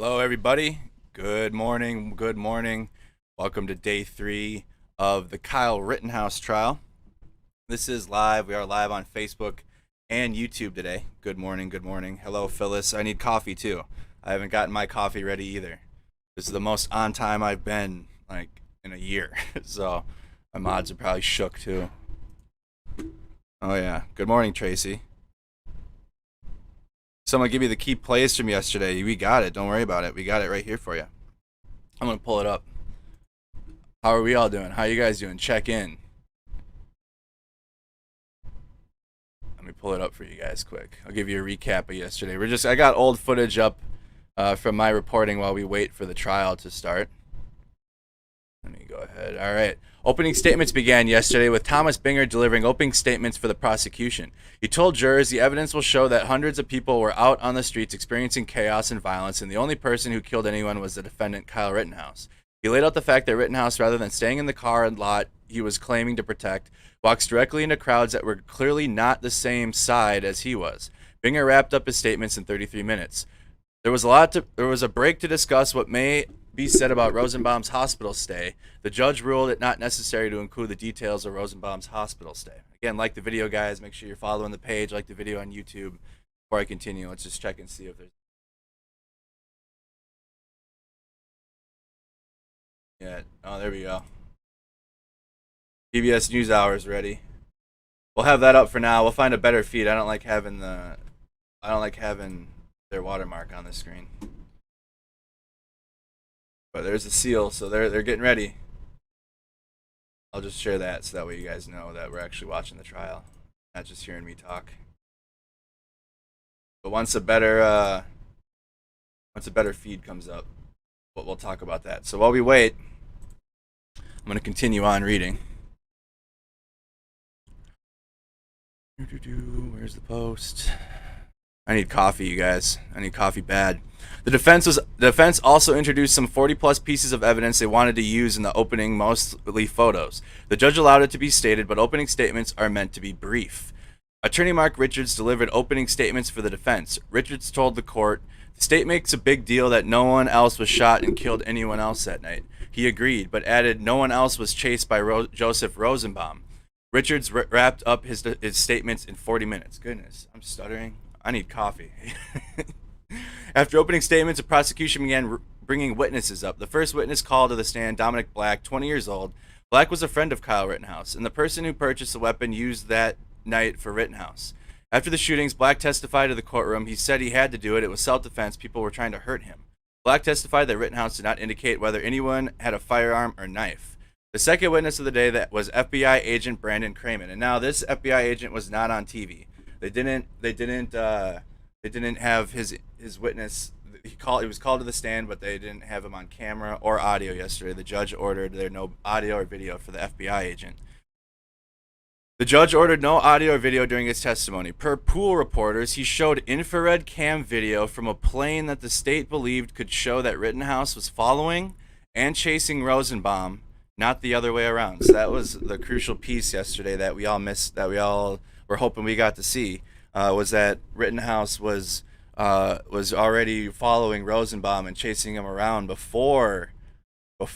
Hello, everybody. Good morning. Good morning. Welcome to day 3 of the Kyle Rittenhouse trial. This is live. We are live on Facebook and YouTube today. Good morning. Good morning. Hello, Phyllis. I need coffee too. I haven't gotten my coffee ready either. This is the most on time I've been in a year. So my mods are probably shook too. Oh yeah. Good morning, Tracy. Someone give me the key plays from yesterday. We got it. Don't worry about it. We got it right here for you. I'm going to pull it up. How are we all doing? How are you guys doing? Check in. Let me pull it up for you guys quick. I'll give you a recap of yesterday. I got old footage up from my reporting while we wait for the trial to start. Let me go ahead. All right. Opening statements began yesterday with Thomas Binger delivering opening statements for the prosecution. He told jurors the evidence will show that hundreds of people were out on the streets experiencing chaos and violence, and the only person who killed anyone was the defendant, Kyle Rittenhouse. He laid out the fact that Rittenhouse, rather than staying in the car and lot he was claiming to protect, walks directly into crowds that were clearly not the same side as he was. Binger wrapped up his statements in 33 minutes. There was a break to discuss what may be said about Rosenbaum's hospital stay. The judge ruled it not necessary to include the details of Rosenbaum's hospital stay. Again, like the video, guys. Make sure you're following the page. Like the video on YouTube. Before I continue, let's just check and see if there's... Yeah. Oh, there we go. PBS NewsHour is ready. We'll have that up for now. We'll find a better feed. I don't like having their watermark on the screen. But there's a seal, so they're getting ready. I'll just share that so that way you guys know that we're actually watching the trial, not just hearing me talk. But once a better feed comes up, we'll talk about that. So while we wait, I'm going to continue on reading. Where's the post? I need coffee, you guys. I need coffee bad. The defense also introduced some 40-plus pieces of evidence they wanted to use in the opening, mostly photos. The judge allowed it to be stated, but opening statements are meant to be brief. Attorney Mark Richards delivered opening statements for the defense. Richards told the court, "The state makes a big deal that no one else was shot and killed anyone else that night." He agreed, but added no one else was chased by Joseph Rosenbaum. Richards wrapped up his statements in 40 minutes. Goodness, I'm stuttering. I need coffee. After opening statements, the prosecution began bringing witnesses up. The first witness called to the stand, Dominic Black, 20 years old. Black was a friend of Kyle Rittenhouse, and the person who purchased the weapon used that night for Rittenhouse. After the shootings, Black testified to the courtroom. He said he had to do it. It was self-defense. People were trying to hurt him. Black testified that Rittenhouse did not indicate whether anyone had a firearm or knife. The second witness of the day that was FBI agent Brandon Kramen. And now this FBI agent was not on TV. They didn't have his witness. He was called to the stand, but they didn't have him on camera or audio yesterday. The judge ordered there no audio or video for the FBI agent. The judge ordered no audio or video during his testimony. Per pool reporters, he showed infrared cam video from a plane that the state believed could show that Rittenhouse was following and chasing Rosenbaum, not the other way around. So that was the crucial piece yesterday that we all missed, that we all were hoping we got to see, was that Rittenhouse was already following Rosenbaum and chasing him around before it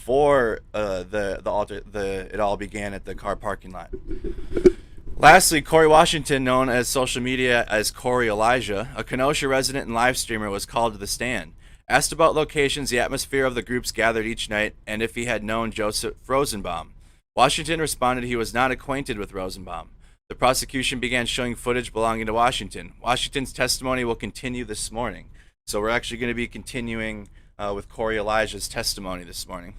all began at the car parking lot. Lastly, Corey Washington, known as social media as Corey Elijah, a Kenosha resident and live streamer, was called to the stand. Asked about locations, the atmosphere of the groups gathered each night, and if he had known Joseph Rosenbaum. Washington responded he was not acquainted with Rosenbaum. The prosecution began showing footage belonging to Washington. Washington's testimony will continue this morning. So we're actually going to be continuing with Corey Elijah's testimony this morning.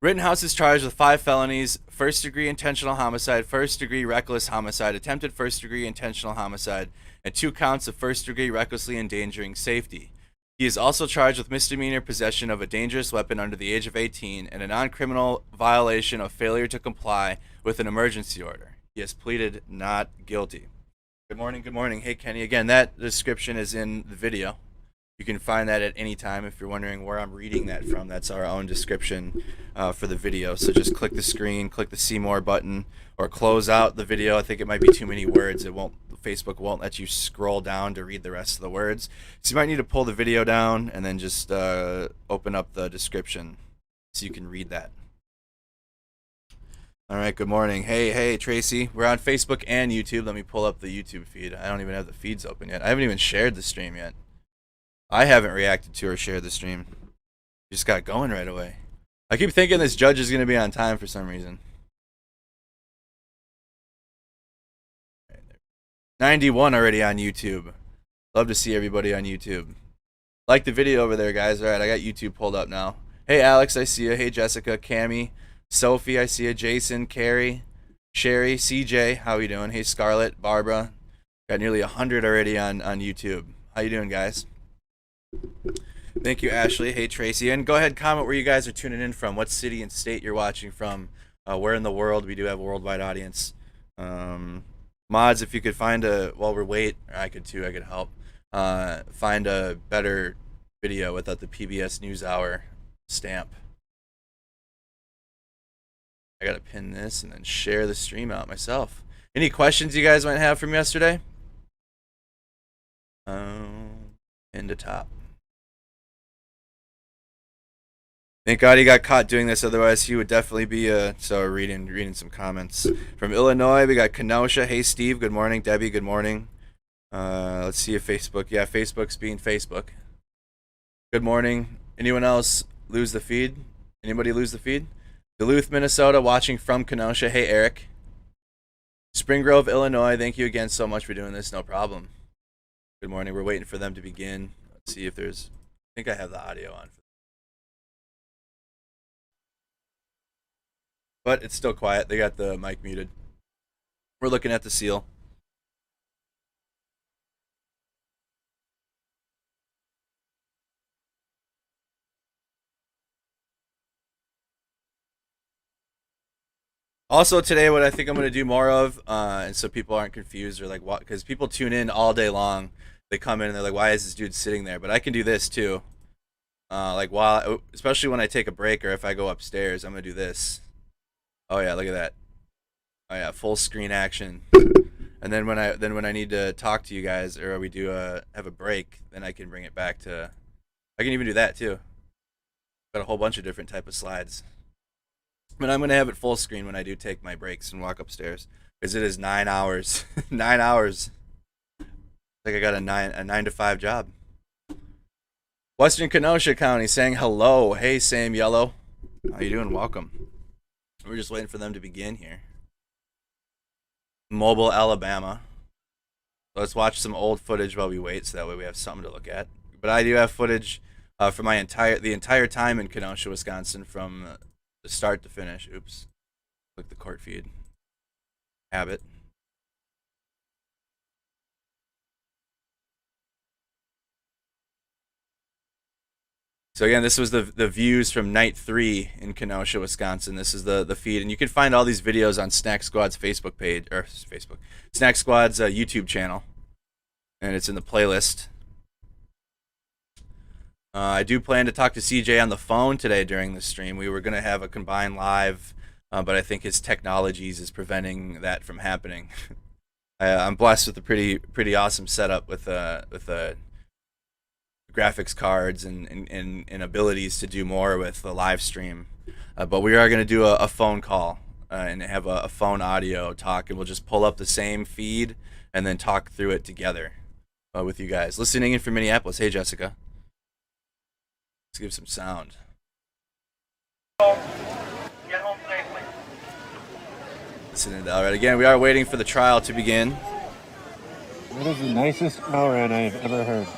Rittenhouse is charged with 5 felonies: first-degree intentional homicide, first-degree reckless homicide, attempted first-degree intentional homicide, and 2 counts of first-degree recklessly endangering safety. He is also charged with misdemeanor possession of a dangerous weapon under the age of 18 and a non-criminal violation of failure to comply with an emergency order. He has pleaded not guilty. Good morning, good morning. Hey, Kenny. Again, that description is in the video. You can find that at any time if you're wondering where I'm reading that from. That's our own description for the video. So just click the screen, click the see more button, or close out the video. I think it might be too many words. It won't Facebook won't let you scroll down to read the rest of the words. So you might need to pull the video down and then just open up the description so you can read that. All right, good morning. Hey, Tracy. We're on Facebook and YouTube. Let me pull up the YouTube feed. I don't even have the feeds open yet. I haven't even shared the stream yet. I haven't reacted to or shared the stream. Just got going right away. I keep thinking this judge is going to be on time for some reason. 91 already on YouTube. Love to see everybody on YouTube. Like the video over there, guys. All right, I got YouTube pulled up now. Hey, Alex, I see you. Hey, Jessica, Cammie, Sophie, I see you. Jason, Carrie, Sherry, CJ, how you doing? Hey, Scarlett, Barbara. Got nearly 100 already on YouTube. How you doing, guys? Thank you, Ashley. Hey, Tracy. And go ahead and comment where you guys are tuning in from. What city and state you're watching from. Where in the world. We do have a worldwide audience. Mods, if you could find while we're wait, or I could too, I could help. Find a better video without the PBS NewsHour stamp. I gotta pin this and then share the stream out myself. Any questions you guys might have from yesterday? Pin to top. Thank God he got caught doing this, otherwise he would definitely be so reading some comments. From Illinois, we got Kenosha. Hey Steve, good morning. Debbie, good morning. Let's see if Facebook. Yeah, Facebook's being Facebook. Good morning. Anyone else lose the feed? Anybody lose the feed? Duluth, Minnesota, watching from Kenosha. Hey Eric. Spring Grove, Illinois, thank you again so much for doing this. No problem. Good morning. We're waiting for them to begin. Let's see if there's, I think I have the audio on. But it's still quiet. They got the mic muted. We're looking at the seal. Also today, what I think I'm going to do more of, and so people aren't confused or like what, because people tune in all day long. They come in and they're like, why is this dude sitting there? But I can do this too. Like while, especially when I take a break or if I go upstairs, I'm going to do this. Oh yeah, look at that. Oh yeah, full screen action. And then when I need to talk to you guys or we do have a break, then I can bring it back to. I can even do that too. Got a whole bunch of different type of slides. But I'm gonna have it full screen when I do take my breaks and walk upstairs, because it is 9 hours. 9 hours. Like I got a 9 to 5 job. Western Kenosha County saying hello. Hey Sam Yellow, how you doing? Welcome. We're just waiting for them to begin here. Mobile, Alabama. Let's watch some old footage while we wait, so that way we have something to look at. But I do have footage for the entire time in Kenosha, Wisconsin, from the start to finish. Oops, click the court feed. Habit. So again, this was the views from night 3 in Kenosha, Wisconsin. This is the feed, and you can find all these videos on Snack Squad's Facebook page, or Snack Squad's YouTube channel, and it's in the playlist. I do plan to talk to CJ on the phone today during the stream. We were going to have a combined live, but I think his technologies is preventing that from happening. I'm blessed with a pretty awesome setup with graphics cards and abilities to do more with the live stream, but we are going to do a phone call and have a phone audio talk, and we'll just pull up the same feed and then talk through it together with you guys listening in from Minneapolis. Hey Jessica, let's give some sound. Get home safely. Listening to, all right, again, we are waiting for the trial to begin. That is the nicest LRAD I have ever heard.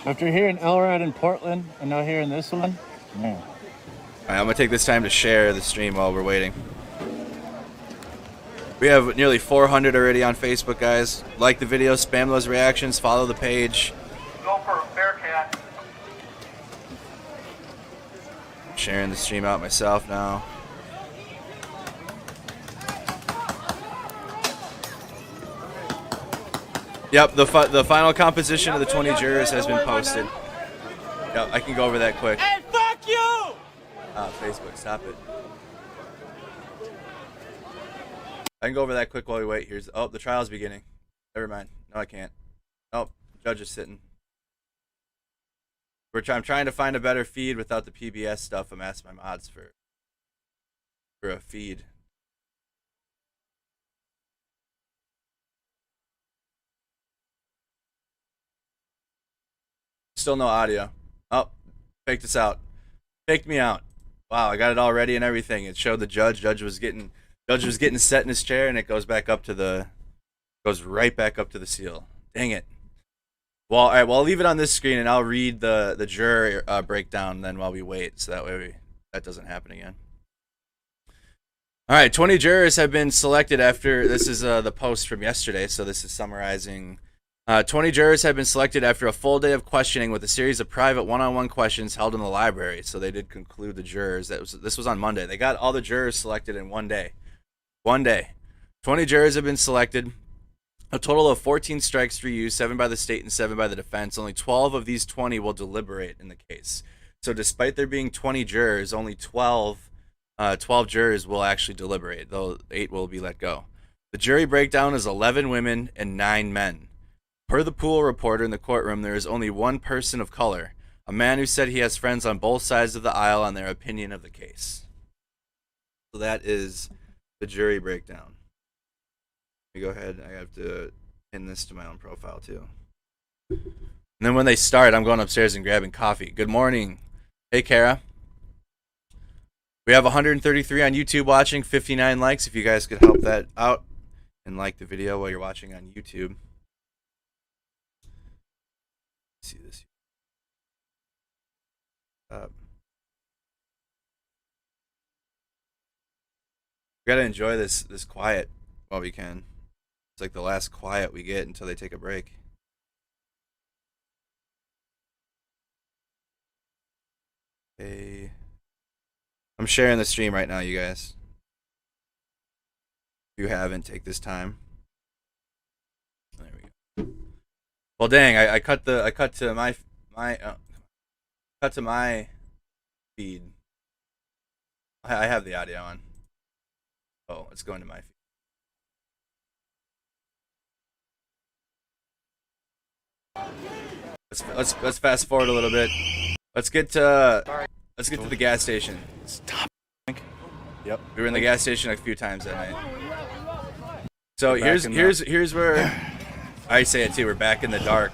After hearing LRAD in Portland and now hearing this one, man. All right, I'm going to take this time to share the stream while we're waiting. We have nearly 400 already on Facebook, guys. Like the video, spam those reactions, follow the page. Go for a Bearcat. I'm sharing the stream out myself now. Yep, the final composition of the 20 jurors has been posted. Yep, I can go over that quick. Hey, fuck you! Facebook, stop it. I can go over that quick while we wait. The trial's beginning. Never mind. No, I can't. Nope. Judge is sitting. I'm trying to find a better feed without the PBS stuff. I'm asking my mods for a feed. Still no audio. Oh, faked us out. Faked me out. Wow, I got it all ready and everything. It showed the judge. Judge was getting set in his chair, and it goes right back up to the seal. Dang it. Well, all right. Well, I'll leave it on this screen, and I'll read the juror breakdown then while we wait, so that way that doesn't happen again. All right, 20 jurors have been selected after. This is the post from yesterday, so this is summarizing. 20 jurors have been selected after a full day of questioning with a series of private one-on-one questions held in the library. So they did conclude the jurors. This was on Monday. They got all the jurors selected in one day. 20 jurors have been selected. A total of 14 strikes for you, 7 by the state and 7 by the defense. Only 12 of these 20 will deliberate in the case. So despite there being 20 jurors, only 12 jurors will actually deliberate, though 8 will be let go. The jury breakdown is 11 women and 9 men. Per the pool reporter in the courtroom, there is only one person of color, a man who said he has friends on both sides of the aisle on their opinion of the case. So that is the jury breakdown. Let me go ahead. I have to pin this to my own profile too. And then when they start, I'm going upstairs and grabbing coffee. Good morning. Hey, Kara. We have 133 on YouTube watching, 59 likes. If you guys could help that out and like the video while you're watching on YouTube. See this. We gotta enjoy this quiet while we can. It's like the last quiet we get until they take a break. Okay. I'm sharing the stream right now, you guys. If you haven't, take this time. There we go. Well, dang, I cut to my feed. I have the audio on. Oh, it's going to my feed. Let's fast forward a little bit. Let's get to the gas station. Stop. Yep. We were in the gas station a few times that night. So here's where I say it too. We're back in the dark.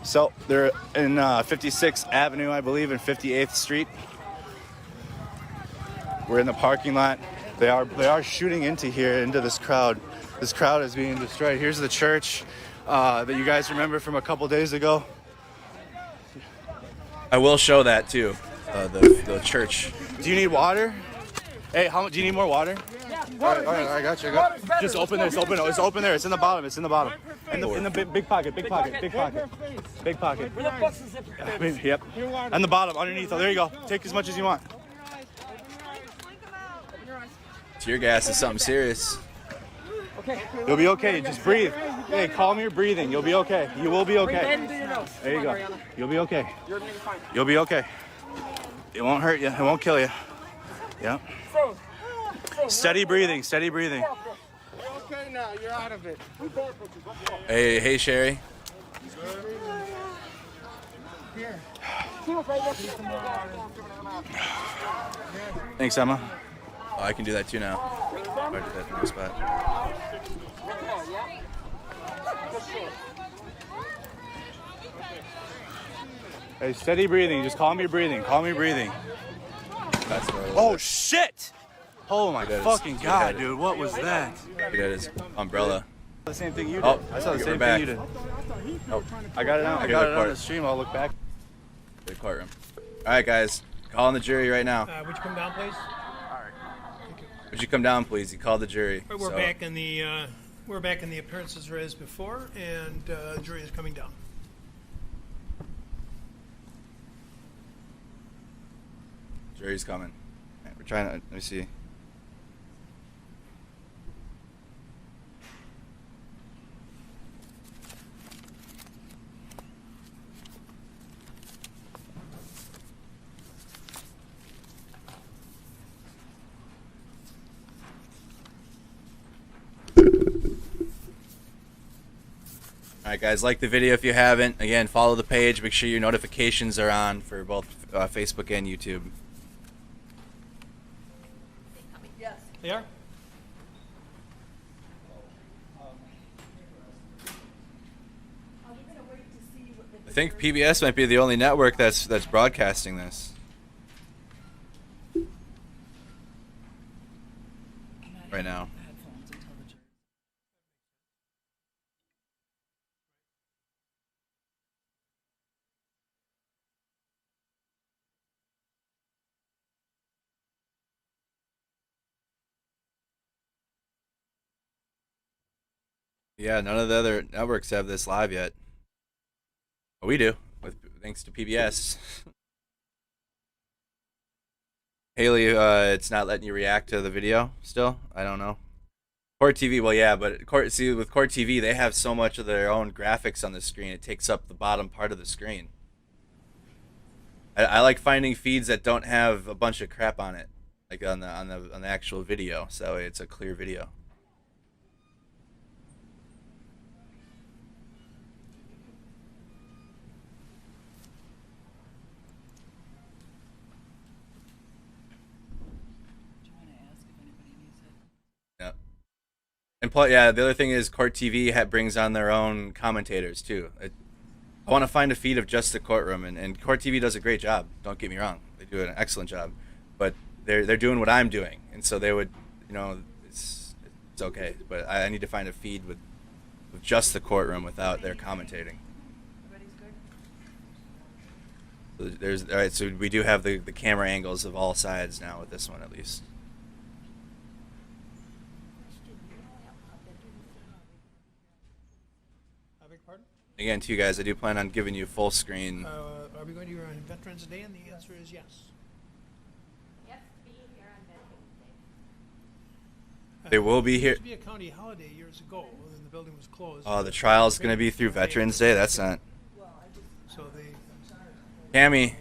So they're in 56th Avenue, I believe, and 58th Street. We're in the parking lot. They are shooting into here, into this crowd. This crowd is being destroyed. Here's the church that you guys remember from a couple days ago. I will show that too. The church. Do you need water? Hey, do you need more water? Yeah. All right, I got you. Just open this. It's open there. It's in the bottom. In the big pocket. Big pocket. Where the bus is it? Yep. On the bottom, underneath. Oh, there you go. Take as much as you want. Tear gas is something serious. Okay. You'll be okay. Just breathe. Hey, calm your breathing. You'll be okay. You will be okay. There you go. You'll be okay. You'll be okay. It won't hurt you. It won't kill you. Yep. Steady breathing. You're okay now. You're out of it. Hey, Sherry. Here. Thanks, Emma. Oh, I can do that too now. I do that from my spot. Hey, steady breathing. Just calm your breathing. That's what Oh, shit! Oh my Good fucking as- god, good. dude. What was that? Look at his umbrella. The same thing you did. Oh, I saw the we're same back. thing you did. Oh, I got it out. I Here, got the it on court. the stream. I'll look back. the courtroom. All right, guys. Calling the jury right now. Would you come down, please? Would you come down, please? You called the jury. We're So- back in the appearances as before, and the jury is coming down. Jury's coming. All right, we're trying to. Let me see. All right, guys, like the video if you haven't. Again, follow the page. Make sure your notifications are on for both Facebook and YouTube. They are? I think PBS might be the only network that's broadcasting this right now. Yeah, none of the other networks have this live yet. But we do, thanks to PBS. Haley, it's not letting you react to the video still? I don't know. Court TV, well, yeah, but with Court TV, they have so much of their own graphics on the screen, it takes up the bottom part of the screen. I like finding feeds that don't have a bunch of crap on it, like on the actual video, so it's a clear video. Yeah. And plus, yeah, the other thing is Court TV brings on their own commentators too. I want to find a feed of just the courtroom, and Court TV does a great job. Don't get me wrong; they do an excellent job. But they're doing what I'm doing, and so they would, it's okay. But I need to find a feed with just the courtroom without their commentating. So all right. So we do have the camera angles of all sides now with this one at least. Again, to you guys, I do plan on giving you full screen. Are we going to be on Veterans Day? And the answer is yes. Yes, be here on Veterans Day. They will be here. It used to be a county holiday years ago, and the building was closed. Oh, the trial's going to be through Veterans Day? That's not... So they... Cammy,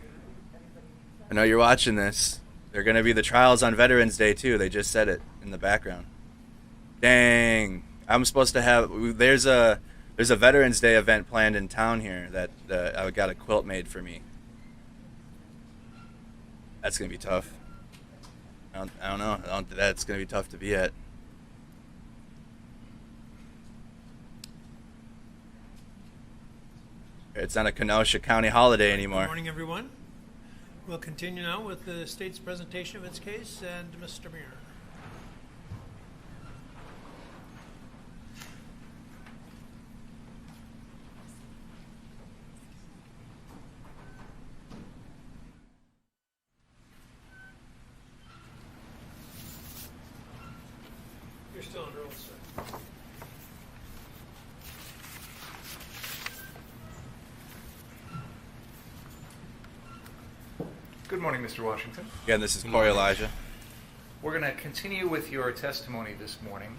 I know you're watching this. They're going to be the trials on Veterans Day, too. They just said it in the background. Dang. I'm supposed to have... There's a Veterans Day event planned in town here that I got a quilt made for me. That's going to be tough. I don't know. That's going to be tough to be at. It's not a Kenosha County holiday anymore. Good morning, everyone. We'll continue now with the state's presentation of its case, and Mr. Muir. You're still on roll, sir. Good morning, Mr. Washington. Again, this is Corey Elijah. We're going to continue with your testimony this morning.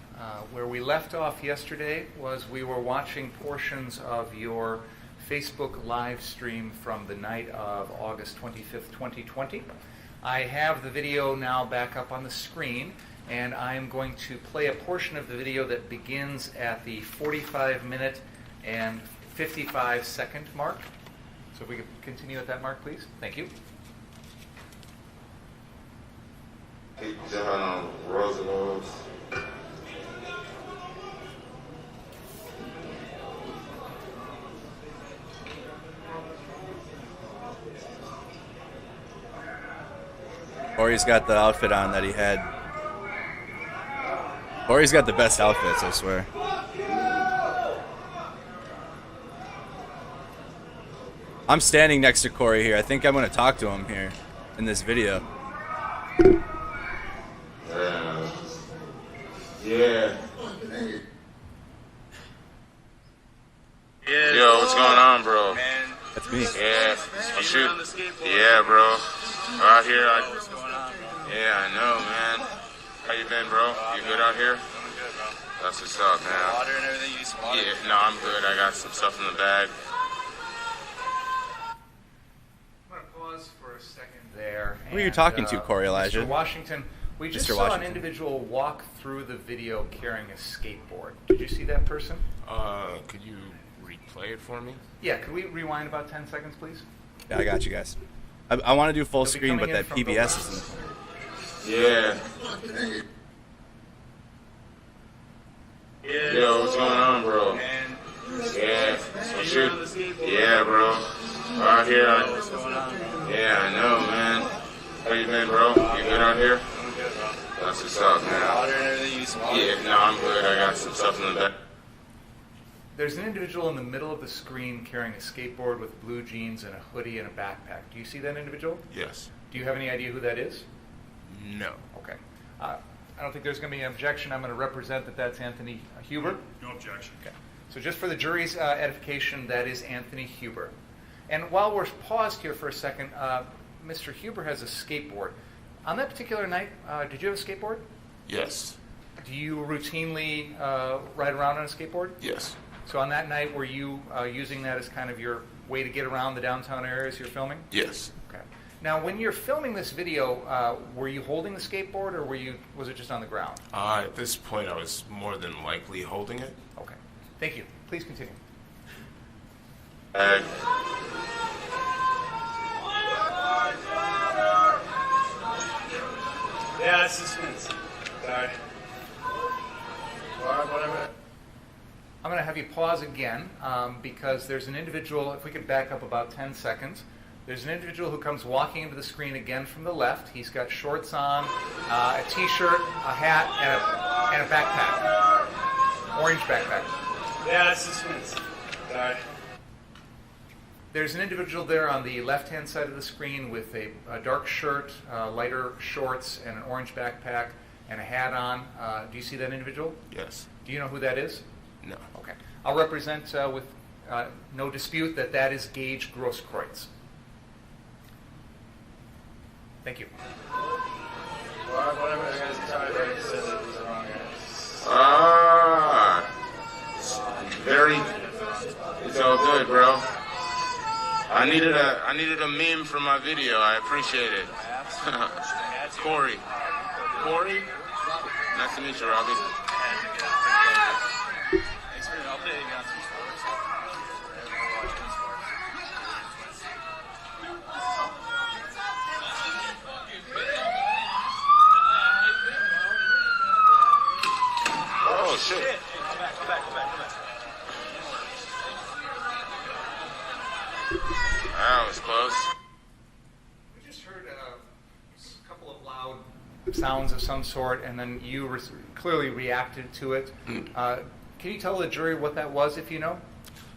Where we left off yesterday was we were watching portions of your Facebook live stream from the night of August 25th, 2020. I have the video now back up on the screen, and I am going to play a portion of the video that begins at the 45-minute and 55-second mark. So if we could continue at that mark, please. Thank you. Keep jumping on Rosenbaum. Corey's got the outfit on that he had. Corey's got the best outfits, I swear. I'm standing next to Corey here. I think I'm going to talk to him here in this video. Yeah. Yo, what's going on, bro? That's me. Yeah, you shoot. Yeah, bro. Out here, yeah, I know, man. How you been, bro? You good out here? That's what's up, man. Water and everything, you need some water? Yeah, no, I'm good. I got some stuff in the bag. I'm going to pause for a second there. Who are you talking to, Corey Elijah? Mr. Washington, we just Mr. saw Washington. an individual walk through the video carrying a skateboard. Did you see that person? Could you repeat play it for me? Yeah, could we rewind about 10 seconds, please? Yeah, I got you guys. I want to do full They'll be screen, coming but in that from the PBS left. isn't. Yeah. Yo, what's going on, bro? Yeah. So shoot. Yeah, bro. Out here. Yeah, I know, man. How you been, bro? You good out here? That's what's up, man. Yeah, no, I'm good. I got some stuff in the back. There's an individual in the middle of the screen carrying a skateboard with blue jeans and a hoodie and a backpack. Do you see that individual? Yes. Do you have any idea who that is? No. Okay. I don't think there's going to be an objection. I'm going to represent that that's Anthony Huber. No objection. Okay. So just for the jury's edification, that is Anthony Huber. And while we're paused here for a second, Mr. Huber has a skateboard. On that particular night, did you have a skateboard? Yes. Do you routinely ride around on a skateboard? Yes. So on that night, were you using that as kind of your way to get around the downtown areas you're filming? Yes. Okay. Now, when you're filming this video, were you holding the skateboard, or was it just on the ground? At this point, I was more than likely holding it. Okay. Thank you. Please continue. Yeah, it's suspense. Sorry. Whatever. I'm going to have you pause again because there's an individual, if we could back up about 10 seconds, there's an individual who comes walking into the screen again from the left. He's got shorts on, a t-shirt, a hat, and a backpack. Orange backpack. Yeah, it's suspense. Sorry. There's an individual there on the left-hand side of the screen with a dark shirt, lighter shorts, and an orange backpack, and a hat on. Do you see that individual? Yes. Do you know who that is? No. Okay. I'll represent with no dispute that is Gage Grosskreutz. Thank you. Whatever. I guys tried to say that it was the wrong Very. It's all good, bro. I needed a meme for my video. I appreciate it. Corey. Corey? Nice to meet you, Robbie. Oh, shit. That was close. We just heard a couple of loud sounds of some sort, and then you clearly reacted to it. Can you tell the jury what that was, if you know?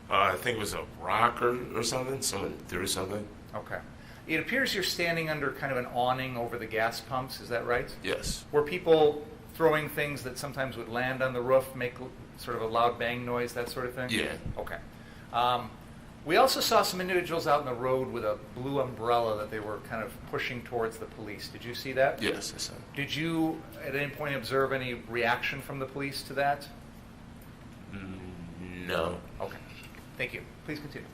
I think it was a rock or something. Someone threw something. Okay. It appears you're standing under kind of an awning over the gas pumps. Is that right? Yes. Were people throwing things that sometimes would land on the roof, make sort of a loud bang noise, that sort of thing? Yeah. Okay. We also saw some individuals out in the road with a blue umbrella that they were kind of pushing towards the police. Did you see that? Yes, I saw. Did you at any point observe any reaction from the police to that? No. Okay. Thank you. Please continue.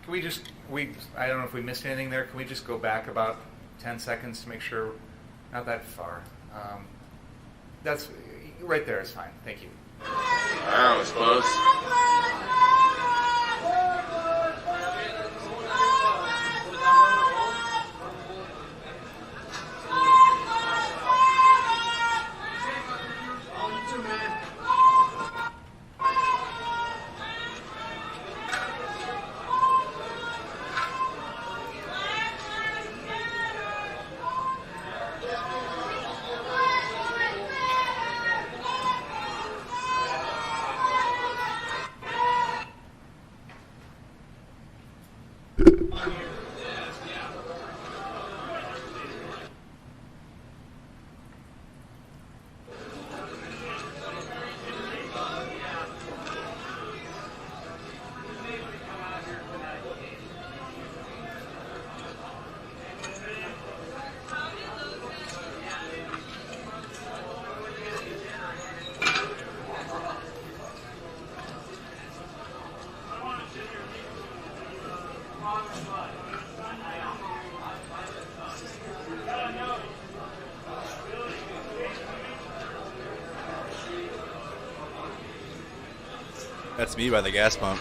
Can we just, I don't know if we missed anything there. Can we just go back about 10 seconds to make sure, not that far. That's, right there is fine. Thank you. That was close. That's me by the gas pump.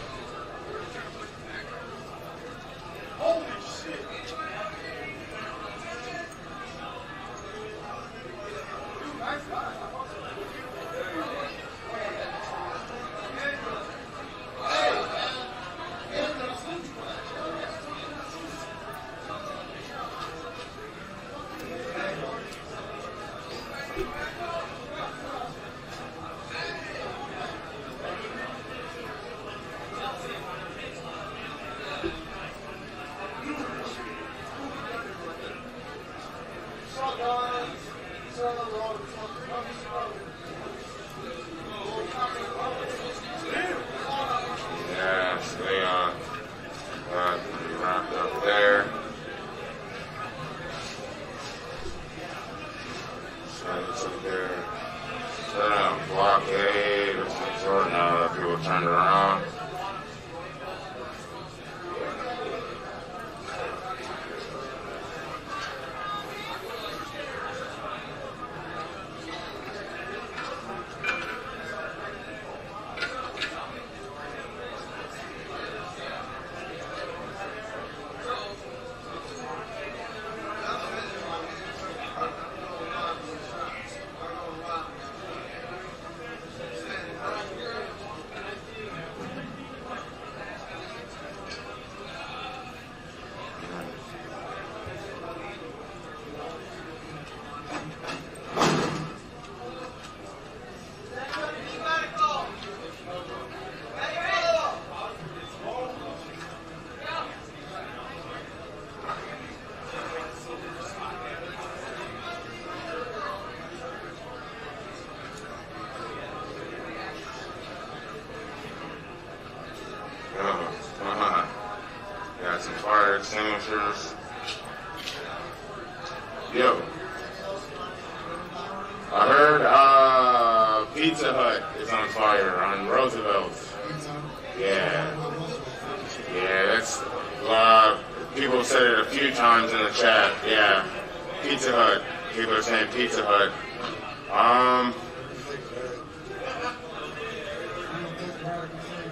Got some fire extinguishers. Yo. I heard Pizza Hut is on fire on Roosevelt. Yeah. Yeah, that's people said it a few times in the chat. Yeah. Pizza Hut. People are saying Pizza Hut.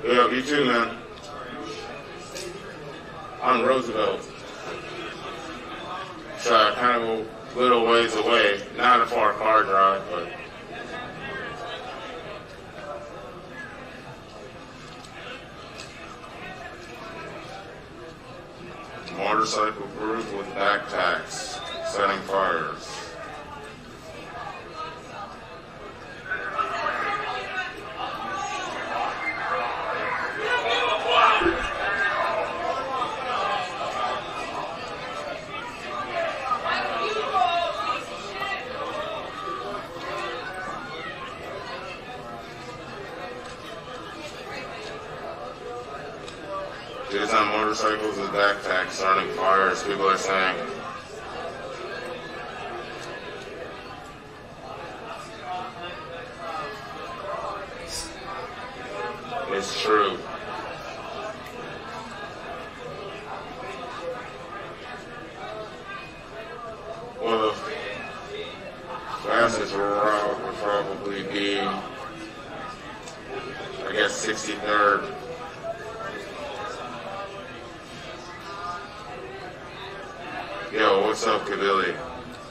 Yeah, you too, man. On Roosevelt. So kind of a little ways away. Not a far car drive, but motorcycle group with backpacks setting fires. Kids on motorcycles with backpacks starting fires, people are saying. It's true. Well, the fastest route would probably be, I guess, 63rd. Yo, what's up, Kabilly?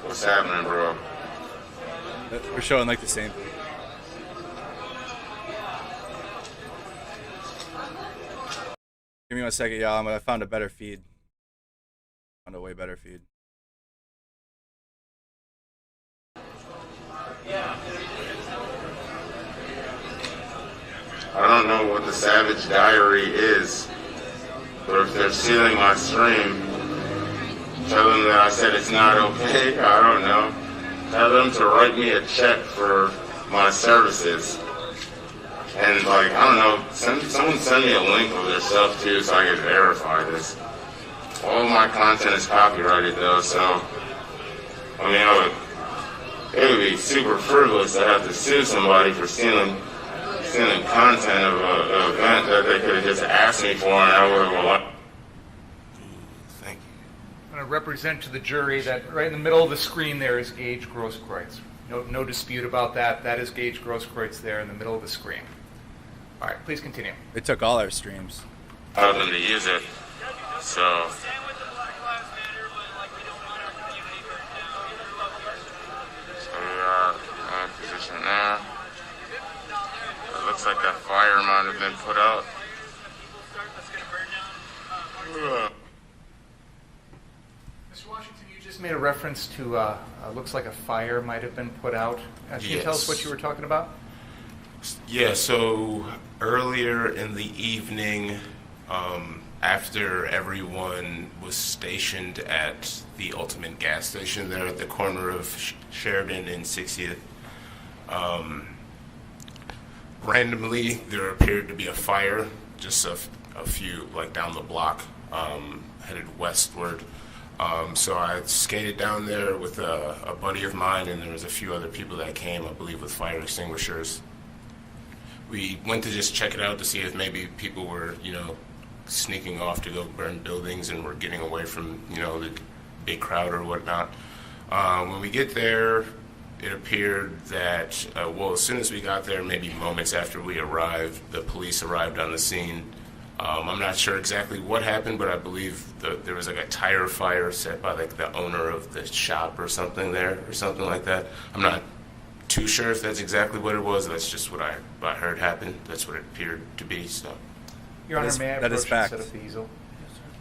What's happening, bro? We're showing like the same thing. Give me 1 second, y'all. I found a better feed. Found a way better feed. I don't know what the Savage Diary is, but if they're stealing my stream, tell them that I said it's not okay. I don't know. Tell them to write me a check for my services. And like, I don't know, someone send me a link of their stuff too so I can verify this. All of my content is copyrighted though, so I mean, it would be super frivolous to have to sue somebody for stealing content of an event that they could have just asked me for and I would have to represent to the jury that right in the middle of the screen there is Gage Grosskreutz. No dispute about that. That is Gage Grosskreutz there in the middle of the screen. All right, please continue. They took all our streams. Allowed them to use it. So we are in position now. It looks like that fire might have been put out. Mr. Washington, you just made a reference to looks like a fire might have been put out. Can you tell us what you were talking about? Yeah, so earlier in the evening, after everyone was stationed at the Ultimate gas station there at the corner of Sheridan and 60th, randomly there appeared to be a fire just a few, like down the block, headed westward. So I skated down there with a buddy of mine, and there was a few other people that came, I believe, with fire extinguishers. We went to just check it out to see if maybe people were, sneaking off to go burn buildings and were getting away from, the big crowd or whatnot. When we get there, it appeared that, as soon as we got there, maybe moments after we arrived, the police arrived on the scene. I'm not sure exactly what happened, but I believe there was like a tire fire set by like the owner of the shop or something there, or something like that. I'm not too sure if that's exactly what it was. That's just what I heard happened. That's what it appeared to be. So, Your Honor, may I that is approach and fact. set up the easel?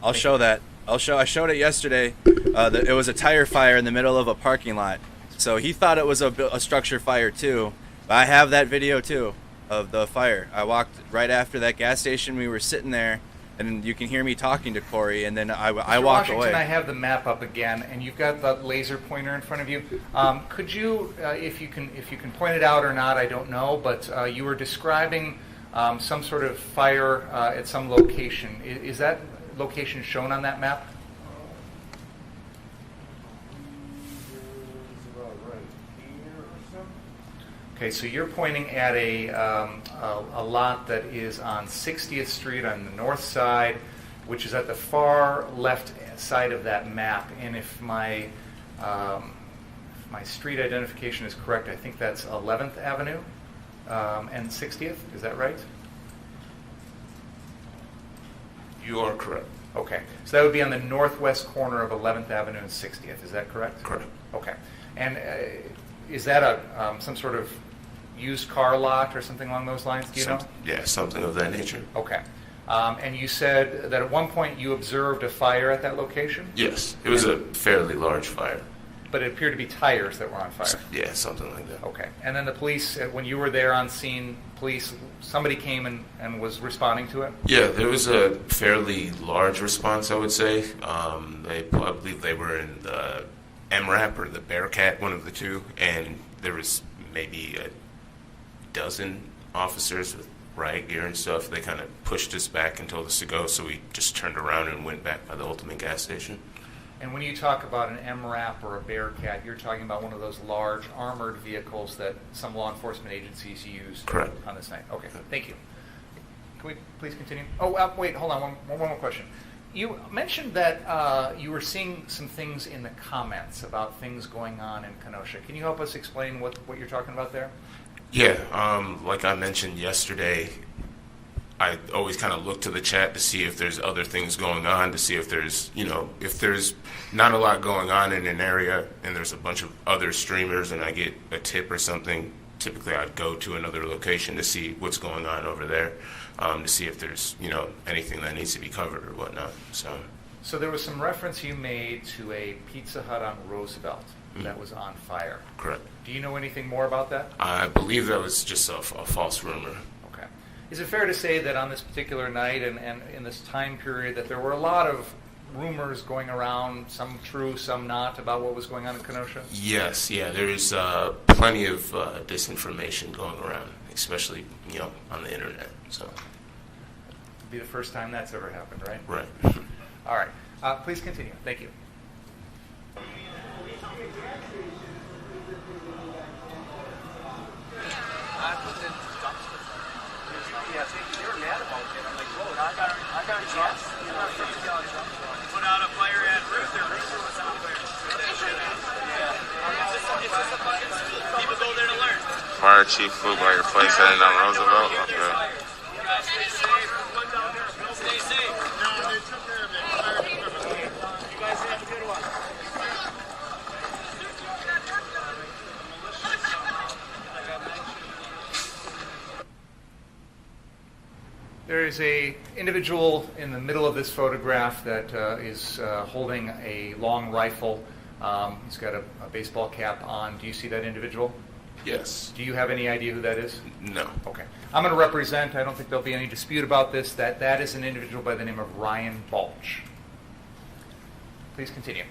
I'll show that. I showed it yesterday. It was a tire fire in the middle of a parking lot. So he thought it was a structure fire too. But I have that video too of the fire. I walked right after that gas station. We were sitting there, and you can hear me talking to Corey, and then I walked Washington, away. I have the map up again, and you've got the laser pointer in front of you. Could you, if you can point it out or not, I don't know, but you were describing some sort of fire at some location. Is that location shown on that map? Okay, so you're pointing at a lot that is on 60th Street on the north side, which is at the far left side of that map. And if my street identification is correct, I think that's 11th Avenue and 60th. Is that right? you are correct. Okay, so that would be on the northwest corner of 11th Avenue and 60th. Is that correct? Correct. Okay, and is that some sort of used car lot or something along those lines? Do you know? Yeah, something of that nature. Okay. And you said that at one point you observed a fire at that location? Yes, it was a fairly large fire. But it appeared to be tires that were on fire? Yeah, something like that. Okay. And then the police, when you were there on scene, somebody came and was responding to it? Yeah, there was a fairly large response, I would say. I believe they were in the MRAP or the Bearcat, one of the two, and there was maybe a dozen officers with riot gear and stuff. They kind of pushed us back and told us to go, so we just turned around and went back by the Ultimate gas station. And when you talk about an MRAP or a Bearcat, you're talking about one of those large armored vehicles that some law enforcement agencies use Correct. on this night. Okay, thank you. Can we please continue? Oh, wait, hold on, one more question. You mentioned that you were seeing some things in the comments about things going on in Kenosha. Can you help us explain what you're talking about there? Yeah, like I mentioned yesterday, I always kind of look to the chat to see if there's other things going on, to see if there's, if there's not a lot going on in an area and there's a bunch of other streamers and I get a tip or something, typically I'd go to another location to see what's going on over there, to see if there's, anything that needs to be covered or whatnot. So there was some reference you made to a Pizza Hut on Roosevelt that was on fire. Correct. Do you know anything more about that? I believe that was just a false rumor. Okay. Is it fair to say that on this particular night and in this time period that there were a lot of rumors going around, some true, some not, about what was going on in Kenosha? Yes, yeah, there's plenty of disinformation going around, especially, on the internet. So, It'll be the first time that's ever happened, right? right. All right. Please continue. Thank you. Yeah, they were mad about it. I'm like, whoa, I got a chance. Put out a fire at Ruth. Fire Chief Fluke by your place heading down Roosevelt? Okay. There is a individual in the middle of this photograph that is holding a long rifle. He's got a baseball cap on. Do you see that individual? Yes. Do you have any idea who that is? No. Okay. I'm going to represent, I don't think there'll be any dispute about this, that is an individual by the name of Ryan Balch. Please continue.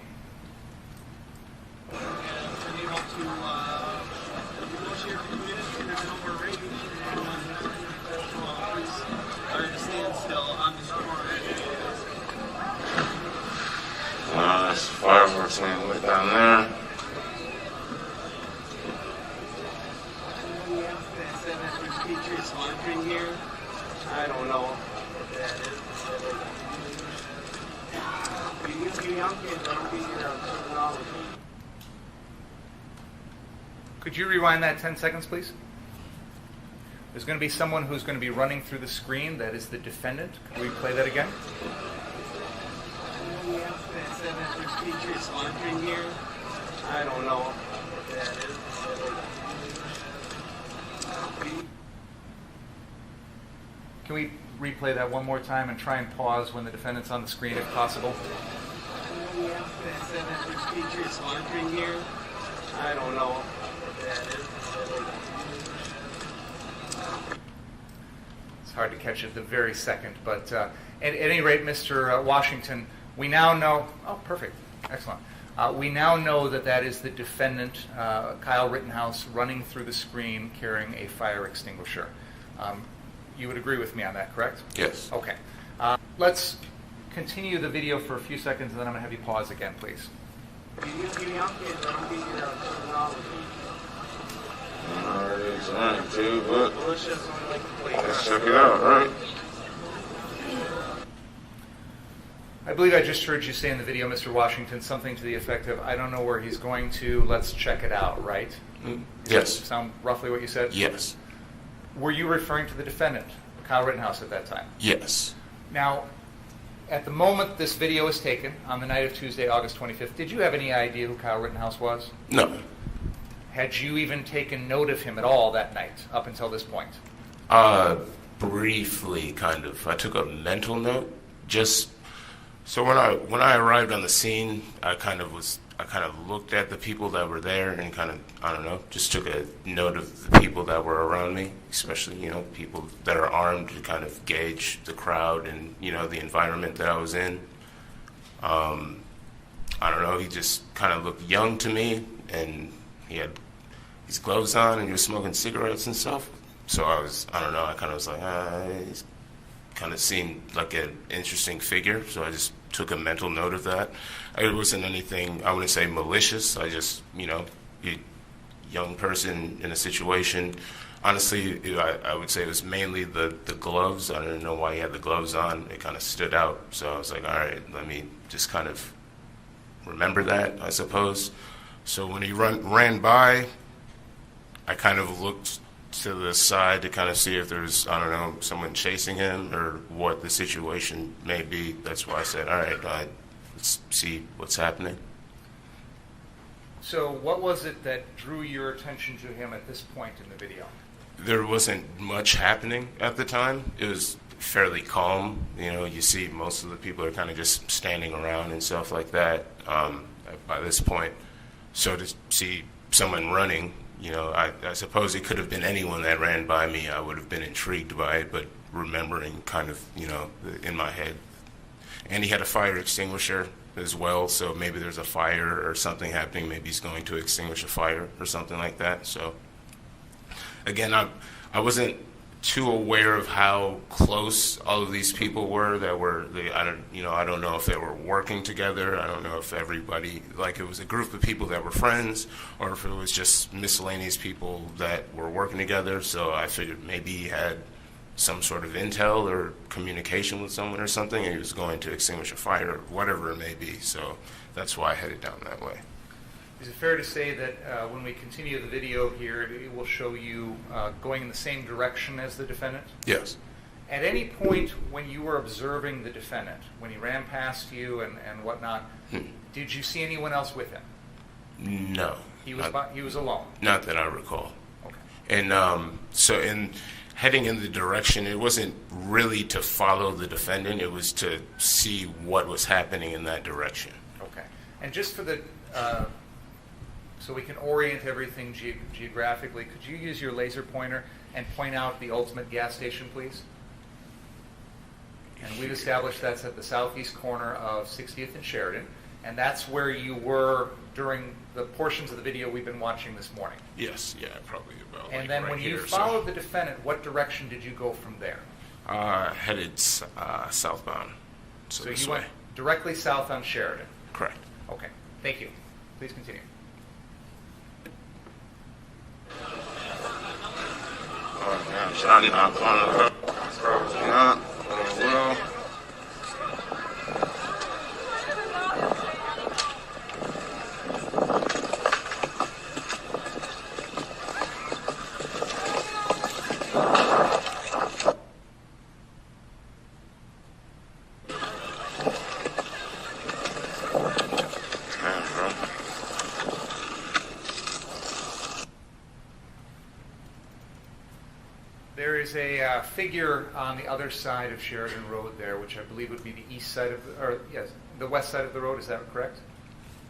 There's fireworks being lit down there. I don't know what that is. You young kids, I don't think you're terminology. Could you rewind that 10 seconds, please? There's going to be someone who's going to be running through the screen. That is the defendant. Can we play that again? I don't know what that is. Can we replay that one more time and try and pause when the defendant's on the screen if possible? I don't know what that is. It's hard to catch at the very second, but at any rate, Mr. Washington, we now know. Oh, perfect. Excellent. We now know that that is the defendant, Kyle Rittenhouse, running through the screen carrying a fire extinguisher. You would agree with me on that, correct? Yes. Okay. Let's continue the video for a few seconds, and then I'm going to have you pause again, please. You young kids, I don't think you're terminology. Already trying to, but let's check it out, right? I believe I just heard you say in the video, Mr. Washington, something to the effect of, I don't know where he's going to, let's check it out, right? Yes. Does that sound roughly what you said? Yes. Were you referring to the defendant, Kyle Rittenhouse, at that time? Yes. Now, at the moment this video was taken, on the night of Tuesday, August 25th, did you have any idea who Kyle Rittenhouse was? No. Had you even taken note of him at all that night, up until this point? Briefly, kind of. I took a mental note. Just so when I arrived on the scene, I kind of looked at the people that were there and kind of, I don't know, just took a note of the people that were around me, especially, people that are armed to kind of gauge the crowd and, the environment that I was in. I don't know, he just kind of looked young to me, and he had his gloves on and he was smoking cigarettes and stuff. So I kind of was like, he's kind of seemed like an interesting figure, so I just took a mental note of that. It wasn't anything, I wouldn't say malicious. I just, a young person in a situation. Honestly, I would say it was mainly the gloves. I didn't know why he had the gloves on. It kind of stood out. So I was like, all right, let me just kind of remember that, I suppose. So when he ran by, I kind of looked to the side to kind of see if there's, I don't know, someone chasing him or what the situation may be. That's why I said, all right, let's see what's happening. So what was it that drew your attention to him at this point in the video? There wasn't much happening at the time. It was fairly calm. You see most of the people are kind of just standing around and stuff like that by this point. So to see someone running, I suppose it could have been anyone that ran by me. I would have been intrigued by it, but remembering kind of, in my head. And he had a fire extinguisher as well, so maybe there's a fire or something happening. Maybe he's going to extinguish a fire or something like that. So, again, I wasn't too aware of how close all of these people were I don't know if they were working together. I don't know if everybody, like it was a group of people that were friends or if it was just miscellaneous people that were working together. So I figured maybe he had some sort of intel or communication with someone or something, and he was going to extinguish a fire or whatever it may be. So that's why I headed down that way. Is it fair to say that when we continue the video here, it will show you going in the same direction as the defendant? Yes. At any point when you were observing the defendant, when he ran past you and whatnot, did you see anyone else with him? No. He was alone? Not that I recall. Okay. And so in heading in the direction, it wasn't really to follow the defendant, it was to see what was happening in that direction. Okay. And just for the, so we can orient everything geographically, could you use your laser pointer and point out the ultimate gas station, please? And we've established that's at the southeast corner of 60th and Sheridan, and that's where you were during the portions of the video we've been watching this morning. Yes, yeah, probably about. And like then right when you here, followed the defendant, what direction did you go from there? Headed southbound. So this you went way. directly south on Sheridan. Correct. Okay, thank you. Please continue. Oh, man, Johnny not pulling up. Not well. There is a figure on the other side of Sheridan Road there, which I believe would be the east side of, the west side of the road. Is that correct?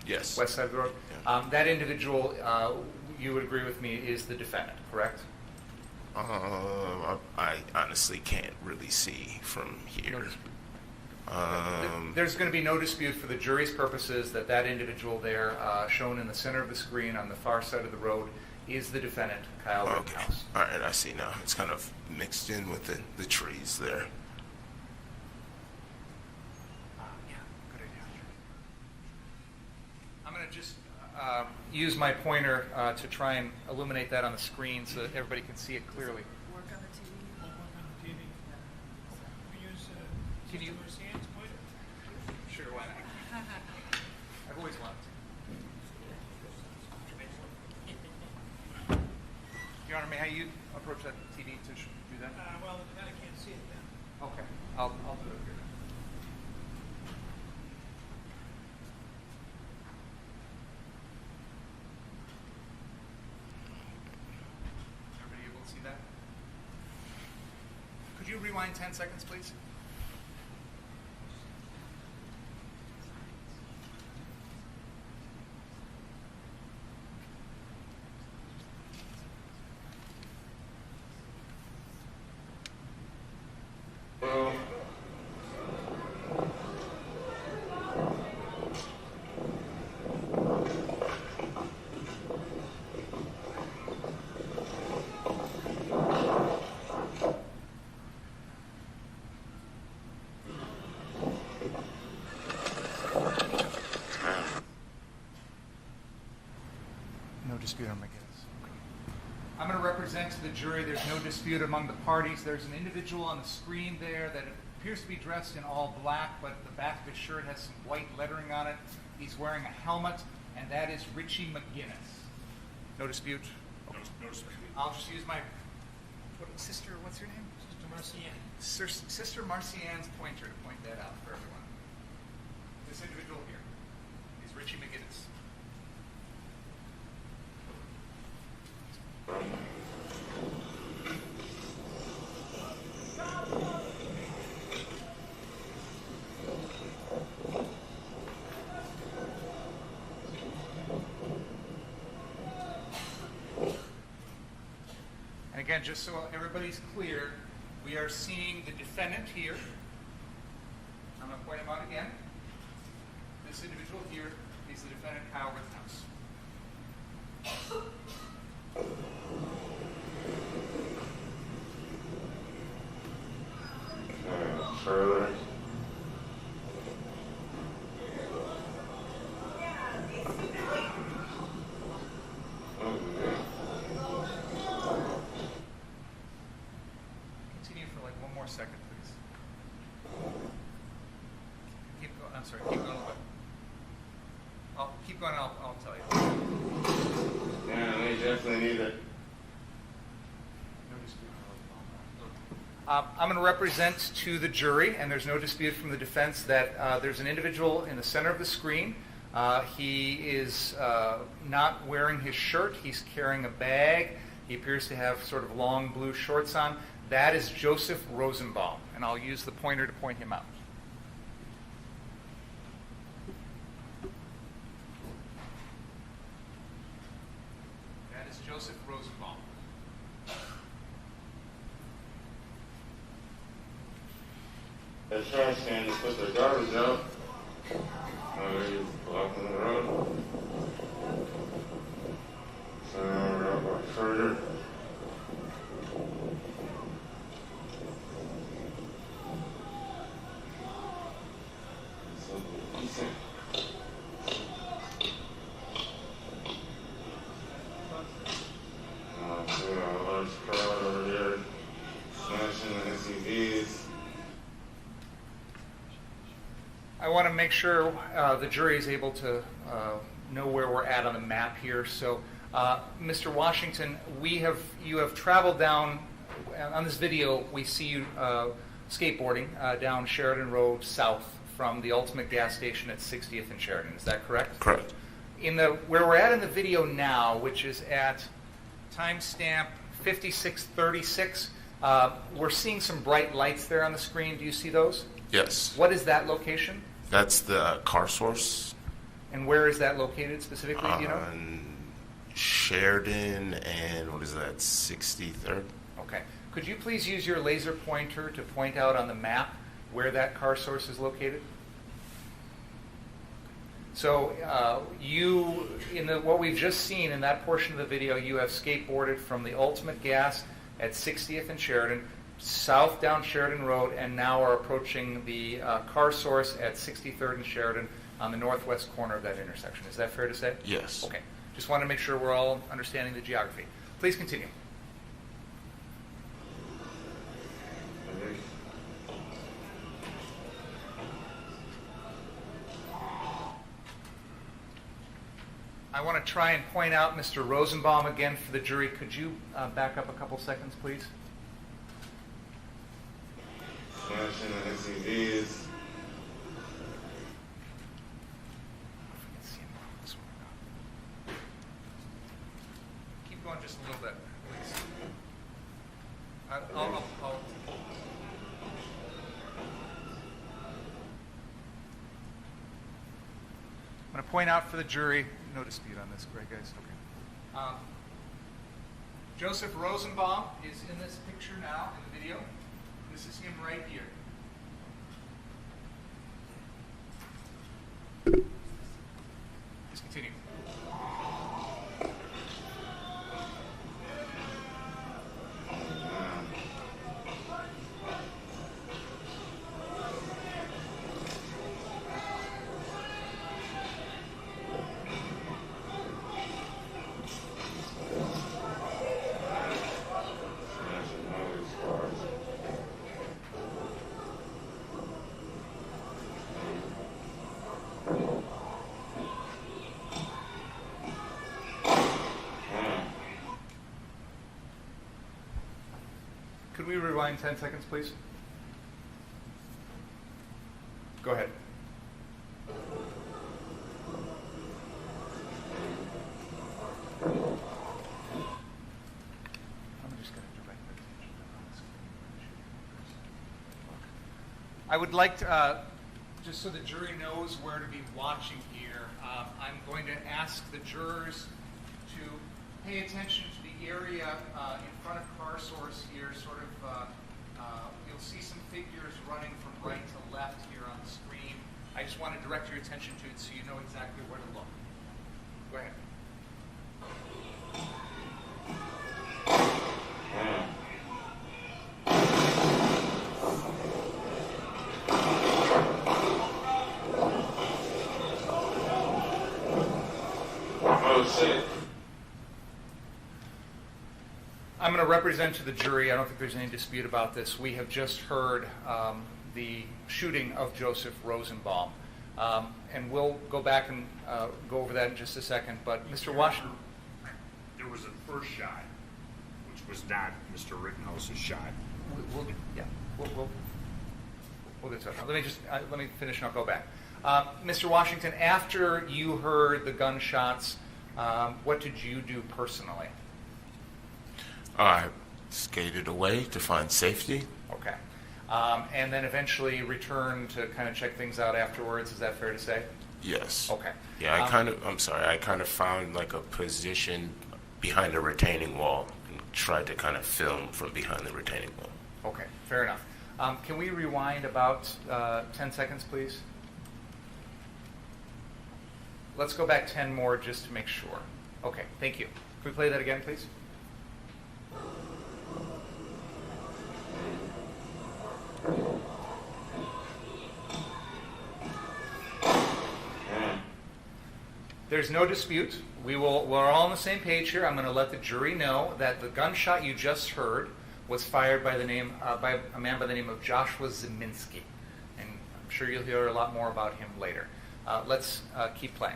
Yes. West side of the road. Yeah. That individual, you would agree with me, is the defendant, correct? I honestly can't really see from here. There's going to be no dispute for the jury's purposes that that individual there, shown in the center of the screen on the far side of the road, is the defendant, Kyle Rittenhouse. All right, I see now. It's kind of mixed in with the trees there. Yeah, good idea. I'm going to just use my pointer to try and illuminate that on the screen so that everybody can see it clearly. Work on the TV. We'll work on the TV. We use Can you- Mercad's pointer. Sure, why not? I've always wanted to. Your Honor, may I approach that TV to do that? Well, the defendant can't see it then. Okay, I'll do it here. Everybody able to see that? Could you rewind 10 seconds, please? No dispute on my guess. I'm going to represent to the jury there's no dispute among the parties. There's an individual on the screen there that appears to be dressed in all black, but the back of his shirt has some white lettering on it. He's wearing a helmet, and that is Richie McGinnis. No dispute? Okay. No dispute. I'll just use my sister, what's her name? Sister Marcian. Sister Marcian's pointer to point that out for everyone. This individual here is Richie McGinnis. And again, just so everybody's clear, we are seeing the defendant here. I'm going to point him out again. This individual here is the defendant, Kyle Rittenhouse. Further. Continue for like one more second, please. Keep going. I'm sorry. Keep going a little bit. I'll keep going. I'll tell you. Yeah, they definitely need it. I'm going to represent to the jury, and there's no dispute from the defense, that there's an individual in the center of the screen. He is not wearing his shirt. He's carrying a bag. He appears to have sort of long blue shorts on. That is Joseph Rosenbaum, and I'll use the pointer to point him out. That is Joseph Rosenbaum. The trash can to put the garbage out. He's blocking the road. So now we're out by further. Decent. See a large crowd over there smashing the SUVs. I want to make sure the jury is able to know where we're at on the map here. So, Mr. Washington, you have traveled down, on this video, we see you skateboarding down Sheridan Road south from the Ultimate gas station at 60th and Sheridan. Is that correct? Correct. Where we're at in the video now, which is at timestamp 5636, we're seeing some bright lights there on the screen. Do you see those? Yes. What is that location? That's the car source. And where is that located specifically, do you know? Sheridan and what is that, 63rd? Okay. Could you please use your laser pointer to point out on the map where that car source is located? So what we've just seen in that portion of the video, you have skateboarded from the Ultimate Gas at 60th and Sheridan, south down Sheridan Road, and now are approaching the car source at 63rd and Sheridan on the northwest corner of that intersection. Is that fair to say? Yes. Okay. Just want to make sure we're all understanding the geography. Please continue. I want to try and point out Mr. Rosenbaum again for the jury. Could you back up a couple seconds, please? Smashing the SUVs. Keep going just a little bit, please. I'll I'm going to point out for the jury, no dispute on this, right, guys? Okay. Joseph Rosenbaum is in this picture now, in the video. This is him right here. Please continue. Could we rewind 10 seconds, please? Go ahead. I would like to, just so the jury knows where to be watching here, I'm going to ask the jurors to pay attention to the area in front of car source here, sort of, you'll see some figures running from right to left here on the screen. I just want to direct your attention to it so you know exactly where to look. Go ahead. Oh, shit. I'm going to represent to the jury. I don't think there's any dispute about this. We have just heard the shooting of Joseph Rosenbaum. And we'll go back and go over that in just a second. But Mr. Washington. There was a first shot, which was not Mr. Rittenhouse's shot. We'll get to it. Let me finish and I'll go back. Mr. Washington, after you heard the gunshots, what did you do personally? I skated away to find safety. Okay. And then eventually returned to kind of check things out afterwards. Is that fair to say? Yes. Okay. Yeah, I kind of found like a position behind a retaining wall and tried to kind of film from behind the retaining wall. Okay, fair enough. Can we rewind about 10 seconds, please? Let's go back 10 more just to make sure. Okay, thank you. Can we play that again, please? There's no dispute. We're all on the same page here. I'm going to let the jury know that the gunshot you just heard was fired by a man by the name of Joshua Zeminski. And I'm sure you'll hear a lot more about him later. Let's keep playing.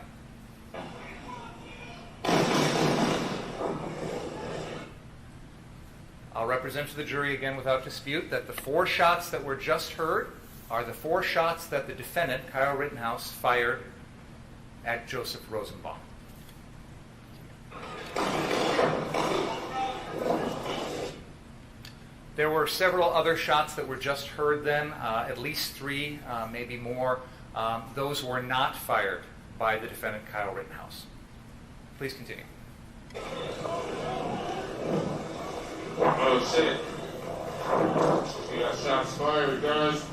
I'll represent to the jury again without dispute that the 4 shots that were just heard are the 4 shots that the defendant, Kyle Rittenhouse, fired at Joseph Rosenbaum. There were several other shots that were just heard then, at least 3, maybe more. Those were not fired by the defendant, Kyle Rittenhouse. Please continue. Oh shit. We got shots fired, guys.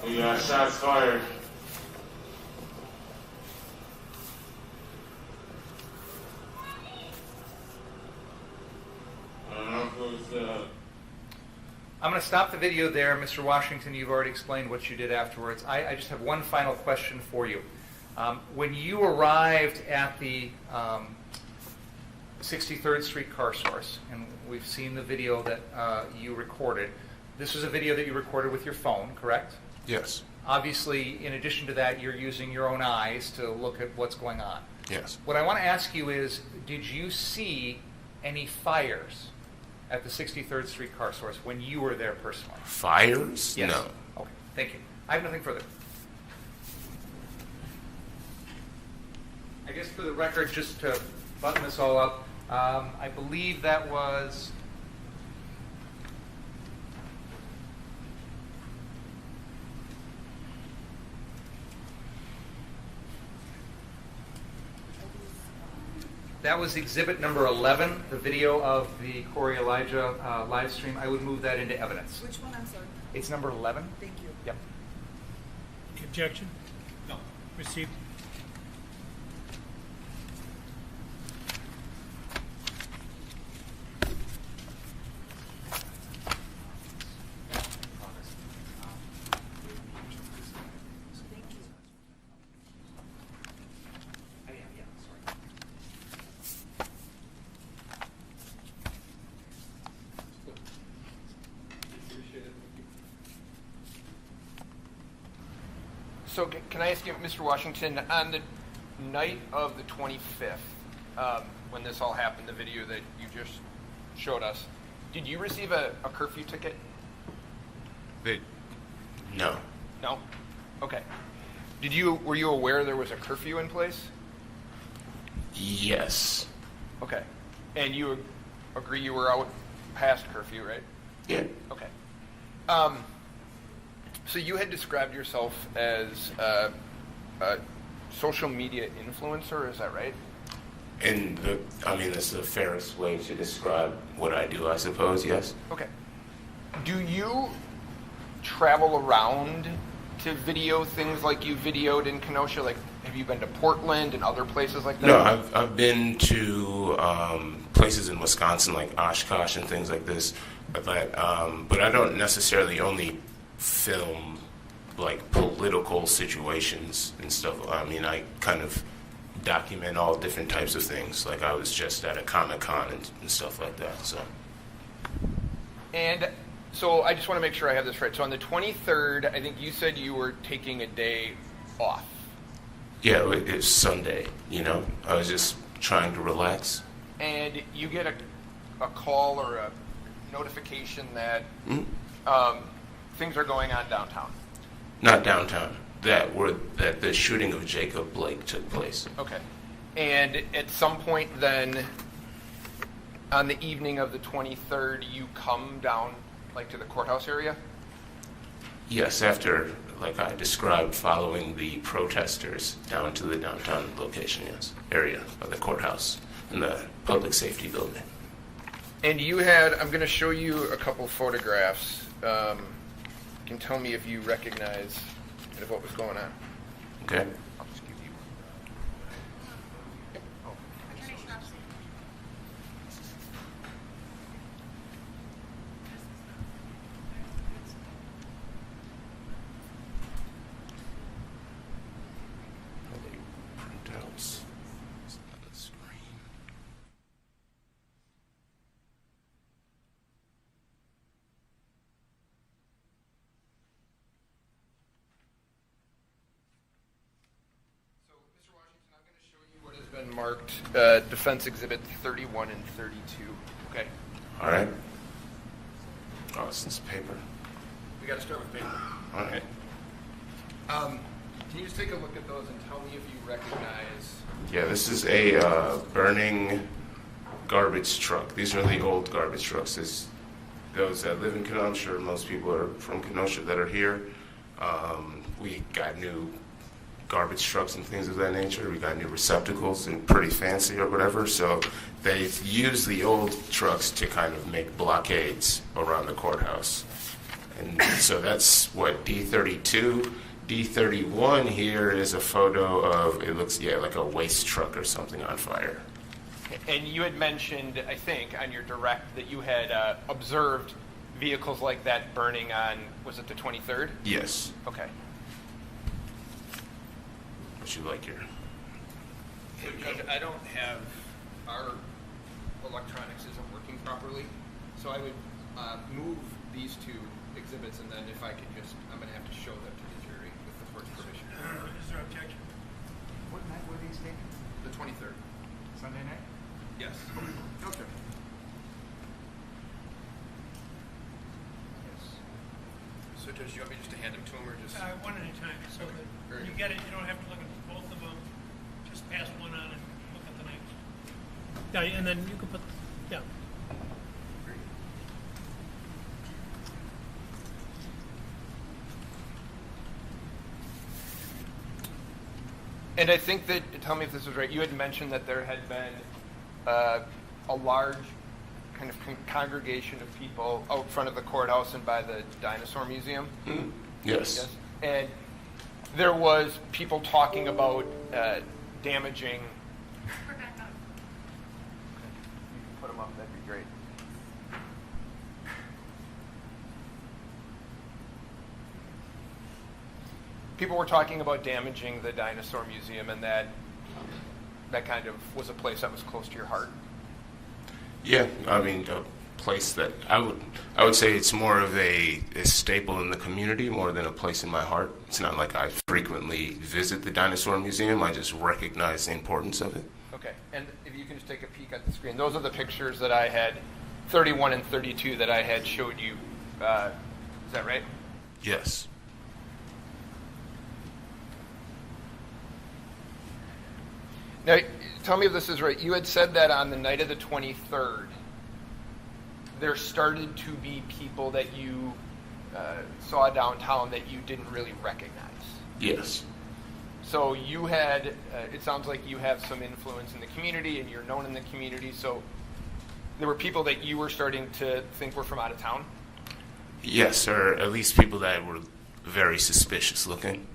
We got shots fired. I'm going to stop the video there. Mr. Washington, you've already explained what you did afterwards. I just have one final question for you. When you arrived at the 63rd Street car source, and we've seen the video that you recorded, this was a video that you recorded with your phone, correct? Yes. Obviously, in addition to that, you're using your own eyes to look at what's going on. Yes. What I want to ask you is, did you see any fires at the 63rd Street car source when you were there personally? Fires? Yes. No. Okay, thank you. I have nothing further. I guess for the record, just to button this all up, I believe that was... That was exhibit number 11, the video of the Corey Elijah live stream. I would move that into evidence. Which one? I'm sorry. It's number 11. Thank you. Yep. Objection? No. Received. So can I ask you, Mr. Washington, on the night of the 25th, when this all happened, the video that you just showed us, did you receive a curfew ticket? No. No? Okay. Were you aware there was a curfew in place? Yes. Okay. And you agree you were out past curfew, right? Yeah. Okay. So you had described yourself as a social media influencer, is that right? And that's the fairest way to describe what I do, I suppose, yes. Okay. Do you travel around to video things like you videoed in Kenosha? Like, have you been to Portland and other places like that? No, I've been to places in Wisconsin like Oshkosh and things like this, but I don't necessarily only film like political situations and stuff. I mean, I kind of document all different types of things. Like I was just at a Comic-Con and stuff like that. So. And So I just want to make sure I have this right. So on the 23rd, I think you said you were taking a day off. Yeah, it's Sunday, you know. I was just trying to relax. And you get a call or a notification that things are going on downtown. Not downtown. That the shooting of Jacob Blake took place. Okay. And at some point then, on the evening of the 23rd, you come down, like, to the courthouse area? Yes, after, like I described, following the protesters down to the downtown location, yes, area of the courthouse and the public safety building. And you had, I'm going to show you a couple photographs. You can tell me if you recognize kind of what was going on. Okay. I'll just give you. Printouts. On the screen. So, Mr. Washington, I'm going to show you what has been marked Defense Exhibit 31 and 32. Okay. All right. Oh, this is paper. We got to start with paper. All right. Can you just take a look at those and tell me if you recognize? Yeah, this is a burning garbage truck. These are the old garbage trucks. Those that live in Kenosha, most people are from Kenosha that are here. We got new garbage trucks and things of that nature. We got new receptacles and pretty fancy or whatever. So they've used the old trucks to kind of make blockades around the courthouse. And so that's what, D32. D31 here is a photo of, it looks, yeah, like a waste truck or something on fire. And you had mentioned, I think, on your direct that you had observed vehicles like that burning on, was it the 23rd? Yes. Okay. What you like here? Judge, I don't have, our electronics isn't working properly, so I would move these two exhibits, and then if I could just, I'm going to have to show them to the jury with the court's permission. Is there objection? What night were these taken? The 23rd. Sunday night? Yes. Okay. Yes. So, Judge, do you want me just to hand them to him, or just? One at a time. So that when you get it, you don't have to look at both of them. Just pass one on and look at the next. Yeah, and then you can put, yeah. And I think that, tell me if this is right, you had mentioned that there had been a large kind of congregation of people out front of the courthouse and by the dinosaur museum. Mm. Yes. And there was people talking about damaging. Rebecca. Okay. You can put them up, that'd be great. People were talking about damaging the dinosaur museum, and that kind of was a place that was close to your heart. Yeah, I mean, a place that I would say it's more of a staple in the community more than a place in my heart. It's not like I frequently visit the dinosaur museum. I just recognize the importance of it. Okay, and if you can just take a peek at the screen, those are the pictures that I had, 31 and 32 that I had showed you. Is that right? Yes. Now, tell me if this is right. You had said that on the night of the 23rd, there started to be people that you saw downtown that you didn't really recognize. Yes. So you had, it sounds like you have some influence in the community and you're known in the community. So there were people that you were starting to think were from out of town? Yes, or at least people that were very suspicious looking.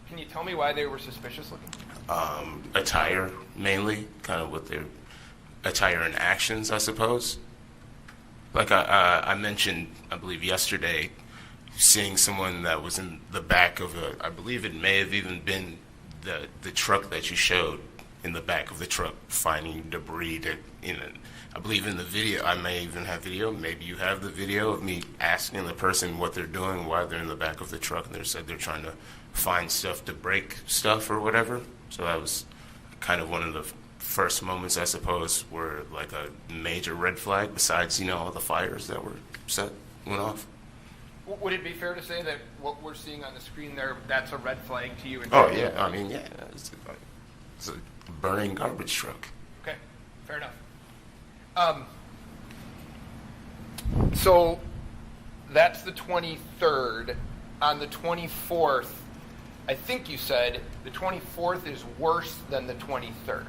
Can you tell me why they were suspicious looking? Attire, mainly, kind of with their attire and actions, I suppose. Like I mentioned, I believe yesterday, seeing someone that was in the back of I believe it may have even been the truck that you showed, in the back of the truck, finding debris that, I believe in the video, I may even have video, maybe you have the video of me asking the person what they're doing while they're in the back of the truck, and they said they're trying to find stuff to break stuff or whatever. So that was kind of one of the first moments, I suppose, were like a major red flag besides, all the fires that went off. Would it be fair to say that what we're seeing on the screen there, that's a red flag to you? Oh, yeah. I mean, yeah. It's a burning garbage truck. Okay. Fair enough. So that's the 23rd. On the 24th, I think you said the 24th is worse than the 23rd. Is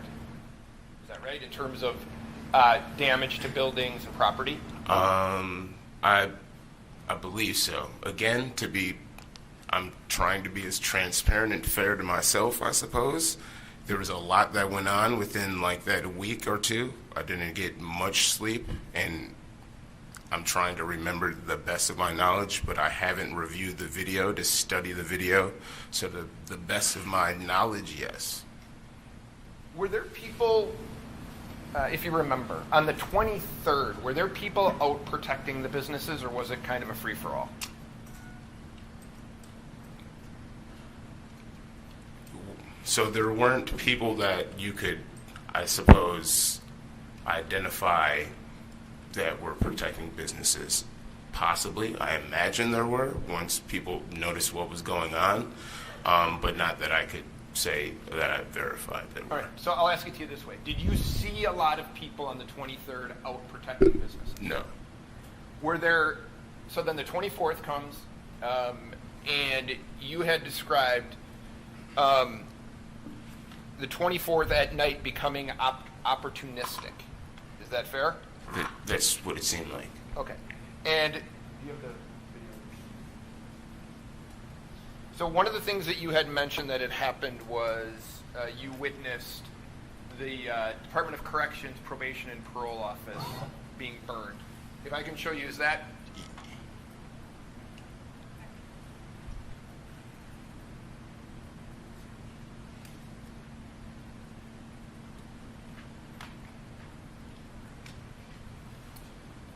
that right, in terms of damage to buildings and property? I believe so. Again, I'm trying to be as transparent and fair to myself, I suppose. There was a lot that went on within like that week or two. I didn't get much sleep, and I'm trying to remember the best of my knowledge, but I haven't reviewed the video to study the video. So the best of my knowledge, yes. Were there people, if you remember, on the 23rd, were there people out protecting the businesses, or was it kind of a free-for-all? So there weren't people that you could, I suppose, identify that were protecting businesses. Possibly, I imagine there were once people noticed what was going on, but not that I could say that I verified there were. All right, so I'll ask it to you this way. Did you see a lot of people on the 23rd out protecting businesses? No. Were there, so then the 24th comes, and you had described the 24th at night becoming opportunistic. Is that fair? That's what it seemed like. Okay. And do you have the video? So one of the things that you had mentioned that had happened was you witnessed the Department of Corrections Probation and Parole Office being burned. If I can show you, is that?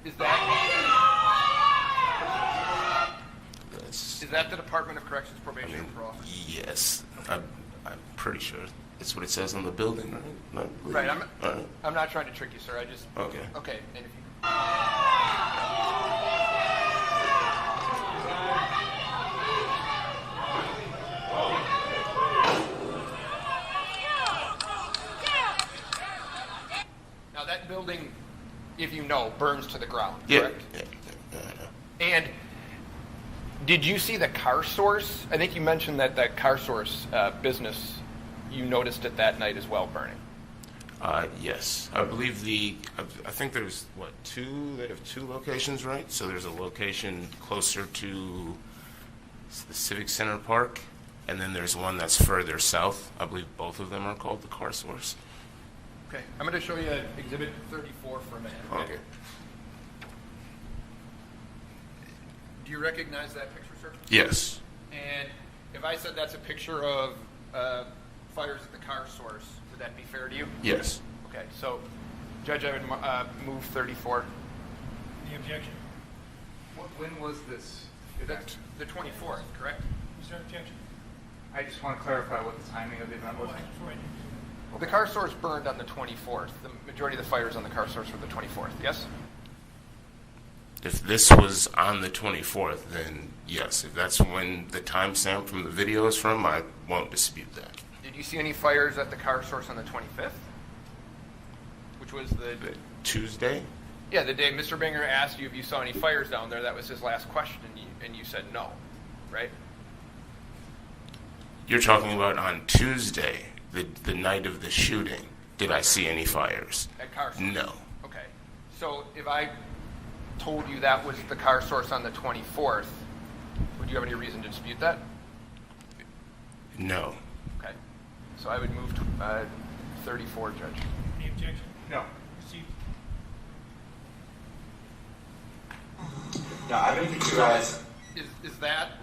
Is that the Department of Corrections Probation and Parole Office? Yes, I'm pretty sure it's what it says on the building, right? Right. I'm not trying to trick you, sir. I just. Okay. Okay. And if you. Now that building, if you know, burns to the ground, correct? Yeah. And did you see the Car Source? I think you mentioned that that Car Source business, you noticed it that night as well burning. Yes. I believe I think there's, they have two locations, right? So there's a location closer to the Civic Center Park, and then there's one that's further south. I believe both of them are called the Car Source. Okay. I'm going to show you Exhibit 34 for a minute. Okay. Do you recognize that picture, sir? Yes. And if I said that's a picture of fires at the Car Source, would that be fair to you? Yes. Okay. So, Judge, I would move 34. Any objection? When was this? That's the 24th, correct? Is there objection? I just want to clarify what the timing of the event was. Well, the Car Source burned on the 24th. The majority of the fires on the Car Source were the 24th, yes? If this was on the 24th, then yes. If that's when the timestamp from the video is from, I won't dispute that. Did you see any fires at the Car Source on the 25th? Which was the Tuesday? Yeah, the day Mr. Binger asked you if you saw any fires down there. That was his last question, and you said no, right? You're talking about on Tuesday, the night of the shooting. Did I see any fires? At Car Source? No. Okay. So if I told you that was the Car Source on the 24th, would you have any reason to dispute that? No. Okay. So I would move to 34, Judge. Any objection? No. Proceed. No, I think you guys. Is that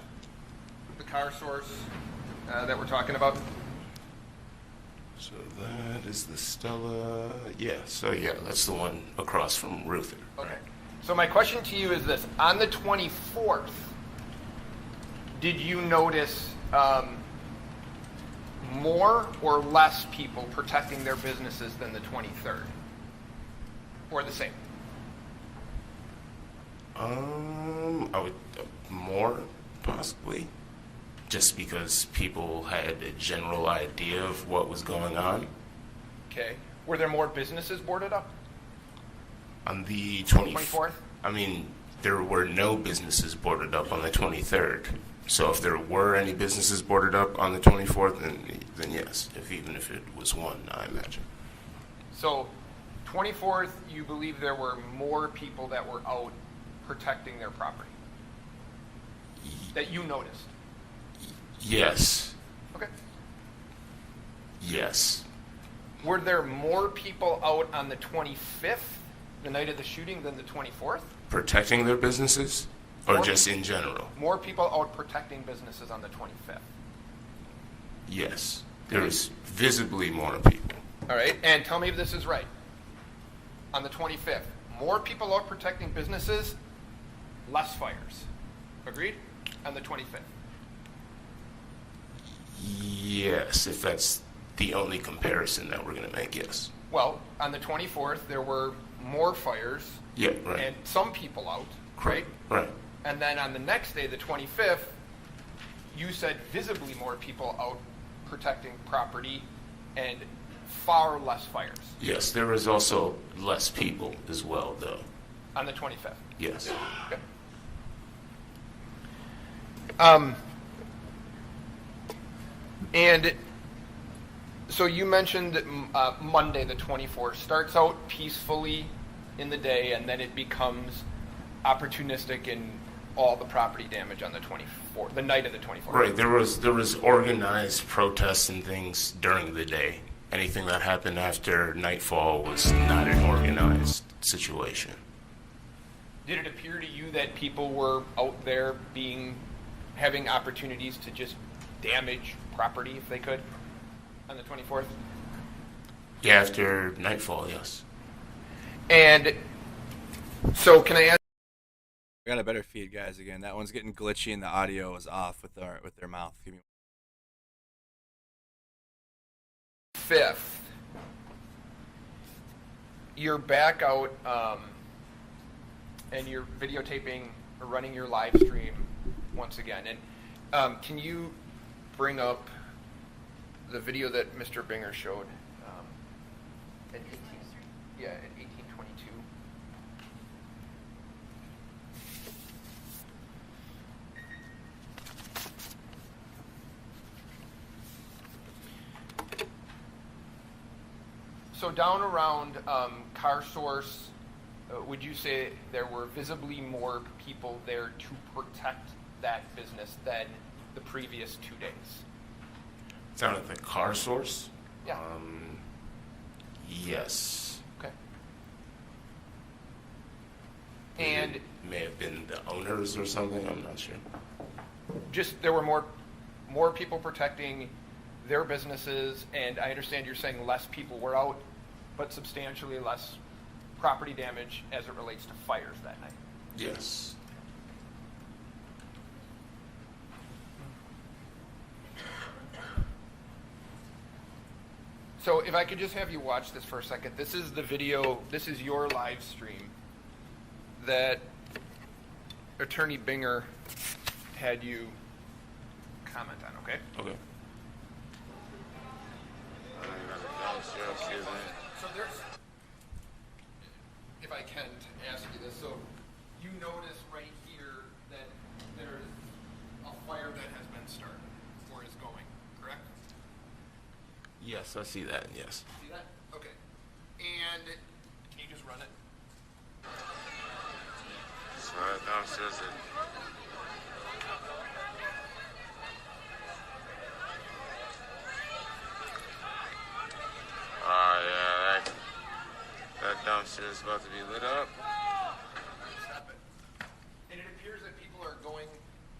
the Car Source that we're talking about? So that is the Stella. Yeah, so yeah, that's the one across from Ruther. Okay. So my question to you is this. On the 24th, did you notice more or less people protecting their businesses than the 23rd? Or the same? I would more, possibly. Just because people had a general idea of what was going on. Okay. Were there more businesses boarded up? On the 24th? I mean, there were no businesses boarded up on the 23rd. So if there were any businesses boarded up on the 24th, then yes, even if it was one, I imagine. So 24th, you believe there were more people that were out protecting their property? That you noticed? Yes. Okay. Yes. Were there more people out on the 25th, the night of the shooting, than the 24th? Protecting their businesses? Or just in general? More people out protecting businesses on the 25th. Yes. There was visibly more people. All right. And tell me if this is right. On the 25th, more people out protecting businesses, less fires. Agreed? On the 25th. Yes, if that's the only comparison that we're going to make, yes. Well, on the 24th, there were more fires. Yeah, right. And some people out, right? Right. And then on the next day, the 25th, you said visibly more people out protecting property and far less fires. Yes, there was also less people as well, though. On the 25th? Yes. Okay. And so you mentioned Monday, the 24th, starts out peacefully in the day, and then it becomes opportunistic in all the property damage on the 24th, the night of the 24th. Right. There was organized protests and things during the day. Anything that happened after nightfall was not an organized situation. Did it appear to you that people were out there having opportunities to just damage property if they could on the 24th? Yeah, after nightfall, yes. And so can I ask? I got a better feed, guys. Again, that one's getting glitchy and the audio is off with their mouth. Give me 5th, you're back out and you're videotaping or running your live stream once again. And can you bring up the video that Mr. Binger showed at 1822? So down around Car Source, would you say there were visibly more people there to protect that business than the previous 2 days? Down at the Car Source? Yeah. Yes. Okay. And it may have been the owners or something, I'm not sure. Just there were more people protecting their businesses, and I understand you're saying less people were out, but substantially less property damage as it relates to fires that night. Yes. So if I could just have you watch this for a second. This is the video, this is your live stream that Attorney Binger had you comment on, okay? Okay. So there's, if I can ask you this, so you notice right here that there's a fire that has been started or is going, correct? Yes, I see that, yes. See that? Okay. And can you just run it? So right downstairs. Oh yeah, that downstairs is about to be lit up. Stop it. And it appears that people are going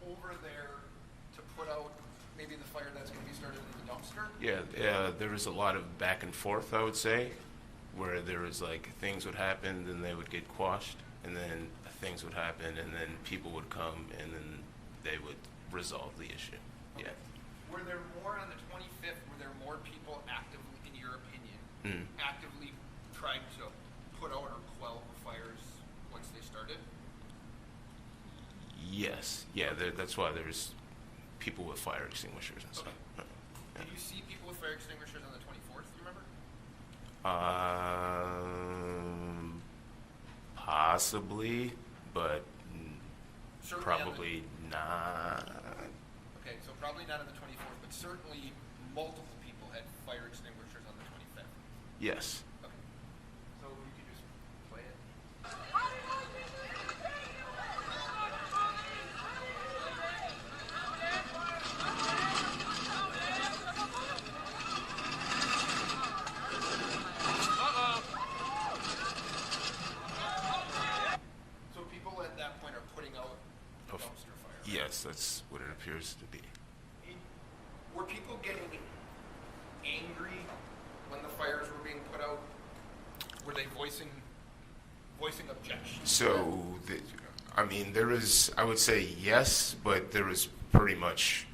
over there to put out maybe the fire that's going to be started in the dumpster? Yeah, there was a lot of back and forth, I would say, where there was like things would happen, then they would get quashed, and then things would happen, and then people would come, and then they would resolve the issue. Yeah. Were there more on the 25th? Were there more people actively, in your opinion, actively trying to put out or quell the fires once they started? Yes. Yeah, that's why there's people with fire extinguishers and stuff. Did you see people with fire extinguishers on the 24th, do you remember? Possibly, but Certainly probably not. Okay, so probably not on the 24th, but certainly multiple people had fire extinguishers on the 25th. Yes. Okay. So we could just play it. So people at that point are putting out the dumpster fire. Yes, that's what it appears to be. Were people getting angry when the fires were being put out? Were they voicing objections? So, there was, I would say yes, but there was pretty much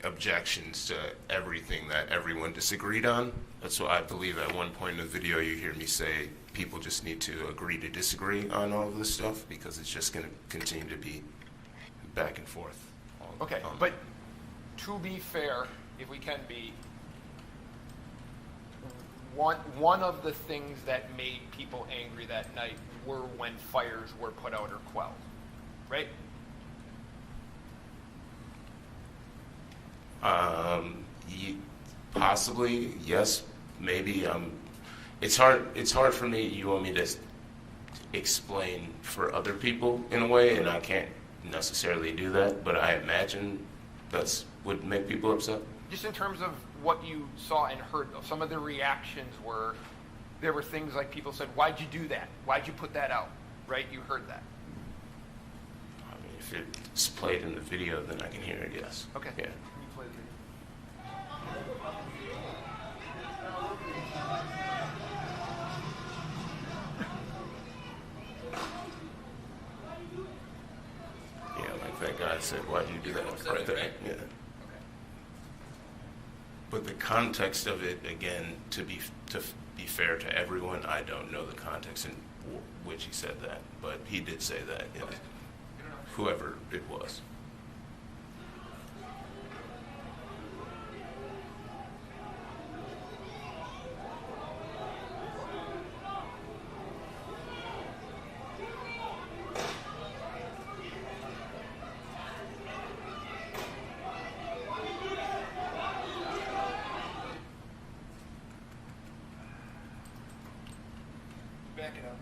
objections to everything that everyone disagreed on. That's why I believe at one point in the video you hear me say people just need to agree to disagree on all of this stuff, because it's just going to continue to be back and forth. Okay, but to be fair, if we can be, one of the things that made people angry that night were when fires were put out or quelled, right? Possibly, yes, maybe. It's hard for me. You want me to explain for other people in a way, and I can't necessarily do that, but I imagine that's would make people upset. Just in terms of what you saw and heard, though, some of the reactions were, there were things like people said, "Why'd you do that? Why'd you put that out?" Right? You heard that. I mean, if it's played in the video, then I can hear it, yes. Okay. Yeah. Can you play the video? Yeah, like that guy said, why'd you do that? Right there. Yeah. But the context of it, again, to be fair to everyone, I don't know the context in which he said that, but he did say that. Yeah. Okay. Whoever it was. Back it up.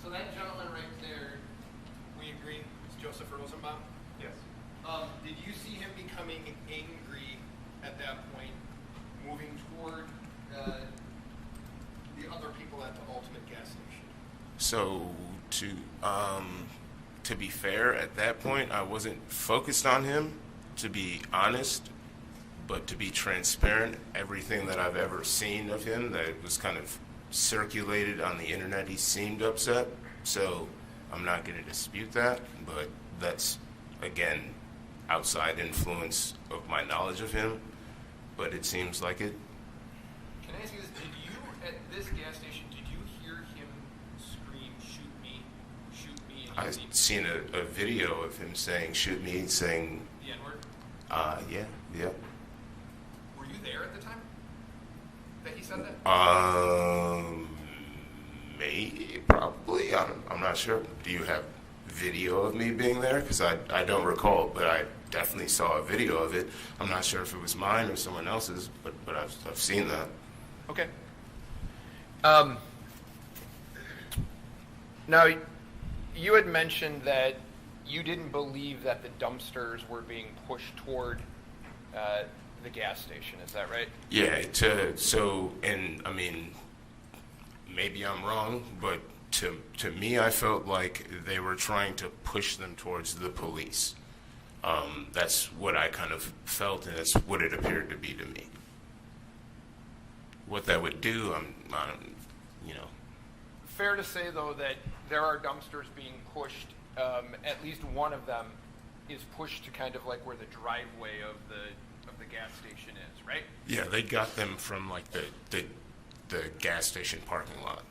So that gentleman right there, we agree, is Joseph Rosenbaum? Yes. Did you see him becoming angry at that point, moving toward the other people at the Ultimate gas station? So to be fair, at that point, I wasn't focused on him, to be honest, but to be transparent, everything that I've ever seen of him that was kind of circulated on the internet, he seemed upset. So I'm not going to dispute that, but that's, again, outside influence of my knowledge of him, but it seems like it. Can I ask you this? Did you, at this gas station, did you hear him scream, "Shoot me, shoot me"? I've seen a video of him saying, "Shoot me," saying, The N-word? Yeah. Were you there at the time that he said that? Maybe, probably. I'm not sure. Do you have video of me being there? Because I don't recall, but I definitely saw a video of it. I'm not sure if it was mine or someone else's, but I've seen that. Okay. Now, you had mentioned that you didn't believe that the dumpsters were being pushed toward the gas station. Is that right? Yeah. maybe I'm wrong, but to me, I felt like they were trying to push them towards the police. That's what I kind of felt, and that's what it appeared to be to me. What that would do, you know. Fair to say, though, that there are dumpsters being pushed. At least one of them is pushed to kind of like where the driveway of the gas station is, right? Yeah, they got them from like the gas station parking lot.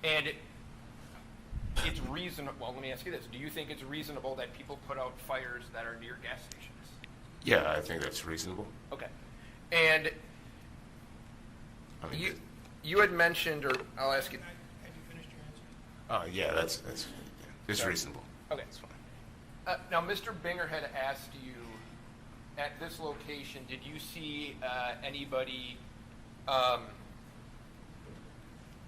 And it's reasonable. Well, let me ask you this: do you think it's reasonable that people put out fires that are near gas stations? Yeah, I think that's reasonable. Okay. And I mean, you had mentioned, or I'll ask you. Have you finished your answer? Yeah, it's reasonable. Okay. That's fine. Now, Mr. Binger had asked you at this location, did you see anybody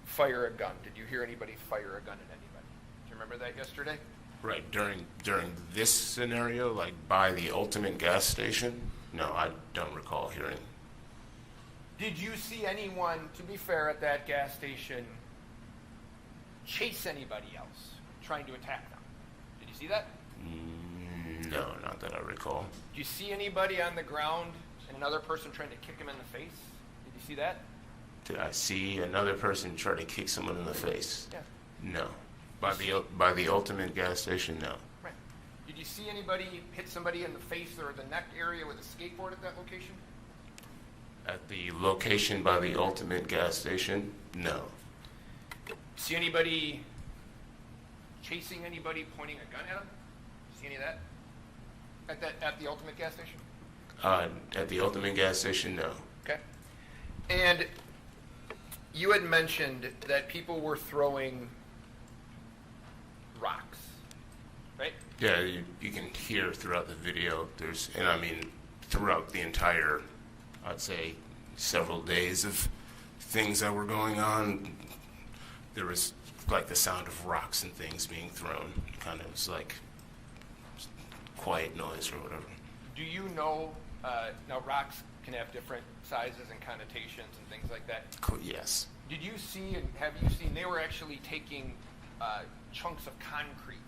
fire a gun? Did you hear anybody fire a gun at anybody? Do you remember that yesterday? Right, during this scenario, like by the Ultimate gas station, no, I don't recall hearing. Did you see anyone, to be fair, at that gas station chase anybody else trying to attack them? Did you see that? No, not that I recall. Did you see anybody on the ground and another person trying to kick him in the face? Did you see that? Did I see another person try to kick someone in the face? Yeah. No. By the Ultimate gas station, no. Right. Did you see anybody hit somebody in the face or the neck area with a skateboard at that location? At the location by the Ultimate gas station, no. See anybody chasing anybody, pointing a gun at them? See any of that? At the Ultimate gas station? At the Ultimate gas station, no. Okay. And you had mentioned that people were throwing rocks, right? Yeah, you can hear throughout the video. And I mean, throughout the entire, I'd say, several days of things that were going on, there was like the sound of rocks and things being thrown. Kind of was like quiet noise or whatever. Do you know, now rocks can have different sizes and connotations and things like that. Yes. Did you see and have you seen, they were actually taking chunks of concrete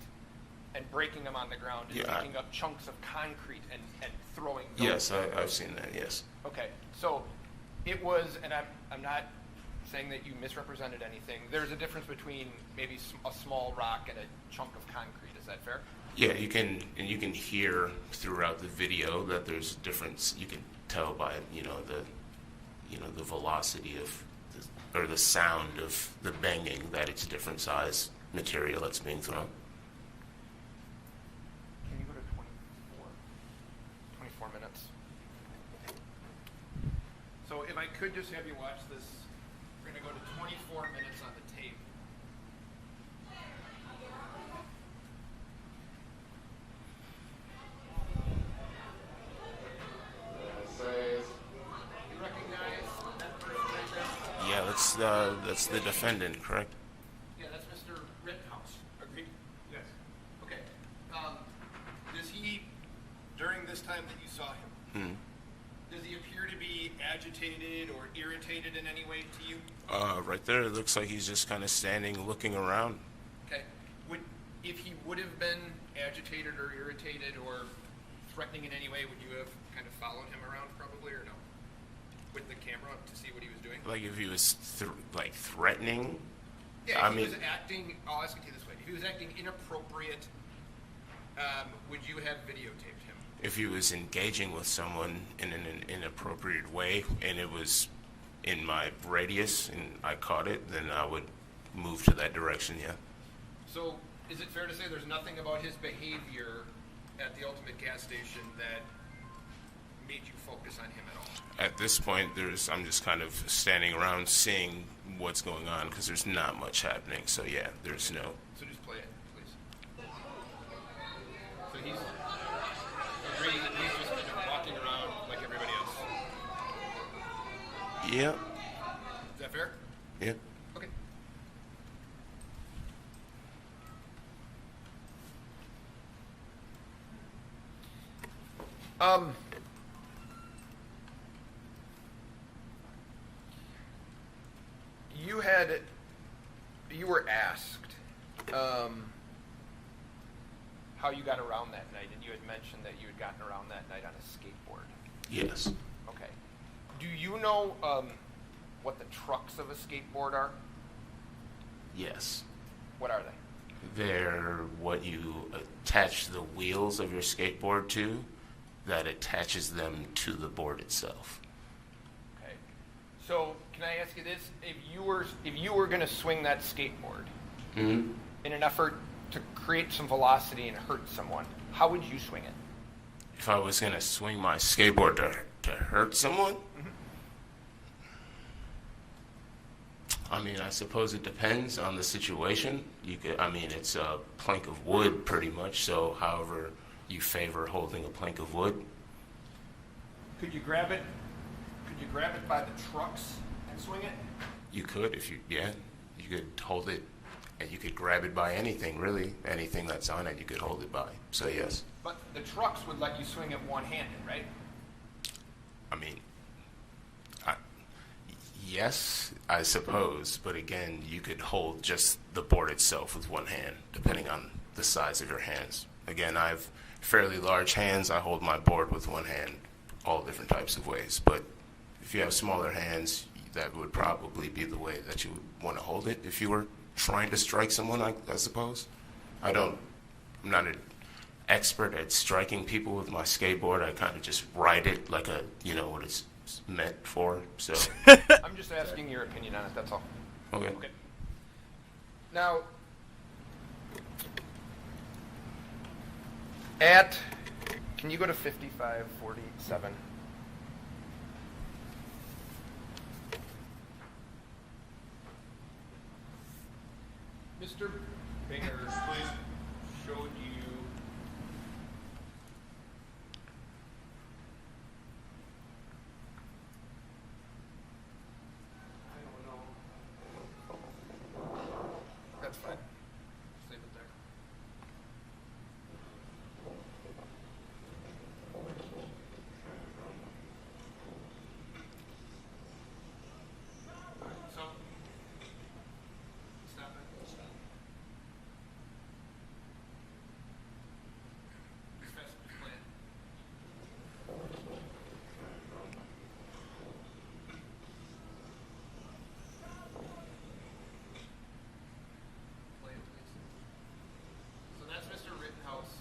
and breaking them on the ground and picking up chunks of concrete and throwing those. Yes, I've seen that, yes. Okay, so it was, and I'm not saying that you misrepresented anything. There's a difference between maybe a small rock and a chunk of concrete. Is that fair? Yeah, you can hear throughout the video that there's a difference. You can tell by the velocity of or the sound of the banging that it's different size material that's being thrown. Can you go to 24 minutes? So if I could just have you watch this, we're going to go to 24 minutes on the tape. You recognize that person right there? Yeah, that's the defendant, correct? Yeah, that's Mr. Rittenhouse. Agreed? Yes. Okay. Does he, during this time that you saw him, does he appear to be agitated or irritated in any way to you? Right there, it looks like he's just kind of standing, looking around. Okay. If he would have been agitated or irritated or threatening in any way, would you have kind of followed him around probably or no? With the camera to see what he was doing? Like if he was threatening? Yeah, if he was acting, I'll ask it to you this way. If he was acting inappropriate, would you have videotaped him? If he was engaging with someone in an inappropriate way and it was in my radius and I caught it, then I would move to that direction, yeah. So is it fair to say there's nothing about his behavior at the Ultimate gas station that made you focus on him at all? At this point, I'm just kind of standing around seeing what's going on because there's not much happening. So yeah, there's no. So just play it, please. So he's agreeing that he's just kind of walking around like everybody else. Yeah. Is that fair? Yeah. Okay. you were asked how you got around that night, and you had mentioned that you had gotten around that night on a skateboard. Yes. Okay. Do you know what the trucks of a skateboard are? Yes. What are they? They're what you attach the wheels of your skateboard to that attaches them to the board itself. Okay. So can I ask you this? If you were going to swing that skateboard Mm-hmm. in an effort to create some velocity and hurt someone, how would you swing it? If I was going to swing my skateboard to hurt someone? I mean, I suppose it depends on the situation. It's a plank of wood pretty much, so however you favor holding a plank of wood. Could you grab it? Could you grab it by the trucks and swing it? You could you could hold it, and you could grab it by anything, really. Anything that's on it, you could hold it by. So yes. But the trucks would let you swing it one-handed, right? I mean, yes, I suppose, but again, you could hold just the board itself with one hand, depending on the size of your hands. Again, I have fairly large hands. I hold my board with one hand, all different types of ways. But if you have smaller hands, that would probably be the way that you would want to hold it if you were trying to strike someone, I suppose. I'm not an expert at striking people with my skateboard. I kind of just ride it like what it's meant for. So I'm just asking your opinion on it, that's all. Okay. Now, can you go to 5547? Mr. Binger showed you That's fine. Just leave it there. So, stop it. Stop. As fast as you can. Play it, please. So that's Mr. Rittenhouse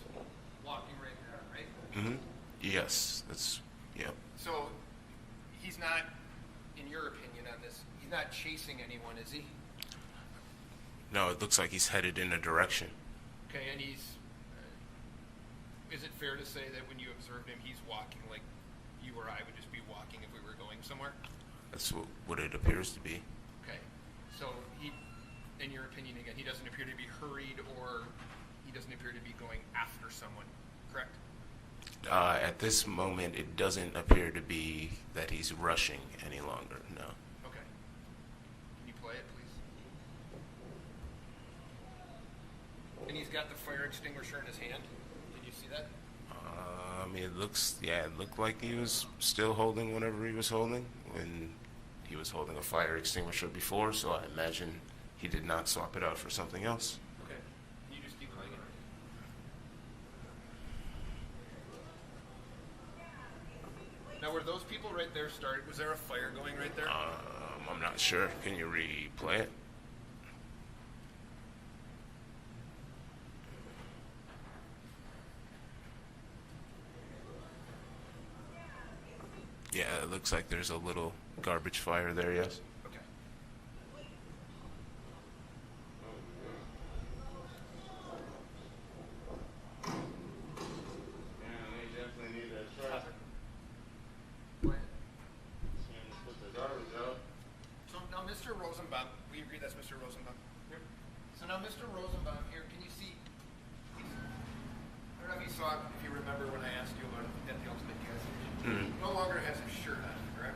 walking right there, right? Mm-hmm. Yes, that's, yep. So he's not, in your opinion on this, he's not chasing anyone, is he? No, it looks like he's headed in a direction. Okay, and he's, is it fair to say that when you observed him, he's walking like you or I would just be walking if we were going somewhere? That's what it appears to be. Okay, so he, in your opinion again, he doesn't appear to be hurried or he doesn't appear to be going after someone, correct? At this moment, it doesn't appear to be that he's rushing any longer, no. Okay. Can you play it, please? And he's got the fire extinguisher in his hand. Did you see that? It looked like he was still holding whatever he was holding when he was holding a fire extinguisher before, so I imagine he did not swap it out for something else. Okay. Can you just keep playing it? Now, were those people right there started? Was there a fire going right there? I'm not sure. Can you replay it? Yeah, it looks like there's a little garbage fire there, yes. Okay. So now, Mr. Rosenbaum, we agree that's Mr. Rosenbaum. Yep. So now, Mr. Rosenbaum here, can you see? I don't know if you saw, if you remember when I asked you about at the ultimate gas station. No longer has his shirt on, correct?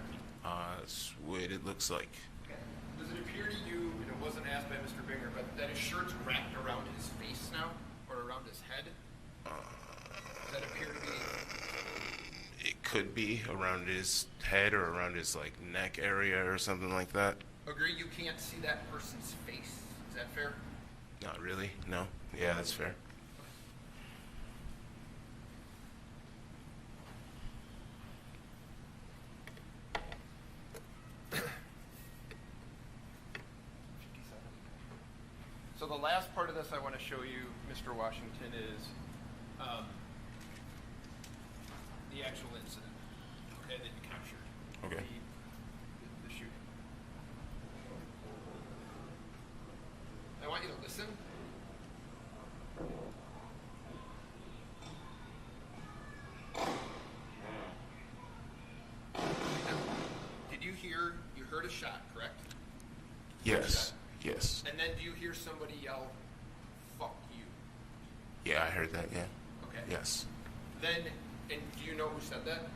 That's what it looks like. Okay. Does it appear to you, and it wasn't asked by Mr. Binger, but that his shirt's wrapped around his face now, or around his head? Does that appear to be? It could be around his head or around his neck area or something like that. agree you can't see that person's face. Is that fair? Not really. No. Yeah, that's fair. So the last part of this I want to show you, Mr. Washington, is the actual incident, okay, that you captured. Okay. The shooting. I want you to listen. Did you hear? You heard a shot, correct? Yes. Yes. And then do you hear somebody yell, "Fuck you"? Yeah, I heard that. Yeah. Okay. Yes. Then, and do you know who said that?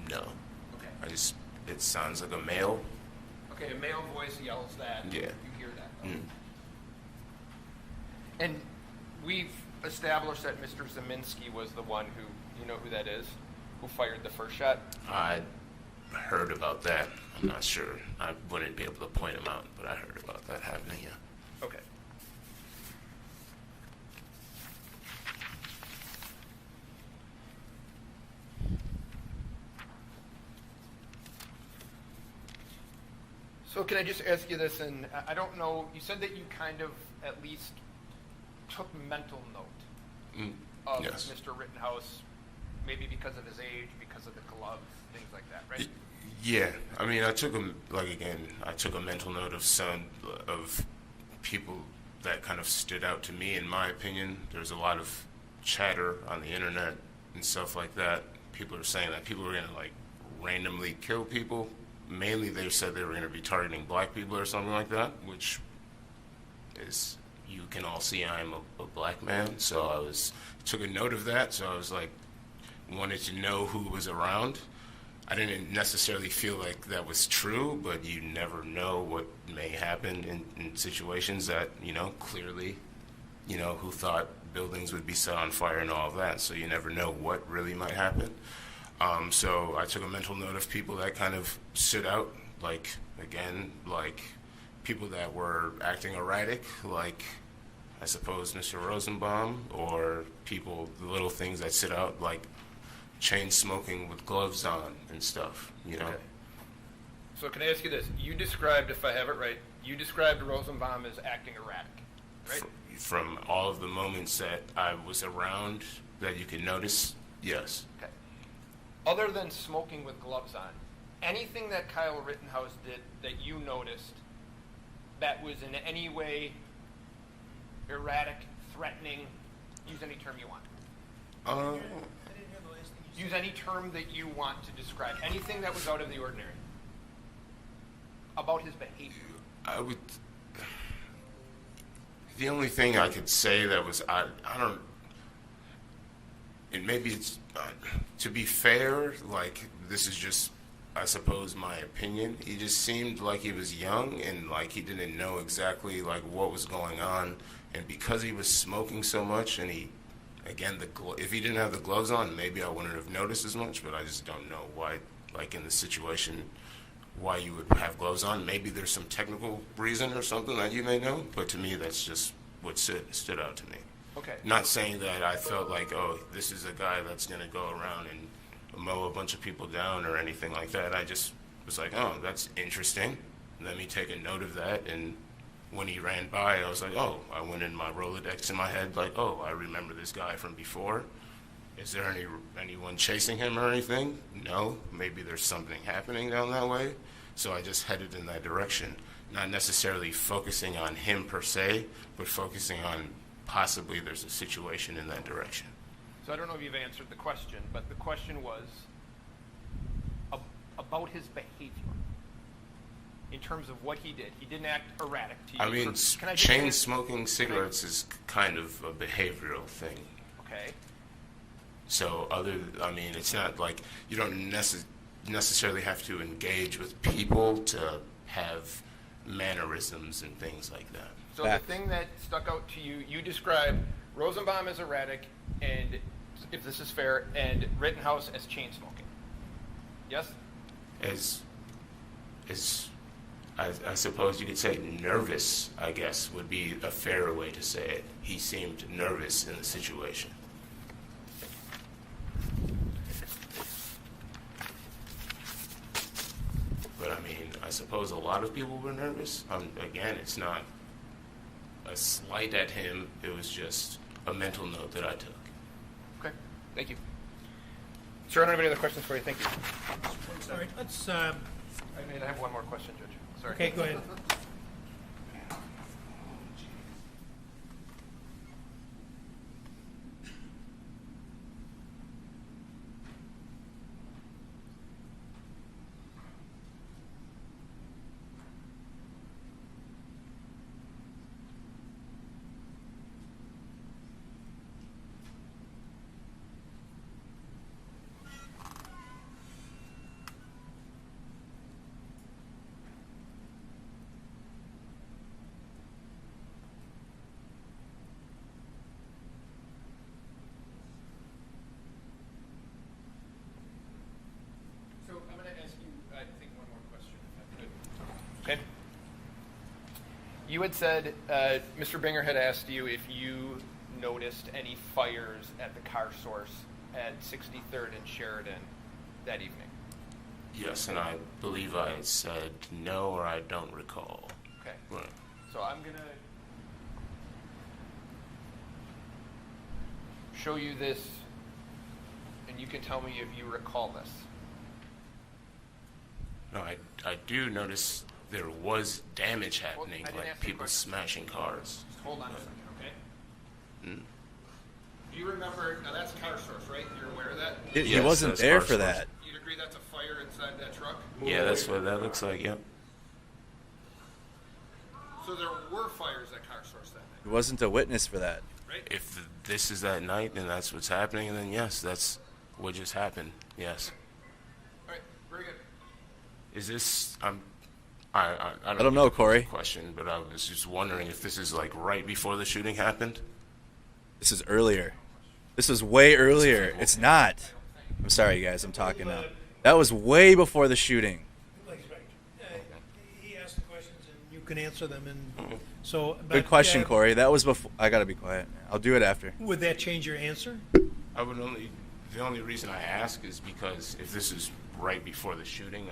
No. Okay. It sounds like a male. Okay, a male voice yells that. Yeah. You hear that. Mm. And we've established that Mr. Zeminski was the one who, you know who that is, who fired the first shot? I heard about that. I'm not sure. I wouldn't be able to point him out, but I heard about that happening, yeah. Okay. So can I just ask you this, and I don't know, you said that you kind of at least took mental note of yes. Mr. Rittenhouse, maybe because of his age, because of the gloves, things like that, right? Yeah, I mean, I took a mental note of some of people that kind of stood out to me, in my opinion. There's a lot of chatter on the internet and stuff like that. People are saying that people are going to, like, randomly kill people. Mainly they said they were going to be targeting black people or something like that, which is, you can all see I'm a black man, so I took a note of that, so I was like, wanted to know who was around. I didn't necessarily feel like that was true, but you never know what may happen in situations that, clearly, who thought buildings would be set on fire and all of that, so you never know what really might happen. So I took a mental note of people that kind of stood out, like people that were acting erratic, like, I suppose, Mr. Rosenbaum, or people, the little things that stood out, like chain smoking with gloves on and stuff, Okay. So can I ask you this? You described, if I have it right, you described Rosenbaum as acting erratic, right? From all of the moments that I was around that you could notice, yes. Okay. Other than smoking with gloves on, anything that Kyle Rittenhouse did that you noticed that was in any way erratic, threatening, use any term you want. Use any term that you want to describe. Anything that was out of the ordinary about his behavior. The only thing I could say that was, I don't, and maybe it's, to be fair, like, this is just, I suppose, my opinion. He just seemed like he was young and like he didn't know exactly like what was going on. And because he was smoking so much, and if he didn't have the gloves on, maybe I wouldn't have noticed as much, but I just don't know why, like in the situation, why you would have gloves on. Maybe there's some technical reason or something that you may know, but to me, that's just what stood out to me. Okay. Not saying that I felt like, oh, this is a guy that's going to go around and mow a bunch of people down or anything like that. I just was like, oh, that's interesting. Let me take a note of that. And when he ran by, I was like, oh, I went in my Rolodex in my head, like, oh, I remember this guy from before. Is there anyone chasing him or anything? No. Maybe there's something happening down that way. So I just headed in that direction, not necessarily focusing on him per se, but focusing on possibly there's a situation in that direction. So I don't know if you've answered the question, but the question was about his behavior in terms of what he did. He didn't act erratic to you. I mean, chain smoking cigarettes is kind of a behavioral thing. Okay. So it's not like you don't necessarily have to engage with people to have mannerisms and things like that. So the thing that stuck out to you, you described Rosenbaum as erratic, and if this is fair, and Rittenhouse as chain smoking. Yes? I suppose you could say nervous, I guess, would be a fairer way to say it. He seemed nervous in the situation. But I mean, I suppose a lot of people were nervous. Again, it's not a slight at him. It was just a mental note that I took. Okay, thank you. Sir, I don't have any other questions for you. Thank you. All right, let's. I have one more question, Judge. Sorry. Okay, go ahead. So I'm going to ask you, I think, one more question, if I could. Okay. You had said, Mr. Binger had asked you if you noticed any fires at the car source at 63rd and Sheridan that evening. Yes, and I believe I said no, or I don't recall. Okay. Right. So I'm going to show you this, and you can tell me if you recall this. No, I do notice there was damage happening, I didn't like ask you a people question. smashing cars. Just hold on a second, okay? Mm. Do you remember, now that's car source, right? You're aware of that? He Yes, wasn't that's there car for source. that. You'd agree that's a fire inside that truck? Yeah, that's what that looks like, yep. So there were fires at car source that night, He wasn't a witness for that. right? If this is that night and that's what's happening, then yes, that's what just happened, yes. All right, very good. Is this, I don't know, Corey. question, but I was just wondering if this is like right before the shooting happened? This is earlier. This was way earlier. It's not. I'm sorry, guys. I'm talking now. That was way before the shooting. Like, right. He asked the questions and you can answer them. And so, but, Good question, Corey. That was before. I gotta be quiet. I'll do it after. Would that change your answer? The only reason I ask is because if this is right before the shooting,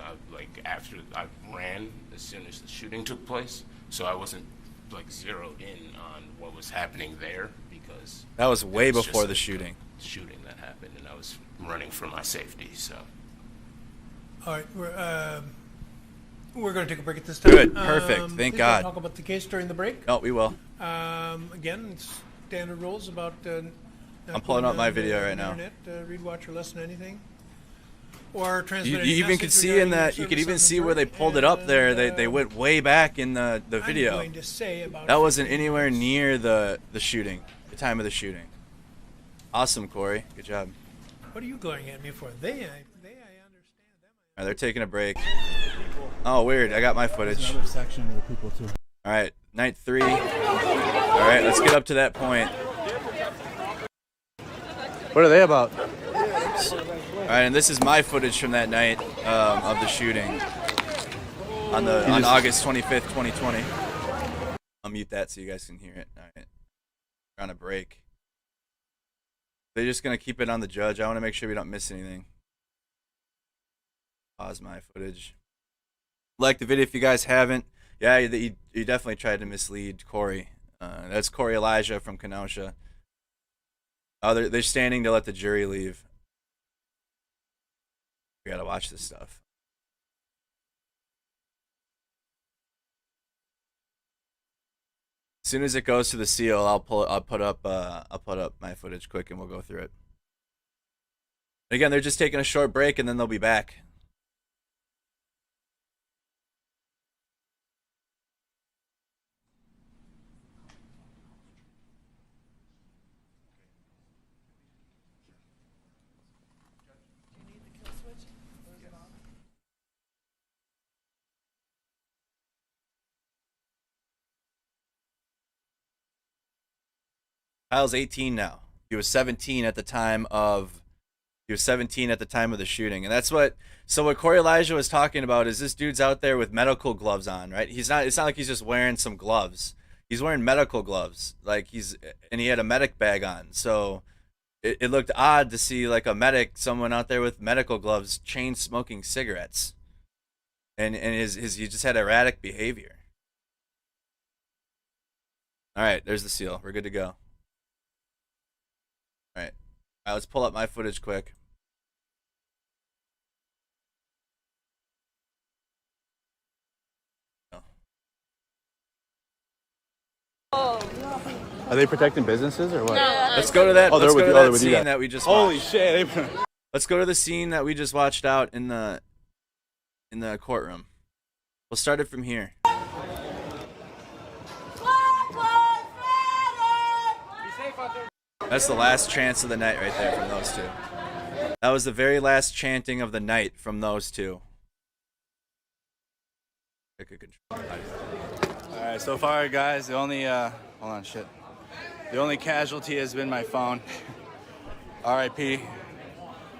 after I ran as soon as the shooting took place, so I wasn't like zeroed in on what was happening there because That was way it was before just the a shooting. shooting that happened, and I was running for my safety. So All right, we're going to take a break at this time. Good, perfect. Thank please don't God. Talk about the case during the break. No, we will. Again, it's standard rules about. I'm pulling up my video right now. Internet, read, watch, or listen to anything. Or transmit You any even message could see regarding in your that. You could service even on see the where they break, pulled it up there. and, They went way back in the video. I'm going to say about That wasn't 15 anywhere minutes. near the shooting, the time of the shooting. Awesome, Corey. Good job. What are you glaring at me for? I understand. All right, they're taking a break. Oh, weird. I got my footage. Another section of the people too. All right, night 3. All right, let's get up to that point. What are they about? All right, and this is my footage from that night of the shooting on August 25th, 2020. I'll mute that so you guys can hear it. All right, we're on a break. They're just gonna keep it on the judge. I want to make sure we don't miss anything. Pause my footage. Like the video if you guys haven't. Yeah, you definitely tried to mislead Corey. That's Corey Elijah from Kenosha. Oh, they're standing to let the jury leave. We gotta watch this stuff. As soon as it goes to the seal, I'll put up my footage quick and we'll go through it. Again, they're just taking a short break and then they'll be back. Kyle's 18 now. He was 17 at the time of He was 17 at the time of the shooting, and that's what. So what Corey Elijah was talking about is this dude's out there with medical gloves on, right? He's not. It's not like he's just wearing some gloves. He's wearing medical gloves, and he had a medic bag on. So it looked odd to see like a medic, someone out there with medical gloves, chain smoking cigarettes, and he just had erratic behavior. All right, there's the seal. We're good to go. All right, let's pull up my footage quick. Are they protecting businesses or what? No. Let's go to that. Let's go to that scene that we just watched. Holy shit! Let's go to the scene that we just watched out in the courtroom. We'll start it from here. That's the last chants of the night right there from those two. That was the very last chanting of the night from those two. Alright, so far guys, the only hold on, shit. The only casualty has been my phone. R.I.P.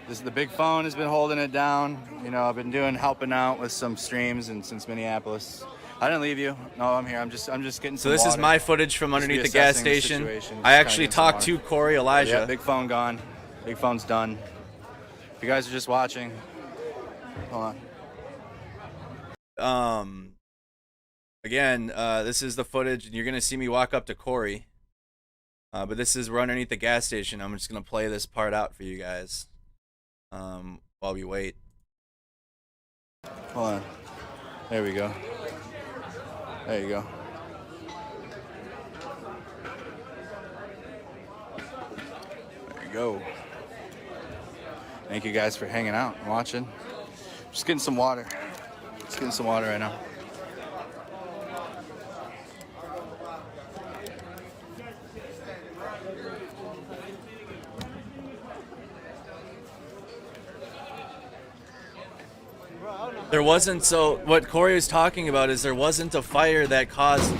The big phone has been holding it down. You know, I've been helping out with some streams since Minneapolis. I didn't leave you. No, I'm here. I'm just getting some So this water. is my footage from underneath the gas station. I actually talked to Corey Elijah. Yeah, big phone gone. Big phone's done. If you guys are just watching, hold on. Again, this is the footage, and you're gonna see me walk up to Corey. But we're underneath the gas station. I'm just gonna play this part out for you guys. While we wait. Hold on. There we go. There you go. There you go. Thank you guys for hanging out and watching. Just getting some water. Just getting some water right now. There wasn't, so what Corey was talking about is there wasn't a fire that caused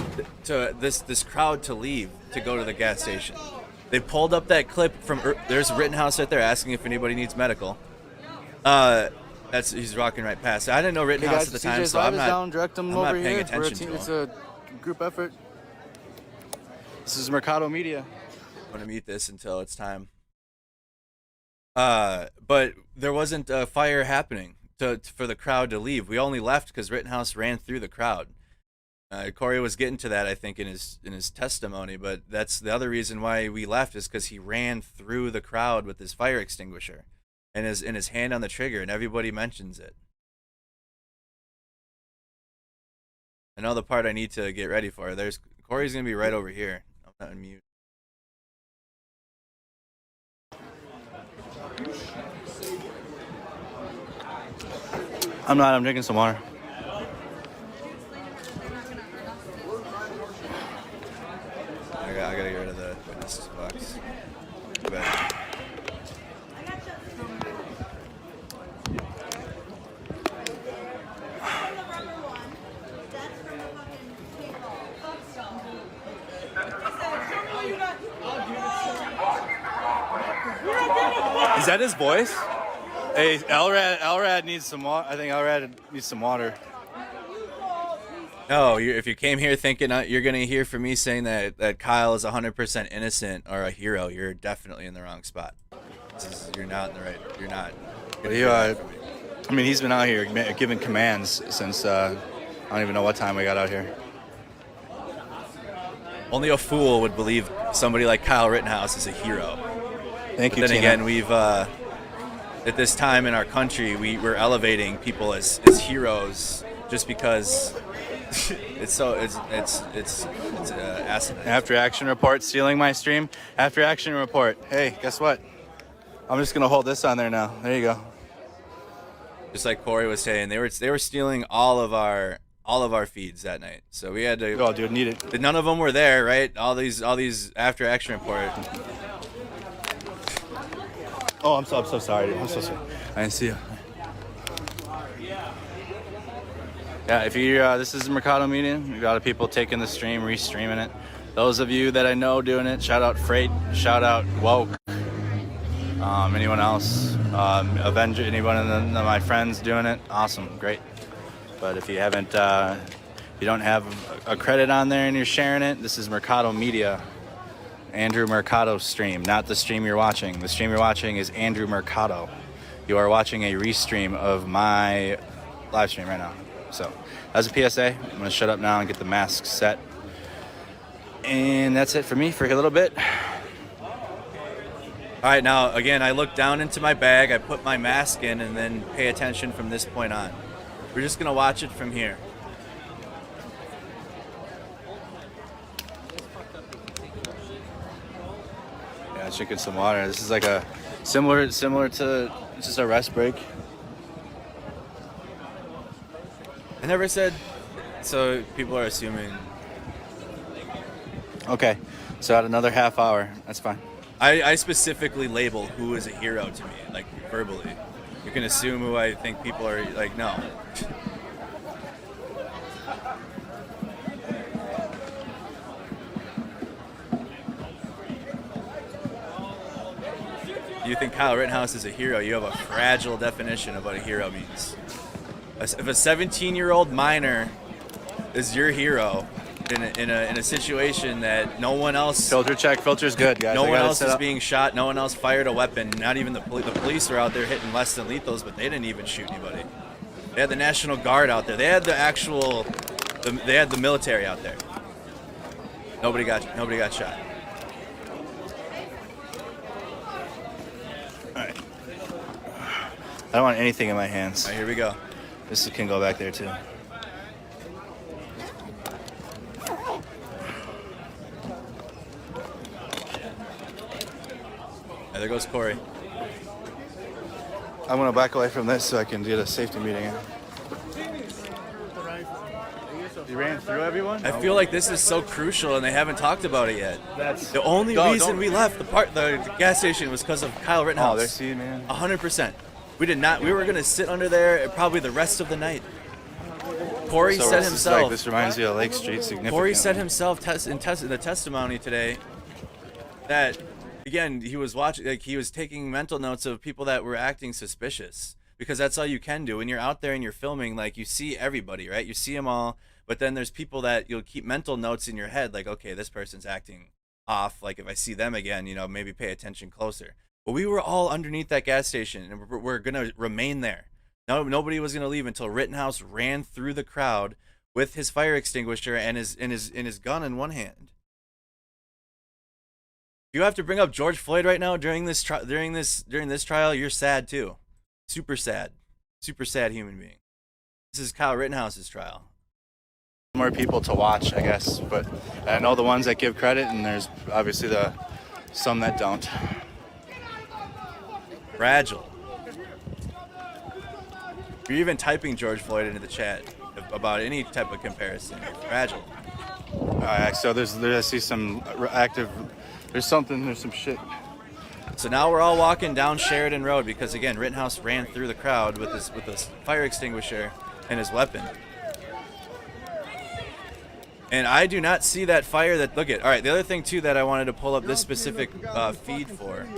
this crowd to leave to go to the gas station. They pulled up that clip from, there's Rittenhouse right there asking if anybody needs medical. He's rocking right past. I didn't know Rittenhouse at the time, so I'm not paying attention to him. It's a group effort. This is Mercado Media. I'm going to mute this until it's time. But there wasn't a fire happening for the crowd to leave. We only left because Rittenhouse ran through the crowd. Corey was getting to that, I think, in his testimony, but that's the other reason why we left is because he ran through the crowd with his fire extinguisher and his hand on the trigger, and everybody mentions it. I know the part I need to get ready for. Corey's gonna be right over here. I'm not on mute. I'm not. I'm drinking some water. I gotta get rid of the witness box. Too bad. Is that his voice? Hey, Elrad needs some water. I think Elrad needs some water. No, if you came here thinking you're going to hear from me saying that Kyle is 100% innocent or a hero, you're definitely in the wrong spot. You're not in the right. You're not. I mean, he's been out here giving commands since I don't even know what time we got out here. Only a fool would believe somebody like Kyle Rittenhouse is a hero. Thank you, Then Tina. again, we've at this time in our country, we're elevating people as heroes just because it's asinine. After action report stealing my stream. After action report. Hey, guess what? I'm just gonna hold this on there now. There you go. Just like Corey was saying, they were stealing all of our feeds that night. So we had to. Oh, dude, need it. None of them were there, right? All these after action reports. Oh, I'm so sorry, dude. I'm so sorry. I didn't see you. Yeah, if you this is Mercado Media. We've got a lot of people taking the stream, restreaming it. Those of you that I know doing it, shout out Freight, shout out Woke. Anyone else? Avenger? Anyone of my friends doing it? Awesome, great. But if you haven't, you don't have a credit on there and you're sharing it, this is Mercado Media. Andrew Mercado stream, not the stream you're watching. The stream you're watching is Andrew Mercado. You are watching a restream of my live stream right now. So that's a PSA. I'm going to shut up now and get the mask set. And that's it for me for a little bit. All right, now, again, I look down into my bag, I put my mask in, and then pay attention from this point on. We're just going to watch it from here. Yeah, drinking some water. This is like a similar to just a rest break. I never said, so people are assuming. Okay, so at another half hour, that's fine. I specifically label who is a hero to me, like verbally. You can assume who I think people are, like, no. You think Kyle Rittenhouse is a hero, you have a fragile definition of what a hero means. If a 17-year-old minor is your hero in a situation that no one else... Filter check, filter's good, guys. No one else is being shot, no one else fired a weapon, not even the police were out there hitting less than lethals, but they didn't even shoot anybody. They had the National Guard out there. They had the actual... They had the military out there. Nobody got shot. Alright. I don't want anything in my hands. Alright, here we go. This can go back there too. There goes Corey. I'm gonna back away from this so I can get a safety meeting in. You ran through everyone? I feel like this is so crucial and they haven't talked about it yet. That's the only reason we left the gas station was because of Kyle Rittenhouse. Oh, they're seeing, man. 100%. We did not. We were gonna sit under there probably the rest of the night. Corey said himself. This reminds you of Lake Street significantly. Corey said himself in the testimony today that, again, he was watching, like he was taking mental notes of people that were acting suspicious, because that's all you can do when you're out there and you're filming. Like, you see everybody, right? You see them all, but then there's people that you'll keep mental notes in your head, like, okay, this person's acting off. Like, if I see them again, maybe pay attention closer. But we were all underneath that gas station, and we're gonna remain there. No, nobody was gonna leave until Rittenhouse ran through the crowd with his fire extinguisher and his gun in one hand. You have to bring up George Floyd right now during this trial. You're sad too, super sad human being. This is Kyle Rittenhouse's trial. More people to watch, I guess, but I know the ones that give credit, and there's obviously some that don't. Fragile. You're even typing George Floyd into the chat about any type of comparison. Fragile. All right, so I see some active. There's some shit. So now we're all walking down Sheridan Road because, again, Rittenhouse ran through the crowd with his fire extinguisher and his weapon. And I do not see that fire that, look at, all right, the other thing too that I wanted to pull up this specific feed for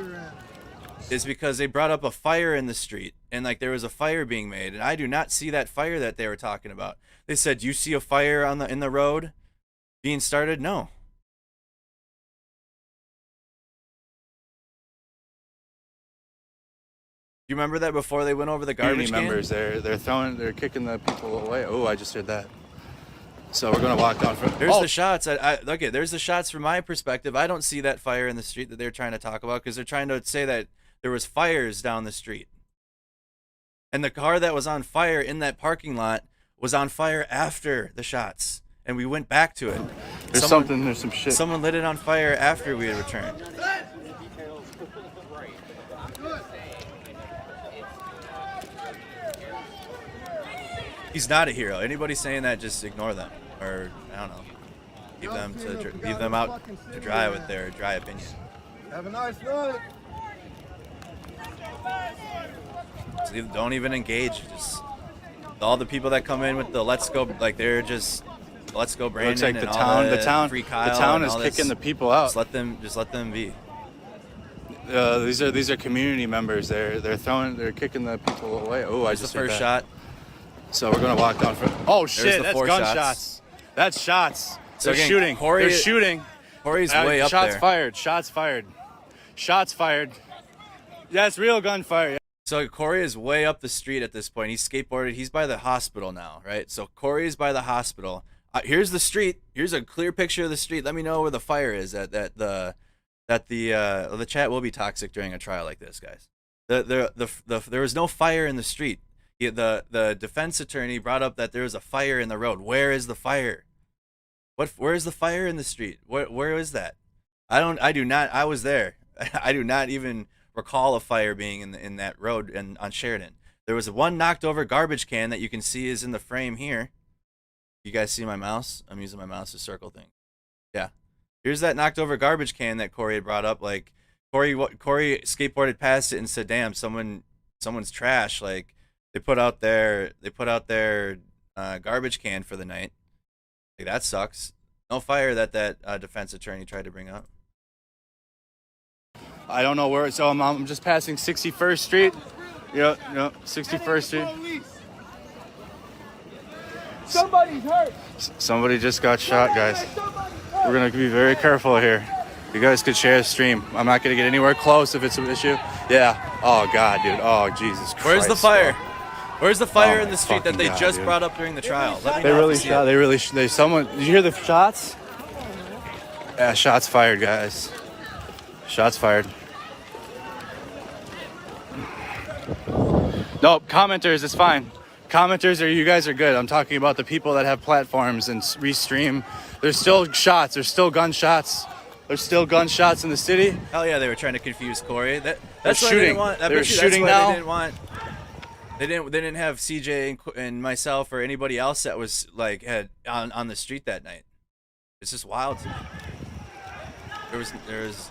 is because they brought up a fire in the street, and like there was a fire being made, and I do not see that fire that they were talking about. They said, "You see a fire in the road being started?" No. You remember that before they went over the garbage can? Members, they're kicking the people away. Oh, I just heard that. So we're gonna walk down from. There's the shots. Okay, there's the shots from my perspective. I don't see that fire in the street that they're trying to talk about, because they're trying to say that there was fires down the street. And the car that was on fire in that parking lot was on fire after the shots, and we went back to it. There's some shit. Someone lit it on fire after we had returned. He's not a hero. Anybody saying that, just ignore them, or I don't know, leave them out to dry with their dry opinion. Have a nice night. So don't even engage. Just all the people that come in with the let's go, like they're just let's go Brandon. Looks like the town, free Kyle, the town is kicking the people out. Just let them be. These are community members. They're kicking the people away. Oh, I There's just the heard first that. shot. So we're gonna walk down. Oh shit! the That's 4 gunshots. That's shots. So They're again, shooting. Corey- They're shooting. Corey's way up shots there. fired. Shots fired. Shots fired. Yeah, it's real gunfire. Yeah. So Corey is way up the street at this point. He's skateboarded. He's by the hospital now, right? So Corey is by the hospital. Here's the street. Here's a clear picture of the street. Let me know where the fire is. The chat will be toxic during a trial like this, guys. There was no fire in the street. The defense attorney brought up that there was a fire in the road. Where is the fire? Where is the fire in the street? Where is that? I do not. I was there. I do not even recall a fire being in that road and on Sheridan. There was one knocked over garbage can that you can see is in the frame here. You guys see my mouse? I'm using my mouse to circle things. Yeah. Here's that knocked over garbage can that Corey had brought up. Like Corey skateboarded past it and said, "Damn, someone's trash." Like they put out their garbage can for the night. Like that sucks. No fire that defense attorney tried to bring up. I don't know where. So I'm just passing 61st Street. Yep, 61st Street. Somebody's hurt. Somebody just got shot, guys. We're gonna be very careful here. You guys could share the stream. I'm not gonna get anywhere close if it's an issue. Yeah. Oh God, dude. Oh Jesus Christ. Where's the fire? bro. Where's the fire Oh in my the street that they fucking God, just dude. brought up during the trial? Let me They know if really you see shot. it. Someone. Did you hear the shots? Yeah, shots fired, guys. Shots fired. Nope, commenters, it's fine. Commenters, you guys are good. I'm talking about the people that have platforms and restream. There's still shots. There's still gunshots. There's still gunshots in the city. Hell yeah, they were trying to confuse Corey. That's They're why shooting. They didn't want. They're shooting now. They didn't want. They didn't have CJ and myself or anybody else that was like had on the street that night. It's just wild to me. There was.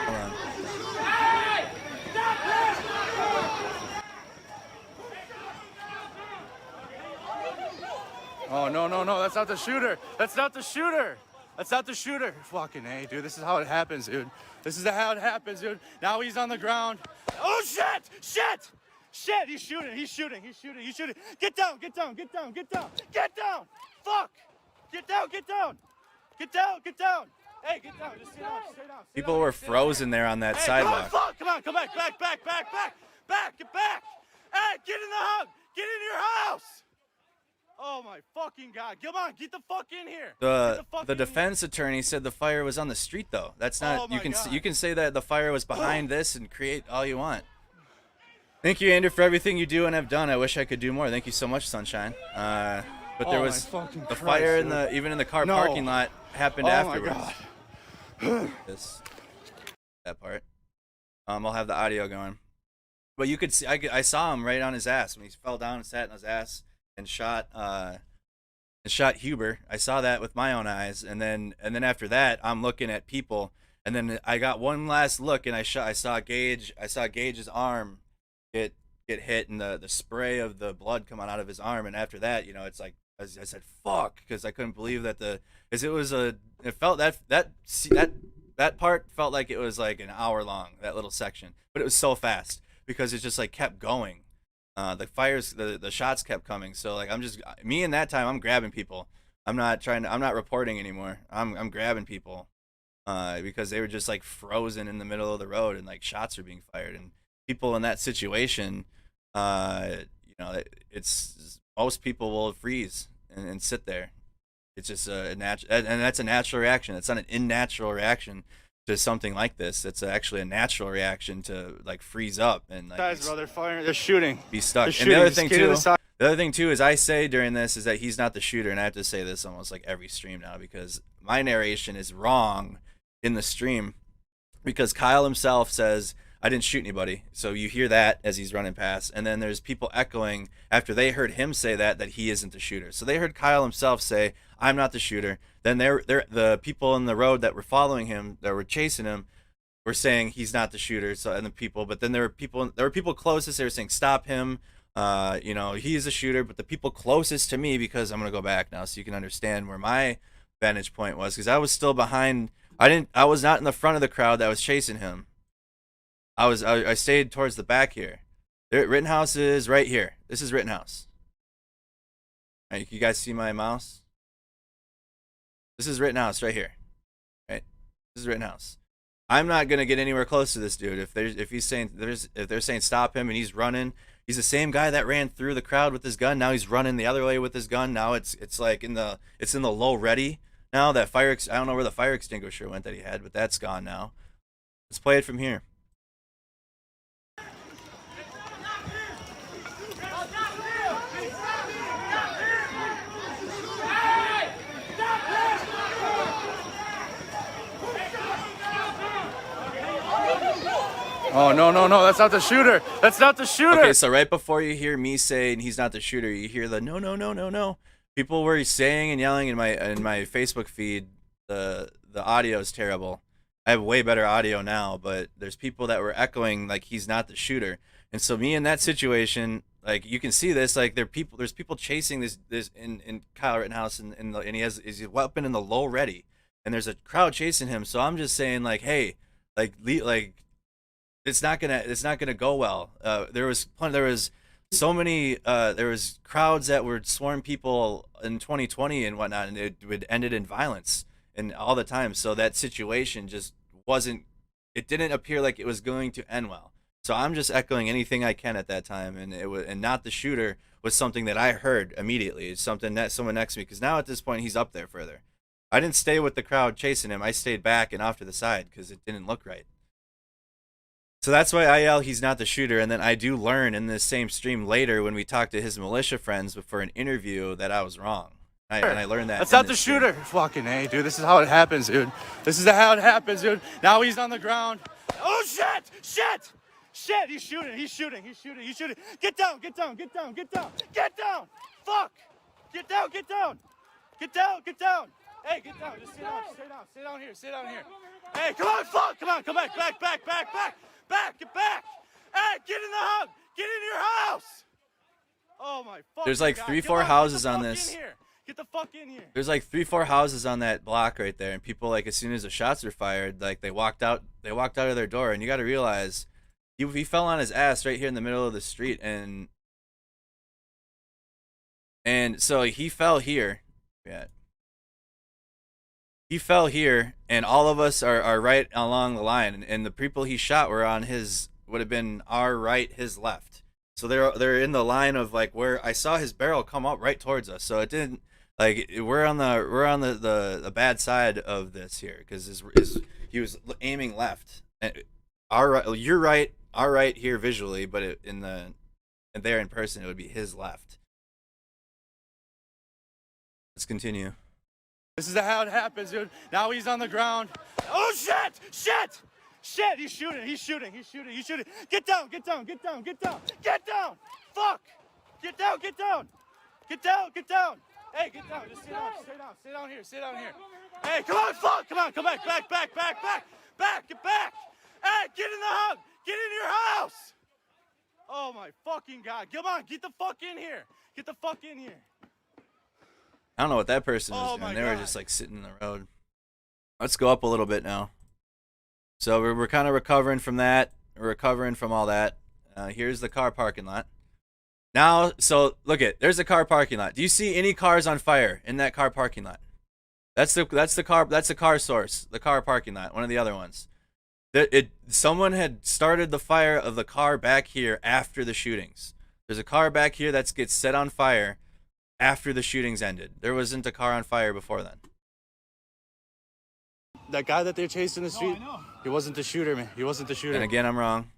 Hold on. Oh, no, that's not the shooter. That's not the shooter. That's not the shooter. Fucking A, dude. This is how it happens, dude. This is how it happens, dude. Now he's on the ground. Oh, shit! Shit! Shit! He's shooting. He's shooting. He's shooting. He's shooting. Get down. Get down. Get down. Get down. Get down. Fuck! Get down. Get down. Get down. Get down. Hey, get down. Just sit down. Sit down. People were frozen there on that sidewalk. Come on, fuck. Come on. Come back. Back. Back. Back. Back. Back. Get back. Hey, get in the house. Get in your house. Oh my fucking God! Come on, get the fuck in here. The defense attorney said the fire was on the street, though. That's not. Oh my God. You can say that the fire was behind this and create all you want. Thank you, Andrew, for everything you do and have done. I wish I could do more. Thank you so much, Sunshine. But there Oh was my fucking the Christ, fire in dude. even in the car No. parking lot happened Oh my afterwards. God. That part. I'll have the audio going. But you could see, I saw him right on his ass when he fell down and sat on his ass and shot Huber. I saw that with my own eyes, and then after that, I'm looking at people, and then I got one last look, and I saw Gage's arm get hit, and the spray of the blood coming out of his arm, and after that, it's like I said fuck, because I couldn't believe that it felt that part felt like it was like an hour long, that little section, but it was so fast because it just like kept going. The shots kept coming. So like me in that time, I'm grabbing people. I'm not reporting anymore. I'm grabbing people, because they were just like frozen in the middle of the road and like shots were being fired, and people in that situation, it's most people will freeze and sit there. It's just a natural, and that's a natural reaction. It's not an unnatural reaction to something like this. It's actually a natural reaction to like freeze up and like Guys, bro, they're firing. They're shooting. be stuck. They're And shooting. the other Just thing get to too, the side. the other thing too is I say during this is that he's not the shooter, and I have to say this almost like every stream now because my narration is wrong in the stream because Kyle himself says I didn't shoot anybody. So you hear that as he's running past, and then there's people echoing after they heard him say that he isn't the shooter. So they heard Kyle himself say I'm not the shooter. Then the people in the road that were following him, that were chasing him, were saying he's not the shooter. So but then there were people closest. They were saying stop him. He's the shooter. But the people closest to me, because I'm gonna go back now so you can understand where my vantage point was, because I was still behind. I was not in the front of the crowd that was chasing him. I stayed towards the back here. Rittenhouse is right here. This is Rittenhouse. Right, you guys see my mouse? This is Rittenhouse right here. Right? This is Rittenhouse. I'm not gonna get anywhere close to this dude. If they're saying stop him and he's running, he's the same guy that ran through the crowd with his gun. Now he's running the other way with his gun. Now it's like in the low ready. Now that I don't know where the fire extinguisher went that he had, but that's gone now. Let's play it from here. Oh, no, that's not the shooter. That's not the shooter. Okay, so right before you hear me saying he's not the shooter, you hear the no. People were saying and yelling in my Facebook feed. The audio is terrible. I have way better audio now, but there's people that were echoing like he's not the shooter. And so me in that situation, like you can see this, like there's people chasing this in Kyle Rittenhouse and he has his weapon in the low ready, and there's a crowd chasing him. So I'm just saying like, hey, like it's not gonna go well. There was crowds that would swarm people in 2020 and whatnot, and it would ended in violence and all the time. So that situation just it didn't appear like it was going to end well. So I'm just echoing anything I can at that time, and not the shooter was something that I heard immediately. It's something that someone next to me, because now at this point he's up there further. I didn't stay with the crowd chasing him. I stayed back and off to the side because it didn't look right. So that's why I yell he's not the shooter, and then I do learn in this same stream later when we talk to his militia friends for an interview that I was wrong. And I learned that. That's not the shooter. Fucking A, dude. This is how it happens, dude. This is how it happens, dude. Now he's on the ground. Oh, shit! He's shooting. Get down. Fuck! Get down. Hey, get down. Just stay down here. Hey, come on, fuck! Come back. Get back! Hey, get in the hug! Get in your house! Oh my fuck! There's like 3-4 houses on this. Get the fuck in here! There's like 3-4 houses on that block right there, and people, like, as soon as the shots were fired, like they walked out of their door, and you got to realize he fell on his ass right here in the middle of the street, and so he fell here. Yeah. He fell here, and all of us are right along the line, and the people he shot were on would have been our right, his left. So they're in the line of like where I saw his barrel come up right towards us. So it didn't like we're on the bad side of this here, because he was aiming left. Our right, your right, our right here visually, but there in person it would be his left. Let's continue. This is how it happens, dude. Now he's on the ground. Oh, shit! He's shooting. Get down. Fuck! Get down. Hey, get down. Just stay down here. Hey, come on, fuck! Come back. Get back! Hey, get in the hug! Get in your house! Oh my fucking God. Come on, get the fuck in here. I don't know what that person was doing. They were just like sitting in the road. Let's go up a little bit now. So we're kind of recovering from that. We're recovering from all that. Here's the car parking lot. Now, so look there's a car parking lot. Do you see any cars on fire in that car parking lot? That's the car source, the car parking lot, one of the other ones. Someone had started the fire of the car back here after the shootings. There's a car back here that gets set on fire after the shootings ended. There wasn't a car on fire before then. That guy that they're chasing in the street, he wasn't the shooter, man. And again, I'm wrong.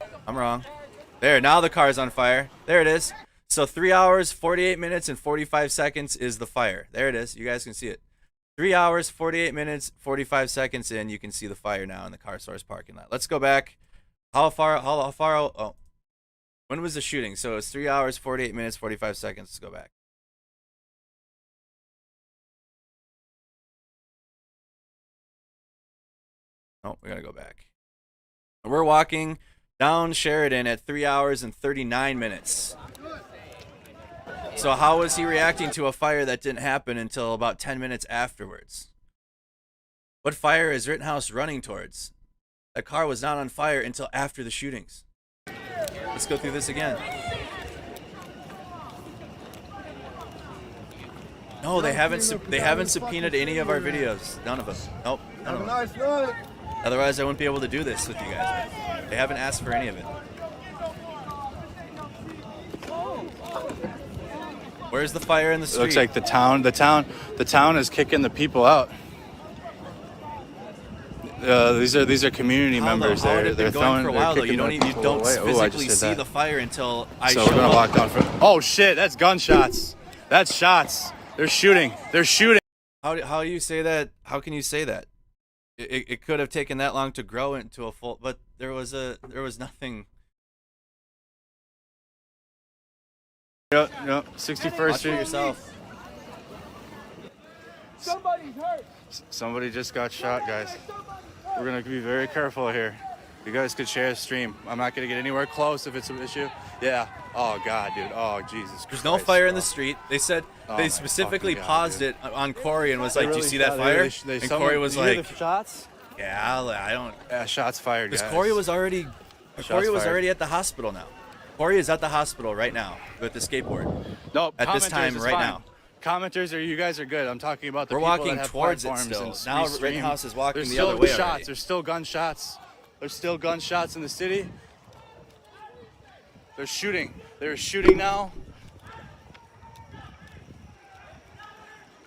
There, now the car's on fire. There it is. So 3 hours, 48 minutes, and 45 seconds is the fire. There it is. You guys can see it. 3 hours, 48 minutes, 45 seconds in, you can see the fire now in the car source parking lot. Let's go back. How far? Oh, when was the shooting? So it was 3 hours, 48 minutes, 45 seconds. Let's go back. Oh, we gotta go back. We're walking down Sheridan at 3 hours and 39 minutes. So how was he reacting to a fire that didn't happen until about 10 minutes afterwards? What fire is Rittenhouse running towards? That car was not on fire until after the shootings. Let's go through this again. No, they haven't subpoenaed any of our videos. None of them. Nope. None of them. Have a nice night. Otherwise, I wouldn't be able to do this with you guys. They haven't asked for any of it. Where's the fire in the street? It looks like the town is kicking the people out. These are community members. They're going for a while though. You don't physically see the fire until I show up. So we're gonna lock down for. Oh shit! That's gunshots. That's shots. They're shooting. They're shooting. How do you say that? How can you say that? It could have taken that long to grow into a full, but there was nothing. Yep. 61st Watch Street. for yourself. Somebody's hurt. Somebody just got shot, guys. We're gonna be very careful here. You guys could share the stream. I'm not gonna get anywhere close if it's an issue. Yeah. Oh God, dude. Oh Jesus Christ. There's no fire in the street. They said Oh they my specifically fucking God, paused dude. it on Corey and was They like, "Do really you see that shot- fire?" they And Corey was you hear like, the shots? "Yeah, I don't." Yeah, shots fired, guys. Because Corey was already fired. already at the hospital now. Corey is at the hospital right now with the skateboard. No, at this commenters time is right fine. now. Commenters you guys are good. I'm talking about the We're people walking that have towards it platforms still. and Now stream. Rittenhouse is walking There's the still other way shots. already. There's still gunshots. There's still gunshots in the city. They're shooting. They're shooting now.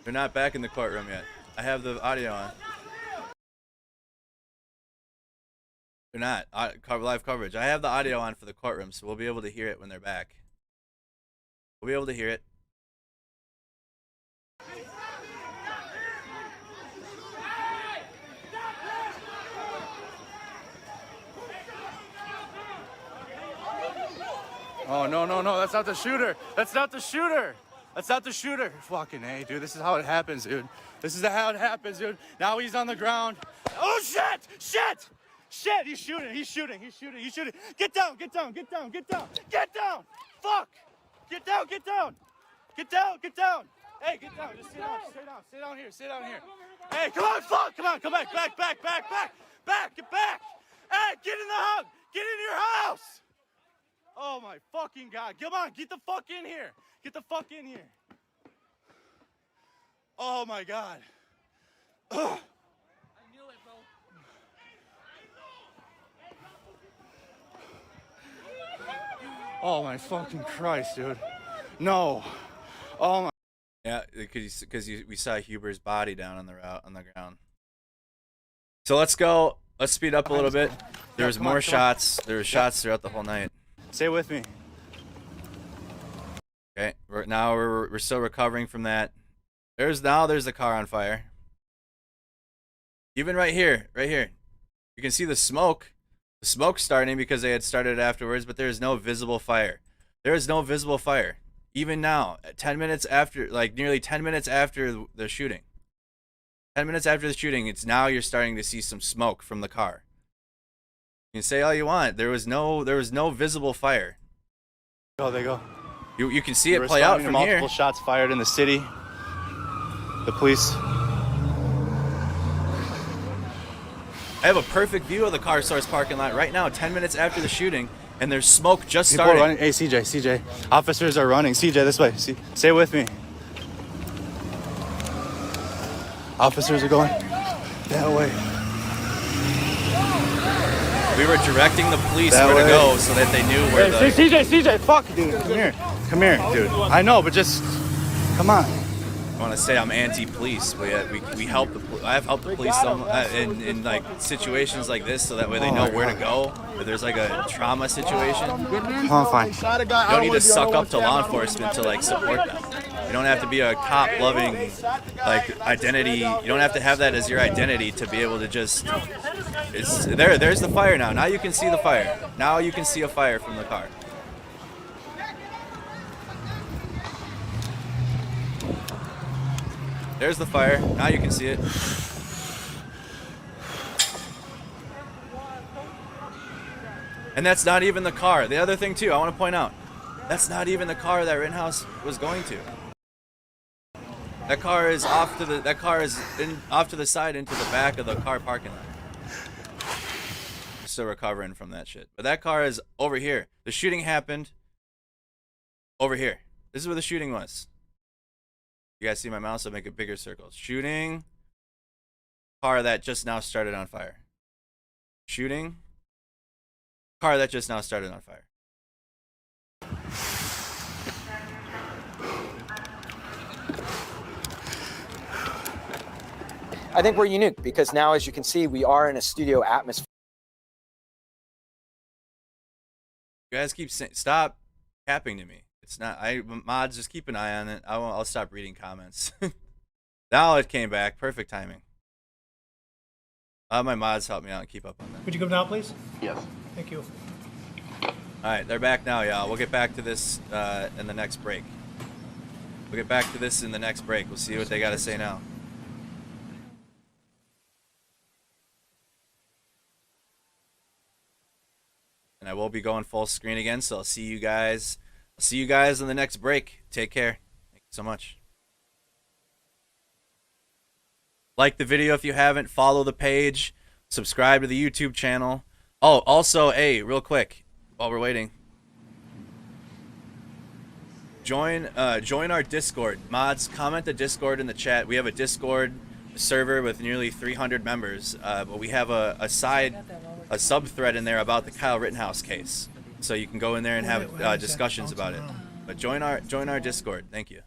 They're not back in the courtroom yet. I have the audio on. They're not. Live coverage. I have the audio on for the courtroom, so we'll be able to hear it when they're back. We'll be able to hear it. Oh, no. That's not the shooter. That's not the shooter. That's not the shooter. Fucking A, dude. This is how it happens, dude. This is how it happens, dude. Now he's on the ground. Oh, shit. He's shooting. Get down. Fuck. Get down. Hey, get down. Just sit down here. Hey, come on, fuck. Come back. Back. Get back. Hey, get in the house. Get in your house. Oh my fucking God. Come on, get the fuck in here. Oh my God. Ugh. I knew it, bro. Oh my fucking Christ, dude. No. Oh my. Yeah, because we saw Huber's body down on the ground. So let's go. Let's speed up a little bit. There was more shots. There were shots throughout the whole night. Stay with me. Okay, we're still recovering from that. There's a car on fire. Even right here, you can see the smoke. The smoke's starting because they had started afterwards, but there is no visible fire. Even now, 10 minutes after, like nearly 10 minutes after the shooting. 10 minutes after the shooting, you're starting to see some smoke from the car. You can say all you want. There was no visible fire. Oh, they go. You can see it play out from multiple here. shots fired in the city. The police. I have a perfect view of the Car Source parking lot right now, 10 minutes after the shooting, and there's smoke just People starting. are running. Hey, CJ. Officers are running. CJ, this way. Stay with me. Officers are going that way. We were directing the police where to go so that they knew where the... CJ, fuck, dude. Come here, dude. I know, but just come on. I want to say I'm anti-police, but yet we help I have helped the police in like situations like this, so that way they know where to go. If there's like a trauma situation, Oh, fine. you don't need to suck up to law enforcement to like support them. You don't have to be a cop-loving like identity. You don't have to have that as your identity to be able to just. It's there. There's the fire now. Now you can see the fire. Now you can see a fire from the car. There's the fire. Now you can see it. And that's not even the car. The other thing too, I want to point out, that's not even the car that Rittenhouse was going to. That car is off to the. That car is off to the side into the back of the car parking lot. Still recovering from that shit. But that car is over here. The shooting happened over here. This is where the shooting was. You guys see my mouse? I'll make it bigger circles. Shooting. Car that just now started on fire. Shooting. Car that just now started on fire. I think we're unique because now, as you can see, we are in a studio atmosphere. You guys keep saying, stop capping to me. It's not, mods, just keep an eye on it. I'll stop reading comments. Now it came back. Perfect timing. My mods help me out and keep up on that. Would you come down, please? Yes. Thank you. Alright, they're back now, y'all. We'll get back to this in the next break. We'll get back to this in the next break. We'll see what they got to say now. And I will be going full screen again, so I'll see you guys. I'll see you guys in the next break. Take care. Thank you so much. Like the video if you haven't. Follow the page. Subscribe to the YouTube channel. Oh, also, hey, real quick, while we're waiting, join our Discord. Mods, comment the Discord in the chat. We have a Discord server with nearly 300 members, but we have a sub-thread in there about the Kyle Rittenhouse case, so you can go in there and have discussions about it. But join our Discord. Thank you.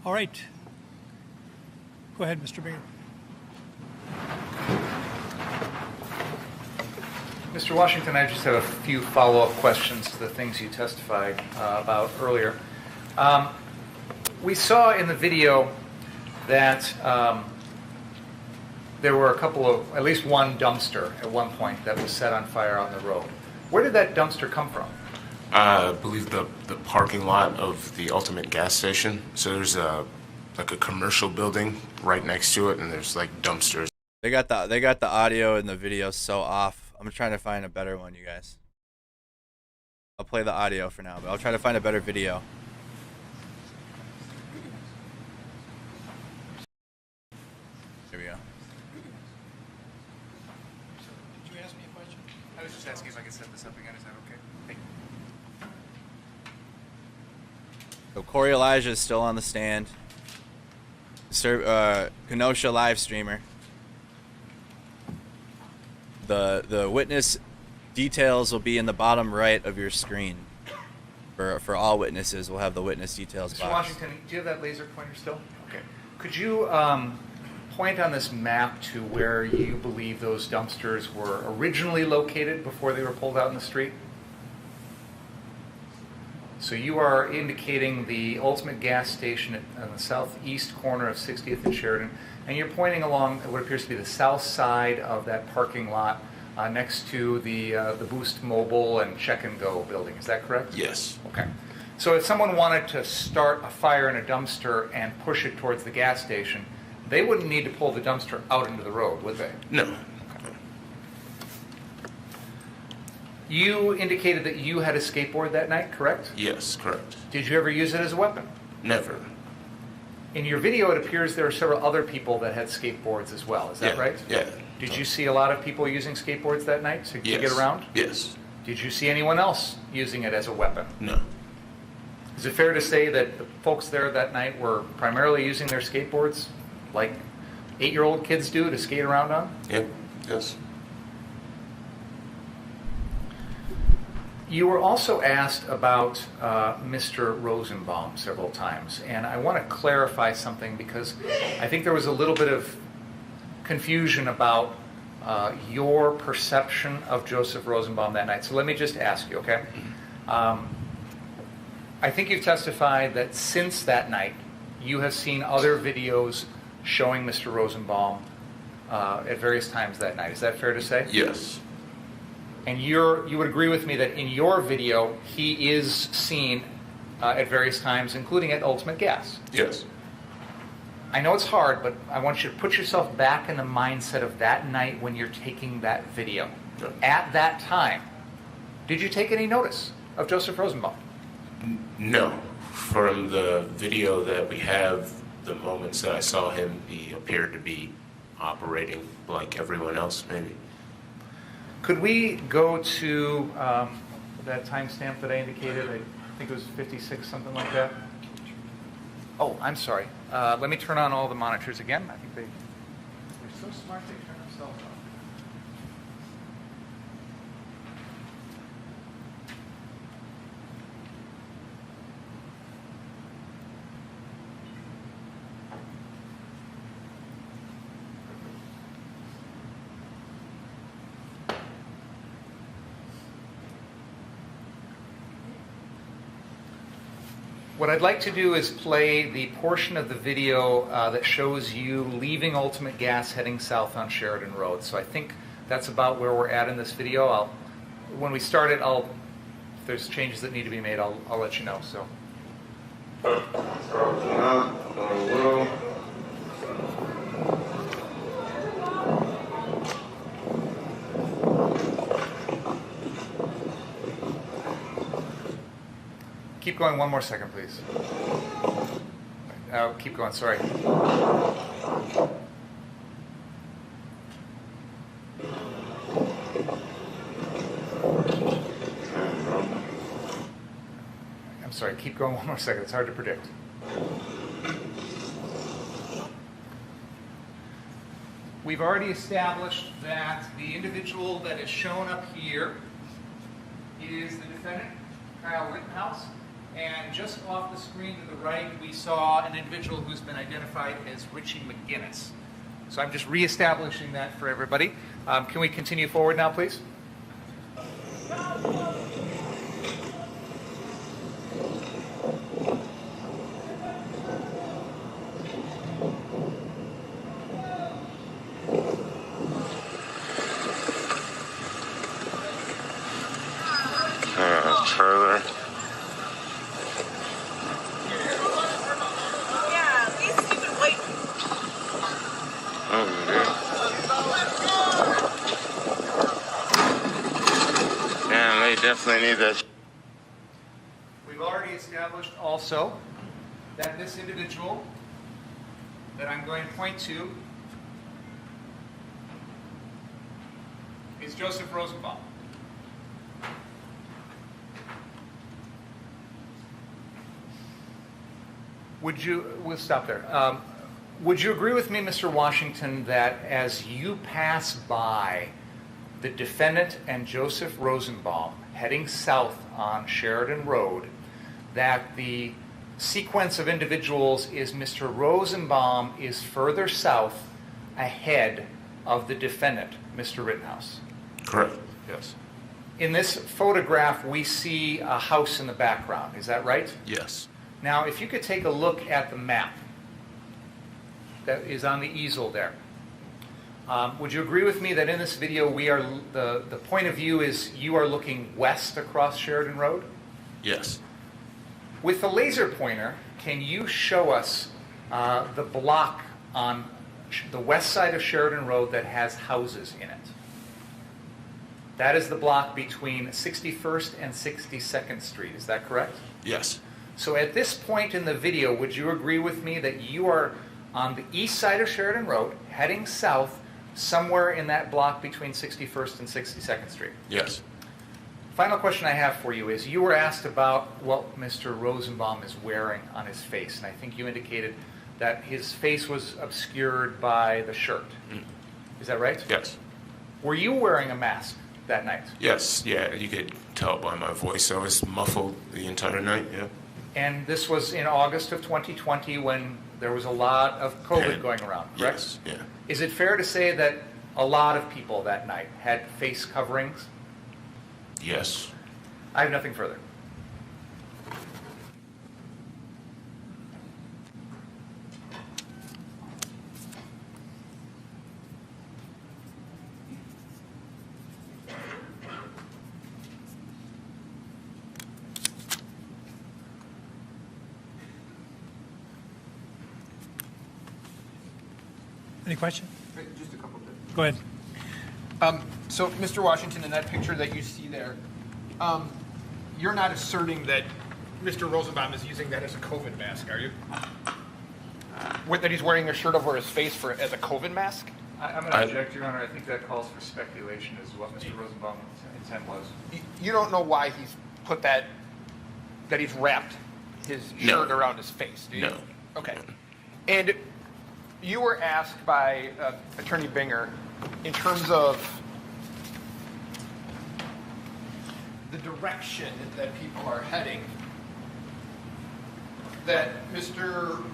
All right. Go ahead, Mr. Baird. Mr. Washington, I just have a few follow-up questions to the things you testified about earlier. We saw in the video that there were a couple of, at least one dumpster at one point that was set on fire on the road. Where did that dumpster come from? I believe the parking lot of the Ultimate gas station. So there's like a commercial building right next to it, and there's like dumpsters. They got the audio and the video so off. I'm trying to find a better one, you guys. I'll play the audio for now, but I'll try to find a better video. Here we go. Did you ask me a question? I was just asking if I could set this up again. Is that okay? Thank you. So Corey Elijah is still on the stand. Kenosha live streamer. The witness details will be in the bottom right of your screen. For all witnesses, we'll have the witness details Mr. box. Washington, do you have that laser pointer still? Okay. Could you point on this map to where you believe those dumpsters were originally located before they were pulled out in the street? So you are indicating the Ultimate gas station on the southeast corner of 60th and Sheridan, and you're pointing along what appears to be the south side of that parking lot next to the Boost Mobile and Check and Go building. Is that correct? Yes. Okay. So if someone wanted to start a fire in a dumpster and push it towards the gas station, they wouldn't need to pull the dumpster out into the road, would they? No. You indicated that you had a skateboard that night, correct? Yes, correct. Did you ever use it as a weapon? Never. In your video, it appears there are several other people that had skateboards as well. Is that right? Yeah. Did you see a lot of people using skateboards that night to Yes. get around? Yes. Did you see anyone else using it as a weapon? No. Is it fair to say that the folks there that night were primarily using their skateboards, like 8-year-old kids do to skate around on? Yep. Yes. You were also asked about Mr. Rosenbaum several times, and I want to clarify something because I think there was a little bit of confusion about your perception of Joseph Rosenbaum that night. So let me just ask you, okay? I think you've testified that since that night, you have seen other videos showing Mr. Rosenbaum at various times that night. Is that fair to say? Yes. And you would agree with me that in your video, he is seen at various times, including at Ultimate Gas. Yes. I know it's hard, but I want you to put yourself back in the mindset of that night when you're taking that video. Okay. At that time, did you take any notice of Joseph Rosenbaum? No. From the video that we have, the moments that I saw him, he appeared to be operating like everyone else, maybe. Could we go to that timestamp that I indicated? I think it was 56, something like that. Oh, I'm sorry. Let me turn on all the monitors again. I think they're so smart they turn themselves on. What I'd like to do is play the portion of the video that shows you leaving Ultimate Gas heading south on Sheridan Road. So I think that's about where we're at in this video. When we start it, if there's changes that need to be made, I'll let you know. So. Keep going one more second, please. Keep going, sorry. I'm sorry, keep going one more second. It's hard to predict. We've already established that the individual that is shown up here is the defendant, Kyle Rittenhouse. And just off the screen to the right, we saw an individual who's been identified as Richie McGinnis. So I'm just reestablishing that for everybody. Can we continue forward now, please? Trailer. Definitely need that. We've already established also that this individual that I'm going to point to is Joseph Rosenbaum. We'll stop there. Would you agree with me, Mr. Washington, that as you pass by the defendant and Joseph Rosenbaum heading south on Sheridan Road, that the sequence of individuals is Mr. Rosenbaum is further south ahead of the defendant, Mr. Rittenhouse? Correct. Yes. In this photograph, we see a house in the background. Is that right? Yes. Now, if you could take a look at the map that is on the easel there. Would you agree with me that in this video the point of view is you are looking west across Sheridan Road? Yes. With the laser pointer, can you show us the block on the west side of Sheridan Road that has houses in it? That is the block between 61st and 62nd Street. Is that correct? Yes. So at this point in the video, would you agree with me that you are on the east side of Sheridan Road, heading south, somewhere in that block between 61st and 62nd Street? Yes. Final question I have for you is, you were asked about what Mr. Rosenbaum is wearing on his face, and I think you indicated that his face was obscured by the shirt. Is that right? Yes. Were you wearing a mask that night? Yes, yeah, you could tell by my voice. I was muffled the entire night, yeah. And this was in August of 2020 when there was a lot of COVID going around, correct? Yes, yeah. Is it fair to say that a lot of people that night had face coverings? Yes. I have nothing further. Any question? Just a couple of Go ahead. So, Mr. Washington, in that picture that you see there, you're not asserting that Mr. Rosenbaum is using that as a COVID mask, are you? That he's wearing a shirt over his face as a COVID mask? I'm going to object, Your Honor. I think that calls for speculation as to what Mr. Rosenbaum's intent was. You don't know why he's put that he's wrapped his shirt around his face, do you? No. Okay. And you were asked by Attorney Binger in terms of the direction that people are heading, that Mr.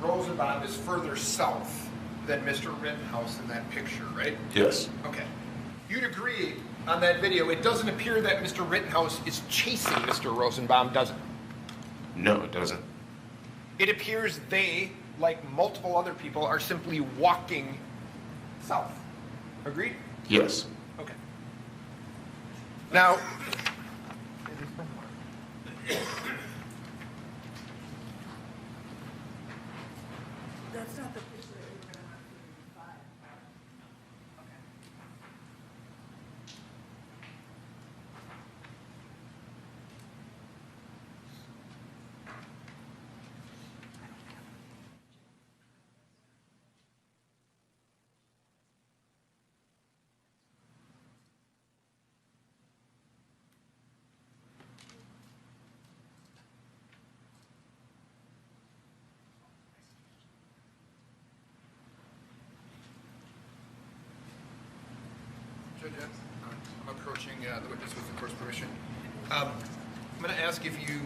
Rosenbaum is further south than Mr. Rittenhouse in that picture, right? Yes. Okay. You'd agree on that video, it doesn't appear that Mr. Rittenhouse is chasing Mr. Rosenbaum, does it? No, it doesn't. It appears they, like multiple other people, are simply walking south. Agreed? Yes. Okay. Now, that's not the picture that we were going to have to provide. Okay. Judge, I'm approaching the witness with the court's permission. I'm going to ask if you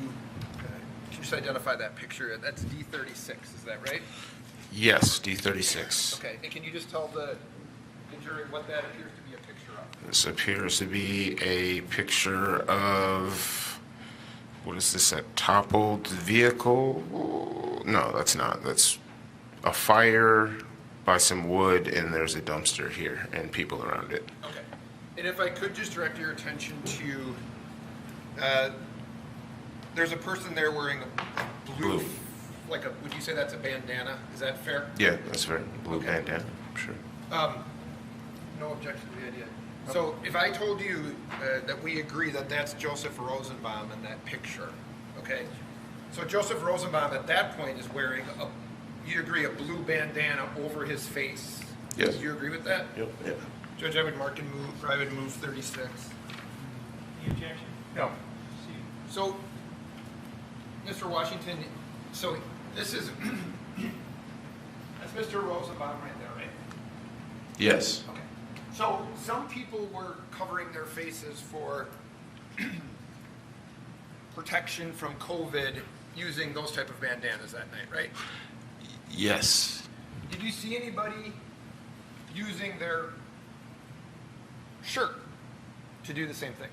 can just identify that picture. That's D36, is that right? Yes, D36. Okay, and can you just tell the jury what that appears to be a picture of? This appears to be a picture of, what is this, a toppled vehicle? No, that's not. That's a fire by some wood, and there's a dumpster here and people around it. Okay. And if I could just direct your attention to, there's a person there wearing a blue, like a, would you say that's a bandana? Is that fair? Yeah, that's fair. Blue bandana, sure. No objection to the idea. So if I told you that we agree that that's Joseph Rosenbaum in that picture, okay? So Joseph Rosenbaum at that point is wearing you'd agree, a blue bandana over his face. Yes. Do you agree with that? Yep. Yeah. Judge, I would move 36. Any objection? No. So, Mr. Washington, so this is, that's Mr. Rosenbaum right there, right? Yes. Okay. So some people were covering their faces for protection from COVID using those type of bandanas that night, right? Yes. Did you see anybody using their shirt to do the same thing?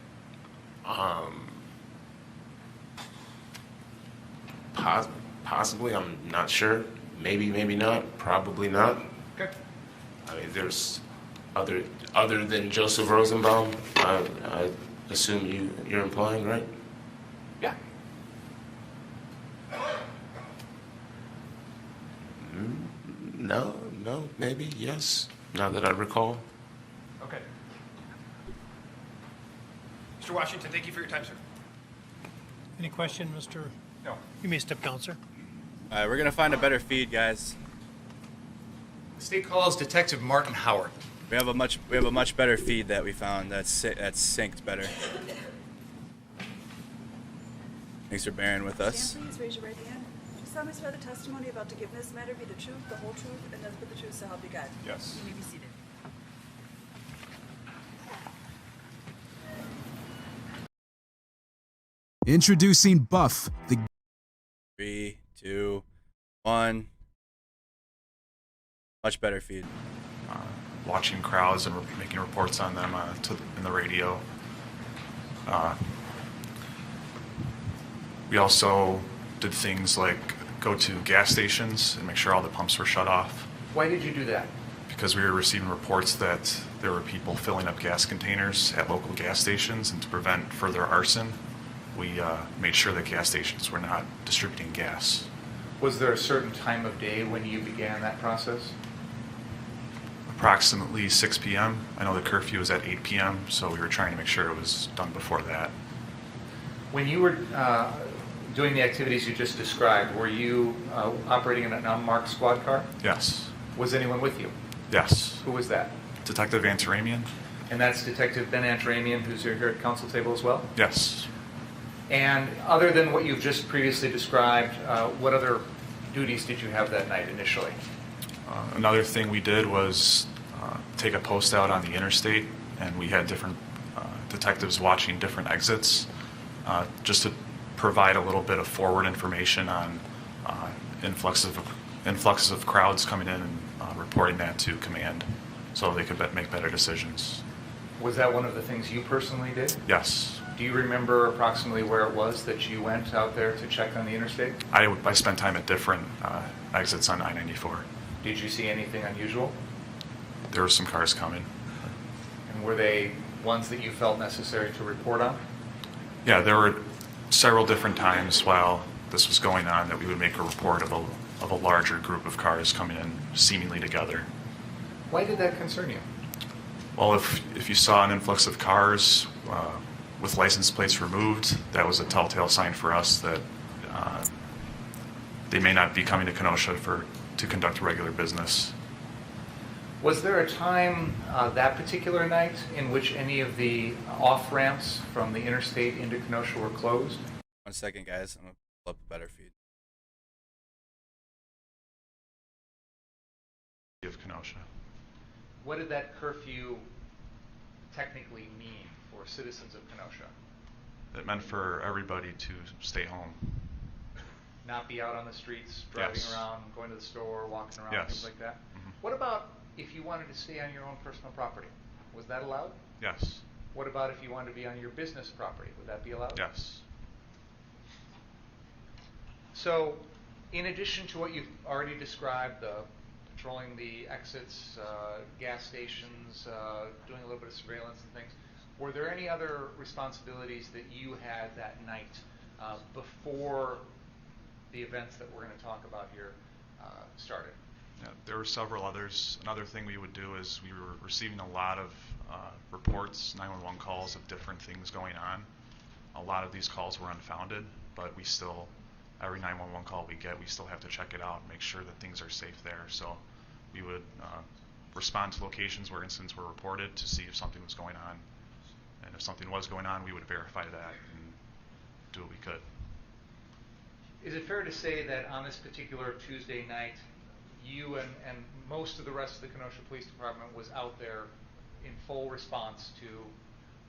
Possibly, I'm not sure. Maybe, maybe not. Probably not. Okay. I mean, there's other than Joseph Rosenbaum. I assume you're implying, right? Yeah. No, maybe, yes. Now that I recall. Okay. Mr. Washington, thank you for your time, sir. Any question, Mr.? No. You may step down, sir. All right, we're gonna find a better feed, guys. The state calls Detective Martin Howard. We have a much better feed that we found that's synced better. Thanks for bearing with us. Stand, please raise your right hand. Just solemnly swear the testimony you're about to give in this matter be the truth, the whole truth, and nothing but the truth, so help you God? Yes. You may be seated. Introducing Buff, the 3, 2, 1. Much better feed. Watching crowds and making reports on them in the radio. We also did things like go to gas stations and make sure all the pumps were shut off. Why did you do that? Because we were receiving reports that there were people filling up gas containers at local gas stations, and to prevent further arson, we made sure that gas stations were not distributing gas. Was there a certain time of day when you began that process? Approximately 6 p.m. I know the curfew was at 8 p.m., so we were trying to make sure it was done before that. When you were doing the activities you just described, were you operating in an unmarked squad car? Yes. Was anyone with you? Yes. Who was that? Detective Antaramian? And that's Detective Ben Antaramian, who's here at council table as well? Yes. And other than what you've just previously described, what other duties did you have that night initially? Another thing we did was take a post out on the interstate, and we had different detectives watching different exits just to provide a little bit of forward information on influx of crowds coming in and reporting that to command so they could make better decisions. Was that one of the things you personally did? Yes. Do you remember approximately where it was that you went out there to check on the interstate? I spent time at different exits on I-94. Did you see anything unusual? There were some cars coming. And were they ones that you felt necessary to report on? Yeah, there were several different times while this was going on that we would make a report of a larger group of cars coming in seemingly together. Why did that concern you? Well, if you saw an influx of cars with license plates removed, that was a telltale sign for us that they may not be coming to Kenosha to conduct regular business. Was there a time that particular night in which any of the off-ramps from the interstate into Kenosha were closed? 1 second, guys. I'm going to pull up a better feed. Of Kenosha. What did that curfew technically mean for citizens of Kenosha? It meant for everybody to stay home. Not be out on the streets, driving around, going to the store, walking around, things like that? Mm-hmm. What about if you wanted to stay on your own personal property? Was that allowed? Yes. What about if you wanted to be on your business property? Would that be allowed? Yes. So, in addition to what you've already described, the patrolling the exits, gas stations, doing a little bit of surveillance and things, were there any other responsibilities that you had that night before the events that we're going to talk about here started? Yeah, there were several others. Another thing we would do is we were receiving a lot of reports, 911 calls of different things going on. A lot of these calls were unfounded, but we still, every 911 call we get, we still have to check it out and make sure that things are safe there. So we would respond to locations where incidents were reported to see if something was going on. And if something was going on, we would verify that and do what we could. Is it fair to say that on this particular Tuesday night, you and most of the rest of the Kenosha Police Department was out there in full response to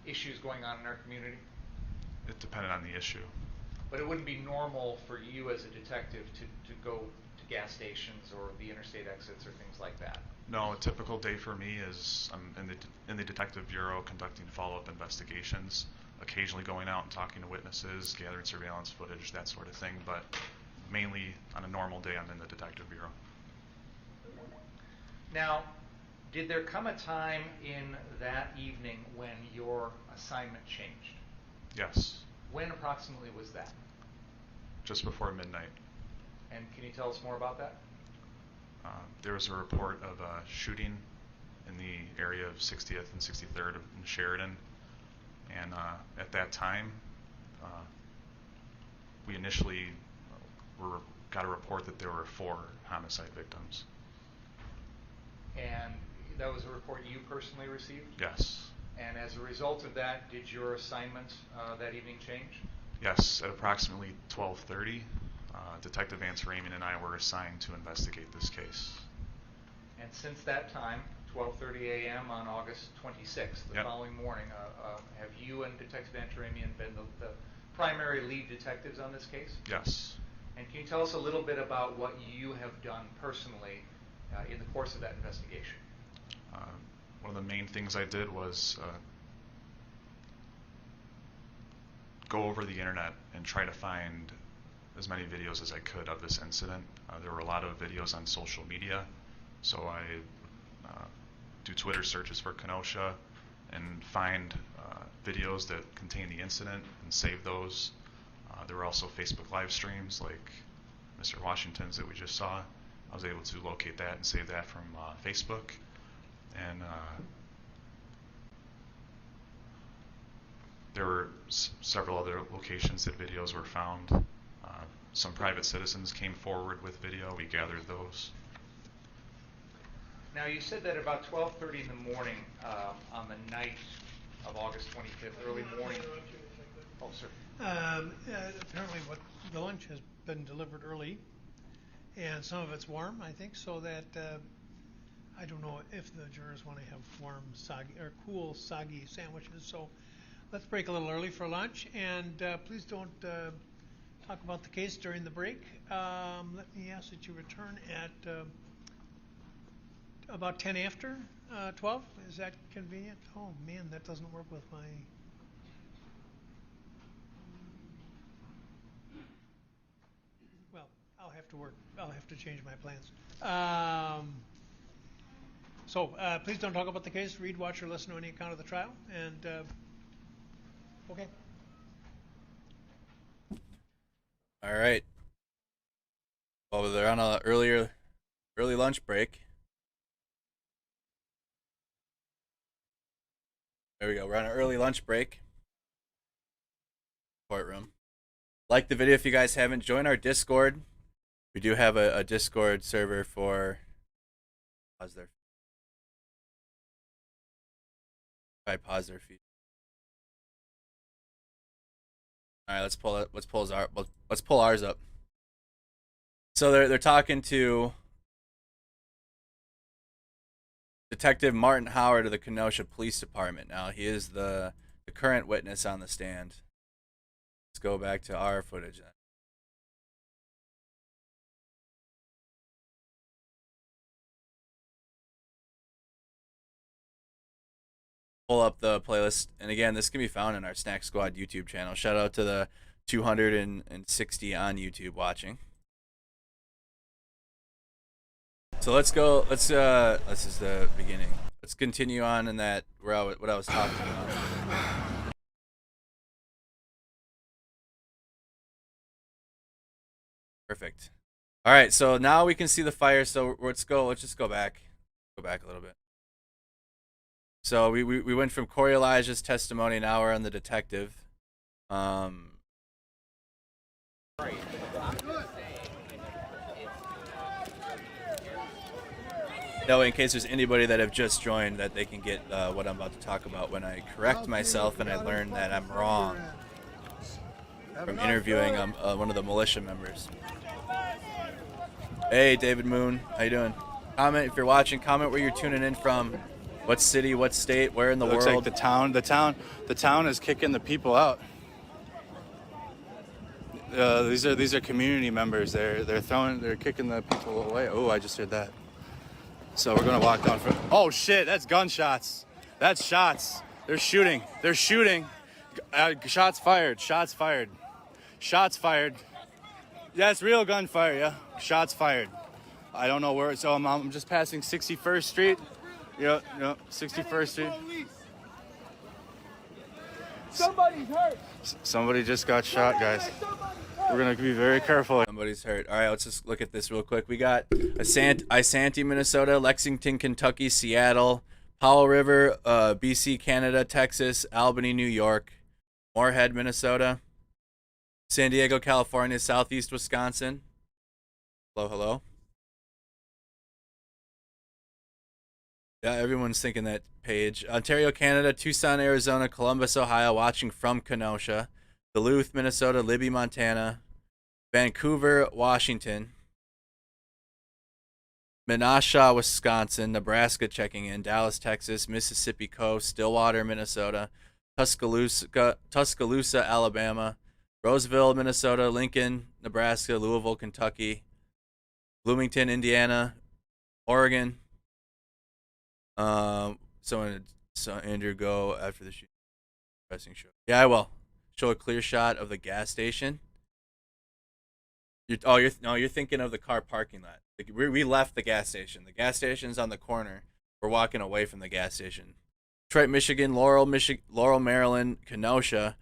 issues going on in our community? It depended on the issue. But it wouldn't be normal for you as a detective to go to gas stations or the interstate exits or things like that? No, a typical day for me is I'm in the Detective Bureau conducting follow-up investigations, occasionally going out and talking to witnesses, gathering surveillance footage, that sort of thing, but mainly on a normal day I'm in the Detective Bureau. Now, did there come a time in that evening when your assignment changed? Yes. When approximately was that? Just before midnight. And can you tell us more about that? There was a report of a shooting in the area of 60th and 63rd in Sheridan, and at that time we initially got a report that there were 4 homicide victims. And that was a report you personally received? Yes. And as a result of that, did your assignment that evening change? Yes, at approximately 12:30, Detective Vance Raymond and I were assigned to investigate this case. And since that time, 12:30 a.m. on August 26th, the following morning, have you and Detective Vance Raymond been the primary lead detectives on this case? Yes. And can you tell us a little bit about what you have done personally in the course of that investigation? One of the main things I did was go over the internet and try to find as many videos as I could of this incident. There were a lot of videos on social media, so I do Twitter searches for Kenosha and find videos that contain the incident and save those. There were also Facebook live streams like Mr. Washington's that we just saw. I was able to locate that and save that from Facebook. And there were several other locations that videos were found. Some private citizens came forward with video. We gathered those. Now, you said that about 12:30 in the morning on the night of August 25th, early morning. Oh, sir. Apparently the lunch has been delivered early, and some of it's warm, I think, so that I don't know if the jurors want to have warm, soggy, or cool, soggy sandwiches. So let's break a little early for lunch, and please don't talk about the case during the break. Let me ask that you return at about 10 after 12. Is that convenient? Oh man, that doesn't work with my... Well, I'll have to change my plans. So please don't talk about the case. Read, watch, or listen to any account of the trial. And okay. All right. Well, they're on a early lunch break. There we go. We're on an early lunch break. Courtroom. Like the video if you guys haven't. Join our Discord. We do have a Discord server for... Pause their... I pause their feed. All right, let's pull ours up. So they're talking to Detective Martin Howard of the Kenosha Police Department. Now he is the current witness on the stand. Let's go back to our footage then. Pull up the playlist, and again, this can be found in our Snack Squad YouTube channel. Shout out to the 260 on YouTube watching. So let's go. This is the beginning. Let's continue on in that what I was talking about. Perfect. All right, so now we can see the fire. So let's just go back. Go back a little bit. So we went from Corey Elijah's testimony. Now we're on the detective. That way, in case there's anybody that have just joined, that they can get what I'm about to talk about when I correct myself and I learn that I'm wrong from interviewing one of the militia members. Hey, David Moon, how you doing? Comment if you're watching. Comment where you're tuning in from. What city? What state? Where in the world? Looks like the town is kicking the people out. These are community members. They're kicking the people away. Oh, I just heard that. So we're gonna walk down. Oh shit! That's gunshots. That's shots. They're shooting. They're shooting. Shots fired. Shots fired. Shots fired. Yeah, it's real gunfire. Yeah. Shots fired. I don't know where. So I'm just passing 61st Street. Yep, 61st Street. Somebody's hurt. Somebody just got shot, guys. We're gonna be very careful. Somebody's hurt. All right, let's just look at this real quick. We got Isanti, Minnesota, Lexington, Kentucky, Seattle, Powell River, BC, Canada, Texas, Albany, New York, Moorhead, Minnesota, San Diego, California, Southeast Wisconsin. Hello, hello. Yeah, everyone's thinking that page. Ontario, Canada, Tucson, Arizona, Columbus, Ohio, watching from Kenosha, Duluth, Minnesota, Libby, Montana, Vancouver, Washington. Menasha, Wisconsin. Nebraska checking in. Dallas, Texas. Mississippi Coast. Stillwater, Minnesota. Tuscaloosa, Alabama. Roseville, Minnesota. Lincoln, Nebraska. Louisville, Kentucky. Bloomington, Indiana. Oregon. So Andrew, go after the shoot. Show. Yeah, I will. Show a clear shot of the gas station. You're thinking of the car parking lot. We left the gas station. The gas station's on the corner. We're walking away from the gas station. Detroit, Michigan, Laurel, Maryland, Kenosha,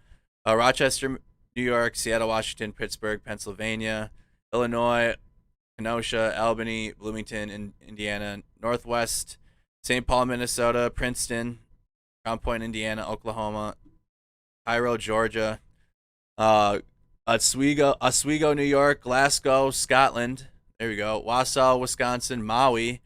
Rochester, New York, Seattle, Washington, Pittsburgh, Pennsylvania, Illinois, Kenosha, Albany, Bloomington, Indiana, Northwest, St. Paul, Minnesota, Princeton, Crown Point, Indiana, Oklahoma, Cairo, Georgia, Oswego, New York, Glasgow, Scotland. There we go. Wausau, Wisconsin, Maui,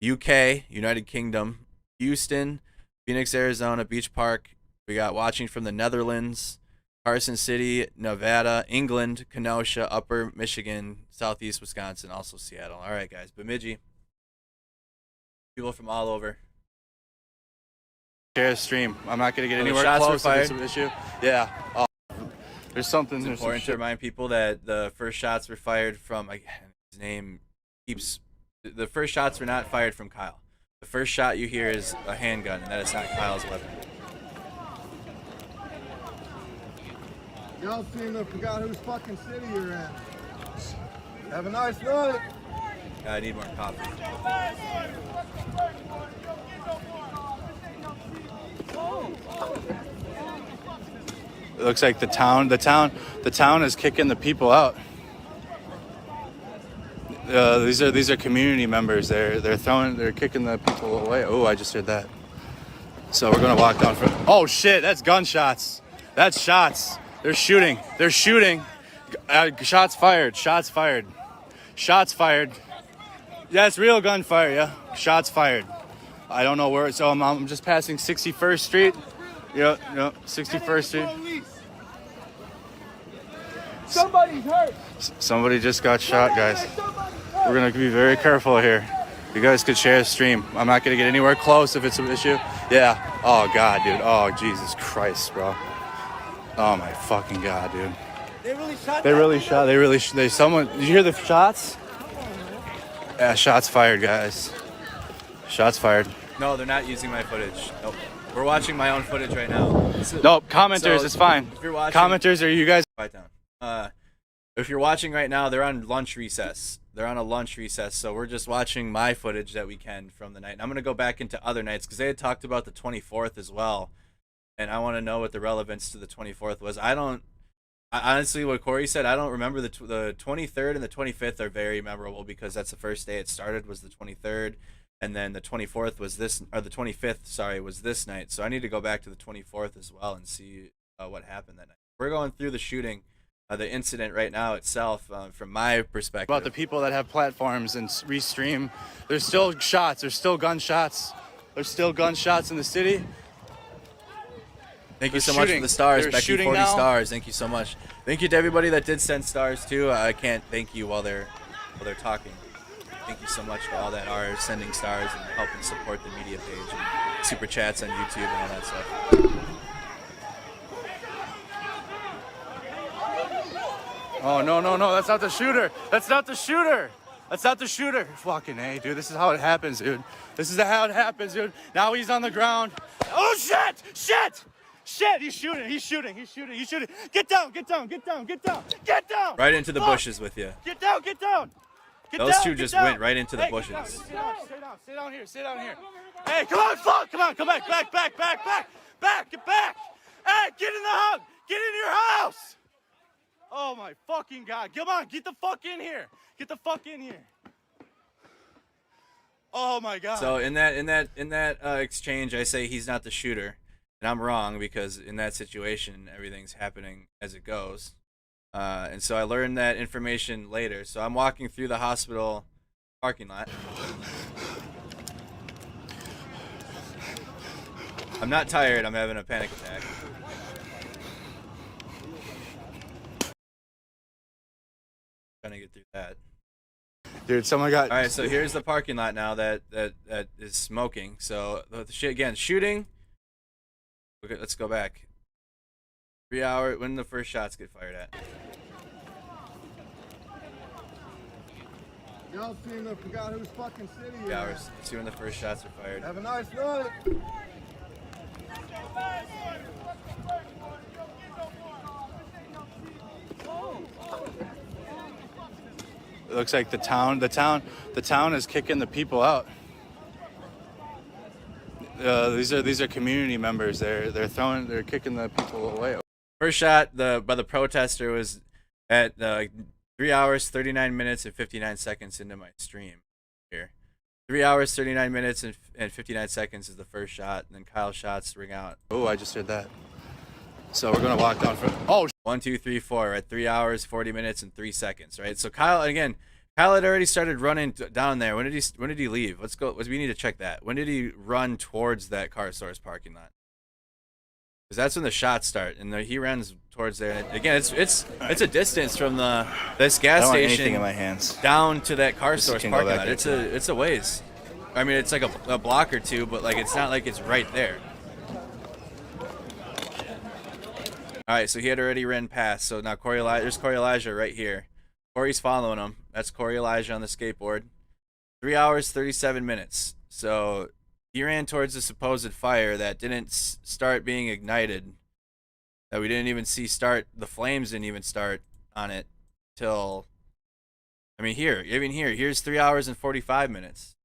UK, United Kingdom, Houston, Phoenix, Arizona, Beach Park. We got watching from the Netherlands, Carson City, Nevada, England, Kenosha, Upper Michigan, Southeast Wisconsin, also Seattle. All right, guys. Bemidji. People from all over. Share a stream. I'm not going to get anywhere shots close were to this fired? issue. Yeah. Oh, there's something. It's There's some important to shit. remind people that the first shots were fired from, his name keeps, the first shots were not fired from Kyle. The first shot you hear is a handgun, and that is not Kyle's weapon. Y'all seem to forgot whose fucking city you're in. Have a nice night. I need more coffee. It looks like the town is kicking the people out. These are community members. They're kicking the people away. Oh, I just heard that. So we're gonna walk down from. Oh shit, that's gunshots. That's shots. They're shooting. Shots fired. Shots fired. Yeah, it's real gunfire. Yeah, shots fired. I don't know where. So I'm just passing 61st Street. Yeah, 61st Street. Somebody's hurt. Somebody just got shot, guys. We're gonna be very careful here. You guys could share a stream. I'm not gonna get anywhere close if it's an issue. Yeah. Oh God, dude. Oh Jesus Christ, bro. Oh my fucking God, dude. Someone. Did you hear the shots? Yeah, shots fired, guys. Shots fired. No, they're not using my footage. Nope. We're watching my own footage right now. Nope. Commenters, So, it's fine. If you're watching, Commenters, are you guys? Quiet down. If you're watching right now, they're on lunch recess. They're on a lunch recess, so we're just watching my footage that we can from the night. And I'm gonna go back into other nights because they had talked about the 24th as well, and I want to know what the relevance to the 24th was. Honestly, what Corey said, I don't remember. The 23rd and the 25th are very memorable because that's the first day it started was the 23rd, and then the 24th was this, or the 25th, sorry, was this night. So I need to go back to the 24th as well and see what happened that night. We're going through the shooting, the incident right now itself, from my perspective. About the people that have platforms and restream. There's still shots. There's still gunshots. There's still gunshots in the city. Thank you so much for the stars, They're Becky. shooting 40 now. stars. Thank you so much. Thank you to everybody that did send stars too. I can't thank you while they're talking. Thank you so much to all that are sending stars and helping support the media page and super chats on YouTube and all that stuff. Oh no, that's not the shooter. That's not the shooter. Fucking A, dude. This is how it happens, dude. Now he's on the ground. Oh shit. He's shooting. Get down. Right into the bushes with you. Get down. Those two just went right into the bushes. Sit down here. Hey, come on, fuck. Come on, come back. Get back. Hey, get in the house. Get in your house. Oh my fucking God. Come on, get the fuck in here. Oh my God. So in that exchange, I say he's not the shooter, and I'm wrong because in that situation, everything's happening as it goes. And so I learned that information later. So I'm walking through the hospital parking lot. I'm not tired. I'm having a panic attack. Dude, someone got. All right, so here's the parking lot now that is smoking. So again, shooting. Okay, let's go back. 3 hour. When the first shots get fired at? Y'all seen the forgot whose fucking city 3 hours. Let's see when the first shots are fired. Have a nice night. It looks like the town is kicking the people out. These are community members. They're kicking the people away. First shot by the protester was at 3 hours 39 minutes and 59 seconds into my stream here. 3 hours 39 minutes and 59 seconds is the first shot, and then Kyle's shots ring out. Oh, I just heard that. So we're gonna walk down for 1, 2, 3, 4 at 3 hours 40 minutes and 3 seconds, right? So Kyle had already started running down there. When did he leave? We need to check that. When did he run towards that car source parking lot? Because that's when the shots start, and he runs towards there. And again, it's a distance from this gas station anything in my hands. down to that car source can go parking back lot. there. It's a ways. I mean, it's like a block or two, but like it's not like it's right there. All right, so he had already ran past. So now there's Corey Elijah right here. Corey's following him. That's Corey Elijah on the skateboard. 3 hours 37 minutes. So he ran towards the supposed fire that didn't start being ignited. That we didn't even see start. The flames didn't even start on it till. I mean, here's 3 hours and 45 minutes.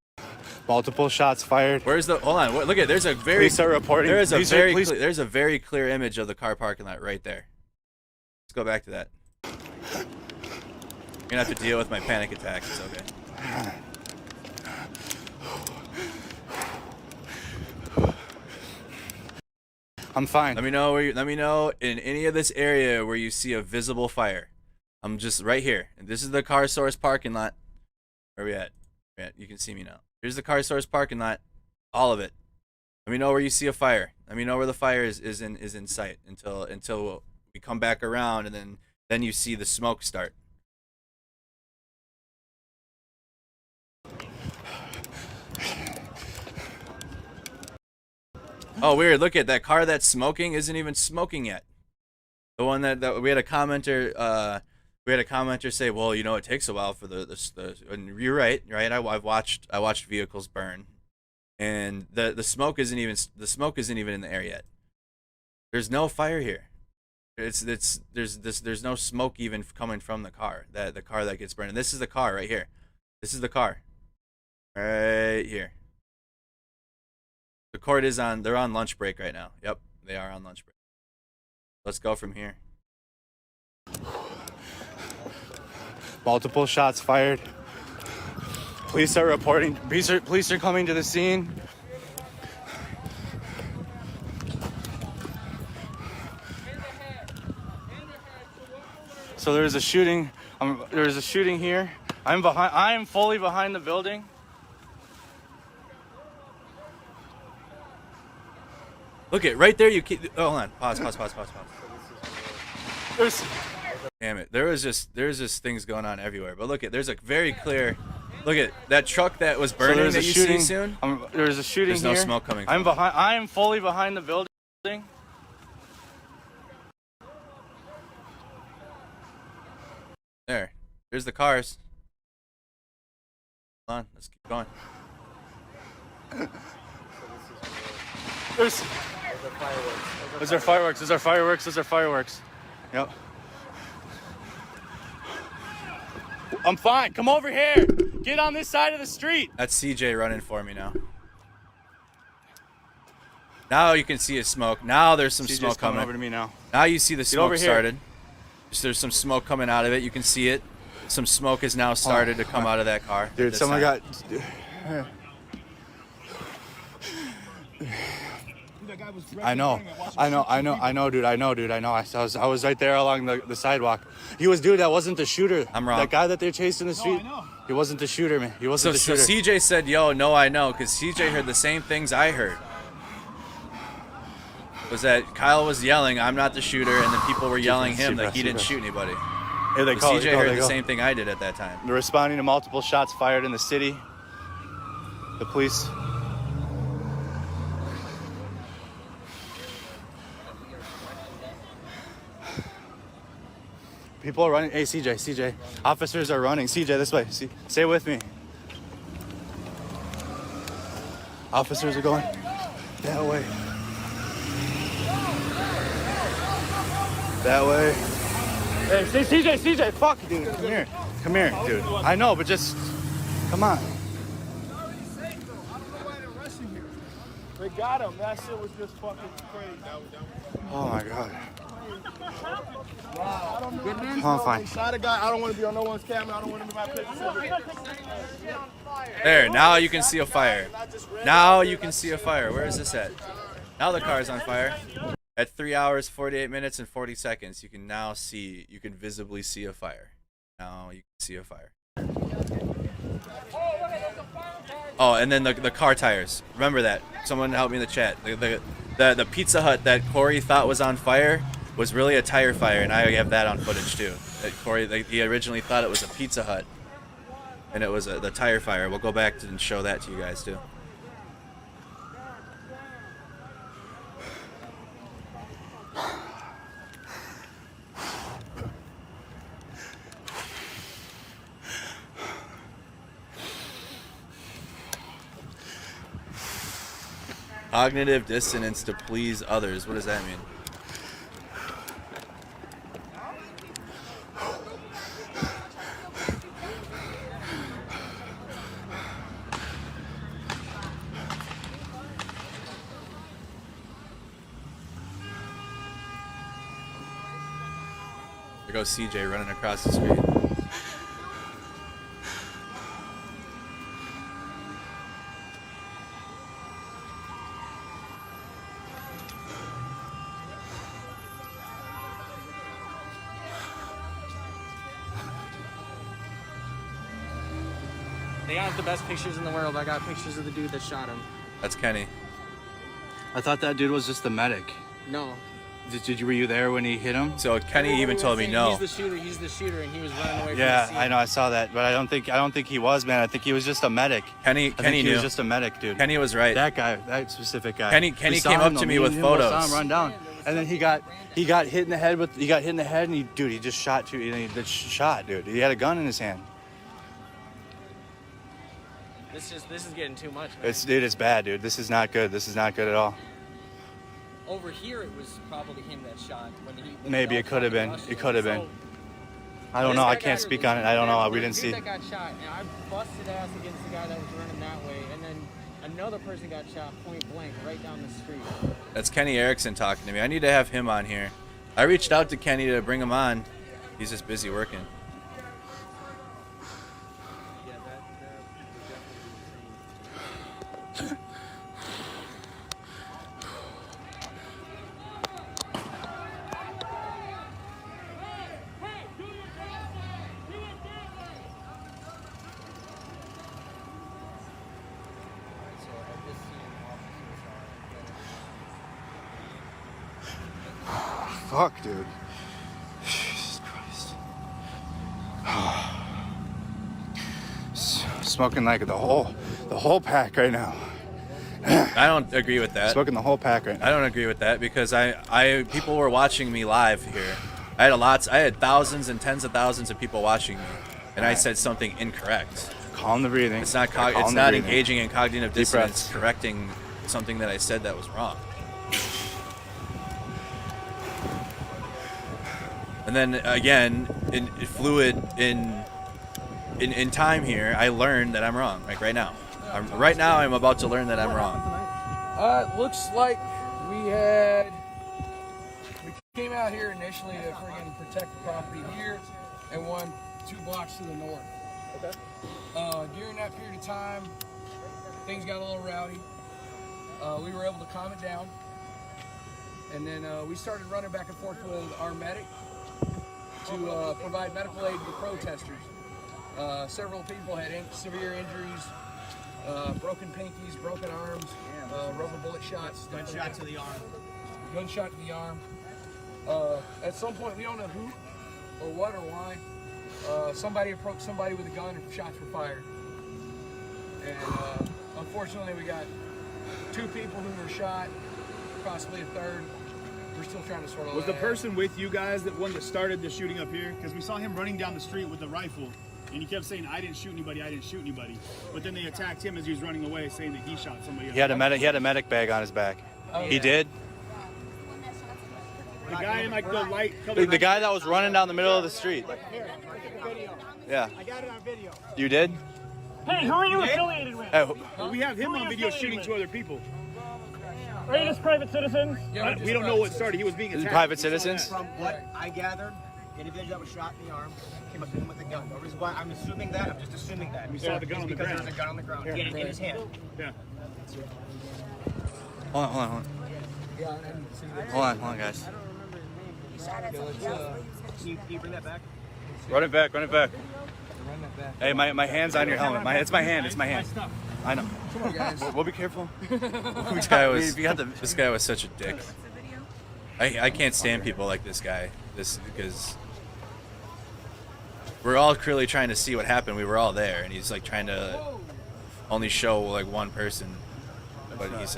Multiple shots fired. Where's the? Hold on. Look at. There's a very. Please start reporting. There's a very clear image of the car parking lot right there. Let's go back to that. You're gonna have to deal with my panic attack. It's okay. I'm fine. Let me know in any of this area where you see a visible fire. I'm just right here, and this is the car source parking lot. Where are we at? You can see me now. Here's the car source parking lot, all of it. Let me know where you see a fire. Let me know where the fire is in sight until we come back around, and then you see the smoke start. Oh, weird. Look at that car that's smoking isn't even smoking yet. The one that we had a commenter say, well, you know, it takes a while for the and you're right. I've watched vehicles burn, and the smoke isn't even in the air yet. There's no fire here. There's no smoke even coming from the car that gets burned. And this is the car right here. This is the car right here. The court is on. They're on lunch break right now. Yep, they are on lunch break. Let's go from here. Multiple shots fired. Please start reporting. Police are coming to the scene. So there's a shooting. There's a shooting here. I am fully behind the building. Look at right there. Hold on. Pause. Damn it. There's just things going on everywhere. But look at. There's a very clear. Look at that truck that was burning. So that you see soon. There's a shooting. There's no smoke coming. I am fully behind the building. There's the cars. Hold on. Let's keep going. Those are fireworks. Yep. I'm fine. Come over here. Get on this side of the street. That's CJ running for me now. Now you can see his smoke. Now there's some CJ's smoke coming over to me now. Now you see the Get over smoke here. started. There's some smoke coming out of it. You can see it. Some smoke has now started to come out of that car. Dude, someone got. I know, dude. I know. I was right there along the sidewalk. That wasn't the shooter. I'm wrong. That guy that they're chasing in the street. He wasn't the shooter, man. He wasn't the shooter. So CJ said, yo, no, I know, because CJ heard the same things I heard. Was that Kyle was yelling, I'm not the shooter, and then people were yelling him that he didn't shoot anybody. Hey, they So call. CJ heard the same thing I did at that time. They're responding to multiple shots fired in the city. The police. People are running. Hey, CJ. Officers are running. CJ, this way. Stay with me. Officers are going that way. That way. Hey, CJ, fuck, dude. Come here, dude. I know, but just, come on. They got him. That shit was just fucking crazy. Oh my God. Good man. Come on, fine. Shot a guy. I don't want to be on no one's camera. I don't want to be my picture. There, now you can see a fire. Now you can see a fire. Where is this at? Now the car's on fire. At 3 hours, 48 minutes, and 40 seconds, you can now see, you can visibly see a fire. Now you can see a fire. Oh, and then the car tires. Remember that. Someone help me in the chat. The Pizza Hut that Corey thought was on fire was really a tire fire, and I have that on footage too. That Corey, he originally thought it was a Pizza Hut, and it was the tire fire. We'll go back and show that to you guys too. Cognitive dissonance to please others. What does that mean? There goes CJ running across the street. They got the best pictures in the world. I got pictures of the dude that shot him. That's Kenny. I thought that dude was just the medic. No. Were you there when he hit him? So Kenny even told me no. He's the shooter, and he was running away from the Yeah, scene. I know, I saw that, but I don't think he was, man. I think he was just a medic. Kenny He knew. was just a medic, dude. Kenny was right. That guy, that specific guy. Kenny We saw came up him, to though. me with and photos. Saw him run down, and then he got hit in the head and he just shot two. He shot, dude. He had a gun in his hand. This is getting too much, man. It's bad, dude. This is not good. This is not good at all. Over here, it was probably him that shot. Maybe it could have been. It could have been. I don't know. I can't speak on it. I don't know. We didn't see. That got shot, and I busted ass against the guy that was running that way, and then another person got shot point blank right down the street. That's Kenny Erickson talking to me. I need to have him on here. I reached out to Kenny to bring him on. He's just busy working. Fuck, dude. Jesus Christ. Smoking like the whole pack right now. I don't agree with that. Smoking the whole pack right now. I don't agree with that because people were watching me live here. I had thousands and tens of thousands of people watching me, and I said something incorrect. Calm the breathing. It's not engaging in cognitive dissonance, correcting something that I said that was wrong. And then again, in time here, I learned that I'm wrong. Like right now, I'm about to learn that I'm wrong. Looks like we came out here initially to friggin' protect the property here, and 2 blocks to the north. Okay. During that period of time, things got a little rowdy. We were able to calm it down, and then we started running back and forth with our medic to provide medical aid to the protesters. Several people had severe injuries, broken pinkies, broken arms, rubber bullet shots. Gunshot to the arm. Gunshot to the arm. At some point, we don't know who, or what or why. Somebody approached somebody with a gun and shots were fired. And unfortunately, we got 2 people who were shot, possibly a third. We're still trying to sort of. Was the person with you guys the one that started the shooting up here? Because we saw him running down the street with a rifle, and he kept saying, "I didn't shoot anybody. I didn't shoot anybody." But then they attacked him as he was running away, saying that he shot somebody else. He had a medic bag on his back. Oh, He yeah. did. The guy in like the light. The guy that was running down the middle of the street. Yeah. I got it on video. You did? Hey, who are you affiliated with? Hey, We have him on video shooting 2 other people. Are you just private citizens? We don't know what started. He was being attacked. Private citizens? From what I gathered, the individual that was shot in the arm came up to him with a gun. No reason why I'm assuming that. I'm just assuming that. We saw the gun on the because ground. there was a gun on the ground. Yeah. He had it in his hand. Yeah. Hold on, guys. Can you bring that back? Run it back. Hey, my hand's on your helmet. It's my hand. I know. Come on, guys. We'll be careful. This guy was such a dick. I can't stand people like this guy. Because we're all clearly trying to see what happened. We were all there, and he's like trying to only show like one person, but he's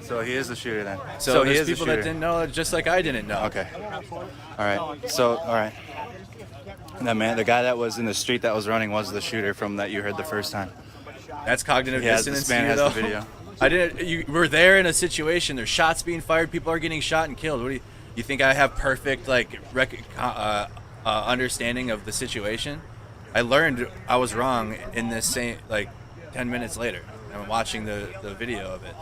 So he is the shooter then. So there's people that didn't know, just like I didn't know. Okay. All right. The guy that was in the street that was running was the shooter from that you heard the first time. That's cognitive dissonance. This man has the video. You were there in a situation. There's shots being fired. People are getting shot and killed. What do you think? I have perfect understanding of the situation. I learned I was wrong in this same 10 minutes later. I'm watching the video of it.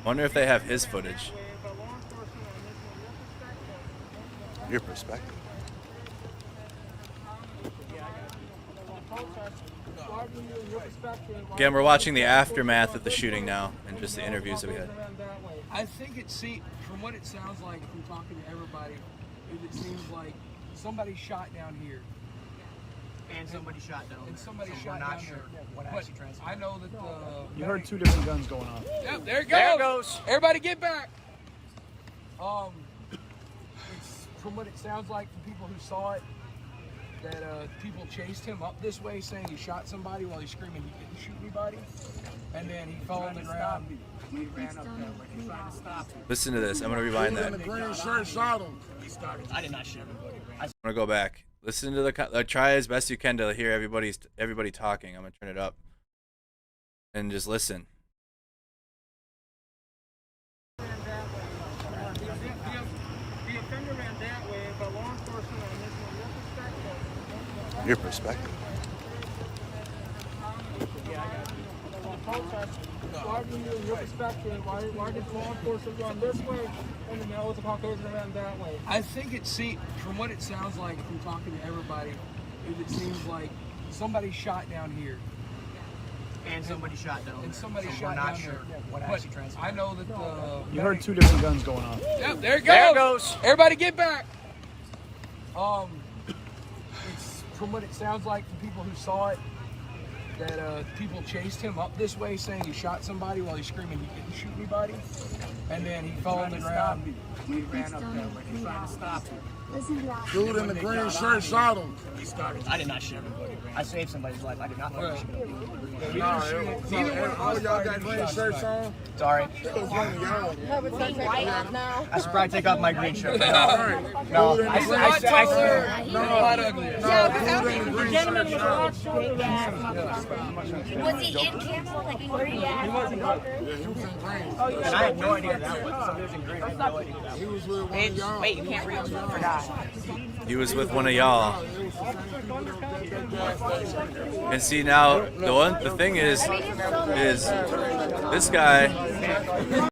Wonder if they have his footage. Your perspective. Again, we're watching the aftermath of the shooting now, and just the interviews that we had. I think from what it sounds like, from talking to everybody, it seems like somebody shot down here. And somebody shot down. And somebody so shot we're not down sure there. what But actually transpired. I know that You heard 2 different guns going on. Yep, there it goes. There it goes. Everybody get back. It's from what it sounds like from people who saw it, that people chased him up this way saying he shot somebody while he's screaming he didn't shoot anybody. And then he fell on the ground. We ran up there when he tried to stop him. Listen to this. I'm going to rewind that. I did not shoot anybody. I'm going to go back. Listen to try as best you can to hear everybody talking. I'm going to turn it up. And just listen. The offender ran that way, but law enforcement on this one, Your perspective. Why do you, in your perspective, why did law enforcement run this way and the male with the Caucasian ran that way? I think from what it sounds like from talking to everybody, it seems like somebody shot down here. And somebody shot down. And somebody so shot we're not down sure there. what But actually transpired. I know that You heard 2 different guns going on. Yep, there it goes. There it goes. Everybody get back. It's from what it sounds like from people who saw it, that people chased him up this way saying he shot somebody while he's screaming he didn't shoot anybody. And then he fell on the ground. We ran up there when he tried to stop him. Dude in the green shirt shot him. I did not shoot anybody. I saved somebody's life. I did not want to shoot anybody. All y'all got green shirts on? Sorry. I should probably take off my green shirt. No, I Was he in camera, like in green? Yeah, he was in green. And I had no idea that was. Somebody was in green. I had no idea that was. He was with one of y'all. Wait, you can't read. I forgot. He was with one of y'all. And see now, the thing is this guy,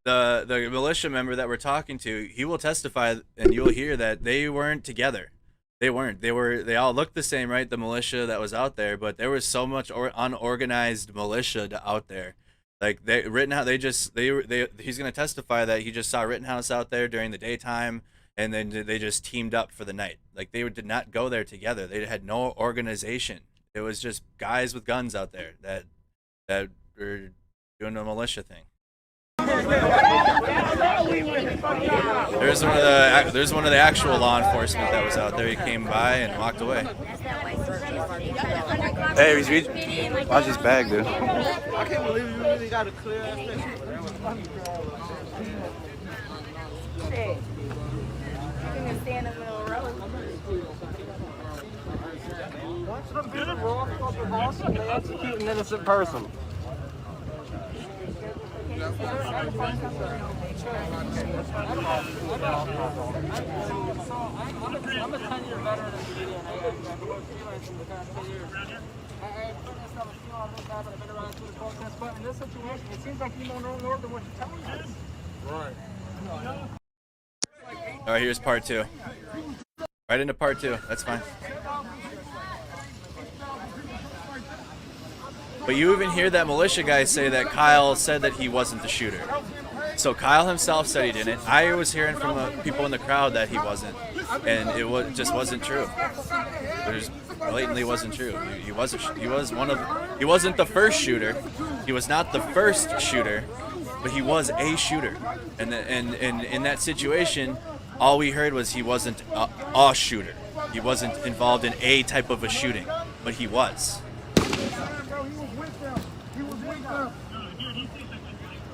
the militia member that we're talking to, he will testify, and you'll hear that they weren't together. They weren't. They all looked the same, right? The militia that was out there, but there was so much unorganized militia out there. Like Rittenhouse, he's gonna testify that he just saw Rittenhouse out there during the daytime, and then they just teamed up for the night. Like they did not go there together. They had no organization. It was just guys with guns out there that were doing the militia thing. There's one of the actual law enforcement that was out there. He came by and walked away. Hey, watch his bag, dude. I can't believe you really got a clear ass picture. Shit. You can stand up in a row. Once the people roll up the house and they execute an innocent person. I'm a 10-year veteran of media, and I've worked freelance for the past 10 years. I've witnessed a few on this happen. I've been around two protests, but in this situation, it seems like you know no more than what you're telling us. Right. All right, here's part 2. Right into part 2. That's fine. But you even hear that militia guy say that Kyle said that he wasn't the shooter. So Kyle himself said he didn't. I was hearing from the people in the crowd that he wasn't, and it just wasn't true. It just blatantly wasn't true. He wasn't the first shooter. He was not the first shooter, but he was a shooter. And in that situation, all we heard was he wasn't a shooter. He wasn't involved in a type of a shooting, but he was.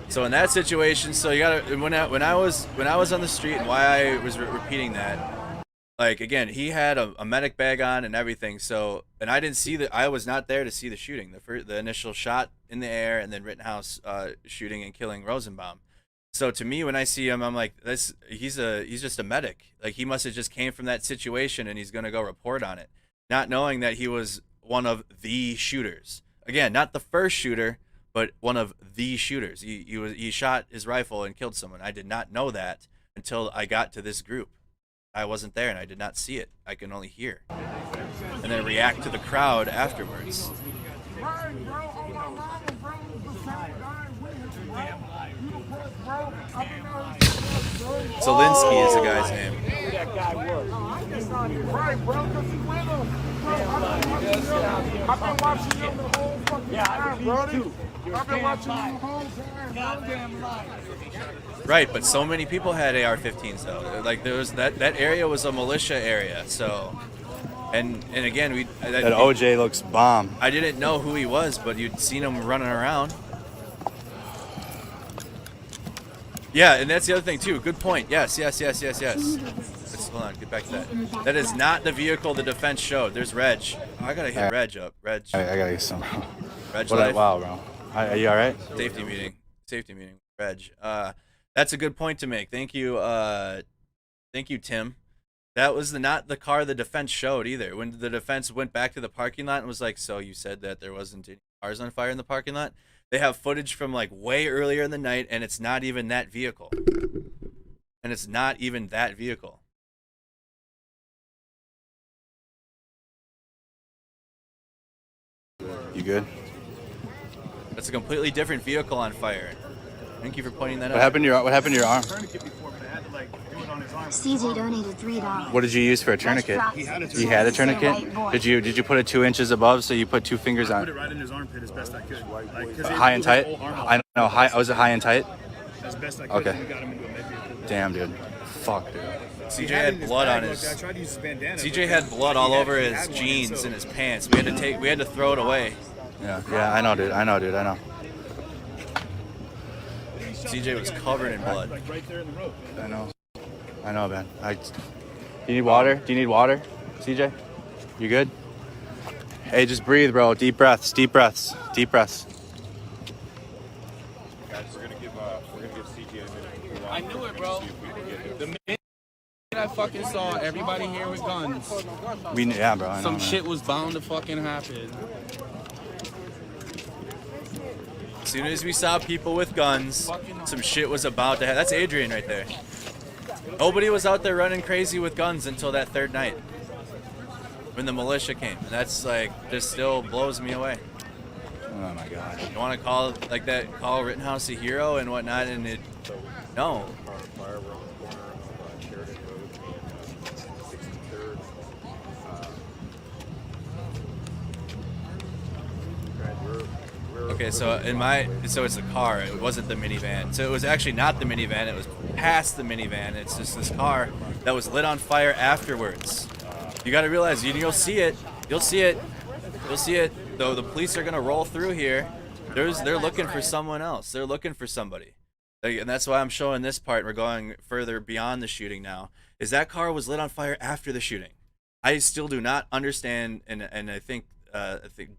So in that situation, so you gotta when I was on the street, and why I was repeating that, like again, he had a medic bag on and everything. So and I didn't see I was not there to see the shooting, the initial shot in the air, and then Rittenhouse shooting and killing Rosenbaum. So to me, when I see him, I'm like, he's just a medic. Like he must have just came from that situation and he's gonna go report on it, not knowing that he was one of the shooters. Again, not the first shooter, but one of the shooters. He shot his rifle and killed someone. I did not know that until I got to this group. I wasn't there and I did not see it. I can only hear. And then react to the crowd afterwards. Zelinsky is the guy's name. Right, bro, because you with him. I've been watching you the whole fucking time, bro. I've been watching you the whole time. Goddamn life. Right, but so many people had AR-15s though. Like there was that area was a militia area, so. And again, that OJ looks bomb. I didn't know who he was, but you'd seen him running around. Yeah, and that's the other thing too. Good point. Yes. Hold on, get back to that. That is not the vehicle the defense showed. There's Reg. Oh, I gotta hit Reg up. Reg. I gotta get some. Reg life. Wow, bro. Are you all right? Safety meeting. Reg. That's a good point to make. Thank you, Tim. That was not the car the defense showed either. When the defense went back to the parking lot and was like, "So you said that there wasn't any cars on fire in the parking lot?" They have footage from like way earlier in the night, and it's not even that vehicle. You good? That's a completely different vehicle on fire. Thank you for pointing that out. What happened to your arm? CJ donated $3. What did you use for a tourniquet? He had a tourniquet? Did you put it 2 inches above so you put 2 fingers on? I put it right in his armpit as best I could. High and tight? I know. Was it high and tight? As best I could. Okay. We got him into a med. Damn, dude. Fuck, dude. CJ had blood on his. CJ had blood all over his jeans and his pants. We had to throw it away. Yeah. I know, dude. I know. CJ was covered in blood. Like right there in the road. I know, man. Do you need water? CJ? You good? Hey, just breathe, bro. Deep breaths. Guys, we're gonna give CJ a minute. I knew it, bro. The minute I fucking saw everybody here with guns, Yeah, bro. I know, some man. shit was bound to fucking happen. As soon as we saw people with guns, some shit was about to happen. That's Adrian right there. Nobody was out there running crazy with guns until that third night when the militia came. And that's like, just still blows me away. Oh my God. You want to call like that, call Rittenhouse a hero and whatnot, and it, no. Okay, so so it's a car. It wasn't the minivan. So it was actually not the minivan. It was past the minivan. It's just this car that was lit on fire afterwards. You got to realize, you'll see it. You'll see it. You'll see it. Though the police are gonna roll through here. They're looking for someone else. They're looking for somebody, and that's why I'm showing this part. We're going further beyond the shooting now. Is that car was lit on fire after the shooting? I still do not understand, and I think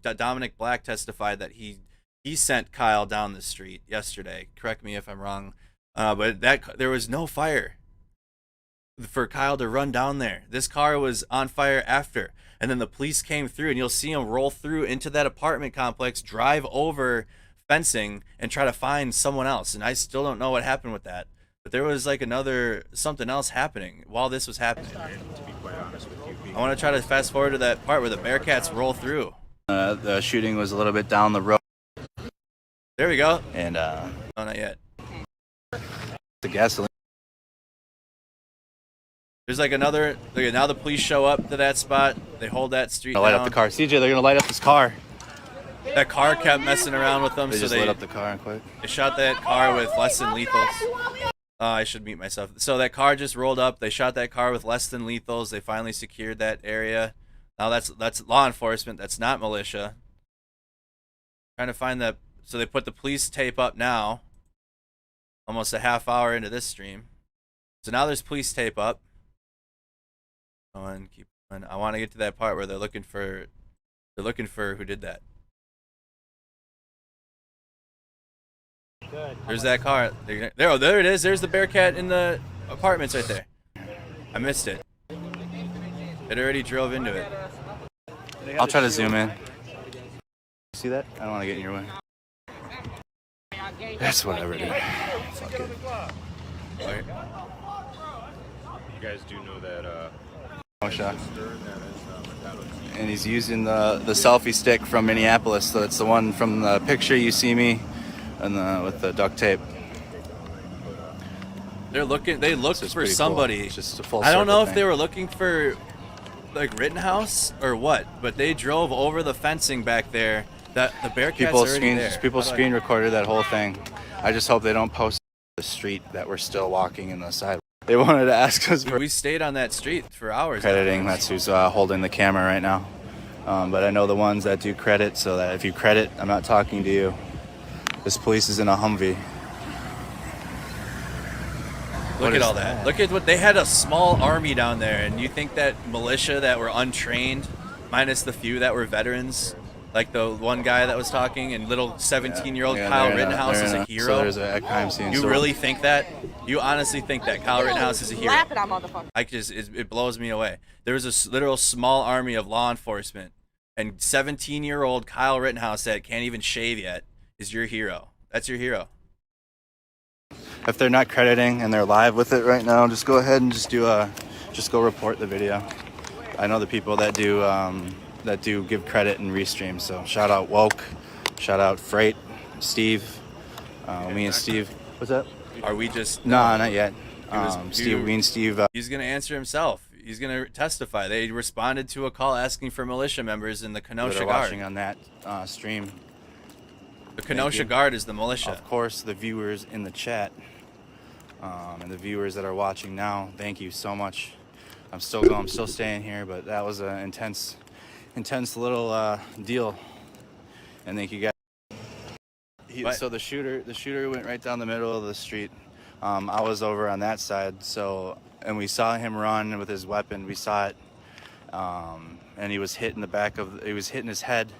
Dominic Black testified that he sent Kyle down the street yesterday. Correct me if I'm wrong, but there was no fire for Kyle to run down there. This car was on fire after, and then the police came through, and you'll see them roll through into that apartment complex, drive over fencing, and try to find someone else. And I still don't know what happened with that, but there was like something else happening while this was happening. To be quite honest with you, I want to try to fast forward to that part where the Bearcats roll through. The shooting was a little bit down the road. There we go. And no, not yet. The gasoline. There's like another. Look, now the police show up to that spot. They hold that street down. Light up the car. CJ, they're gonna light up this car. That car kept messing around with them, They so just they lit up the car quick. They shot that car with less than lethals. I should mute myself. So that car just rolled up. They shot that car with less than lethals. They finally secured that area. Now that's law enforcement. That's not militia. Trying to find that. So they put the police tape up now. Almost a half hour into this stream. So now there's police tape up. Go on, keep going. I want to get to that part where they're looking for who did that. There's that car. There it is. There's the Bearcat in the apartments right there. I missed it. It already drove into it. I'll try to zoom in. See that? I don't want to get in your way. That's whatever, dude. Fuck it. Right. You guys do know that Shot. And he's using the selfie stick from Minneapolis, so it's the one from the picture you see me and with the duct tape. They looked for somebody. Cool. It's just a full I don't know circle if they were looking for like Rittenhouse or what, but they drove over the fencing back there. That the Bearcats already there. People screen recorded that whole thing. I just hope they don't post the street that we're still walking in the sidewalk. They wanted to ask us for. We stayed on that street for hours. Crediting. That's who's holding the camera right now. But I know the ones that do credit, so that if you credit, I'm not talking to you. This police is in a Humvee. Look at all that. Look at what they had, a small army down there, and you think that militia that were untrained, minus the few that were veterans, like the one guy that was talking, and little 17-year-old Kyle Rittenhouse is a hero. So there's a crime scene. You really think that? You honestly think that Kyle Rittenhouse is a hero? Slap it, motherfucker. It blows me away. There was a literal small army of law enforcement, and 17-year-old Kyle Rittenhouse that can't even shave yet is your hero. That's your hero. If they're not crediting and they're live with it right now, just go ahead and just go report the video. I know the people that do give credit and restream. So shout out Woke, shout out Freight, Steve, me and Steve. What's up? Are we just? No, not yet. Steve. He's gonna answer himself. He's gonna testify. They responded to a call asking for militia members in the Kenosha Guard. Watching on that stream. The Kenosha Guard is the militia. Of course, the viewers in the chat and the viewers that are watching now. Thank you so much. I'm still staying here, but that was an intense little deal. And thank you guys. So the shooter went right down the middle of the street. I was over on that side, and we saw him run with his weapon. We saw it, and he was hitting his head,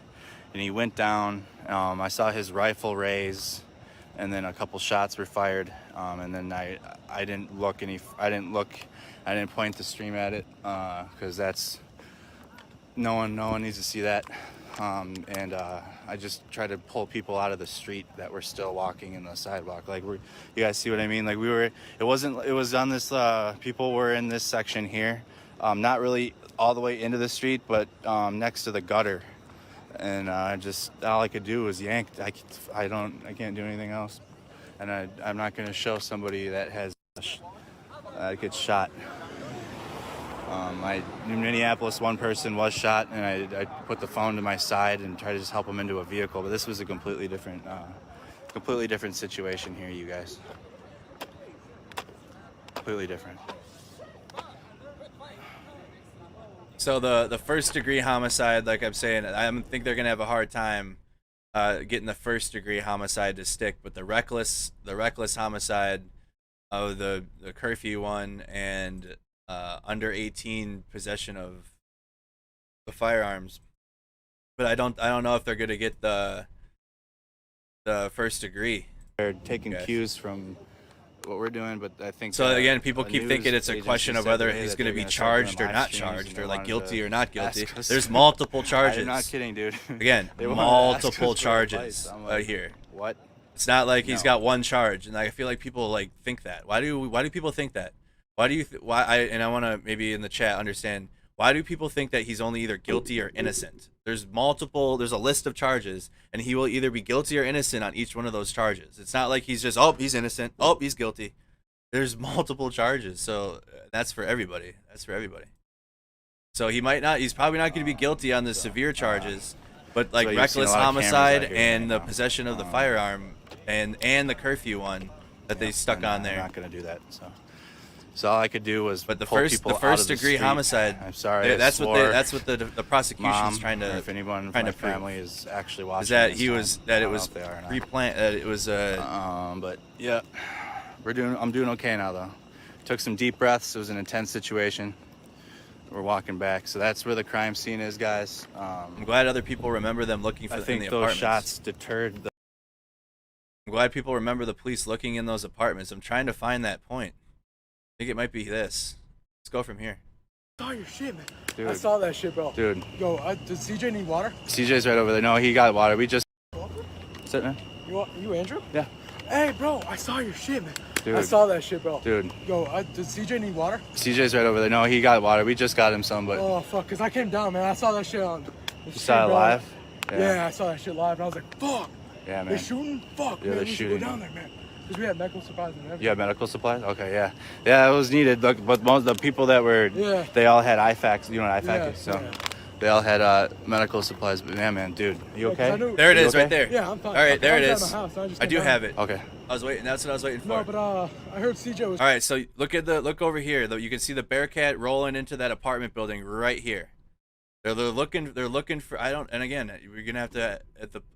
and he went down. I saw his rifle raise, and then a couple shots were fired, and then I didn't look I didn't point the stream at it because that's no one needs to see that. And I just try to pull people out of the street that were still walking in the sidewalk. Like, you guys see what I mean? Like, it was on this, people were in this section here, not really all the way into the street, but next to the gutter. And all I could do was yank. I can't do anything else. And I'm not going to show somebody that has gets shot. In Minneapolis, one person was shot, and I put the phone to my side and tried to just help him into a vehicle. But this was a completely different situation here, you guys. Completely different. So the first degree homicide, like I'm saying, I think they're gonna have a hard time getting the first degree homicide to stick, but the reckless homicide of the curfew one and under 18 possession of the firearms. But I don't know if they're gonna get the first degree. They're taking cues from what we're doing, but I think so. Again, people keep thinking it's a question of whether he's going to be charged or not charged, or like guilty or not guilty. There's multiple charges. I'm not kidding, dude. Again, multiple charges right here. What? It's not like he's got one charge, and I feel like people like think that. Why do people think that? Why do you? And I want to maybe in the chat understand. Why do people think that he's only either guilty or innocent? There's a list of charges, and he will either be guilty or innocent on each one of those charges. It's not like he's just, oh, he's innocent, oh, he's guilty. There's multiple charges, so that's for everybody. So he's probably not going to be guilty on the severe charges, but like reckless homicide and the possession of the firearm and the curfew one that they stuck on there. I'm not going to do that, So all I could do was the first degree homicide. I'm sorry. That's what the prosecution's trying to. If anyone from my family is actually watching, is that it was pre-planned. It was But yeah, I'm doing okay now though. Took some deep breaths. It was an intense situation. We're walking back, so that's where the crime scene is, guys. I'm glad other people remember them looking for. I think in the those apartments. shots deterred. I'm glad people remember the police looking in those apartments. I'm trying to find that point. I think it might be this. Let's go from here. I saw your shit, man. Dude. I saw that shit, bro. Dude. Yo, does CJ need water? CJ's right over there. No, he got water. We just... Sit, man. You Andrew? Yeah. Hey, bro, I saw your shit, man. Dude. I saw that shit, bro. Dude. Yo, does CJ need water? CJ's right over there. No, he got water. We just got him some, but... Oh, fuck, because I came down, man. I saw that shit on... You saw it live? Yeah, I saw that shit live, and I was like, fuck. Yeah, man. They're shooting? Fuck, yeah, man. They're We should shooting. go down there, man. Because we had medical supplies and everything. You had medical supplies? Okay, yeah. Yeah, it was needed. Look, but most of the people that were... Yeah. They all had IFACs. You know what IFAC Yeah, is? So yeah. they all had medical supplies. But yeah, man, dude. You okay? There it is, okay? right there. Yeah, I'm fine. All right, there it I was is. at my house, I just I came do down. have it. Okay. I was waiting. That's what I was waiting for. No, but I heard CJ was... All right, so look over here. Though you can see the Bearcat rolling into that apartment building right here. They're looking for. And again, we're gonna have to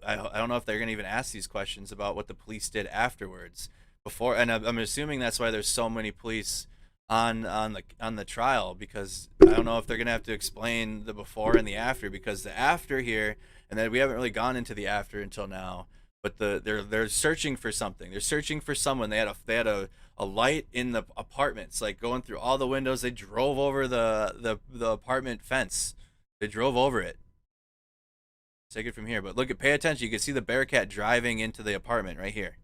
I don't know if they're gonna even ask these questions about what the police did afterwards. Before, and I'm assuming that's why there's so many police on the trial, because I don't know if they're gonna have to explain the before and the after, because the after here, and then we haven't really gone into the after until now. But they're searching for something. They're searching for someone. They had a light in the apartments, like going through all the windows. They drove over the apartment fence. They drove over it. Take it from here, but pay attention. You can see the Bearcat driving into the apartment right here.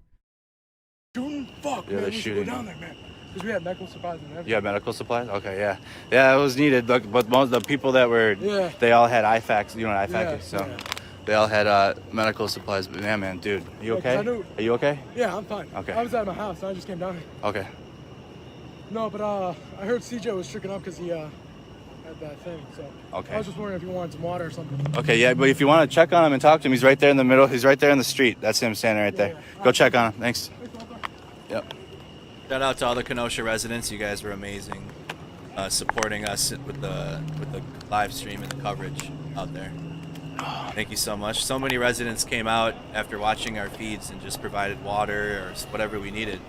Shooting? Fuck, Yeah, man. they're We should shooting. go down there, man. Because we had medical supplies and everything. You had medical supplies? Okay, yeah. Yeah, it was needed. Look, but most of the people that were... Yeah. They all had IFACs. You know what IFAC Yeah, is? So yeah. they all had medical supplies. But yeah, man, dude. You okay? Are you okay? Yeah, I'm fine. Okay. I was at my house. I just came down here. Okay. No, but I heard CJ was stricken up because he had that thing. So Okay. I was just wondering if you wanted some water or something. Okay, yeah, but if you want to check on him and talk to him, he's right there in the middle. He's right there in the street. That's him standing right there. Go check on him. Thanks. Yep. Shout out to all the Kenosha residents. You guys were amazing, supporting us with the live stream and the coverage out there. Thank you so much. So many residents came out after watching our feeds and just provided water or whatever we needed.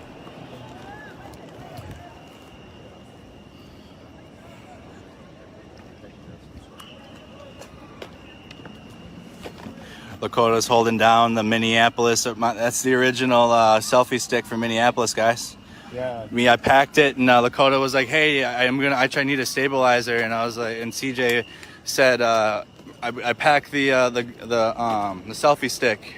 Lakota's holding down the Minneapolis. That's the original selfie stick for Minneapolis, guys. Yeah. Me, I packed it, and Lakota was like, "Hey, I need a stabilizer," and I was like, and CJ said, "I packed the selfie stick."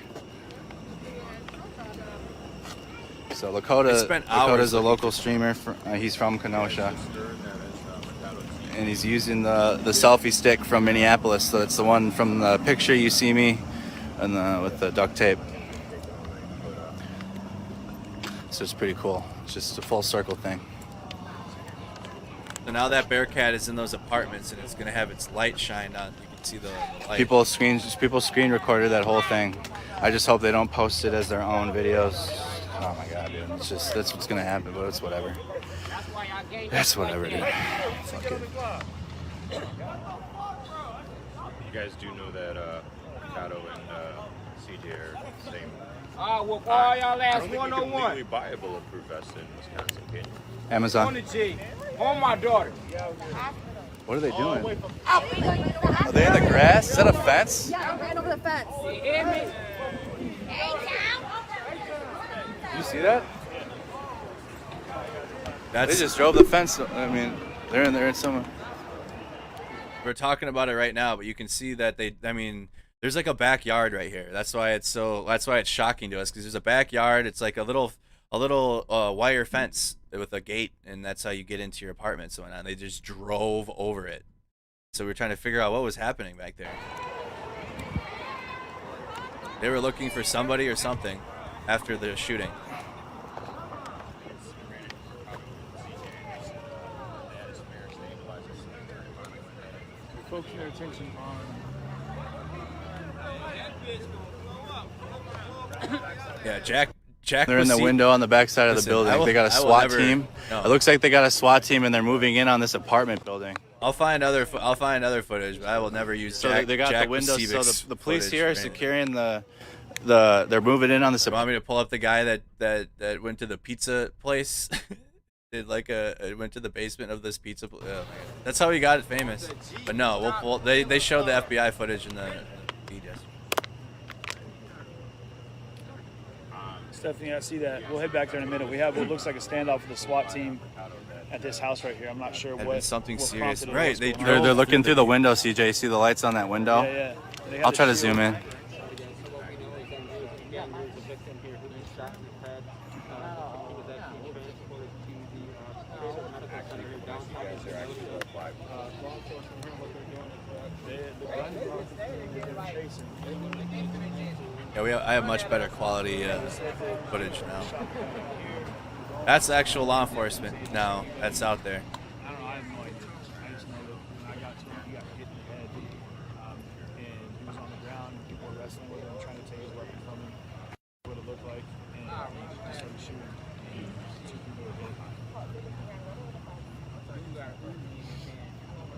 So Lakota's a local streamer. He's from Kenosha, and he's using the selfie stick from Minneapolis. So it's the one from the picture you see me, and with the duct tape. So it's pretty cool. It's just a full circle thing. So now that Bearcat is in those apartments and it's gonna have its light shined on. You can see the light. People screen recorded that whole thing. I just hope they don't post it as their own videos. Oh my god, dude. It's just, that's what's gonna happen, but it's whatever. That's whatever, dude. Fuck it. You guys do know that Mercado and CJ are the same. Well, why y'all ask I don't think you can 101? legally buy a bulletproof vest in Wisconsin, can you? Amazon. On the G. On my daughter. What are they doing? Are they in the grass? Is that a fence? Yeah, right over the fence. You hear me? You see that? That's, they just drove the fence. I mean, they're in some. We're talking about it right now, but you can see that there's like a backyard right here. That's why it's shocking to us, because there's a backyard. It's like a little wire fence with a gate, and that's how you get into your apartments and whatnot. They just drove over it. So we're trying to figure out what was happening back there. They were looking for somebody or something after the shooting. Focus your attention on. Yeah, Jack. They're in the window on the back side of the building. They got a SWAT team. No. It looks like they got a SWAT team, and they're moving in on this apartment building. I'll find other footage, but I will never use. So Jack, they got Jack the window. So Pasivic's the police footage here are for anything. securing the. They're moving in on this. You want me to pull up the guy that went to the pizza place? Went to the basement of this pizza. Oh my God. That's how he got it famous. But no, we'll pull. They showed the FBI footage in the feed yesterday. Stephanie, I see that. We'll head back there in a minute. We have what looks like a standoff with the SWAT team at this house right here. I'm not sure Had what. been something what serious, prompted it, right? what's going on. They're looking through the window. CJ, see the lights on that window? Yeah. They had I'll a try to shield. zoom in. Yeah, I have much better quality footage now. That's actual law enforcement now. That's out there. I don't know. I have no idea. I just know that when I got to him, he got hit in the head, and he was on the ground. And people were wrestling with him, trying to take his weapon from him. What it looked like, and he just started shooting. And two people were hit.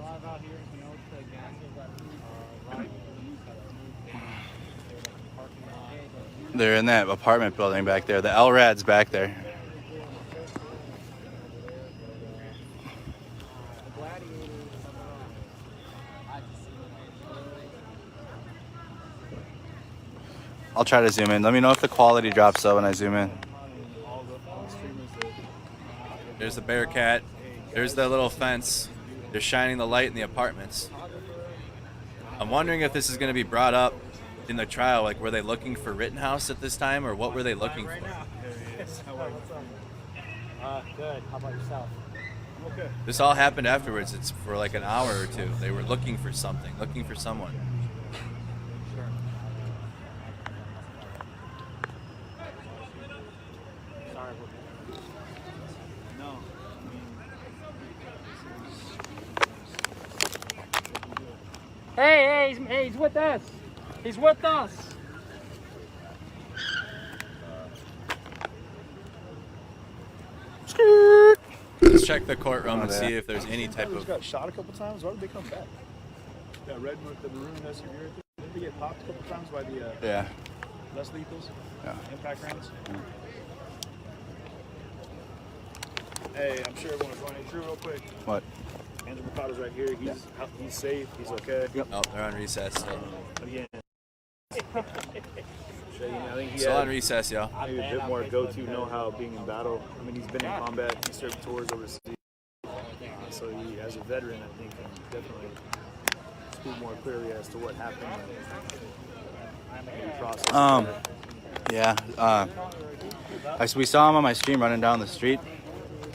Live out here, you know, it's the gas. They're in that apartment building back there. The LRAD's back there. I'll try to zoom in. Let me know if the quality drops though when I zoom in. There's the Bearcat. There's the little fence. They're shining the light in the apartments. I'm wondering if this is going to be brought up in the trial. Like, were they looking for Rittenhouse at this time, or what were they looking for? Good. How about yourself? Okay. This all happened afterwards. It's for like an hour or two. They were looking for something, looking for someone. Sorry. No. Hey, he's with us. He's with us. Let's check the courtroom and see if there's any type of. Got shot a couple times. Why did they come back? That red with the maroon SUV. Didn't they get popped a couple times by the Yeah. less lethals? Yeah. Impact rounds. Hey, I'm sure everyone was running through real quick. What? Andrew Mercado's right here. He's safe. He's okay. Oh, they're on recess. So. But again. I think he Still had on recess, yo. maybe a bit more go-to know-how being in battle. I mean, he's been in combat. He served tours overseas. So he, as a veteran, I think can definitely speak more clearly as to what happened. And process Yeah. We saw him on my stream running down the street.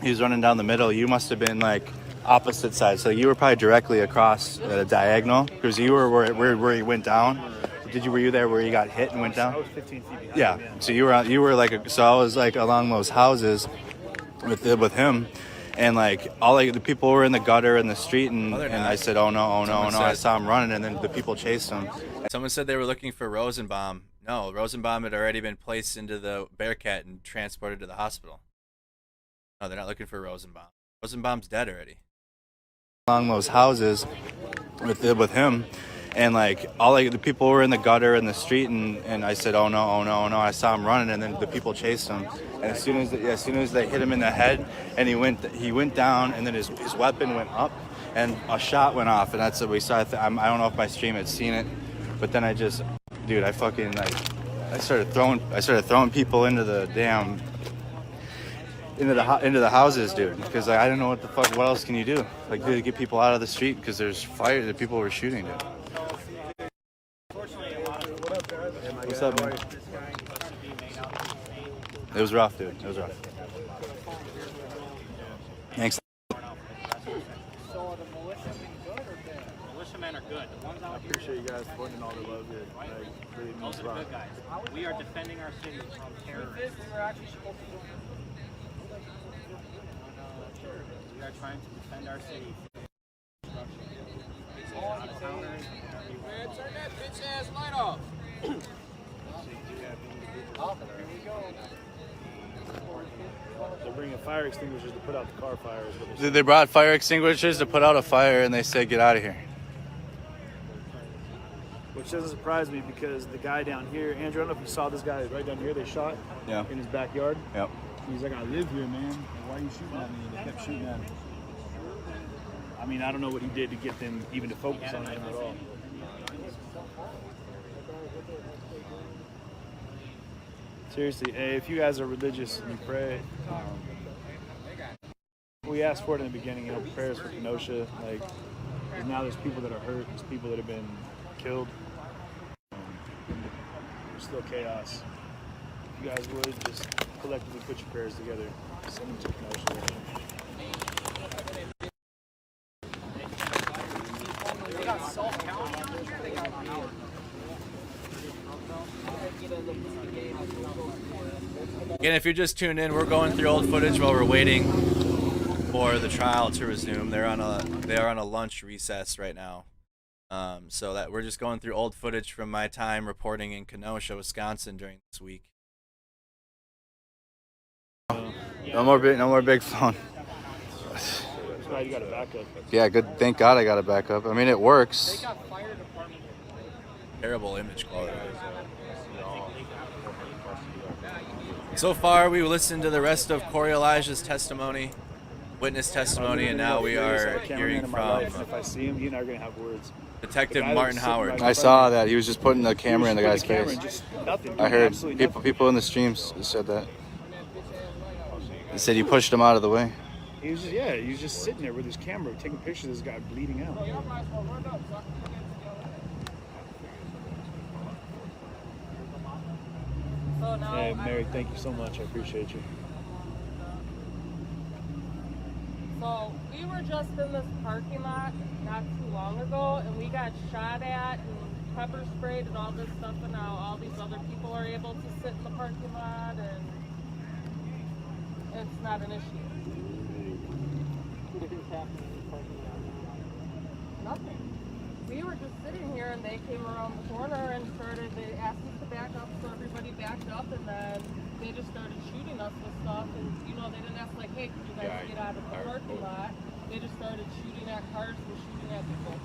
He was running down the middle. You must have been like opposite side, so you were probably directly across the diagonal because you were where he went down. Were you there where he got hit and went down? I was 15 feet behind Yeah. him, So you were like so I was like along those houses with him, and like the people were in the gutter in the street, and I said, oh no. I saw him running, and then the people chased him. Someone said they were looking for Rosenbaum. No, Rosenbaum had already been placed into the Bearcat and transported to the hospital. No, they're not looking for Rosenbaum. Rosenbaum's dead already. Along those houses with him, and like the people were in the gutter in the street, and I said, oh no. I saw him running, and then the people chased him. And as soon as they hit him in the head, and he went down, and then his weapon went up, and a shot went off, and that's what we saw. I don't know if my stream had seen it, but then I started throwing people into the damn into the houses, dude, because I didn't know what else can you do? Like, to get people out of the street because there's fire that people were shooting, dude. What's up, man? It was rough, dude. It was rough. Thanks. Militiamen are good. The ones out I appreciate you guys putting in all the love here. Like, really those means are a lot. good guys. We are defending our city from terrorists. We are trying to defend our city. Man, turn that bitch ass light off. They're bringing fire extinguishers to put out the car fires. They brought fire extinguishers to put out a fire, and they said, get out of here. Which doesn't surprise me because the guy down here, Andrew, I don't know if you saw this guy right down here they shot in his backyard. Yep. He's like, I live here, man. Like, why are you shooting at me? And they kept shooting at him. I mean, I don't know what he did to get them even to focus on him at all. Seriously, hey, if you guys are religious and you pray, we asked for it in the beginning, prayers for Kenosha. Like, 'cause now there's people that are hurt, there's people that have been killed. There's still chaos. If you guys would just collectively put your prayers together, send them to Kenosha. Again, if you're just tuned in, we're going through old footage while we're waiting for the trial to resume. They are on a lunch recess right now, so that we're just going through old footage from my time reporting in Kenosha, Wisconsin during this week. No more big phone. You got a backup. Yeah, good. Thank God I got a backup. I mean, it works. Terrible image quality. So far, we listened to the rest of Corey Elijah's testimony, witness testimony, and now we are hearing from If I see him, he and I are going to have words. Detective Martin Howard. I saw that. He was just putting the camera in the guy's face. I heard people in the streams said that. They said you pushed him out of the way. He was just sitting there with his camera, taking pictures of this guy bleeding out. Hey, Mary, thank you so much. I appreciate you. So we were just in this parking lot not too long ago, and we got shot at and pepper sprayed and all this stuff, and now all these other people are able to sit in the parking lot, and it's not an issue. What is happening in the parking lot? Nothing. We were just sitting here, and they came around the corner and they asked us to back up, so everybody backed up, and then they just started shooting us with stuff, and they didn't ask like, hey, could you guys get out of the parking lot? They just started shooting at cars and shooting at people.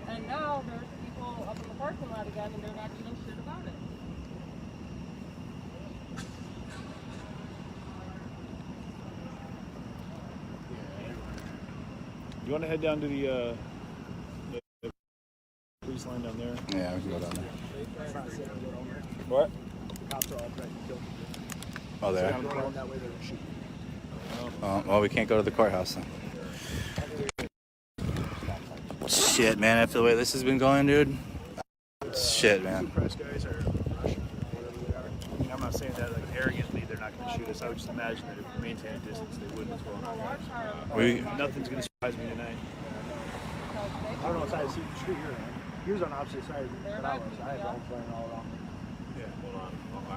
And now there's people up in the parking lot again, and they're not doing shit about it. You want to head down to the police line down there? Yeah, we can go down there. What? The cops are all trying to kill me. Oh, they are? Down the road, that way they're shooting. Well, we can't go to the courthouse then. Shit, man, after the way this has been going, dude. Shit, man. Press guys are Russian, whatever they are. I mean, I'm not saying that like arrogantly they're not going to shoot us. I would just imagine that if we maintain a distance, they would as well. Nothing's going to surprise me tonight. I don't know what side of the street you're on. He was on the opposite side that I was. I had dogs running all around me. Yeah, hold on. I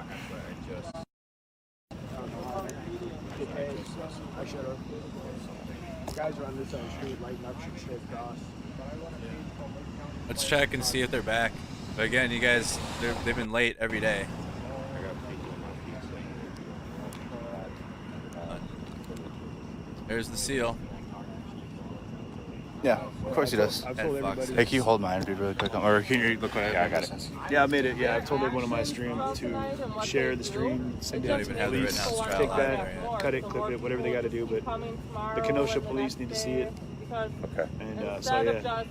just. Okay, I should have. Guys are on this side of the street lighting up, shooting straight across. Let's check and see if they're back. But again, you guys, they've been late every day. There's the seal. Yeah, of course he does. I've told everybody. Hey, can you hold mine, dude, really quick? Or can you look quick? Yeah, I got it. Yeah, I made it. Yeah, I've told everyone on my stream to share the stream, send it Don't to even the have the police, Rittenhouse trial take on that, there yet. cut it, clip it, whatever they got to do. But the Kenosha police need to see it. Okay. And so yeah,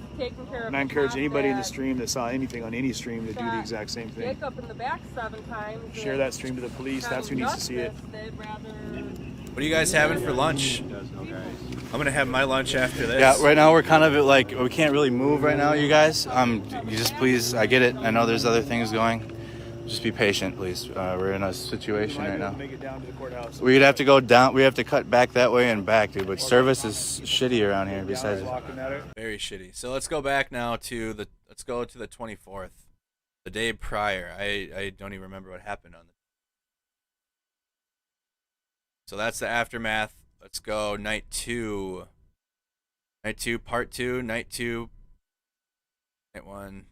and I encourage anybody in the stream that saw anything on any stream to do the exact same thing. Jacob in the back 7 times. Share that stream to the police. That's who needs to see it. What are you guys having for lunch? I'm gonna have my lunch after this. Yeah, right now we're kind of like, we can't really move right now, you guys. You just please, I get it. I know there's other things going. Just be patient, please. We're in a situation right now. Make it down to the courthouse. We'd have to go down. We have to cut back that way and back, dude. But service is shitty around here. Besides, Very shitty. So let's go back now to the 24th, the day prior. I don't even remember what happened on the. So that's the aftermath. Let's go night 2. Night 2, part 2. Night 2. Night 1.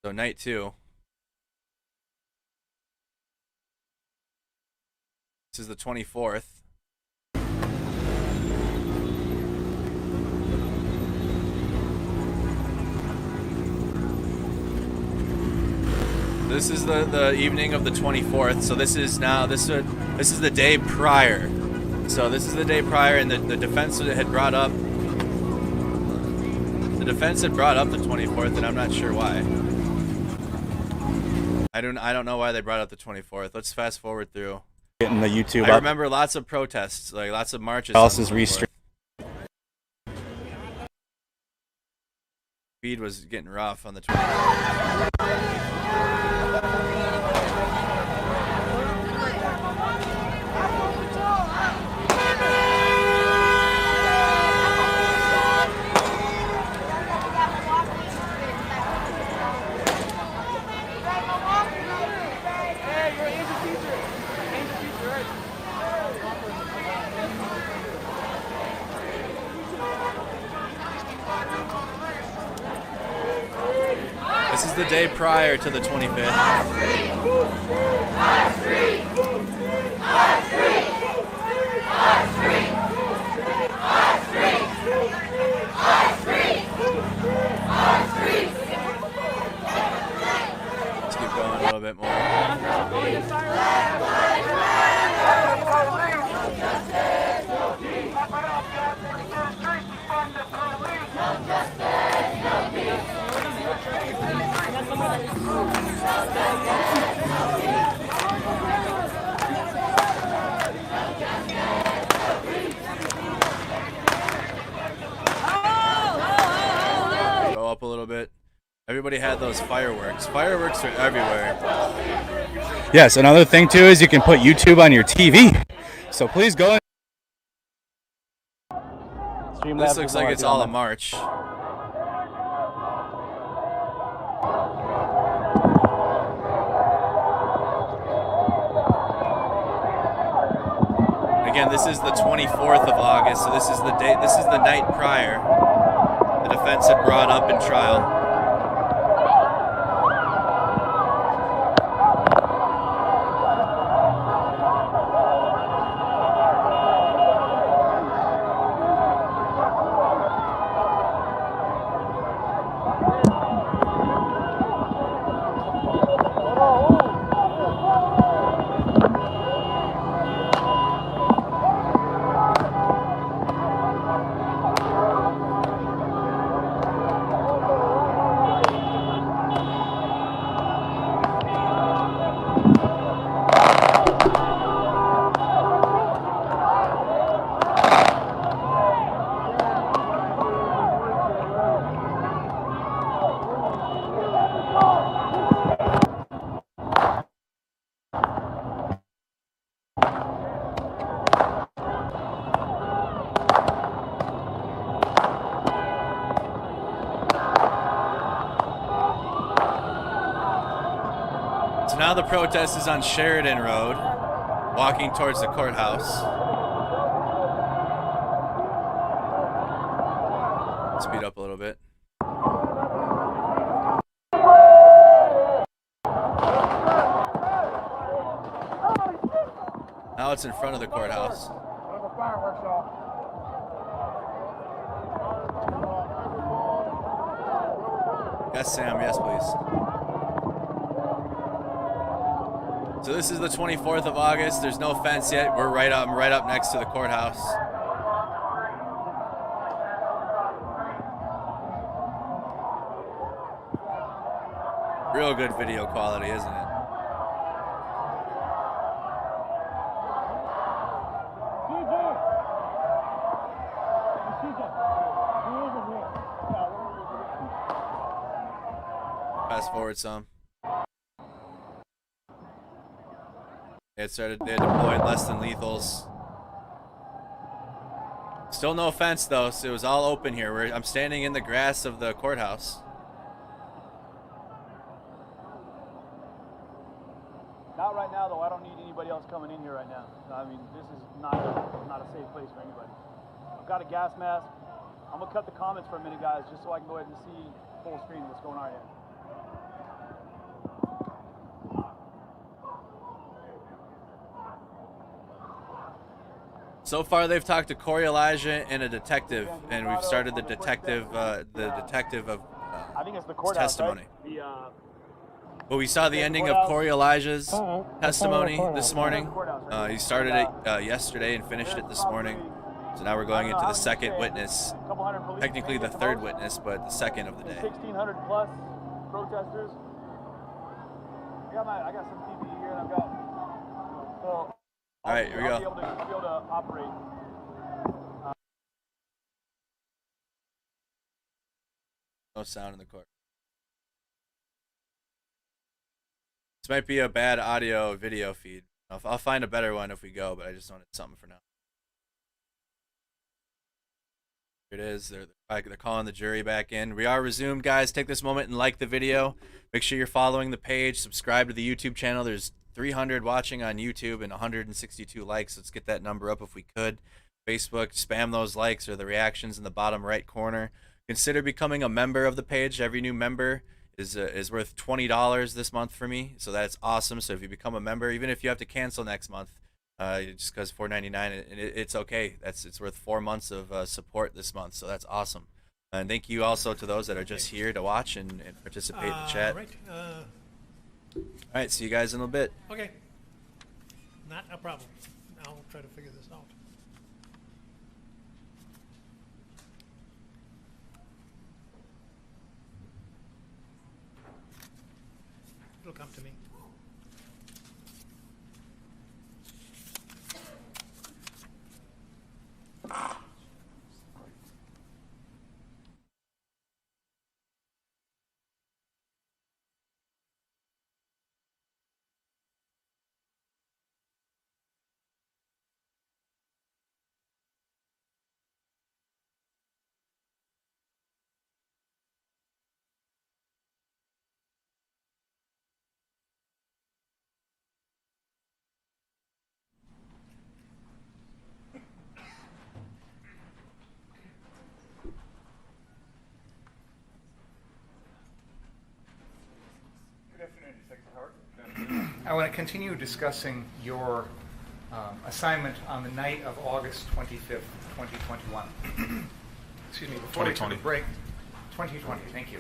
So night 2. This is the 24th. This is the evening of the 24th. So this is the day prior. So this is the day prior, and the defense had brought up the 24th, and I'm not sure why. I don't know why they brought up the 24th. Let's fast forward through. Getting the YouTube I up. remember lots of protests, like lots of marches. Else is restream. Speed was getting rough on the 24th. This is the day prior to the 25th. Let's keep going a little bit more. Go up a little bit. Everybody had those fireworks. Fireworks are everywhere. Yes, another thing too is you can put YouTube on your TV. So please go. This looks like it's all a march. Again, this is the 24th of August, so this is the date. This is the night prior. The defense had brought up in trial. now the protest is on Sheridan Road, walking towards the courthouse. Speed up a little bit. Now it's in front of the courthouse. Yes, Sam. Yes, please. So this is the 24th of August. There's no fence yet. I'm right up next to the courthouse. Real good video quality, isn't it? Fast forward some. They had deployed less than lethals. Still no fence though, so it was all open here. I'm standing in the grass of the courthouse. Not right now, though. I don't need anybody else coming in here right now. I mean, this is not a safe place for anybody. I've got a gas mask. I'm gonna cut the comments for a minute, guys, just so I can go ahead and see full screen what's going on here. So far, they've talked to Corey Elijah and a detective, and we've started the detective of testimony. But we saw the ending of Corey Elijah's testimony this morning. He started it yesterday and finished it this morning. So now we're going into the second witness, technically the third witness, but the second of the day. 1,600 plus protesters. I got some PPE here, and I've got. So all right, here we go. Be able to operate. No sound in the court. This might be a bad audio video feed. I'll find a better one if we go, but I just wanted something for now. Here it is. They're calling the jury back in. We are resumed, guys. Take this moment and like the video. Make sure you're following the page. Subscribe to the YouTube channel. There's 300 watching on YouTube and 162 likes. Let's get that number up if we could. Facebook, spam those likes or the reactions in the bottom right corner. Consider becoming a member of the page. Every new member is worth $20 this month for me, so that's awesome. So if you become a member, even if you have to cancel next month, just because $4.99, it's okay. It's worth 4 months of support this month, so that's awesome. And thank you also to those that are just here to watch and participate in the chat. Right. All right, see you guys in a little bit. Okay. Not a problem. I'll try to figure this out. It'll come to me. I want to continue discussing your assignment on the night of August 25th, 2021. Excuse me, before we took a break. 2020, thank you.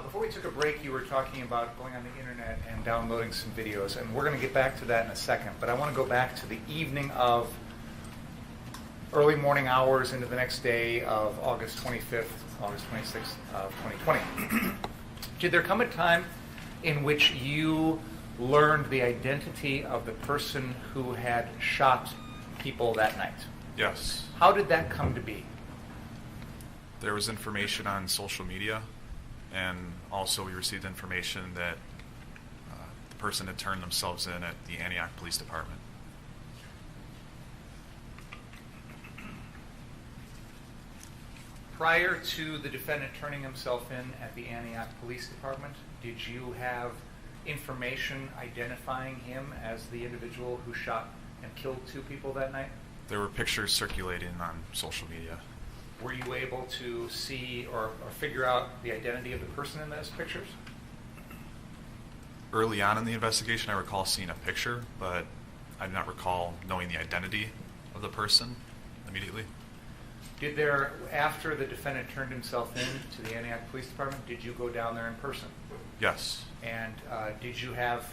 Before we took a break, you were talking about going on the internet and downloading some videos, and we're going to get back to that in a second, but I want to go back to the evening of early morning hours into the next day of August 25th, August 26th of 2020. Did there come a time in which you learned the identity of the person who had shot people that night? Yes. How did that come to be? There was information on social media, and also we received information that the person had turned themselves in at the Antioch Police Department. Prior to the defendant turning himself in at the Antioch Police Department, did you have information identifying him as the individual who shot and killed 2 people that night? There were pictures circulating on social media. Were you able to see or figure out the identity of the person in those pictures? Early on in the investigation, I recall seeing a picture, but I do not recall knowing the identity of the person immediately. Did there, after the defendant turned himself in to the Antioch Police Department, did you go down there in person? Yes. And did you have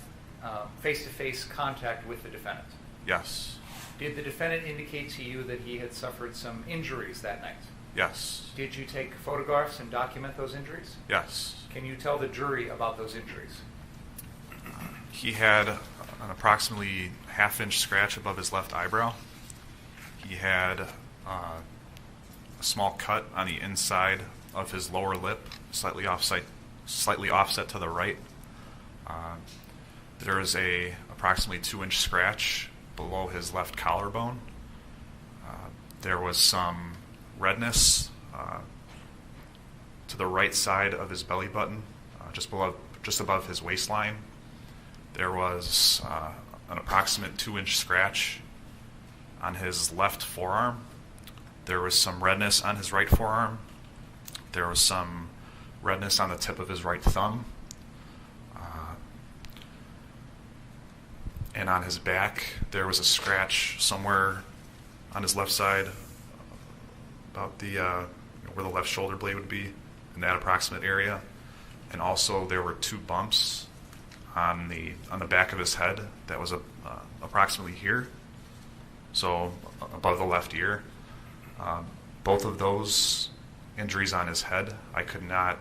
face-to-face contact with the defendant? Yes. Did the defendant indicate to you that he had suffered some injuries that night? Yes. Did you take photographs and document those injuries? Yes. Can you tell the jury about those injuries? He had an approximately half-inch scratch above his left eyebrow. He had a small cut on the inside of his lower lip, slightly offset to the right. There is a approximately 2-inch scratch below his left collarbone. There was some redness to the right side of his belly button, just above his waistline. There was an approximate 2-inch scratch on his left forearm. There was some redness on his right forearm. There was some redness on the tip of his right thumb. And on his back, there was a scratch somewhere on his left side, about the where the left shoulder blade would be, in that approximate area. And also there were 2 bumps on the back of his head that was approximately here, so above the left ear. Both of those injuries on his head I could not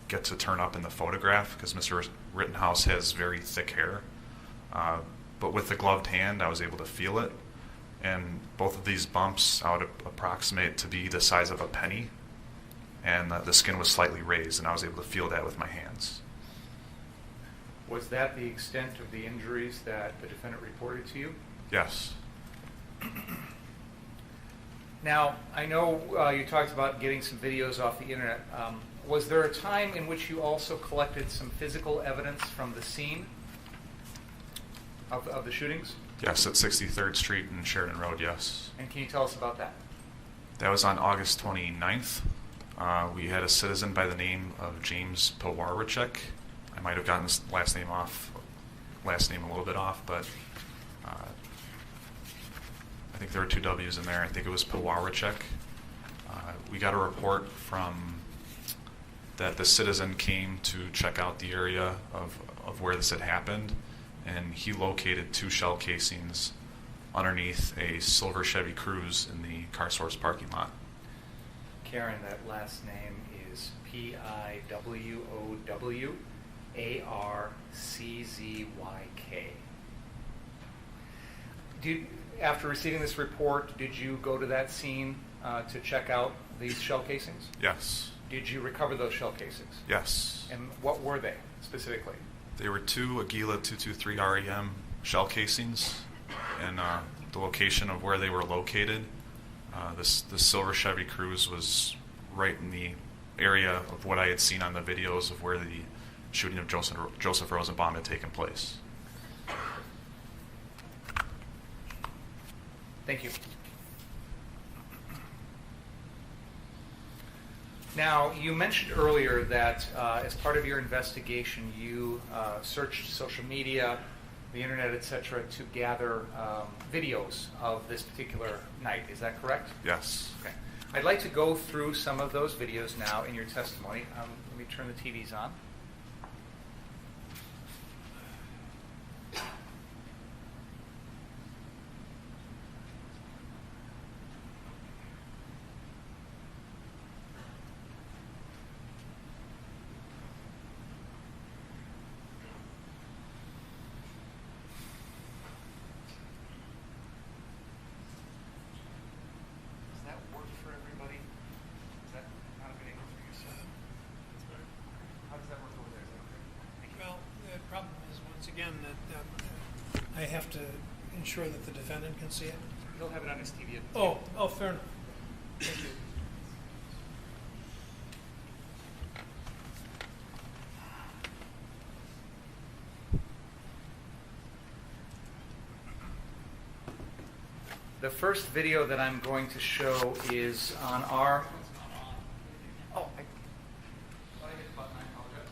get to turn up in the photograph because Mr. Rittenhouse has very thick hair. But with the gloved hand, I was able to feel it. And both of these bumps I would approximate to be the size of a penny. And the skin was slightly raised, and I was able to feel that with my hands. Was that the extent of the injuries that the defendant reported to you? Yes. Now, I know you talked about getting some videos off the internet. Was there a time in which you also collected some physical evidence from the scene of the shootings? Yes, at 63rd Street and Sheridan Road, yes. And can you tell us about that? That was on August 29th. We had a citizen by the name of James Pawarczyk. I might have gotten his last name a little bit off, but I think there were 2 W's in there. I think it was Pawarczyk. We got a report that the citizen came to check out the area of where this had happened, and he located 2 shell casings underneath a silver Chevy Cruze in the Car Source parking lot. Karen, that last name is Piwowczyk. After receiving this report, did you go to that scene to check out these shell casings? Yes. Did you recover those shell casings? Yes. And what were they specifically? They were 2 Aguila 223 REM shell casings, and the location of where they were located, the silver Chevy Cruze was right in the area of what I had seen on the videos of where the shooting of Joseph Rosenbaum had taken place. Thank you. Now, you mentioned earlier that as part of your investigation, you searched social media, the internet, etc., to gather videos of this particular night. Is that correct? Yes. Okay. I'd like to go through some of those videos now in your testimony. Let me turn the TVs on. I have to ensure that the defendant can see it. He'll have it on his TV. Oh, fair enough. Thank you. The first video that I'm going to show is on our... Oh, I hit the button. I apologize.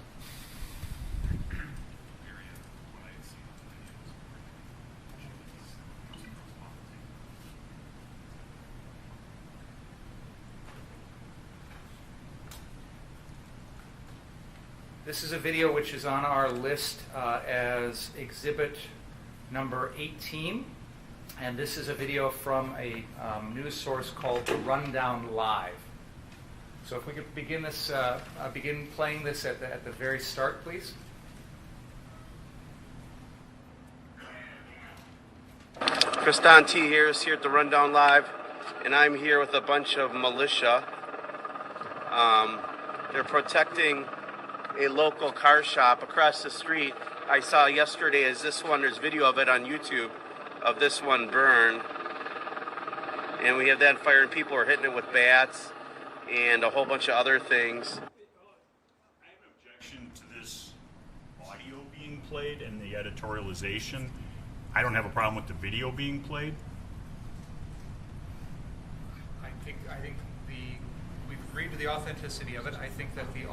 This is a video which is on our list as exhibit number 18. And this is a video from a news source called The Rundown Live. So if we could begin this, begin playing this at the very start, please. Kristan T. here is here at the Rundown Live, and I'm here with a bunch of militia. They're protecting a local car shop across the street. I saw yesterday as this one, there's video of it on YouTube, of this one burned. And we have that fire and people are hitting it with bats and a whole bunch of other things. I have an objection to this audio being played and the editorialization. I don't have a problem with the video being played. I think we've agreed to the authenticity of it. I think that the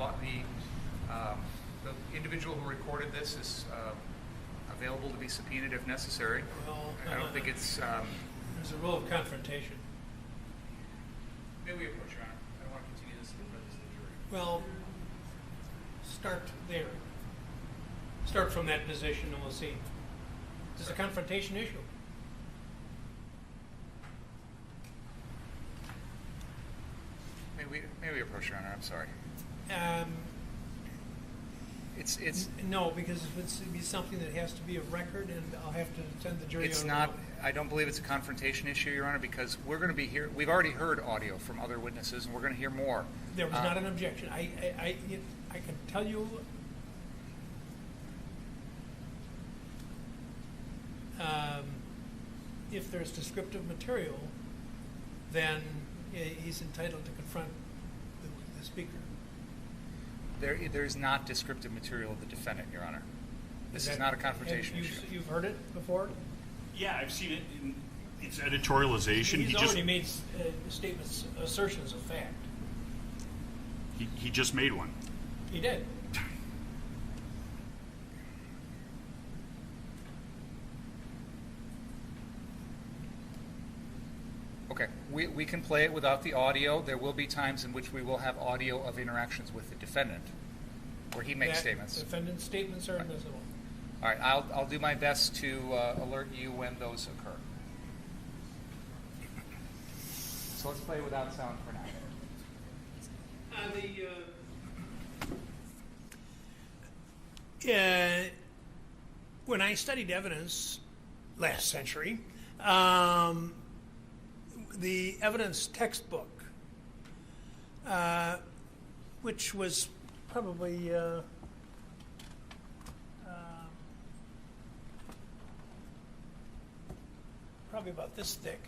individual who recorded this is available to be subpoenaed if necessary. Well, I don't think it's... there's a rule of confrontation. May we approach, Your Honor? I don't want to continue this in the presence of the jury. Well, start there. Start from that position and we'll see. This is a confrontation issue. May we approach, Your Honor? I'm sorry. It's no, because it's be something that has to be a record, and I'll have to send the jury. It's not. I don't believe it's a confrontation issue, Your Honor, because we're going to be here. We've already heard audio from other witnesses, and we're going to hear more. There was not an objection. I can tell you. If there's descriptive material, then he's entitled to confront the speaker. There's not descriptive material of the defendant, Your Honor. This is not a confrontation issue. You've heard it before? Yeah, I've seen it. It's editorialization. He's already made statements, assertions of fact. He just made one. He did. Okay, we can play it without the audio. There will be times in which we will have audio of interactions with the defendant, where he makes statements. Defendant's statements are invisible. All right, I'll do my best to alert you when those occur. So let's play without sound for now. When I studied evidence last century, the evidence textbook, which was probably about this thick,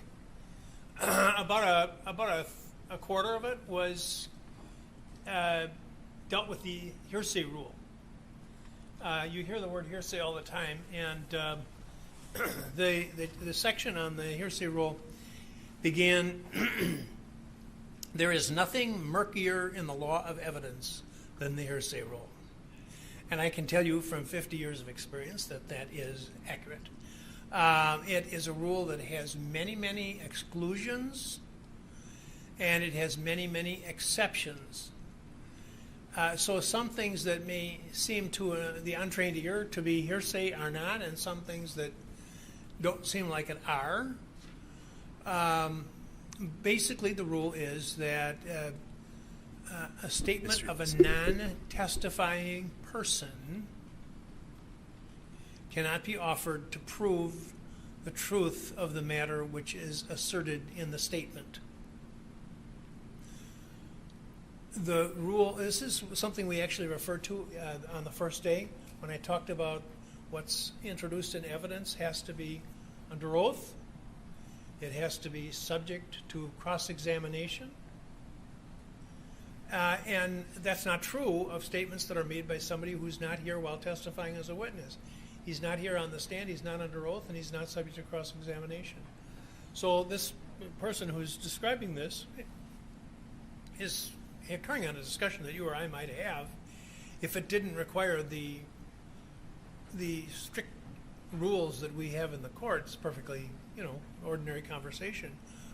about a quarter of it was dealt with the hearsay rule. You hear the word hearsay all the time, and the section on the hearsay rule began, there is nothing murkier in the law of evidence than the hearsay rule. And I can tell you from 50 years of experience that that is accurate. It is a rule that has many, many exclusions, and it has many, many exceptions. So some things that may seem to the untrained ear to be hearsay are not, and some things that don't seem like it are. Basically, the rule is that a statement of a non-testifying person cannot be offered to prove the truth of the matter which is asserted in the statement. The rule, this is something we actually referred to on the first day when I talked about what's introduced in evidence has to be under oath. It has to be subject to cross-examination. And that's not true of statements that are made by somebody who's not here while testifying as a witness. He's not here on the stand, he's not under oath, and he's not subject to cross-examination. So this person who's describing this is occurring on a discussion that you or I might have if it didn't require the strict rules that we have in the courts, perfectly, ordinary conversation.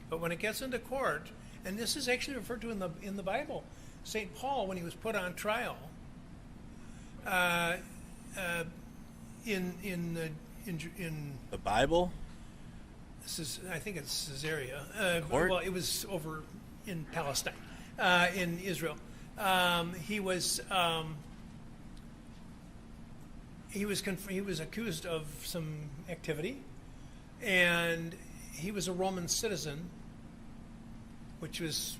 But when it gets into court, and this is actually referred to in the Bible, St. Paul, when he was put on trial, in the Bible. I think it's Caesarea. Well, it was over in Palestine, in Israel. He was accused of some activity, and he was a Roman citizen, which was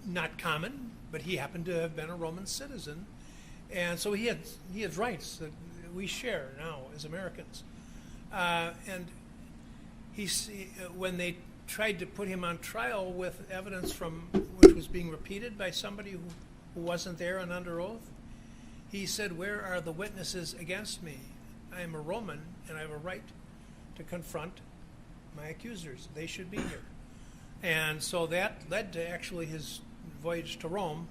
not common, but he happened to have been a Roman citizen, and so he had rights that we share now as Americans. And when they tried to put him on trial with evidence which was being repeated by somebody who wasn't there and under oath, he said, "Where are the witnesses against me? I am a Roman, and I have a right to confront my accusers. They should be here." And so that led to actually his voyage to Rome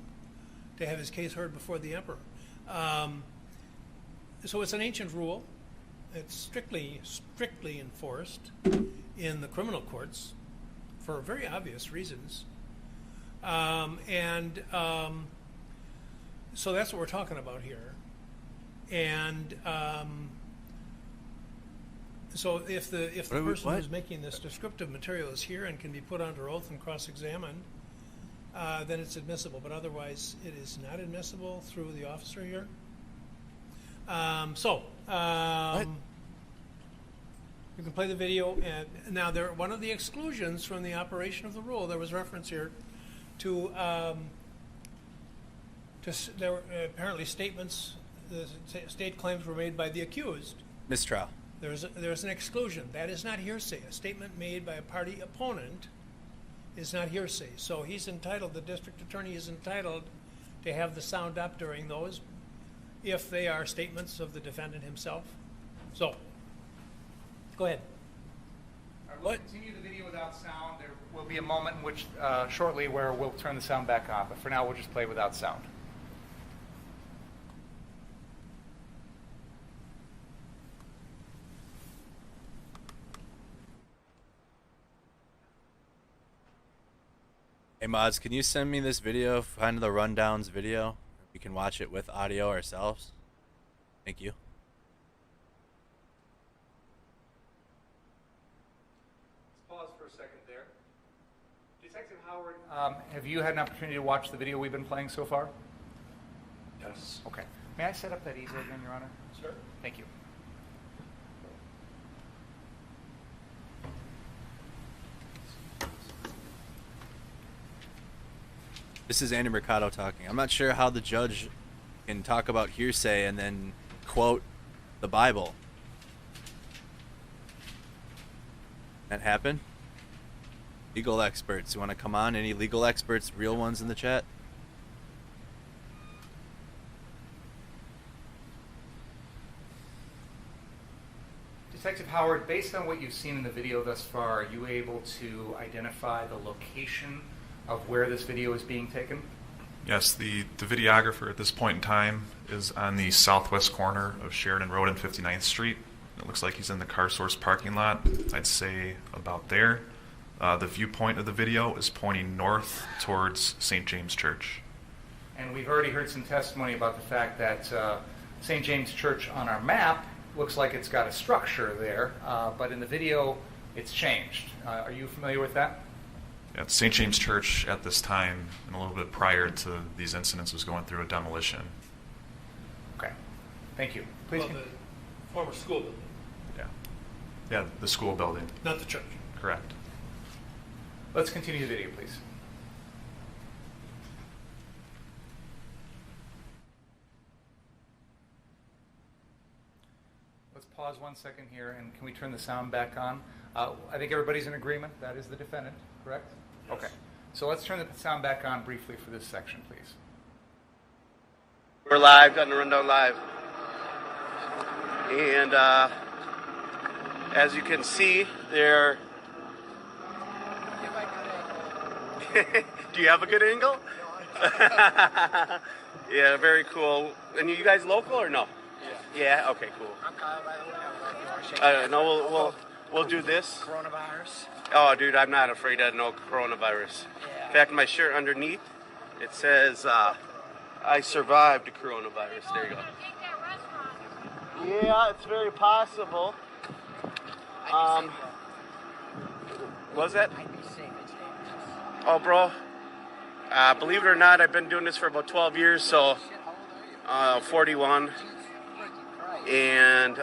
to have his case heard before the emperor. So it's an ancient rule. It's strictly enforced in the criminal courts for very obvious reasons. So that's what we're talking about here. And so if the person who's making this descriptive material is here and can be put under oath and cross-examined, then it's admissible. But otherwise, it is not admissible through the officer here. You can play the video. And now, one of the exclusions from the operation of the rule, there was reference here to there were apparently statements, the state claims were made by the accused. Mistrial. There's an exclusion. That is not hearsay. A statement made by a party opponent is not hearsay. So he's entitled, the district attorney is entitled to have the sound up during those if they are statements of the defendant himself. So, go ahead. We'll continue the video without sound. There will be a moment in which, shortly, where we'll turn the sound back on. But for now, we'll just play without sound. Hey mods, can you send me this video, find the rundowns video? We can watch it with audio ourselves. Thank you. Let's pause for a second there. Detective Howard, have you had an opportunity to watch the video we've been playing so far? Yes. Okay. May I set up that easel again, Your Honor? Sure. Thank you. This is Andy Mercado talking. I'm not sure how the judge can talk about hearsay and then quote the Bible. That happen? Legal experts, you want to come on? Any legal experts, real ones in the chat? Detective Howard, based on what you've seen in the video thus far, are you able to identify the location of where this video is being taken? Yes, the videographer at this point in time is on the southwest corner of Sheridan Road and 59th Street. It looks like he's in the Car Source parking lot. I'd say about there. The viewpoint of the video is pointing north towards St. James Church. And we've already heard some testimony about the fact that St. James Church on our map looks like it's got a structure there, but in the video it's changed. Are you familiar with that? Yeah, St. James Church at this time, and a little bit prior to these incidents, was going through a demolition. Okay, thank you. Please. Well, the former school building. Yeah, the school building. Not the church. Correct. Let's continue the video, please. Let's pause 1 second here, and can we turn the sound back on? I think everybody's in agreement. That is the defendant, correct? Yes. Okay. So let's turn the sound back on briefly for this section, please. We're live, got the rundown live. And as you can see, they're Do you have a good angle? Yeah, very cool. And you guys local or no? Yeah. Yeah. Okay. Cool. I'm Kyle, by the way. I don't know if you want to shake No, we'll do this. Coronavirus. Oh, dude, I'm not afraid of no coronavirus. In fact, my shirt underneath it says I survived the coronavirus. There you go. Yeah, it's very possible. Was that? Oh, bro. Believe it or not, I've been doing this for about 12 years, so 41. And,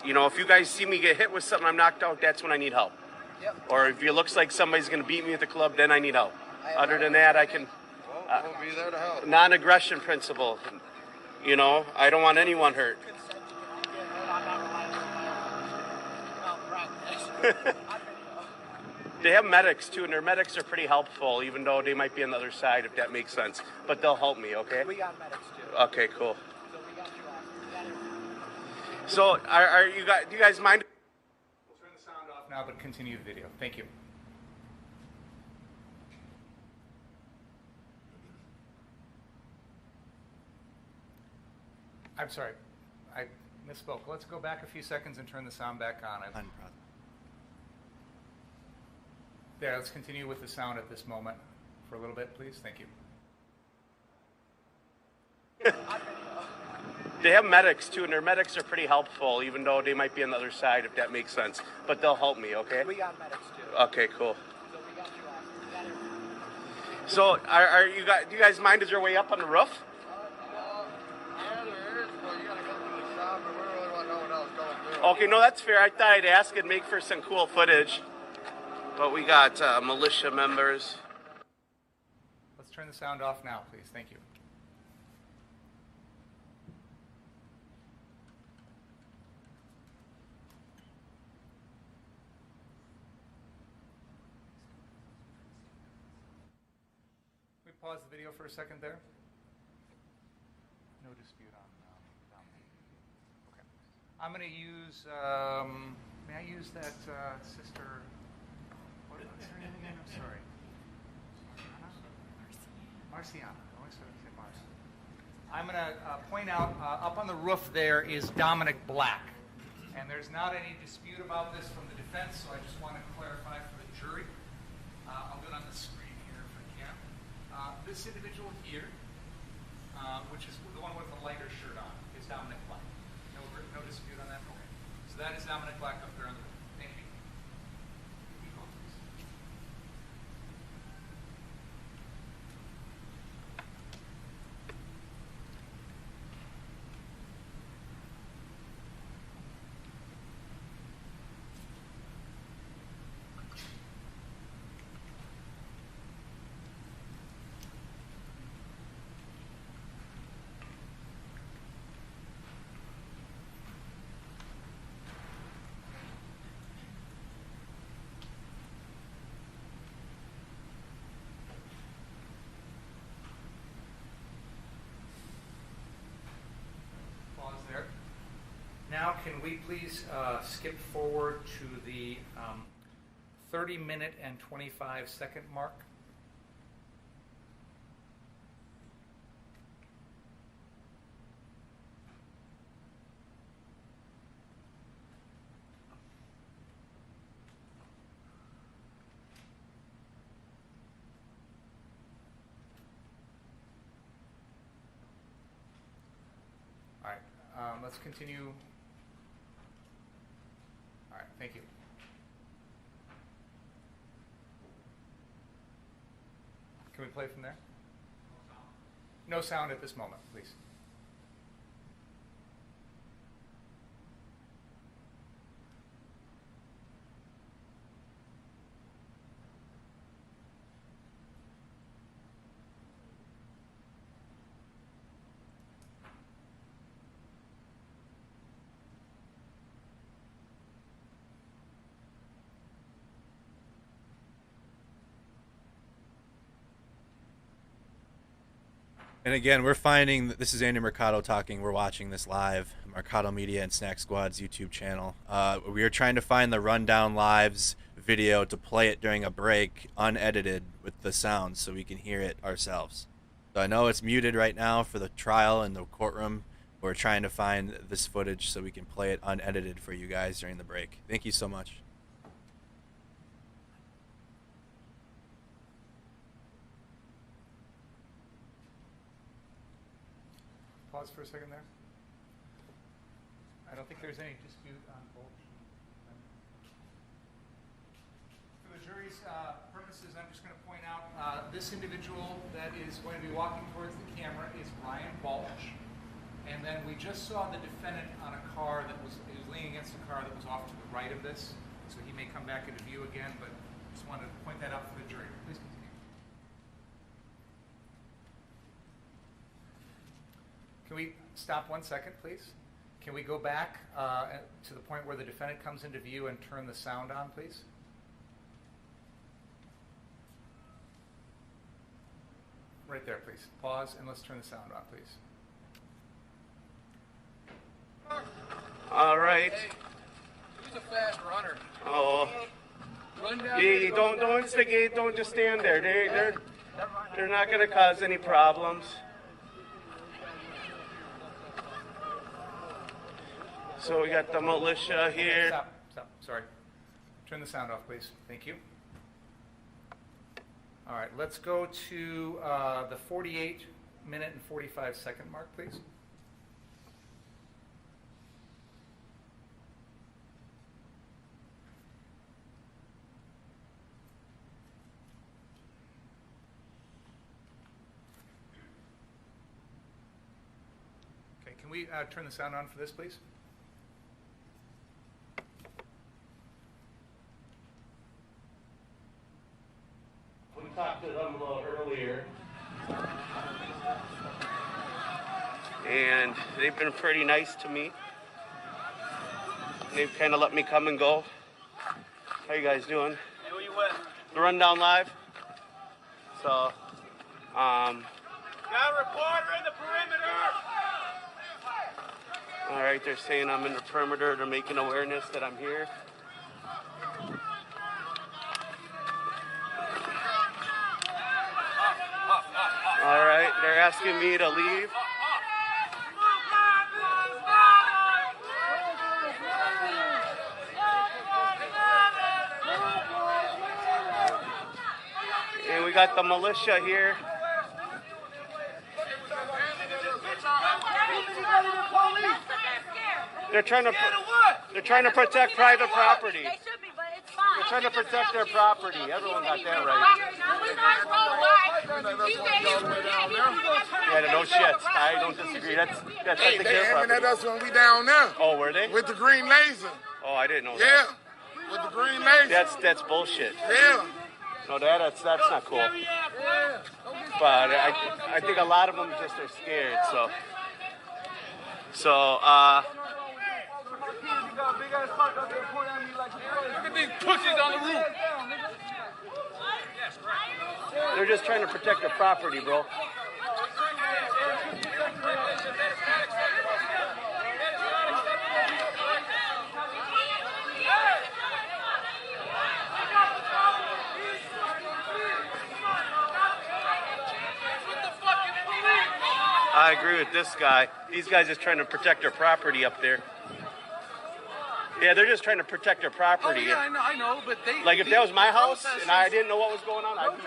you know, if you guys see me get hit with something, I'm knocked out, that's when I need help. Yep. Or if it looks like somebody's going to beat me at the club, then I need help. Other than that, I can... We'll be there to help. Non-aggression principle. You know, I don't want anyone hurt. They have medics too, and their medics are pretty helpful, even though they might be on the other side, if that makes sense. But they'll help me, okay? We got medics too. Okay, cool. So, are you guys? Do you guys mind? We'll turn the sound off now, but continue the video. Thank you. I'm sorry, I misspoke. Let's go back a few seconds and turn the sound back on. There, let's continue with the sound at this moment for a little bit, please. Thank you. They have medics too, and their medics are pretty helpful, even though they might be on the other side, if that makes sense. But they'll help me, okay? We got medics too. Okay, cool. So, are you guys? Do you guys mind? Is there a way up on the roof? Okay, no, that's fair. I thought I'd ask and make for some cool footage. But we got militia members. Let's turn the sound off now, please. Thank you. Can we pause the video for a second there? No dispute on okay. I'm going to use, may I use that sister, what's her name again? I'm sorry. Marciana. I always said Marciana. I'm going to point out, up on the roof there is Dominic Black. And there's not any dispute about this from the defense, so I just want to clarify for the jury. I'll do it on the screen here if I can. This individual here, which is the one with the lighter shirt on, is Dominic Black. No dispute on that? Okay. So that is Dominic Black up there on the roof. Thank you. Keep going, please. There. Now, can we please skip forward to the 30-minute and 25-second mark? Let's continue. All right, thank you. Can we play from there? No sound at this moment, please. And again, we're finding that this is Andy Mercado talking. We're watching this live, Mercado Media and Snack Squad's YouTube channel. We are trying to find the Rundown Lives video to play it during a break, unedited with the sound, so we can hear it ourselves. So I know it's muted right now for the trial in the courtroom. We're trying to find this footage so we can play it unedited for you guys during the break. Thank you so much. Pause for a second there. I don't think there's any dispute on both. For the jury's purposes, I'm just going to point out this individual that is going to be walking towards the camera is Ryan Balch. And then we just saw the defendant on a car that was leaning against a car that was off to the right of this. So he may come back into view again, but just wanted to point that out for the jury. Please continue. Can we stop 1 second, please? Can we go back to the point where the defendant comes into view and turn the sound on, please? Right there, please. Pause and let's turn the sound on, please. All right. He's a fast runner. Oh. Run down Yeah, don't instigate. Don't just stand there. They're not going to cause any problems. So we got the militia here. Stop. Sorry. Turn the sound off, please. Thank you. All right, let's go to the 48-minute and 45-second mark, please. Okay, can we turn the sound on for this, please? We talked to them a little earlier, and they've been pretty nice to me. They've kind of let me come and go. How you guys doing? Hey, who you with? The Rundown Live. So, Got a reporter in the perimeter! all right, they're saying I'm in the perimeter. They're making awareness that I'm here. All right, they're asking me to leave. And we got the militia here. They're trying to protect private property. They're trying to protect their property. Everyone got that right. Yeah, no shit. I don't disagree. That's Hey, the they care aiming property. at us when we down there. Oh, were they? With the green laser. Oh, I didn't know Yeah, that. with the green laser. That's bullshit. Yeah. No, that's not cool. But I think a lot of them just are scared. So Look at these pussies on the roof. they're just trying to protect their property, bro. I agree with this guy. These guys just trying to protect their property up there. Yeah, they're just trying to protect their property. Oh, yeah, I know, but they... Like if that was my house and I didn't know what was going on, I'd be,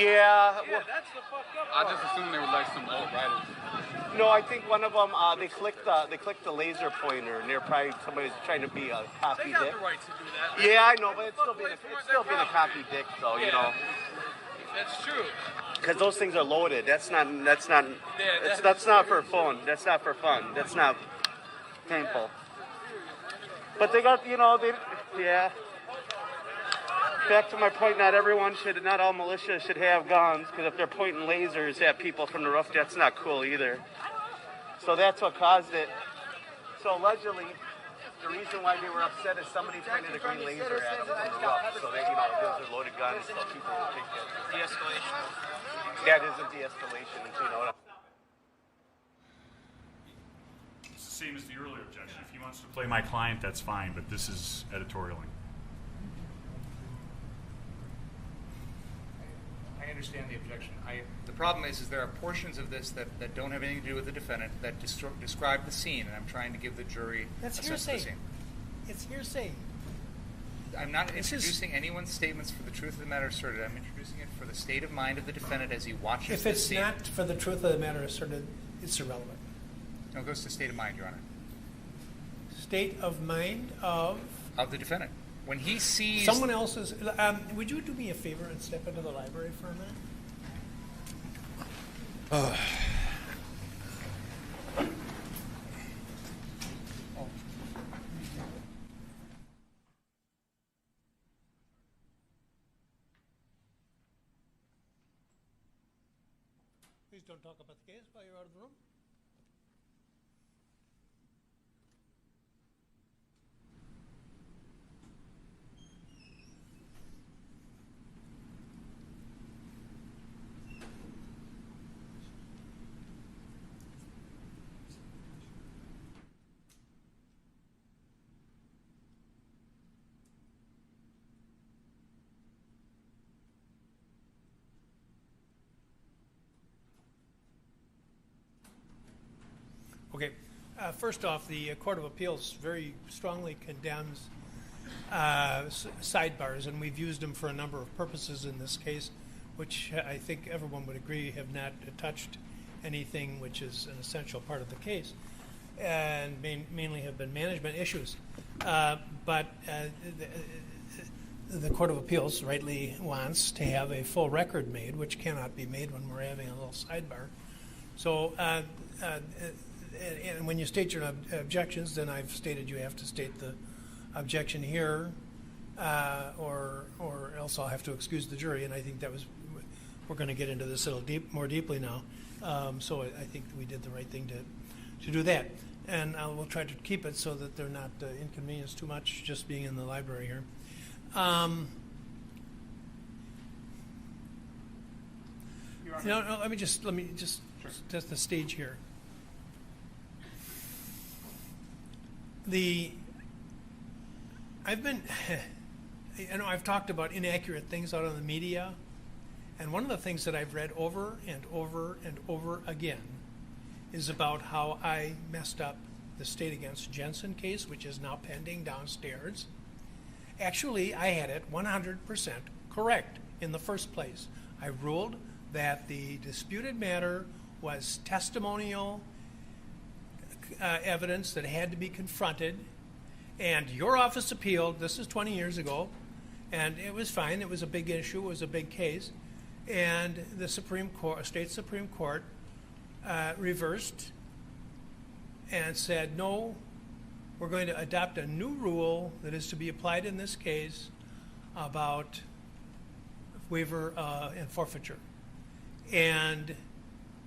Yeah. Well, that's the fucked up part. I just assumed they were like some old riders. no, I think one of them they clicked the laser pointer, and they're probably somebody's trying to be a copy They got dick. the right to do that. Yeah, I know, but it's still being a copy dick, though. You know. That's true. Because those things are loaded. That's not for fun. That's not for fun. That's not painful. But they got, yeah. Back to my point, not all militia should have guns, because if they're pointing lasers at people from the roof, that's not cool either. So that's what caused it. So allegedly, the reason why they were upset is somebody pointed a green laser at them from the roof. So they, those are loaded guns, so people will take that. De-escalation. That isn't de-escalation, you know. It's the same as the earlier objection. If he wants to play my client, that's fine, but this is editorialing. I understand the objection. The problem is there are portions of this that don't have anything to do with the defendant that describe the scene, and I'm trying to give the jury That's a sense of the hearsay. scene. It's hearsay. I'm not introducing anyone's statements for the truth of the matter asserted. I'm introducing it for the state of mind of the defendant as he watches If the it's scene. not for the truth of the matter asserted, it's irrelevant. No, it goes to state of mind, Your Honor. State of mind of Of the defendant. When he sees... someone else's... would you do me a favor and step into the library for a minute? Please don't talk about the case while you're out of the room. Okay. First off, the Court of Appeals very strongly condemns sidebars, and we've used them for a number of purposes in this case, which I think everyone would agree have not touched anything which is an essential part of the case, and mainly have been management issues. But the Court of Appeals rightly wants to have a full record made, which cannot be made when we're having a little sidebar. So, and when you state your objections, then I've stated you have to state the objection here, or else I'll have to excuse the jury. And I think that was, we're going to get into this a little more deeply now. So I think we did the right thing to do that. And we'll try to keep it so that they're not inconvenienced too much just being in the library here. No, let me just test the stage here. I've talked about inaccurate things out on the media, and one of the things that I've read over and over and over again is about how I messed up the State against Jensen case, which is now pending downstairs. Actually, I had it 100% correct in the first place. I ruled that the disputed matter was testimonial evidence that had to be confronted, and your office appealed. This is 20 years ago, and it was fine. It was a big issue. It was a big case, and the state Supreme Court reversed and said, no, we're going to adopt a new rule that is to be applied in this case about waiver and forfeiture. And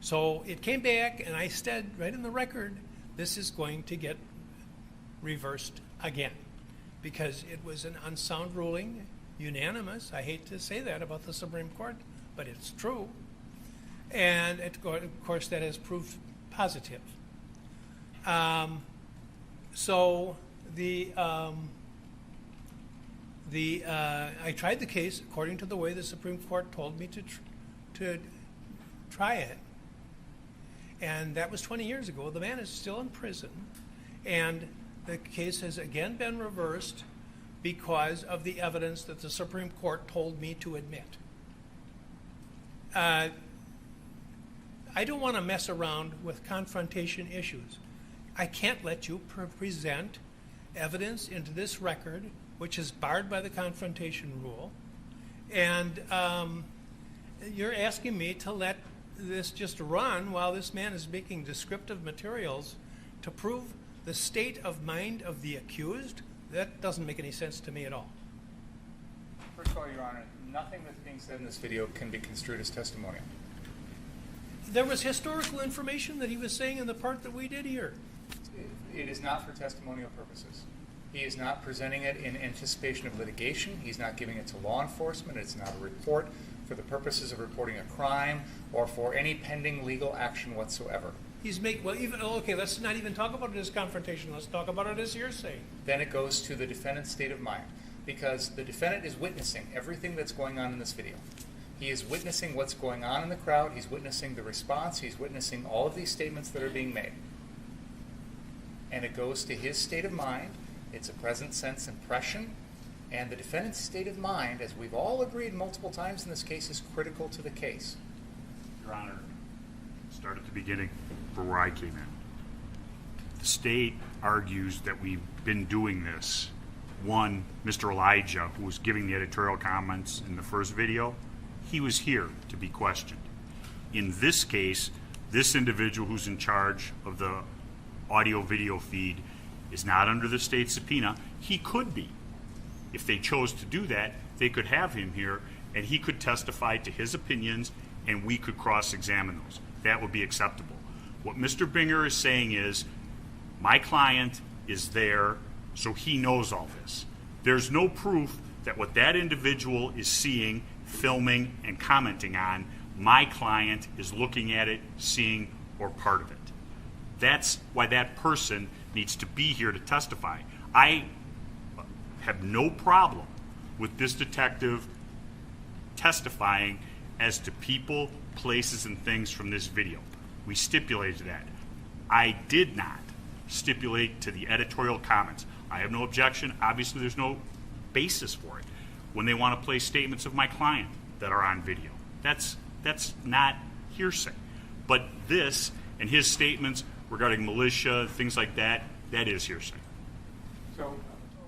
so it came back, and I said right in the record, this is going to get reversed again because it was an unsound ruling, unanimous. I hate to say that about the Supreme Court, but it's true. And of course, that has proved positive. So I tried the case according to the way the Supreme Court told me to try it. And that was 20 years ago. The man is still in prison. And the case has again been reversed because of the evidence that the Supreme Court told me to admit. I don't want to mess around with confrontation issues. I can't let you present evidence into this record, which is barred by the confrontation rule. And you're asking me to let this just run while this man is making descriptive materials to prove the state of mind of the accused? That doesn't make any sense to me at all. First of all, Your Honor, nothing that's being said in this video can be construed as testimonial. There was historical information that he was saying in the part that we did here. It is not for testimonial purposes. He is not presenting it in anticipation of litigation. He's not giving it to law enforcement. It's not a report for the purposes of reporting a crime or for any pending legal action whatsoever. Let's not even talk about it as confrontation. Let's talk about it as hearsay. Then it goes to the defendant's state of mind, because the defendant is witnessing everything that's going on in this video. He is witnessing what's going on in the crowd. He's witnessing the response. He's witnessing all of these statements that are being made. And it goes to his state of mind. It's a present sense impression. And the defendant's state of mind, as we've all agreed multiple times in this case, is critical to the case. Your Honor, start at the beginning for where I came in. The state argues that we've been doing this. One, Mr. Elijah, who was giving the editorial comments in the first video, he was here to be questioned. In this case, this individual who's in charge of the audio-video feed is not under the state subpoena. He could be. If they chose to do that, they could have him here, and he could testify to his opinions, and we could cross-examine those. That would be acceptable. What Mr. Binger is saying is, my client is there, so he knows all this. There's no proof that what that individual is seeing, filming, and commenting on, my client is looking at it, seeing, or part of it. That's why that person needs to be here to testify. I have no problem with this detective testifying as to people, places, and things from this video. We stipulated that. I did not stipulate to the editorial comments. I have no objection. Obviously, there's no basis for it when they want to play statements of my client that are on video. That's not hearsay. But this and his statements regarding militia, things like that, that is hearsay. So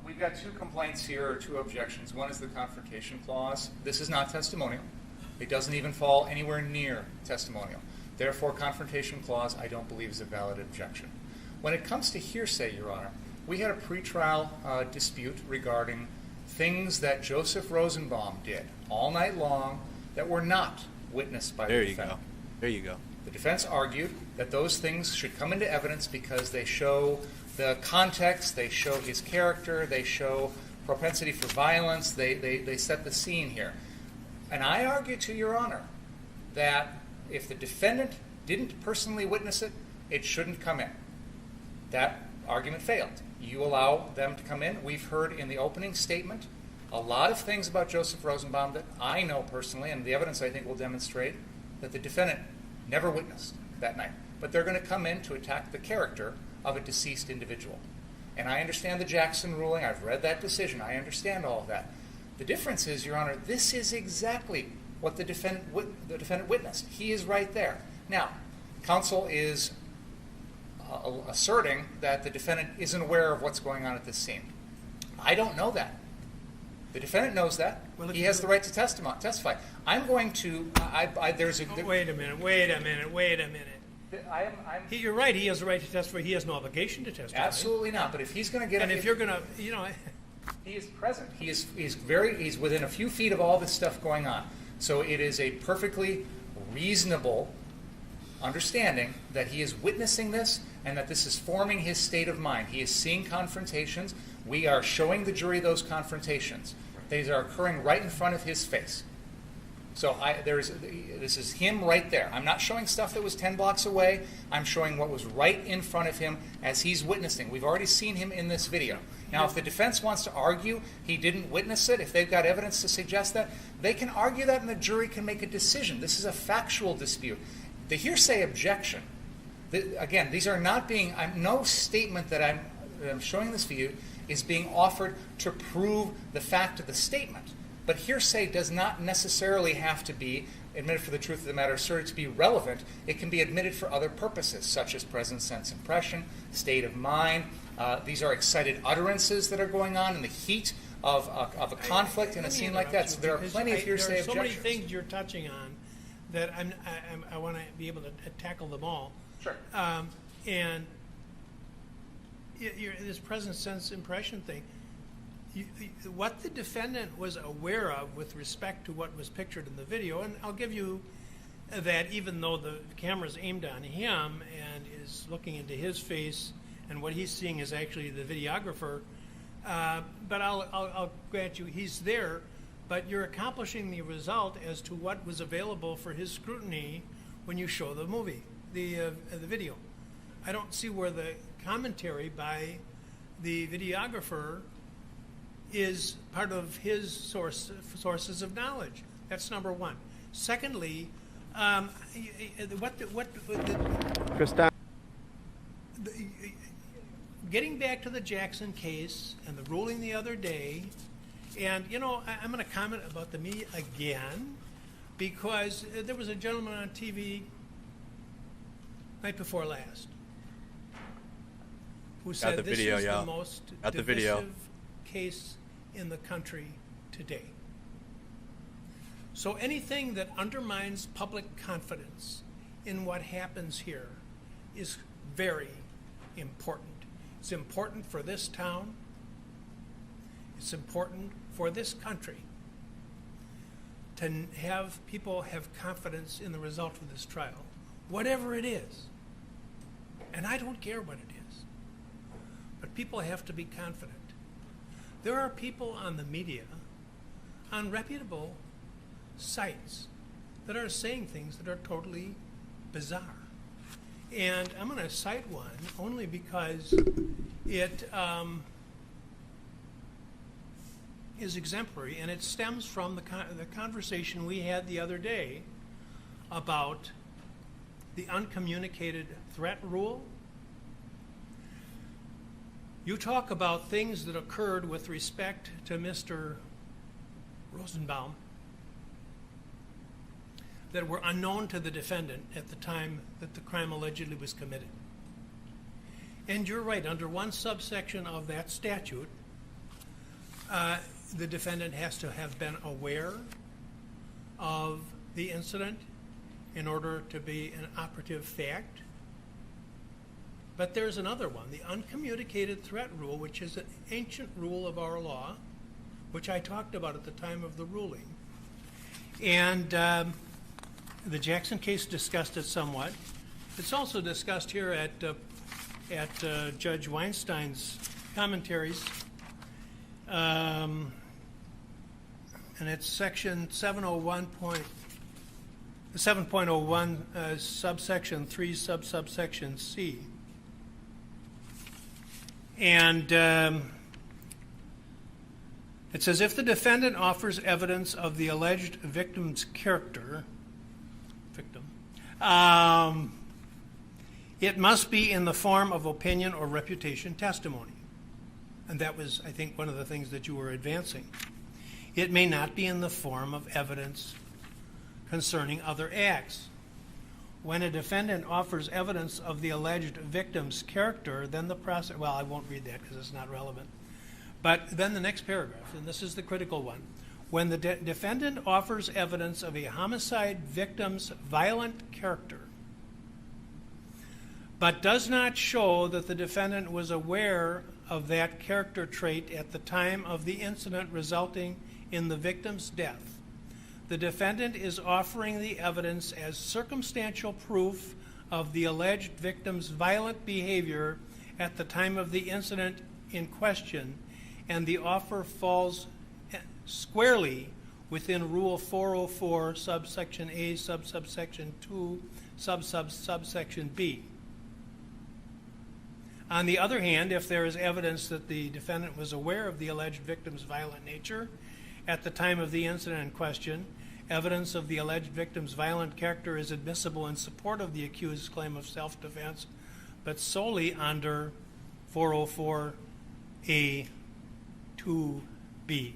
we've got two complaints here, or two objections. One is the confrontation clause. This is not testimonial. It doesn't even fall anywhere near testimonial. Therefore, confrontation clause, I don't believe, is a valid objection. When it comes to hearsay, Your Honor, we had a pretrial dispute regarding things that Joseph Rosenbaum did all night long that were not witnessed by the defendant. There you go. The defense argued that those things should come into evidence because they show the context, they show his character, they show propensity for violence, they set the scene here. And I argue to Your Honor that if the defendant didn't personally witness it, it shouldn't come in. That argument failed. You allow them to come in. We've heard in the opening statement a lot of things about Joseph Rosenbaum that I know personally, and the evidence I think will demonstrate that the defendant never witnessed that night. But they're going to come in to attack the character of a deceased individual. And I understand the Jackson ruling. I've read that decision. I understand all of that. The difference is, Your Honor, this is exactly what the defendant witnessed. He is right there. Now, counsel is asserting that the defendant isn't aware of what's going on at this scene. I don't know that. The defendant knows that. Well, he has the right to testify. I'm going to. Wait a minute. You're right. He has the right to testify. He has no obligation to testify. Absolutely not. But if he's going to get, and if you're going to, he is present. He's within a few feet of all this stuff going on. So it is a perfectly reasonable understanding that he is witnessing this and that this is forming his state of mind. He is seeing confrontations. We are showing the jury those confrontations. These are occurring right in front of his face. So this is him right there. I'm not showing stuff that was 10 blocks away. I'm showing what was right in front of him as he's witnessing. We've already seen him in this video. Now, if the defense wants to argue he didn't witness it, if they've got evidence to suggest that, they can argue that and the jury can make a decision. This is a factual dispute. The hearsay objection, again, these are not being, no statement that I'm showing this to you is being offered to prove the fact of the statement. But hearsay does not necessarily have to be admitted for the truth of the matter asserted to be relevant. It can be admitted for other purposes, such as present sense impression, state of mind. These are excited utterances that are going on in the heat of a conflict in a scene like that. So there are plenty of hearsay objections. There are so many things you're touching on that I want to be able to tackle them all. Sure. And this present sense impression thing, what the defendant was aware of with respect to what was pictured in the video, and I'll give you that even though the camera's aimed on him and is looking into his face and what he's seeing is actually the videographer, but I'll grant you he's there but you're accomplishing the result as to what was available for his scrutiny when you show the movie, the video. I don't see where the commentary by the videographer is part of his sources of knowledge. That's number one. Secondly, getting back to the Jackson case and the ruling the other day, and I'm going to comment about the media again, because there was a gentleman on TV night before last who said this is the most divisive case in the country today. So anything that undermines public confidence in what happens here is very important. It's important for this town. It's important for this country to have people have confidence in the result of this trial, whatever it is. And I don't care what it is. But people have to be confident. There are people on the media, on reputable sites, that are saying things that are totally bizarre. And I'm going to cite one only because it is exemplary, and it stems from the conversation we had the other day about the uncommunicated threat rule. You talk about things that occurred with respect to Mr. Rosenbaum that were unknown to the defendant at the time that the crime allegedly was committed. And you're right, under one subsection of that statute, the defendant has to have been aware of the incident in order to be an operative fact. But there's another one, the uncommunicated threat rule, which is an ancient rule of our law, which I talked about at the time of the ruling. And the Jackson case discussed it somewhat. It's also discussed here at Judge Weinstein's commentaries. And it's section 7.01, subsection 3, subsection C. And it says, if the defendant offers evidence of the alleged victim's character, it must be in the form of opinion or reputation testimony. And that was, I think, one of the things that you were advancing. It may not be in the form of evidence concerning other acts. When a defendant offers evidence of the alleged victim's character, then the prosecutor, well, I won't read that because it's not relevant. But then the next paragraph, and this is the critical one. When the defendant offers evidence of a homicide victim's violent character, but does not show that the defendant was aware of that character trait at the time of the incident resulting in the victim's death, the defendant is offering the evidence as circumstantial proof of the alleged victim's violent behavior at the time of the incident in question, and the offer falls squarely within Rule 404, subsection A, subsection 2, subsection B. On the other hand, if there is evidence that the defendant was aware of the alleged victim's violent nature at the time of the incident in question, evidence of the alleged victim's violent character is admissible in support of the accused's claim of self-defense, but solely under 404A 2B.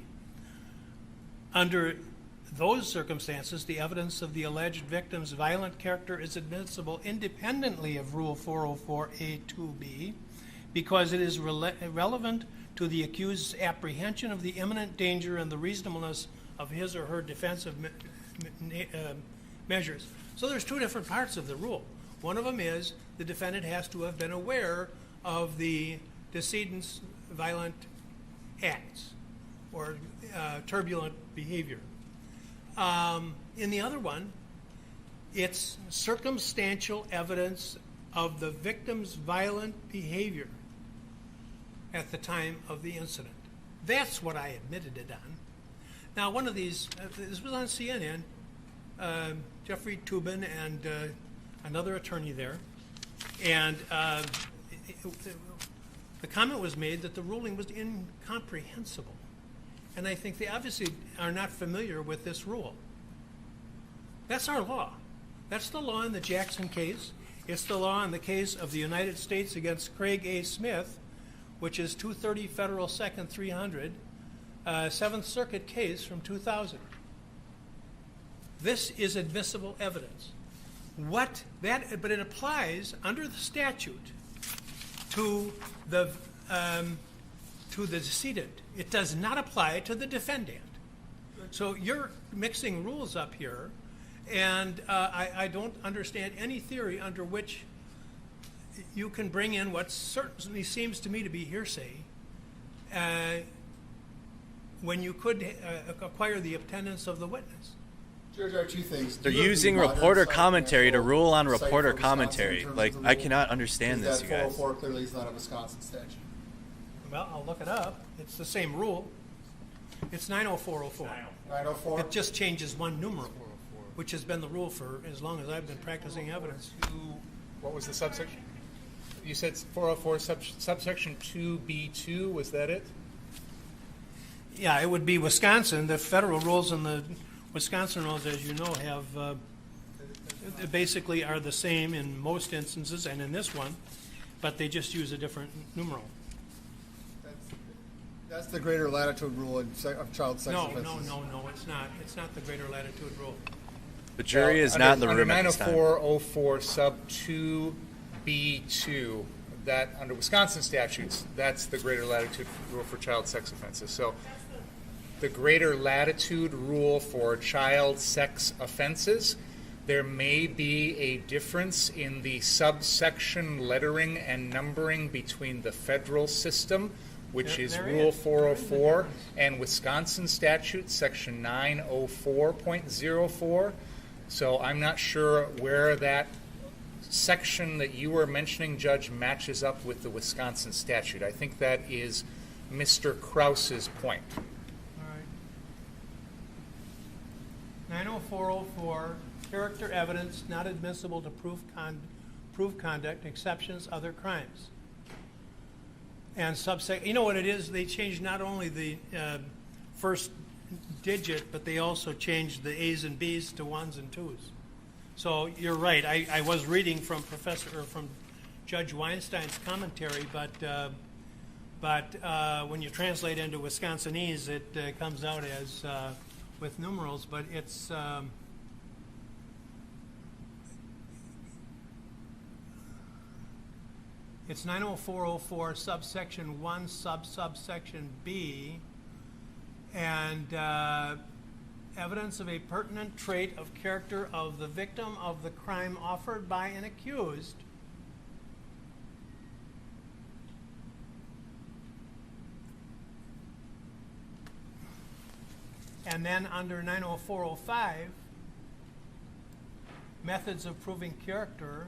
Under those circumstances, the evidence of the alleged victim's violent character is admissible independently of Rule 404A 2B because it is relevant to the accused's apprehension of the imminent danger and the reasonableness of his or her defensive measures. So there's two different parts of the rule. One of them is the defendant has to have been aware of the decedent's violent acts or turbulent behavior. In the other one, it's circumstantial evidence of the victim's violent behavior at the time of the incident. That's what I admitted it on. Now, one of these, this was on CNN, Jeffrey Toobin and another attorney there, and the comment was made that the ruling was incomprehensible. And I think they obviously are not familiar with this rule. That's our law. That's the law in the Jackson case. It's the law in the case of the United States against Craig A. Smith, which is 230 Federal 2nd 300, 7th Circuit case from 2000. This is admissible evidence. But it applies under the statute to the decedent. It does not apply to the defendant. So you're mixing rules up here, and I don't understand any theory under which you can bring in what certainly seems to me to be hearsay when you could acquire the attendance of the witness. Judge, there are two things. They're using reporter commentary to rule on reporter commentary. Like, I cannot understand this, you guys. 404 clearly is not a Wisconsin statute. Well, I'll look it up. It's the same rule. It's 90404. 904? It just changes one numeral, which has been the rule for as long as I've been practicing evidence. What was the subsection? You said 404 subsection 2B2, was that it? Yeah, it would be Wisconsin. The federal rules and the Wisconsin rules, as you know, have basically are the same in most instances and in this one, but they just use a different numeral. That's the greater latitude rule of child sex offenses. No, it's not. It's not the greater latitude rule. The jury is not in the room at at this time. 90404 sub 2B2, that under Wisconsin statutes, that's the greater latitude rule for child sex offenses. So the greater latitude rule for child sex offenses, there may be a difference in the subsection lettering and numbering between the federal system, which is Rule 404, and Wisconsin statute, section 904.04. So I'm not sure where that section that you were mentioning, Judge, matches up with the Wisconsin statute. I think that is Mr. Krause's point. All right. 90404, character evidence not admissible to prove conduct, exceptions, other crimes. And subsection, you know what it is? They changed not only the first digit, but they also changed the A's and B's to 1s and 2s. So you're right. I was reading from from Judge Weinstein's commentary, but when you translate into Wisconsinese, it comes out as with numerals. But it's it's 90404 subsection 1 subsection B, and evidence of a pertinent trait of character of the victim of the crime offered by an accused and then under 90405 methods of proving character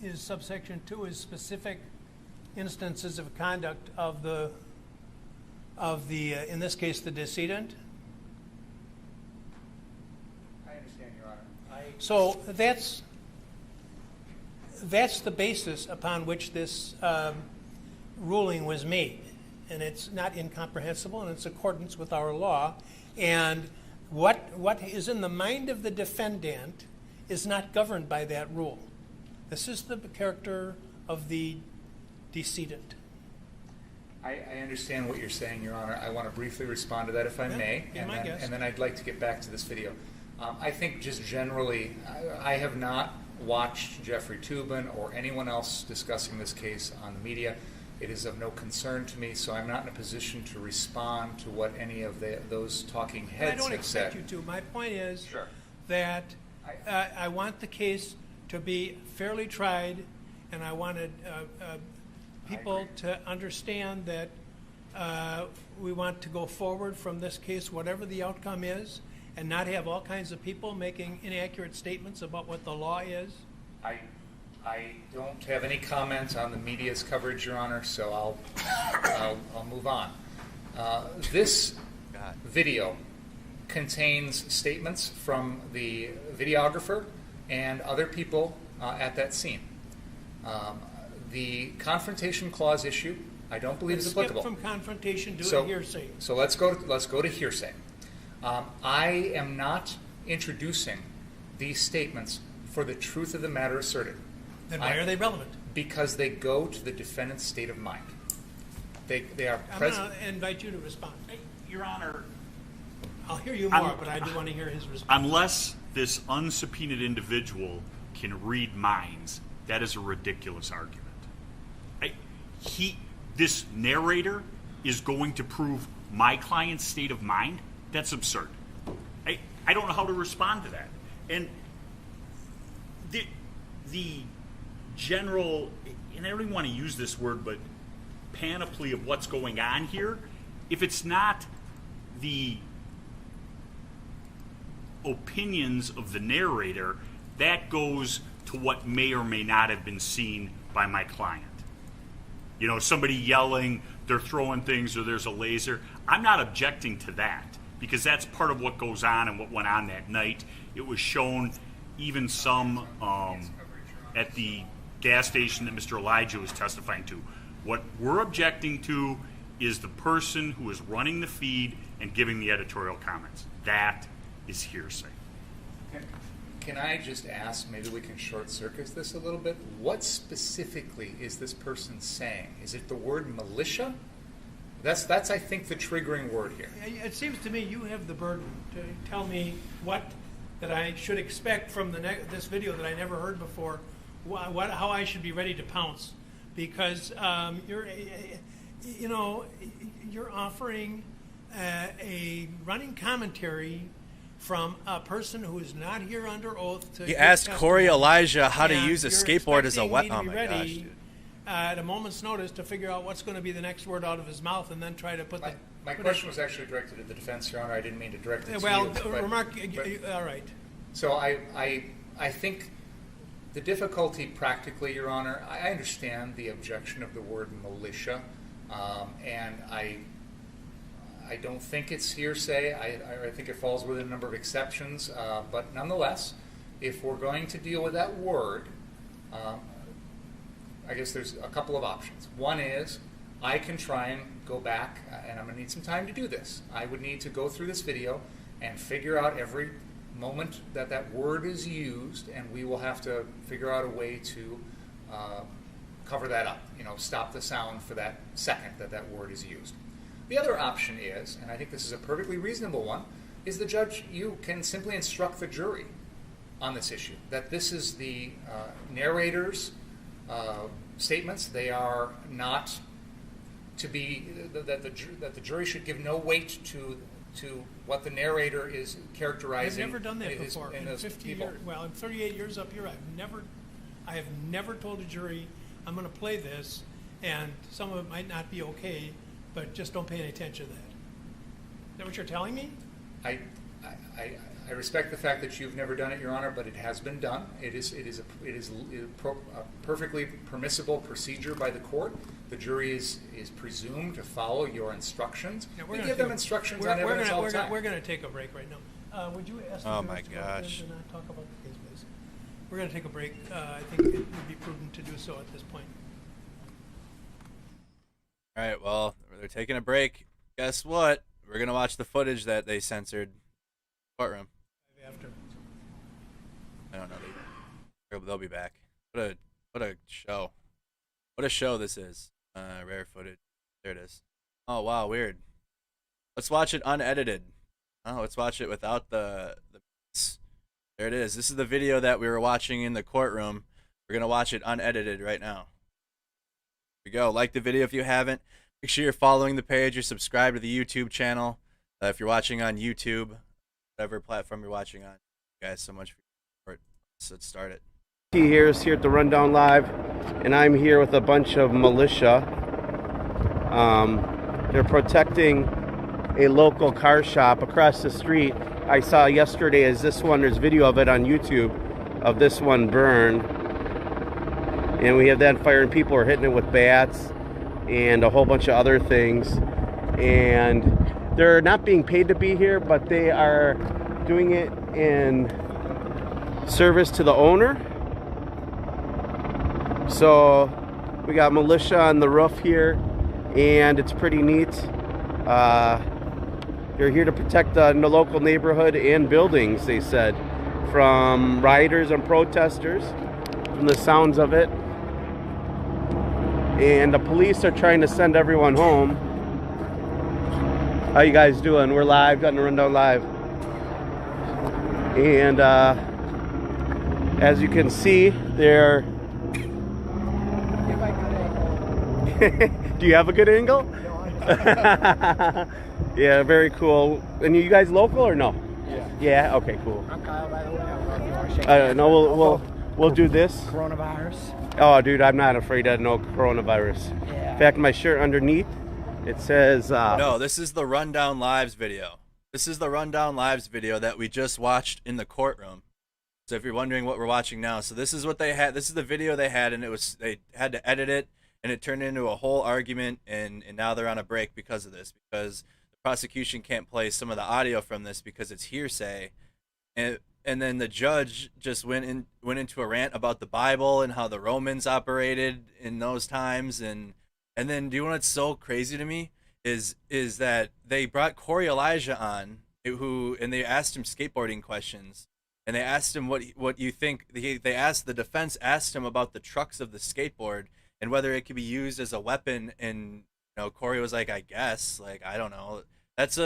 is subsection 2 is specific instances of conduct of the in this case the decedent. I understand, Your Honor. So that's the basis upon which this ruling was made, and it's not incomprehensible, and it's in accordance with our law. And what is in the mind of the defendant is not governed by that rule. This is the character of the decedent. I understand what you're saying, Your Honor. I want to briefly respond to that, if I may, and then I'd like to get back to this video. I think just generally, I have not watched Jeffrey Toobin or anyone else discussing this case on the media. It is of no concern to me, so I'm not in a position to respond to what any of those talking heads have said. I don't expect you to. My point is that I want the case to be fairly tried, and I wanted people to understand that we want to go forward from this case, whatever the outcome is, and not have all kinds of people making inaccurate statements about what the law is. I don't have any comments on the media's coverage, Your Honor, so I'll move on. This video contains statements from the videographer and other people at that scene. The confrontation clause issue, I don't believe is applicable. Skip from confrontation to hearsay. So let's go to hearsay. I am not introducing these statements for the truth of the matter asserted. Then why are they relevant? Because they go to the defendant's state of mind. They are present. I'm going to invite you to respond. Your Honor, I'll hear you more, but I do want to hear his response. Unless this unsubpoenaed individual can read minds, that is a ridiculous argument. This narrator is going to prove my client's state of mind? That's absurd. I don't know how to respond to that. And the general, and I don't even want to use this word, but panoply of what's going on here, if it's not the opinions of the narrator, that goes to what may or may not have been seen by my client. You know, somebody yelling, they're throwing things, or there's a laser. I'm not objecting to that, because that's part of what goes on and what went on that night. It was shown, even some at the gas station that Mr. Elijah was testifying to. What we're objecting to is the person who is running the feed and giving the editorial comments. That is hearsay. Can I just ask, maybe we can short circuit this a little bit? What specifically is this person saying? Is it the word militia? That's I think, the triggering word here. It seems to me you have the burden to tell me what that I should expect from this video that I never heard before, how I should be ready to pounce. Because you're offering a running commentary from a person who is not here under oath to. He asked Corey Elijah how to use a skateboard as a weapon. Oh my gosh, dude. At a moment's notice to figure out what's going to be the next word out of his mouth, and then try to put my question was actually directed to the defense, Your Honor. I didn't mean to direct it to you. All right. So I think the difficulty practically, Your Honor, I understand the objection of the word militia, and I don't think it's hearsay. I think it falls within a number of exceptions, but nonetheless, if we're going to deal with that word, I guess there's a couple of options. One is I can try and go back, and I'm going to need some time to do this. I would need to go through this video and figure out every moment that that word is used, and we will have to figure out a way to cover that up, stop the sound for that second that that word is used. The other option is, and I think this is a perfectly reasonable one, is the judge, you can simply instruct the jury on this issue, that this is the narrator's statements. They are not to be, that the jury should give no weight to what the narrator is characterizing. I've never done that before. In 50 years, well, in 38 years up here, I have never told a jury, I'm going to play this, and some of it might not be okay, but just don't pay any attention to that. Is that what you're telling me? I respect the fact that you've never done it, Your Honor, but it has been done. It is a perfectly permissible procedure by the court. The jury is presumed to follow your instructions. Yeah, we give them instructions on evidence all the time. We're going to take a break right now. Would you ask the jurors to go ahead and not talk about the case, please? We're going to take a break. I think it would be prudent to do so at this point. All right, well, they're taking a break. Guess what? We're going to watch the footage that they censored in the courtroom. After. I don't know. They'll be back. What a show. What a show this is. Rare footage. There it is. Oh, wow, weird. Let's watch it unedited. Oh, let's watch it without the there it is. This is the video that we were watching in the courtroom. We're going to watch it unedited right now. Here we go. Like the video if you haven't. Make sure you're following the page. You're subscribed to the YouTube channel. If you're watching on YouTube, whatever platform you're watching on. Thank you guys so much for your support. Let's start it. Here is here at the Rundown Live, and I'm here with a bunch of militia. They're protecting a local car shop across the street. I saw yesterday there's video of it on YouTube of this one burn. And we have that fire, and people are hitting it with bats and a whole bunch of other things. and they're not being paid to be here, but they are doing it in service to the owner. So we got militia on the roof here, and it's pretty neat. They're here to protect the local neighborhood and buildings, they said, from rioters and protesters, from the sounds of it. And the police are trying to send everyone home. How you guys doing? We're live, got the rundown live. And as you can see, they're... Do you have a good angle? Yeah, very cool. And you guys local or no? Yeah. Yeah. Okay. Cool. I'm Kyle, by the way. I don't know if you want to shake No, we'll do this. Coronavirus. Oh, dude, I'm not afraid of no coronavirus. Yeah. In fact, my shirt underneath, it says. No, this is the Rundown Lives video. This is the Rundown Lives video that we just watched in the courtroom. So if you're wondering what we're watching now, so this is what they had. This is the video they had, and they had to edit it, and it turned into a whole argument, and now they're on a break because of this, because the prosecution can't play some of the audio from this because it's hearsay, and then the judge just went into a rant about the Bible and how the Romans operated in those times, and then do you know what's so crazy to me is that they brought Corey Elijah on, and they asked him skateboarding questions. And they asked him what you think. The defense asked him about the trucks of the skateboard and whether it could be used as a weapon. And Corey was like, I guess, like, I don't know. That's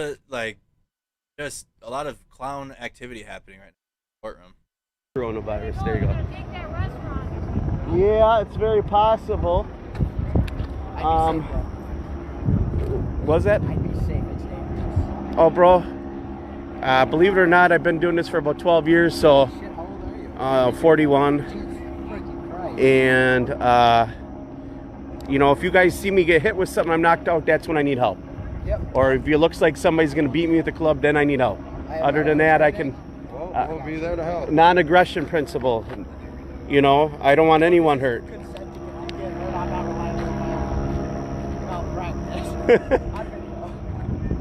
just a lot of clown activity happening right now in the courtroom. Coronavirus. There you go. Yeah, it's very possible. Was that? I'd be safe. It's dangerous. Oh, bro. Believe it or not, I've been doing this for about 12 years, so 41. And, if you guys see me get hit with something, I'm knocked out, that's when I need help. Yep. Or if it looks like somebody's going to beat me at the club, then I need help. Other than that, I can... We'll be there to help. Non-aggression principle. I don't want anyone hurt.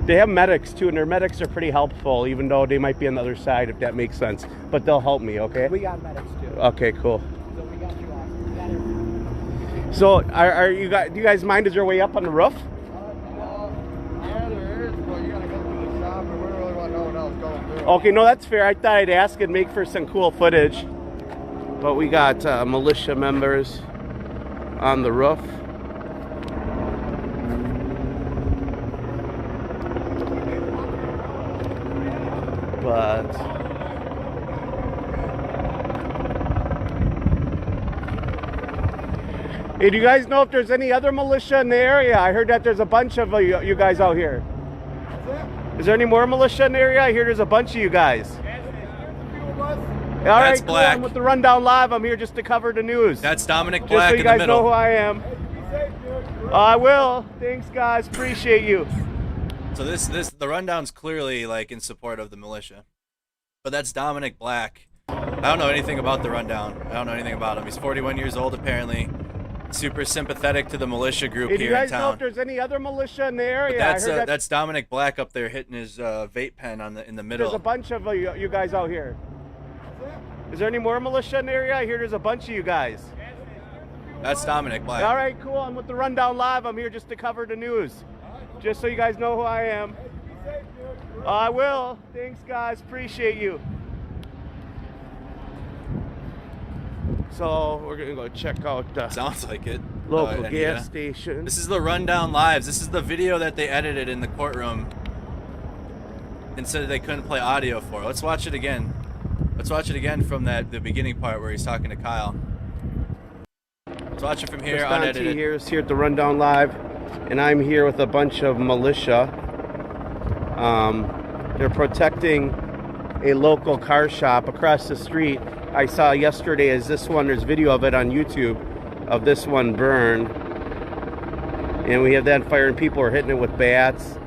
They have medics too, and their medics are pretty helpful, even though they might be on the other side, if that makes sense. But they'll help me, okay? We got medics too. Okay, cool. So we got you off. So, do you guys mind? Is there a way up on the roof? Yeah, there is, but you gotta go through the shop, and we really want no one else going through. Okay, no, that's fair. I thought I'd ask and make for some cool footage. But we got militia members on the roof. But hey, do you guys know if there's any other militia in the area? I heard that there's a bunch of you guys out here. Is there any more militia in the area? I hear there's a bunch of you guys. All right, cool. Black. I'm with the Rundown Live. I'm here just to cover the news. That's Dominic Just Black so you in the guys middle. know who I am. I will. Thanks, guys. Appreciate you. So the rundown's clearly in support of the militia, but that's Dominic Black. I don't know anything about the rundown. I don't know anything about him. He's 41 years old apparently. Super sympathetic to the militia group Hey, do you here in guys know town. if there's any other militia in the area? But I heard that's Dominic Black up there hitting his vape pen in the middle. There's a bunch of you guys out here. Is there any more militia in the area? I hear there's a bunch of you guys. That's Dominic Black. All right, cool. I'm with the Rundown Live. I'm here just to cover the news. Just so you guys know who I am. I will. Thanks, guys. Appreciate you. So we're gonna go check out the Sounds like it. local gas station. This is the Rundown Lives. This is the video that they edited in the courtroom and said they couldn't play audio for. Let's watch it again. Let's watch it again from the beginning part where he's talking to Kyle. Let's watch it from here, unedited. Here at the Rundown Live, and I'm here with a bunch of militia. They're protecting a local car shop across the street. I saw yesterday there's video of it on YouTube of this one burn. And we have that fire and people are hitting it with bats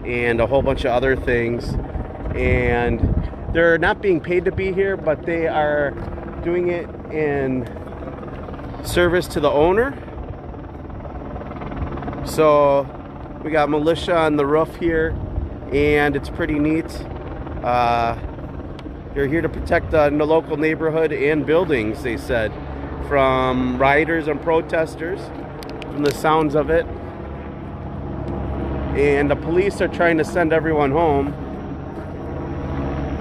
and a whole bunch of other things. And they're not being paid to be here, but they are doing it in service to the owner. So We got militia on the roof here, and it's pretty neat. They're here to protect the local neighborhood and buildings, they said, from rioters and protesters, from the sounds of it. And the police are trying to send everyone home.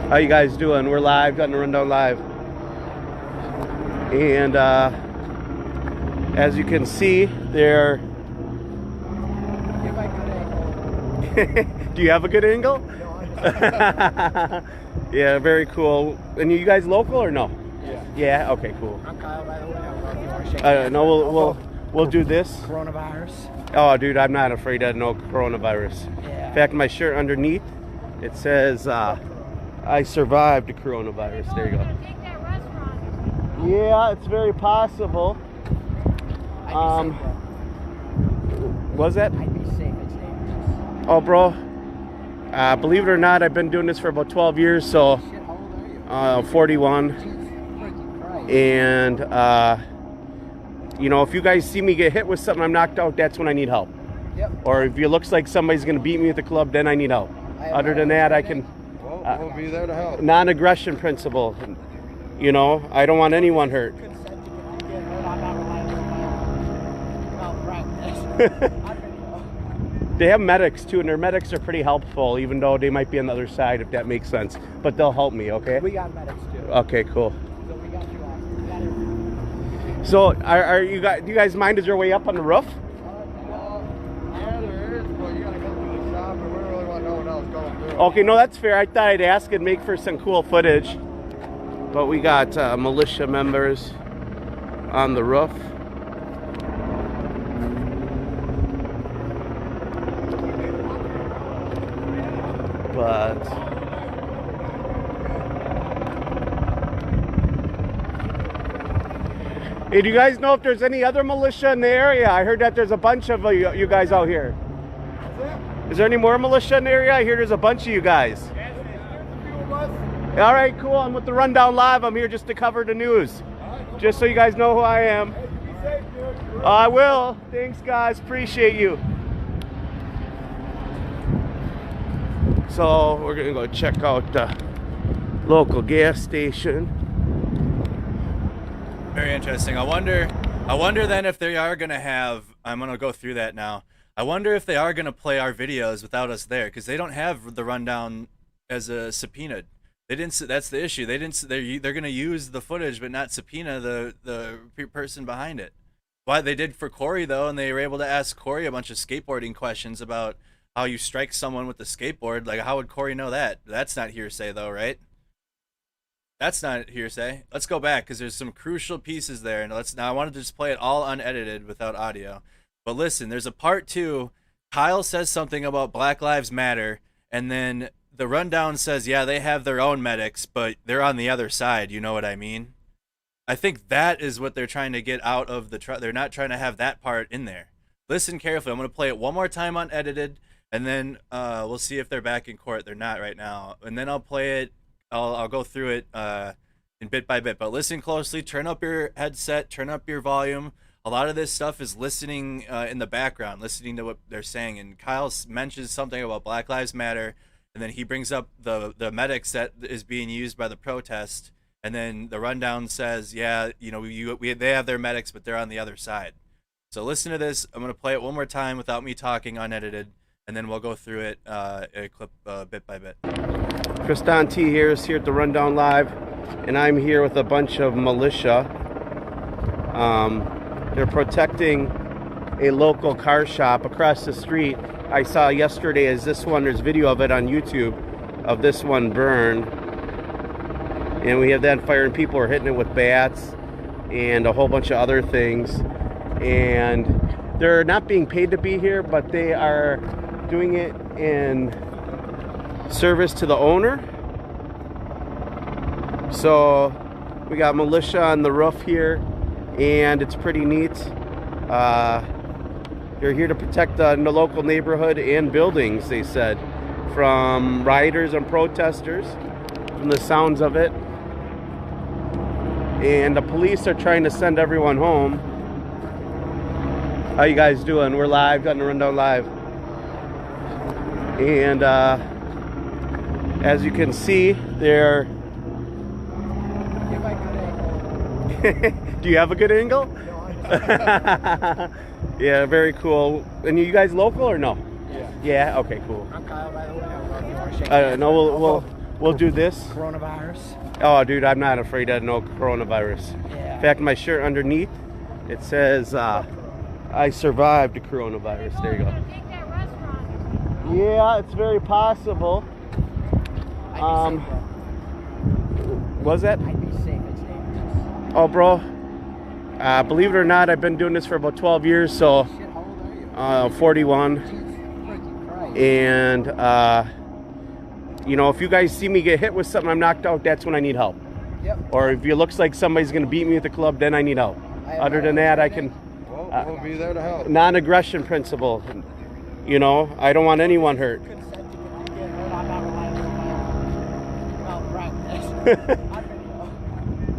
How you guys doing? We're live, got the rundown live. And as you can see, they're... Do you have a good angle? Yeah, very cool. And you guys local or no? Yeah. Yeah. Okay. Cool. I'm Kyle, by the way. I don't know if you want to shake No, we'll do this. Coronavirus. Oh, dude, I'm not afraid of no coronavirus. Yeah. In fact, my shirt underneath it says I survived the coronavirus. There you go. Yeah, it's very possible. Was that? I'd be safe. It's dangerous. Oh, bro. Believe it or not, I've been doing this for about 12 years, so 41. And, you know, if you guys see me get hit with something, I'm knocked out, that's when I need help. Yep. Or if it looks like somebody's going to beat me at the club, then I need help. Other than that, I can... We'll be there to help. Non-aggression principle. You know, I don't want anyone hurt. They have medics too, and their medics are pretty helpful, even though they might be on the other side, if that makes sense. But they'll help me, okay? We got medics too. Okay, cool. So we got you off. So, do you guys mind? Is there a way up on the roof? Yeah, there is, but you gotta go through the shop, and we don't really want no one else going through. Okay, no, that's fair. I thought I'd ask and make for some cool footage. But we got militia members on the roof. But hey, do you guys know if there's any other militia in the area? I heard that there's a bunch of you guys out here. Is there any more militia in the area? I hear there's a bunch of you guys. All right, cool. I'm with the Rundown Live. I'm here just to cover the news. Just so you guys know who I am. I will. Thanks, guys. Appreciate you. So we're gonna go check out the local gas station. Very interesting. I wonder then if they are gonna have. I'm gonna go through that now. I wonder if they are gonna play our videos without us there, because they don't have the rundown as a subpoenaed. They didn't. That's the issue. They didn't. They're gonna use the footage, but not subpoena the person behind it. Why they did for Corey though, and they were able to ask Corey a bunch of skateboarding questions about how you strike someone with the skateboard. Like, how would Corey know that? That's not hearsay though, right? That's not hearsay. Let's go back, because there's some crucial pieces there, and now I wanted to just play it all unedited without audio. But listen, there's a part 2. Kyle says something about Black Lives Matter, and then the rundown says, yeah, they have their own medics, but they're on the other side. You know what I mean? I think that is what they're trying to get out of the they're not trying to have that part in there. Listen carefully. I'm going to play it one more time unedited, and then we'll see if they're back in court. They're not right now. And then I'll play it. I'll go through it in bit by bit. But listen closely. Turn up your headset. Turn up your volume. A lot of this stuff is listening in the background, listening to what they're saying. And Kyle mentions something about Black Lives Matter, and then he brings up the medics that is being used by the protest. And then the rundown says, yeah, you know, they have their medics, but they're on the other side. So listen to this. I'm going to play it one more time without me talking, unedited, and then we'll go through it a clip bit by bit. Tristan T here is here at the Rundown Live, and I'm here with a bunch of militia. They're protecting a local car shop across the street. I saw yesterday there's video of it on YouTube of this one burn. And we have that fire, and people are hitting it with bats and a whole bunch of other things. And they're not being paid to be here, but they are doing it in service to the owner. So we got militia on the roof here, and it's pretty neat. They're here to protect the local neighborhood and buildings, they said, from rioters and protesters, from the sounds of it. And the police are trying to send everyone home. How you guys doing? We're live, got the Rundown Live. And as you can see, they're. Do you have a good angle? Yeah, very cool. And you guys local or no? Yeah. Yeah. Okay. Cool. I'm Kyle, by the way. I don't know if you want to shake hands. No, we'll do this. Coronavirus. Oh, dude, I'm not afraid of no coronavirus. Yeah. In fact, my shirt underneath, it says, I survived the coronavirus. There you go. Yeah, it's very possible. Was that? I'd be safe. It's dangerous. Oh, bro. Believe it or not, I've been doing this for about 12 years, so 41. And, you know, if you guys see me get hit with something, I'm knocked out, that's when I need help. Yep. Or if it looks like somebody's going to beat me at the club, then I need help. Other than that, I can... We'll be there to help. Non-aggression principle. You know, I don't want anyone hurt.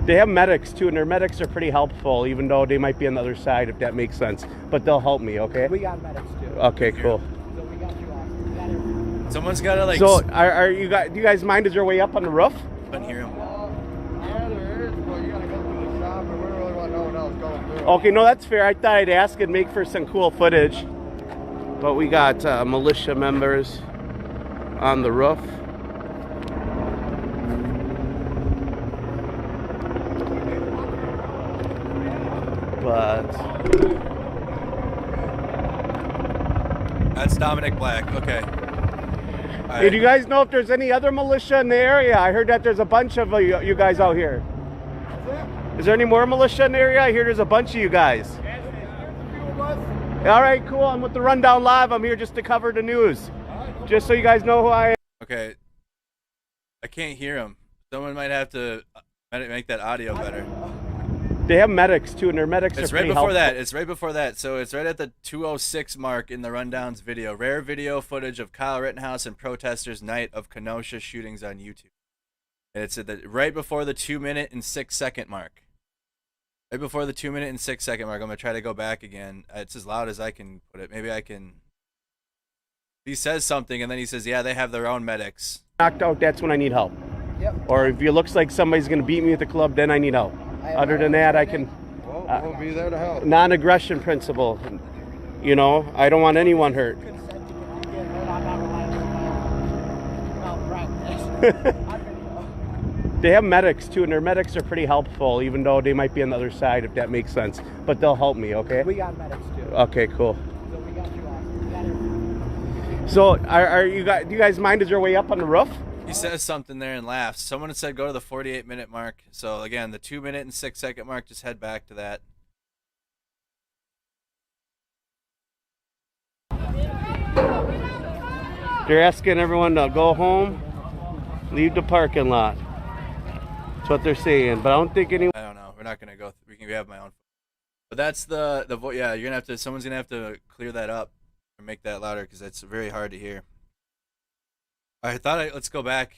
They have medics too, and their medics are pretty helpful, even though they might be on the other side, if that makes sense. But they'll help me, okay? We got medics too. Okay, cool. So we got you off. Someone's got to like. So, are you guys? Do you guys mind? Is there a way up on the roof? Couldn't hear him. Yeah, there is, but you gotta go through the shop, and we don't really want no one else going through. Okay, no, that's fair. I thought I'd ask and make for some cool footage. But we got militia members on the roof. But That's Dominic Black. Okay. hey, do you guys know if there's any other militia in the area? I heard that there's a bunch of you guys out here. Is there any more militia in the area? I hear there's a bunch of you guys. All right, cool. I'm with the Rundown Live. I'm here just to cover the news. Just so you guys know who I am. Okay. I can't hear him. Someone might have to make that audio better. They have medics too, and their medics It's are right pretty before helpful. that. It's right before that. So it's right at the 2:06 mark in the Rundown's video. Rare video footage of Kyle Rittenhouse and protesters' night of Kenosha shootings on YouTube. And it's at the right before the 2-minute and 6-second mark. Right before the 2-minute and 6-second mark. I'm gonna try to go back again. It's as loud as I can put it. Maybe I can. He says something and then he says, "Yeah, they have their own medics." Knocked out, that's when I need help. Yep. Or if it looks like somebody's going to beat me at the club, then I need help. Other than that, I can... We'll be there to help. Non-aggression principle. You know, I don't want anyone hurt. They have medics too, and their medics are pretty helpful, even though they might be on the other side, if that makes sense. But they'll help me, okay? We got medics too. Okay, cool. So we got you off. So, are you guys? Do you guys mind? Is there a way up on the roof? He says something there and laughs. Someone said go to the 48-minute mark. So again, the 2-minute and 6-second mark, just head back to that. They're asking everyone to go home, leave the parking lot. That's what they're saying, but I don't think anyone... I don't know. We're not gonna go. We can have my own. But that's the yeah. You're gonna have to. Someone's gonna have to clear that up or make that louder because it's very hard to hear. I thought let's go back.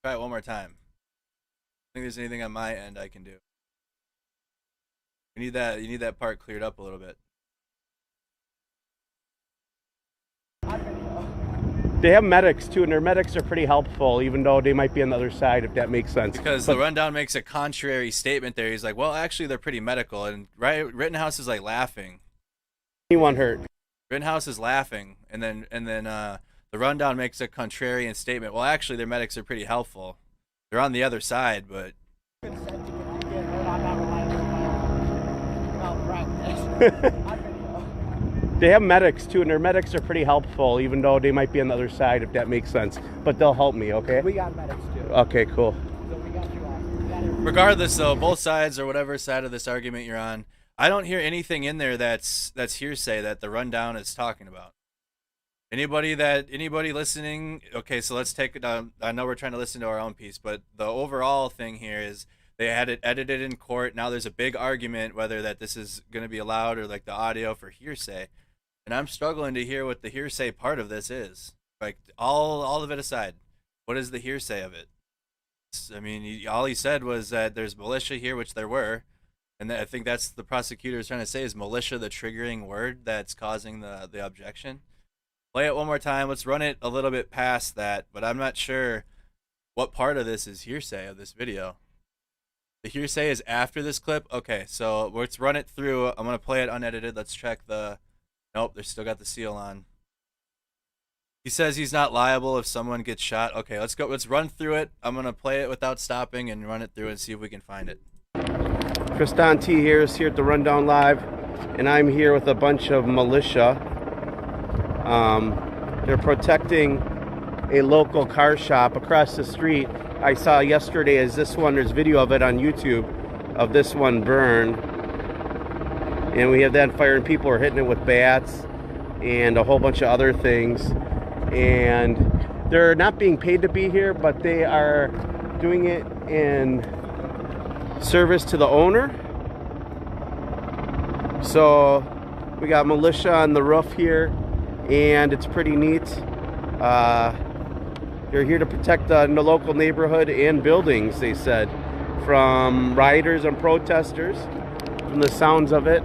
Try it one more time. I think there's anything on my end I can do. You need that part cleared up a little bit. They have medics too, and their medics are pretty helpful, even though they might be on the other side, if that makes sense. Because the Rundown makes a contrary statement there. He's like, well, actually, they're pretty medical. And Rittenhouse is like laughing. Anyone hurt? Rittenhouse is laughing. And then the Rundown makes a contrarian statement. Well, actually, their medics are pretty helpful. They're on the other side, but... They have medics too, and their medics are pretty helpful, even though they might be on the other side, if that makes sense. But they'll help me, okay? We got medics too. Okay, cool. So we got you off. Regardless, though, both sides or whatever side of this argument you're on, I don't hear anything in there that's hearsay that the Rundown is talking about. Anybody listening? Okay, so let's take it down. I know we're trying to listen to our own piece, but the overall thing here is they had it edited in court. Now there's a big argument whether that this is going to be allowed or like the audio for hearsay. And I'm struggling to hear what the hearsay part of this is. Like all of it aside, what is the hearsay of it? I mean, all he said was that there's militia here, which there were, and I think that's the prosecutor is trying to say is militia the triggering word that's causing the objection. Play it one more time. Let's run it a little bit past that, but I'm not sure what part of this is hearsay of this video. The hearsay is after this clip? Okay, so let's run it through. I'm going to play it unedited. Let's check the... Nope, they still got the seal on. He says he's not liable if someone gets shot. Okay, let's go. Let's run through it. I'm going to play it without stopping and run it through and see if we can find it. Tristan T here is here at the Rundown Live, and I'm here with a bunch of militia. They're protecting a local car shop across the street. I saw yesterday as this one, there's video of it on YouTube of this one burn. And we have that fire and people are hitting it with bats and a whole bunch of other things. And they're not being paid to be here, but they are doing it in service to the owner. So we got militia on the roof here, and it's pretty neat. They're here to protect the local neighborhood and buildings, they said, from rioters and protesters, from the sounds of it.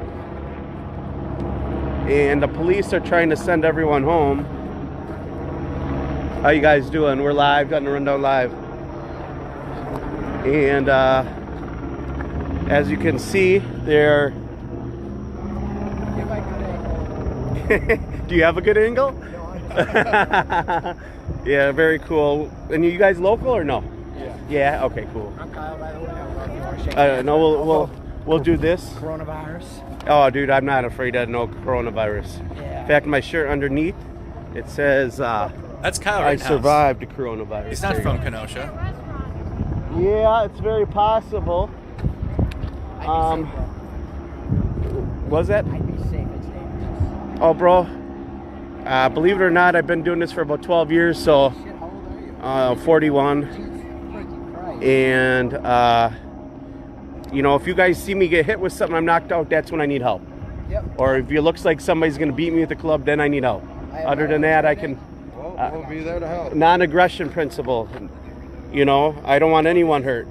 And the police are trying to send everyone home. How you guys doing? We're live, got the Rundown Live. And as you can see, they're... Do you have a good angle? Yeah, very cool. And you guys local or no? Yeah. Yeah. Okay. Cool. I'm Kyle, by the way. No, we'll do this. Coronavirus. Oh, dude, I'm not afraid of no coronavirus. Yeah. In fact, my shirt underneath it says that's Kyle Rittenhouse. I survived the coronavirus. He's not from Kenosha. Yeah, it's very possible. Was that? I'd be safe. It's dangerous. Oh, bro. Believe it or not, I've been doing this for about 12 years, so 41. And, you know, if you guys see me get hit with something, I'm knocked out, that's when I need help. Yep. Or if it looks like somebody's going to beat me at the club, then I need help. Other than that, I can... We'll be there to help. Non-aggression principle. You know, I don't want anyone hurt.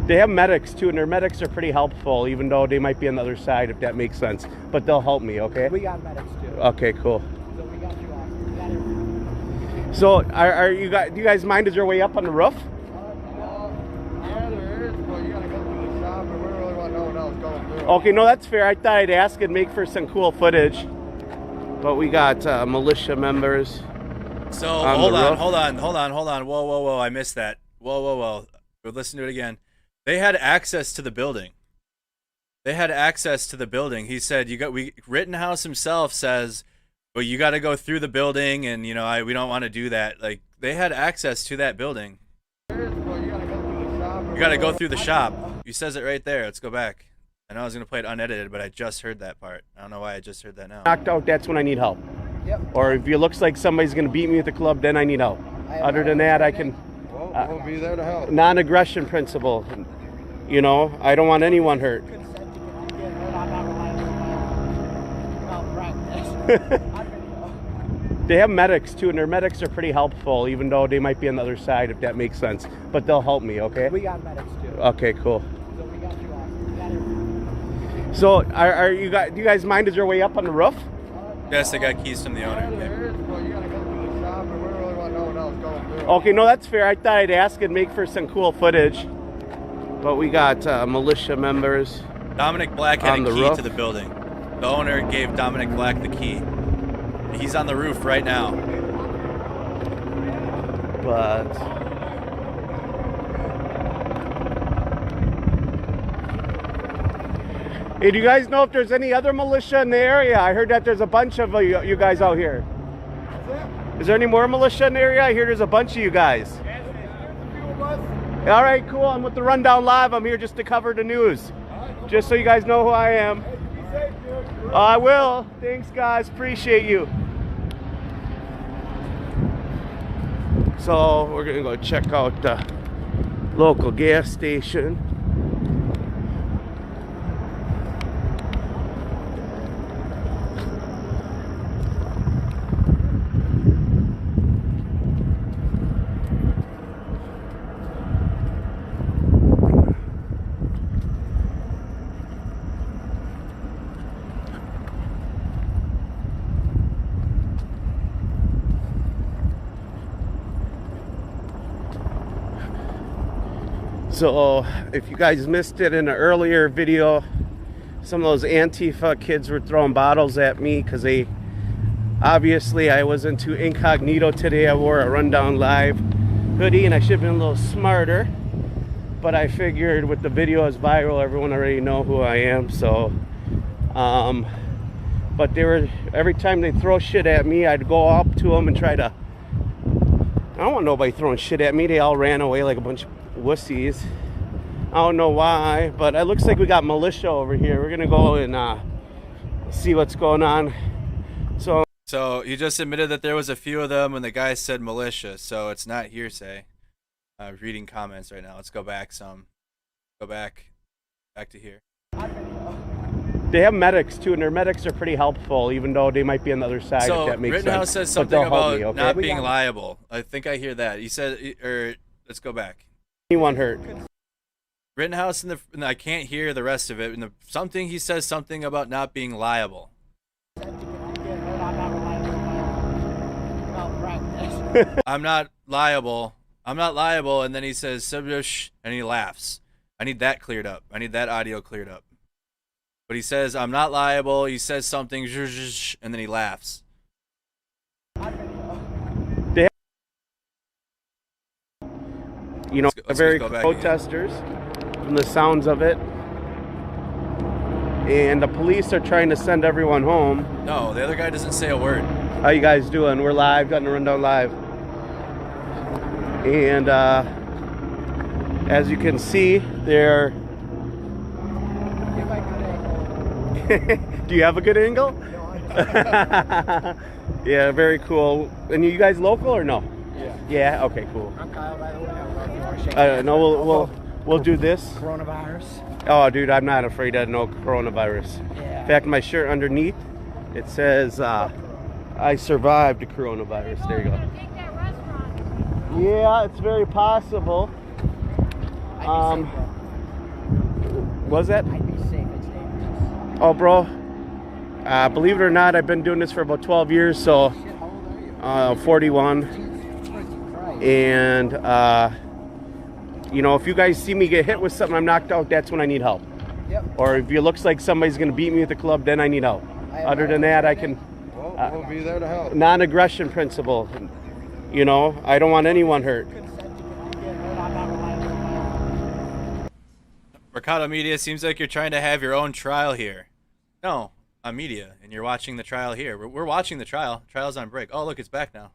They have medics too, and their medics are pretty helpful, even though they might be on the other side, if that makes sense. But they'll help me, okay? We got medics too. Okay, cool. So we got you off. We got everything. So, do you guys mind? Is there a way up on the roof? Yeah, there is, but you gotta go through the shop, and we don't really want no one else going through. Okay, no, that's fair. I thought I'd ask and make for some cool footage. But we got militia members. So hold on. Whoa. I missed that. Whoa. We'll listen to it again. They had access to the building. He said, Rittenhouse himself says, well, you got to go through the building, and you know, we don't want to do that. Like, they had access to that building. There is, but you gotta go through the shop. You got to go through the shop. He says it right there. Let's go back. I know I was going to play it unedited, but I just heard that part. I don't know why I just heard that now. Knocked out, that's when I need help. Yep. Or if it looks like somebody's going to beat me at the club, then I need help. Other than that, I can... We'll be there to help. Non-aggression principle. You know, I don't want anyone hurt. They have medics too, and their medics are pretty helpful, even though they might be on the other side, if that makes sense. But they'll help me, okay? We got medics too. Okay, cool. So we got you off. We got everything. So, do you guys mind? Is there a way up on the roof? Yes, they got keys from the owner. Yeah, there is, but you gotta go through the shop, and we don't really want no one else going through. Okay, no, that's fair. I thought I'd ask and make for some cool footage. But we got militia members. Dominic Black had a key roof. to the building. The owner gave Dominic Black the key. He's on the roof right now. But hey, do you guys know if there's any other militia in the area? I heard that there's a bunch of you guys out here. Is there any more militia in the area? I hear there's a bunch of you guys. All right, cool. I'm with the Rundown Live. I'm here just to cover the news. Just so you guys know who I am. I will. Thanks, guys. Appreciate you. So we're going to go check out the local gas station. So if you guys missed it in an earlier video, some of those Antifa kids were throwing bottles at me because they obviously I was into incognito today. I wore a Rundown Live hoodie and I should have been a little smarter, but I figured with the video is viral, everyone already know who I am. So but they were, every time they throw shit at me, I'd go up to them and try to, I don't want nobody throwing shit at me. They all ran away like a bunch of wussies. I don't know why, but it looks like we got militia over here. We're gonna go and see what's going on. So you just admitted that there was a few of them and the guy said militia, so it's not hearsay. Reading comments right now. Let's go back some. Go back to here. They have medics too, and their medics are pretty helpful, even though they might be on the other side. So if that makes Rittenhouse sense. says something about me, okay? not being liable. I think I hear that. He said, or let's go back. Anyone hurt? Rittenhouse and I can't hear the rest of it. And something he says something about not being liable. I'm not liable. I'm not liable. And then he says, and he laughs. I need that cleared up. I need that audio cleared up. But he says, I'm not liable. He says something, and then he laughs. You know, let's very go back protesters from the sounds of it. And the police are trying to send everyone home. No, the other guy doesn't say a word. How you guys doing? We're live, got to Rundown Live. And as you can see, they're... Do you have a good angle? Yeah, very cool. And you guys local or no? Yeah. Yeah. Okay. Cool. I'm Kyle, by the way. I don't know if you want to shake No, we'll do this. Coronavirus. Oh, dude, I'm not afraid of no coronavirus. Yeah. In fact, my shirt underneath it says I survived the coronavirus. There you go. Yeah, it's very possible. Was that? I'd be safe. It's dangerous. Oh, bro. Believe it or not, I've been doing this for about 12 years, so 41. And, you know, if you guys see me get hit with something, I'm knocked out, that's when I need help. Yep. Or if it looks like somebody's going to beat me at the club, then I need help. Other than that, I can... We'll be there to help. Non-aggression principle. You know, I don't want anyone hurt. Mercado Media, seems like you're trying to have your own trial here. No, I'm media, and you're watching the trial here. We're watching the trial. Trial's on break. Oh, look, it's back now.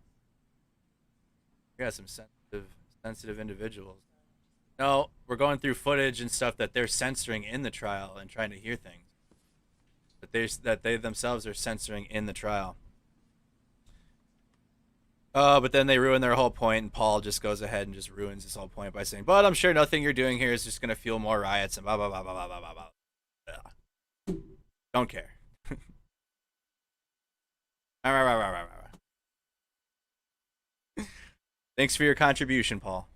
We got some sensitive individuals. No, we're going through footage and stuff that they're censoring in the trial and trying to hear things. That they themselves are censoring in the trial. But then they ruin their whole point, and Paul just goes ahead and just ruins his whole point by saying, but I'm sure nothing you're doing here is just going to fuel more riots and blah, blah, blah, blah, blah, blah, blah, blah. Don't care. Thanks for your contribution, Paul.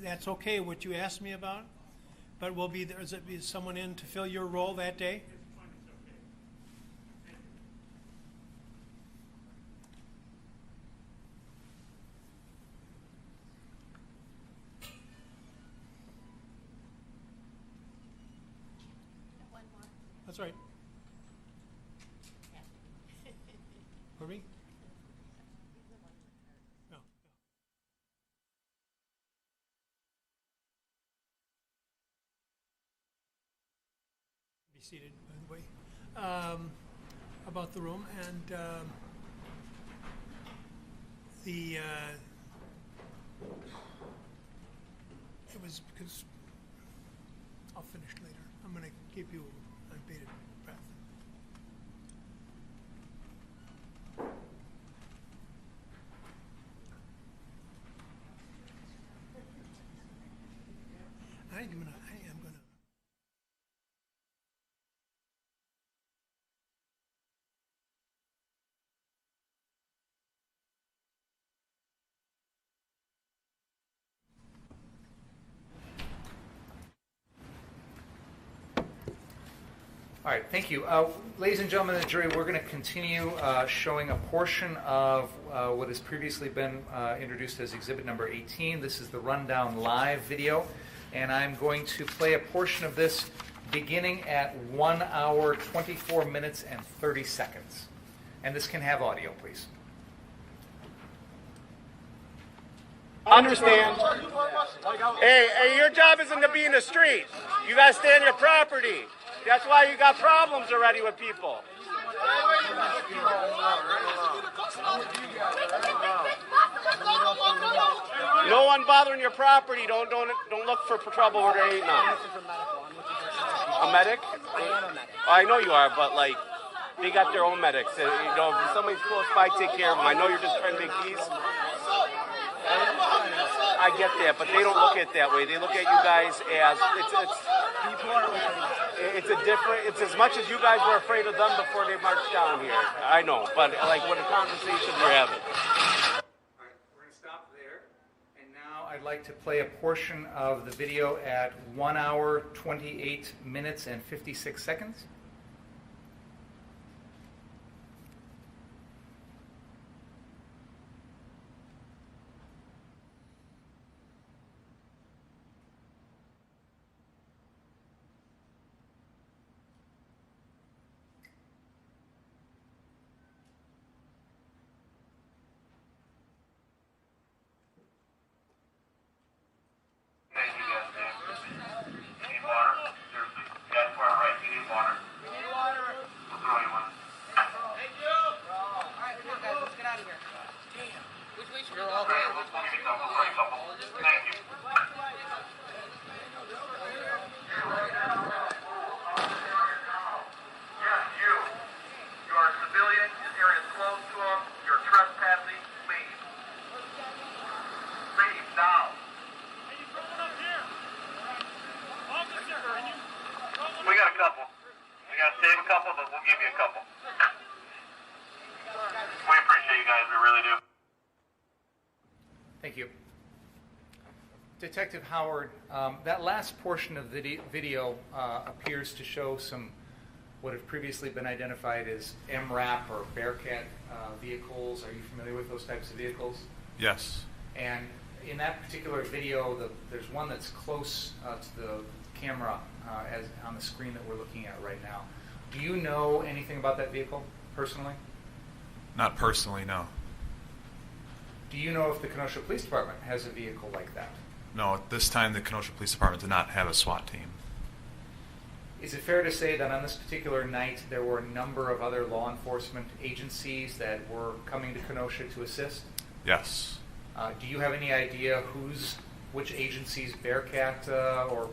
That's okay, what you asked me about, but will be there, is someone in to fill your role that day? That's right. For me? No. Be seated, by the way. About the room and it was because I'll finish later. I'm going to give you on bated breath. I am gonna All right, thank you. Ladies and gentlemen of the jury, we're going to continue showing a portion of what has previously been introduced as exhibit number 18. This is the rundown live video, and I'm going to play a portion of this beginning at 1 hour, 24 minutes, and 30 seconds. And this can have audio, please. Understand. Hey, your job isn't to be in the street. You got to stay on your property. That's why you got problems already with people. No one bothering your property. Don't look for trouble where there ain't none. A medic? I know you are, but like they got their own medics. You know, if somebody's close by, take care of them. I know you're just trying to make peace. I get that, but they don't look at it that way. They look at you guys as it's a different. It's as much as you guys were afraid of them before they marched down here. I know, but like what a conversation you're having. All right, we're going to stop there, and now I'd like to play a portion of the video at 1 hour, 28 minutes, and 56 seconds. Thank you. Detective Howard, that last portion of the video appears to show some what have previously been identified as MRAP or Bearcat vehicles. Are you familiar with those types of vehicles? Yes. And in that particular video, there's one that's close to the camera as on the screen that we're looking at right now. Do you know anything about that vehicle personally? Not personally, no. Do you know if the Kenosha Police Department has a vehicle like that? No, at this time the Kenosha Police Department did not have a SWAT team. Is it fair to say that on this particular night there were a number of other law enforcement agencies that were coming to Kenosha to assist? Yes. Do you have any idea which agency's Bearcat or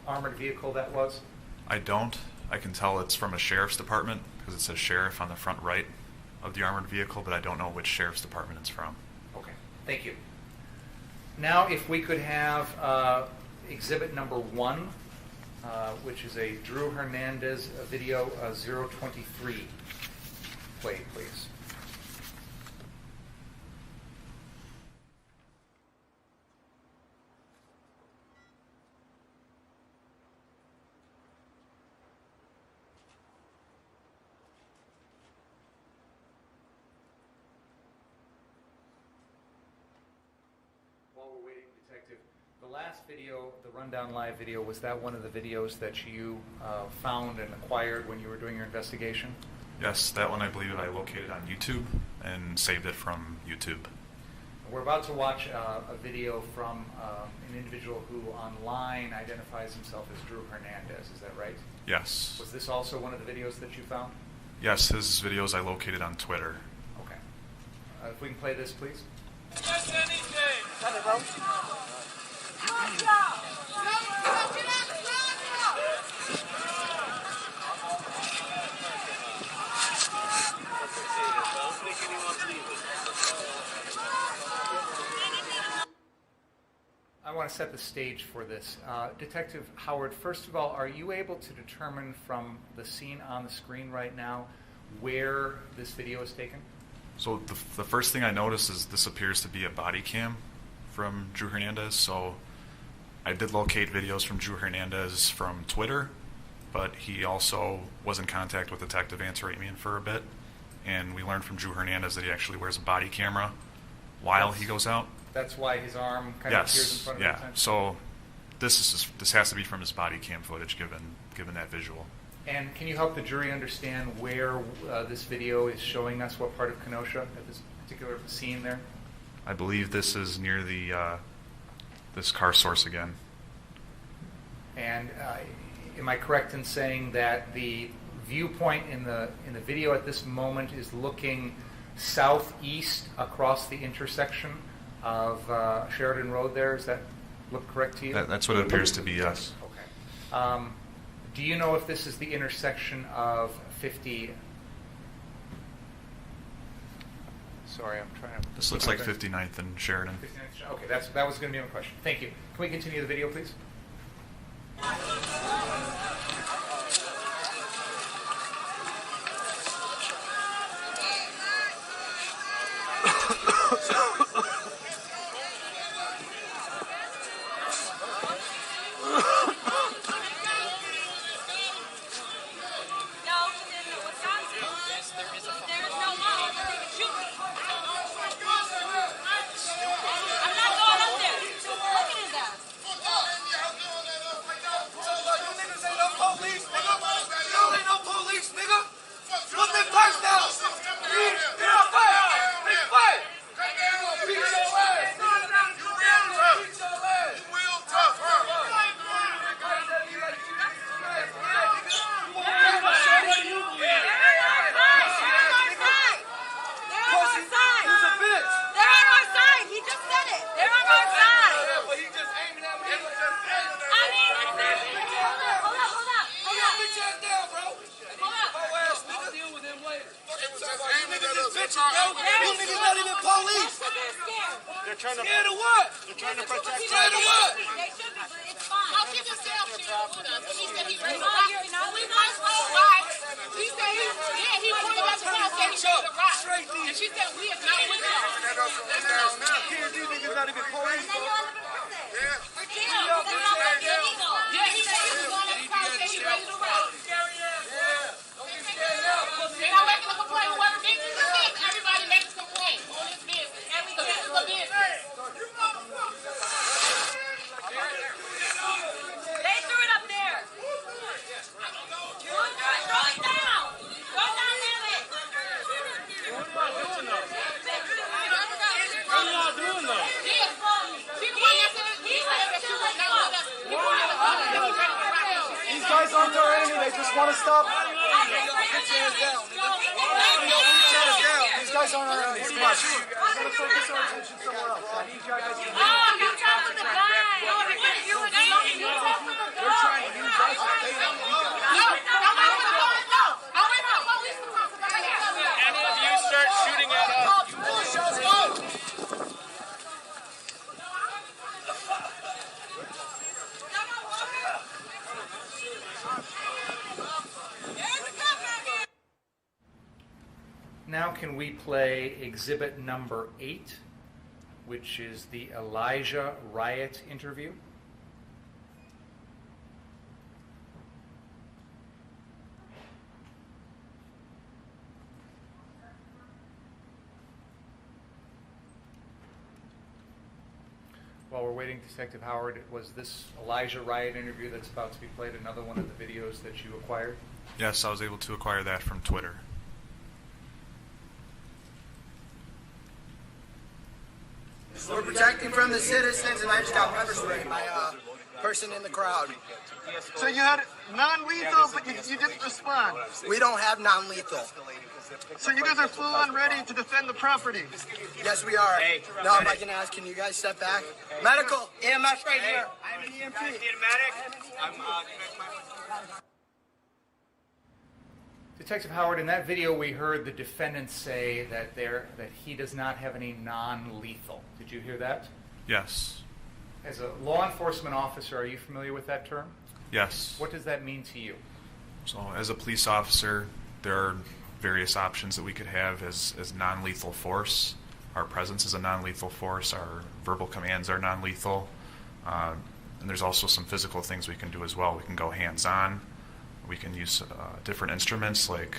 armored vehicle that was? I don't. I can tell it's from a sheriff's department because it says sheriff on the front right of the armored vehicle, but I don't know which sheriff's department it's from. Okay, thank you. Now if we could have exhibit number 1, which is a Drew Hernandez video 023. Play, please. The last video, the rundown live video, was that one of the videos that you found and acquired when you were doing your investigation? Yes, that one I believe I located on YouTube and saved it from YouTube. We're about to watch a video from an individual who online identifies himself as Drew Hernandez, is that right? Yes. Was this also one of the videos that you found? Yes, his videos I located on Twitter. Okay. If we can play this, please. I want to set the stage for this. Detective Howard, first of all, are you able to determine from the scene on the screen right now where this video is taken? So the first thing I noticed is this appears to be a body cam from Drew Hernandez. So I did locate videos from Drew Hernandez from Twitter, but he also was in contact with Detective Antaramian for a bit, and we learned from Drew Hernandez that he actually wears a body camera while he goes out. That's why his arm kind of appears in front of him. Yeah. So this has to be from his body cam footage, given that visual. And can you help the jury understand where this video is showing us, what part of Kenosha at this particular scene there? I believe this is near the this car source again. And am I correct in saying that the viewpoint in the video at this moment is looking southeast across the intersection of Sheridan Road there? Does that look correct to you? That's what it appears to be, yes. Okay. Do you know if this is the intersection of 50? Sorry, I'm trying to... This looks like 59th and Sheridan. 59th, okay, that was going to be my question. Thank you. Can we continue the video, please? Now can we play exhibit number 8, which is the Elijah riot interview? While we're waiting, Detective Howard, was this Elijah riot interview that's about to be played another one of the videos that you acquired? Yes, I was able to acquire that from Twitter. We're protecting from the citizens, and I just got pepper sprayed by a person in the crowd. So you had non-lethal, but you didn't respond. We don't have non-lethal. So you guys are full on ready to defend the property? Yes, we are. Now, if I can ask, can you guys step back? Medical, EMS right here. I'm an EMT. Detective Howard, in that video we heard the defendant say that he does not have any non-lethal. Did you hear that? Yes. As a law enforcement officer, are you familiar with that term? Yes. What does that mean to you? So as a police officer, there are various options that we could have as non-lethal force. Our presence is a non-lethal force. Our verbal commands are non-lethal. And there's also some physical things we can do as well. We can go hands-on. We can use different instruments like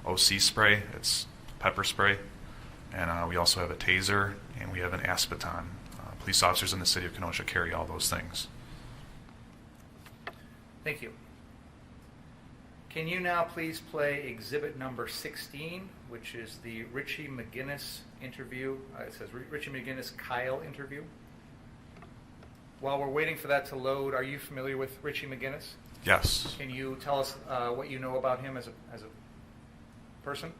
OC spray, it's pepper spray, and we also have a taser, and we have an aspeton. Police officers in the city of Kenosha carry all those things. Thank you. Can you now please play exhibit number 16, which is the Richie McGinnis interview? It says Richie McGinnis Kyle interview. While we're waiting for that to load, are you familiar with Richie McGinnis? Yes. Can you tell us what you know about him as a person?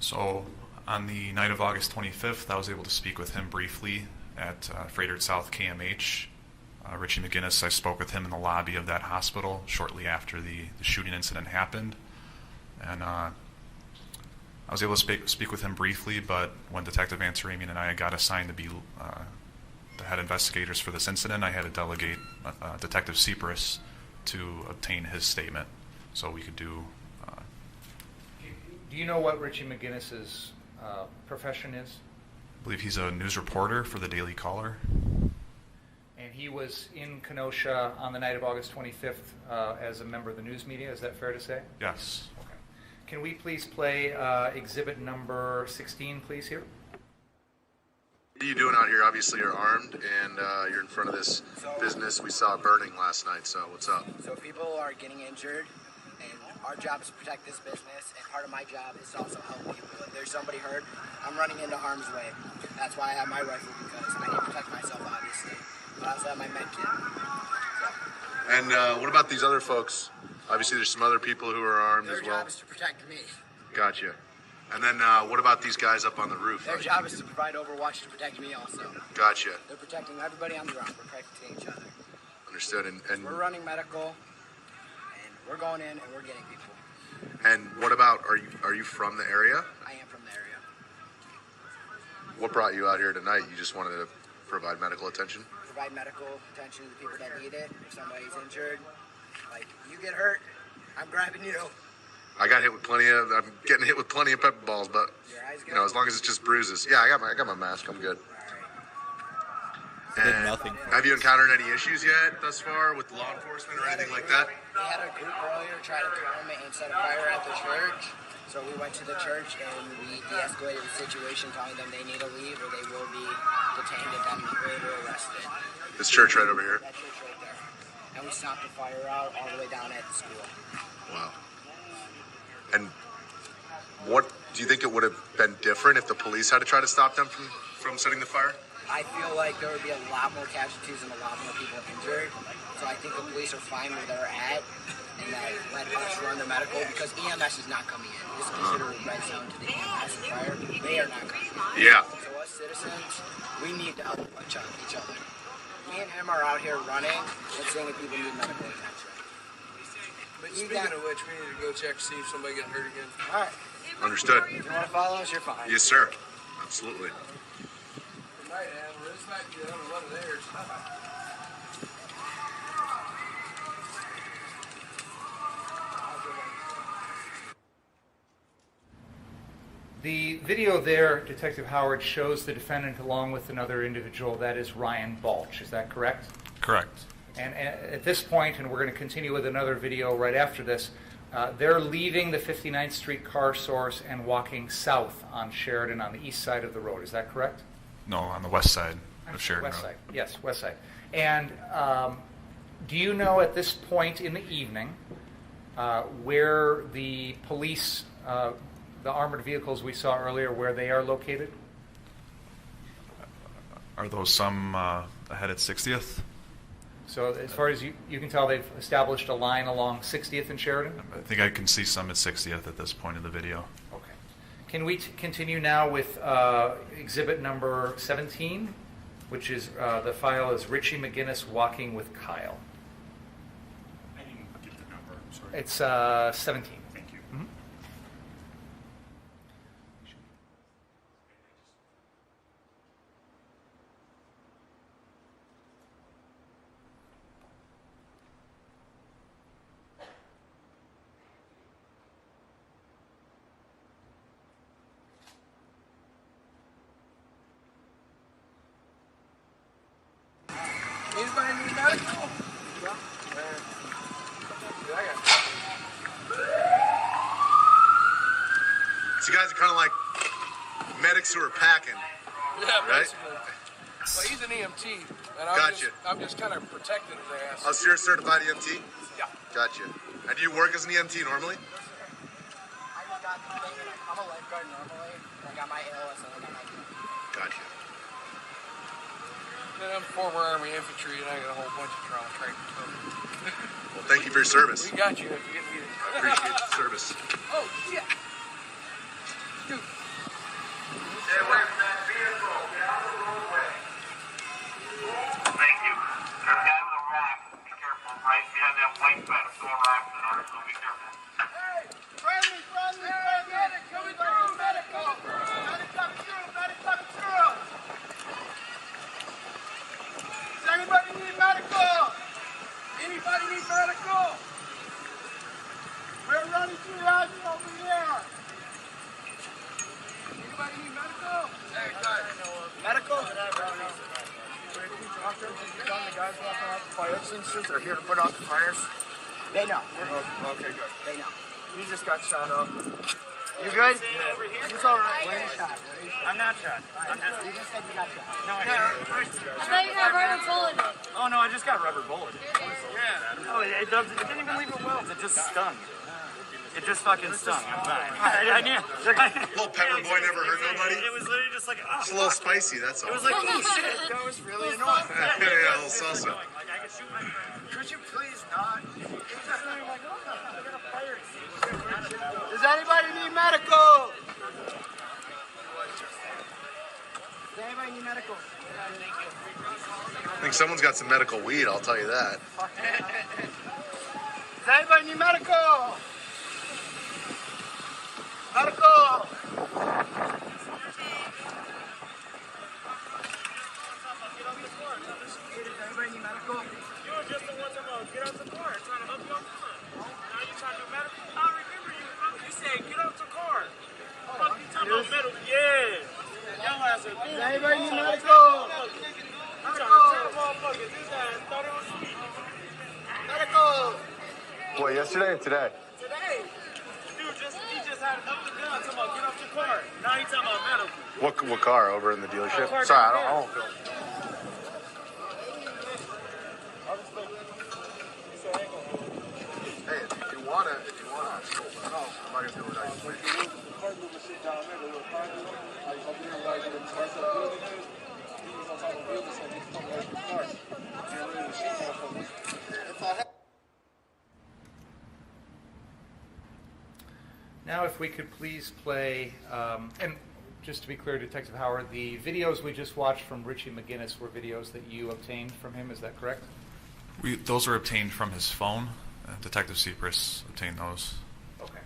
So on the night of August 25th, I was able to speak with him briefly at Freighter South KMH. Richie McGinnis, I spoke with him in the lobby of that hospital shortly after the shooting incident happened. And I was able to speak with him briefly, but when Detective Anseramian and I got assigned to be the head investigators for this incident, I had to delegate Detective Cyprus to obtain his statement so we could do... Do you know what Richie McGinnis's profession is? I believe he's a news reporter for the Daily Caller. And he was in Kenosha on the night of August 25th as a member of the news media. Is that fair to say? Yes. Okay. Can we please play exhibit number 16, please, here? What are you doing out here? Obviously, you're armed, and you're in front of this business. We saw it burning last night, so what's up? So people are getting injured, and our job is to protect this business, and part of my job is to also help people. If there's somebody hurt, I'm running into harm's way. That's why I have my rifle, because I need to protect myself, obviously. But I also have my med kit. So. And what about these other folks? Obviously, there's some other people who are armed as well. Their job is to protect me. Gotcha. And then what about these guys up on the roof? Their job is to provide overwatch to protect me also. Gotcha. They're protecting everybody on the ground. We're protecting each other. Understood. And we're running medical, and we're going in, and we're getting people. And what about, are you from the area? I am from the area. What brought you out here tonight? You just wanted to provide medical attention? Provide medical attention to the people that need it. If somebody's injured, like you get hurt, I'm grabbing you. I'm getting hit with plenty of pepper balls, but you know, as long as it's just bruises. Yeah, I got my mask. I'm good. And nothing. Have you encountered any issues yet thus far with law enforcement or anything like that? We had a group earlier try to come and set a fire at the church. So we went to the church and we de-escalated the situation, telling them they need to leave or they will be detained and then arrested. This church right over here? That church right there. And we stopped the fire out all the way down at the school. Wow. And what do you think it would have been different if the police had to try to stop them from setting the fire? I feel like there would be a lot more casualties and a lot more people injured. So I think the police are fine where they're at and that let us run the medical because EMS is not coming in. It's considered a red zone to the EMS fire. They are not coming in. Yeah. So us citizens, we need to help each other. Me and him are out here running and seeing if people need medical attention. But speaking of which, we need to go check to see if somebody got hurt again. All right. Understood. If you want to follow us, you're fine. Yes, sir. Absolutely. Right, Amber. This might be another one of theirs. The video there, Detective Howard, shows the defendant along with another individual. That is Ryan Balch. Is that correct? Correct. And at this point, and we're going to continue with another video right after this, they're leaving the 59th Street car source and walking south on Sheridan on the east side of the road. Is that correct? No, on the west side of Sheridan West Road. side. Yes, west side. And do you know at this point in the evening where the police, the armored vehicles we saw earlier, where they are located? Are those some ahead at 60th? So as far as you can tell, they've established a line along 60th and Sheridan? I think I can see some at 60th at this point in the video. Okay. Can we continue now with exhibit number 17, which is the file is Richie McGinnis walking with Kyle. I didn't get the number, I'm sorry. It's 17. Thank you. Mm-hmm. Anybody need medical? I got So you guys are kind of like medics who are packing. Yeah, right? basically. Well, he's an EMT, and Gotcha. I'm just kind of protecting his ass. Oh, so you're a certified EMT? Yeah. Gotcha. And do you work as an EMT normally? I'm a lifeguard normally. I got my ALS and I got my... Gotcha. And I'm former Army infantry, and I got a whole bunch of trauma training. Well, thank you for your service. We got you if you get needed. I appreciate the service. Oh, yeah. Dude. Stay away from that vehicle. Get out of the roadway. Thank you. There's a guy with a rock. Be careful. Right behind that white fence throwing rocks at us, so be careful. Hey, friendly. Medic coming through, medical. Medic coming through. Does anybody need medical? Anybody need medical? We're running through the house over here. Anybody need medical? Hey, guys. Medical? The guys walking out the fire extinguishers are here to put out the fires. They know. Okay, good. They know. You just got shot up. You good? Yeah. It's all right. Where you shot? I'm not shot. You just said you got shot. No, I I thought you got rubber bulleted. Oh no, I just got rubber bulleted. Yeah. No, it didn't even leave a welt. It just stung. It just fucking stung. I'm fine. I knew. Little pepper boy never hurt nobody. It was literally just like, oh. It's a little spicy, that's all. It was like, oh shit. That was really annoying. Yeah, a little salsa. Could you please not? Does anybody need medical? Does anybody need medical? I think someone's got some medical weed, I'll tell you that. Does anybody need medical? Medical! Everybody need medical? You were just the one to get out the car, trying to help you out the car. Now you trying to do medical? I remember you. You said, get out the car. Fuck you talking about medical? Yeah. Y'all ass are Does anybody need medical? I'm trying to tell motherfuckers. This guy thought it was me. Medical! Boy, yesterday or today? Today. Dude, he just had up the gun talking about get off your car. Now he's talking about medical. What car over in the dealership? Car Sorry, down I don't there. feel. Hey, if you wanna, it's cool. No, I'm not gonna do it. I just Now, if we could please play, and just to be clear, Detective Howard, the videos we just watched from Richie McGinnis were videos that you obtained from him, is that correct? Those are obtained from his phone. Detective Cypress obtained those. Okay.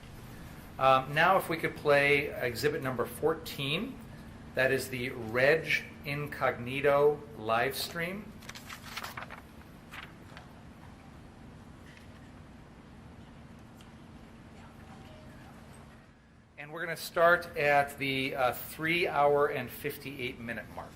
Now, if we could play exhibit number 14, that is the Reg Incognito live stream. And we're going to start at the 3 hour and 58 minute mark.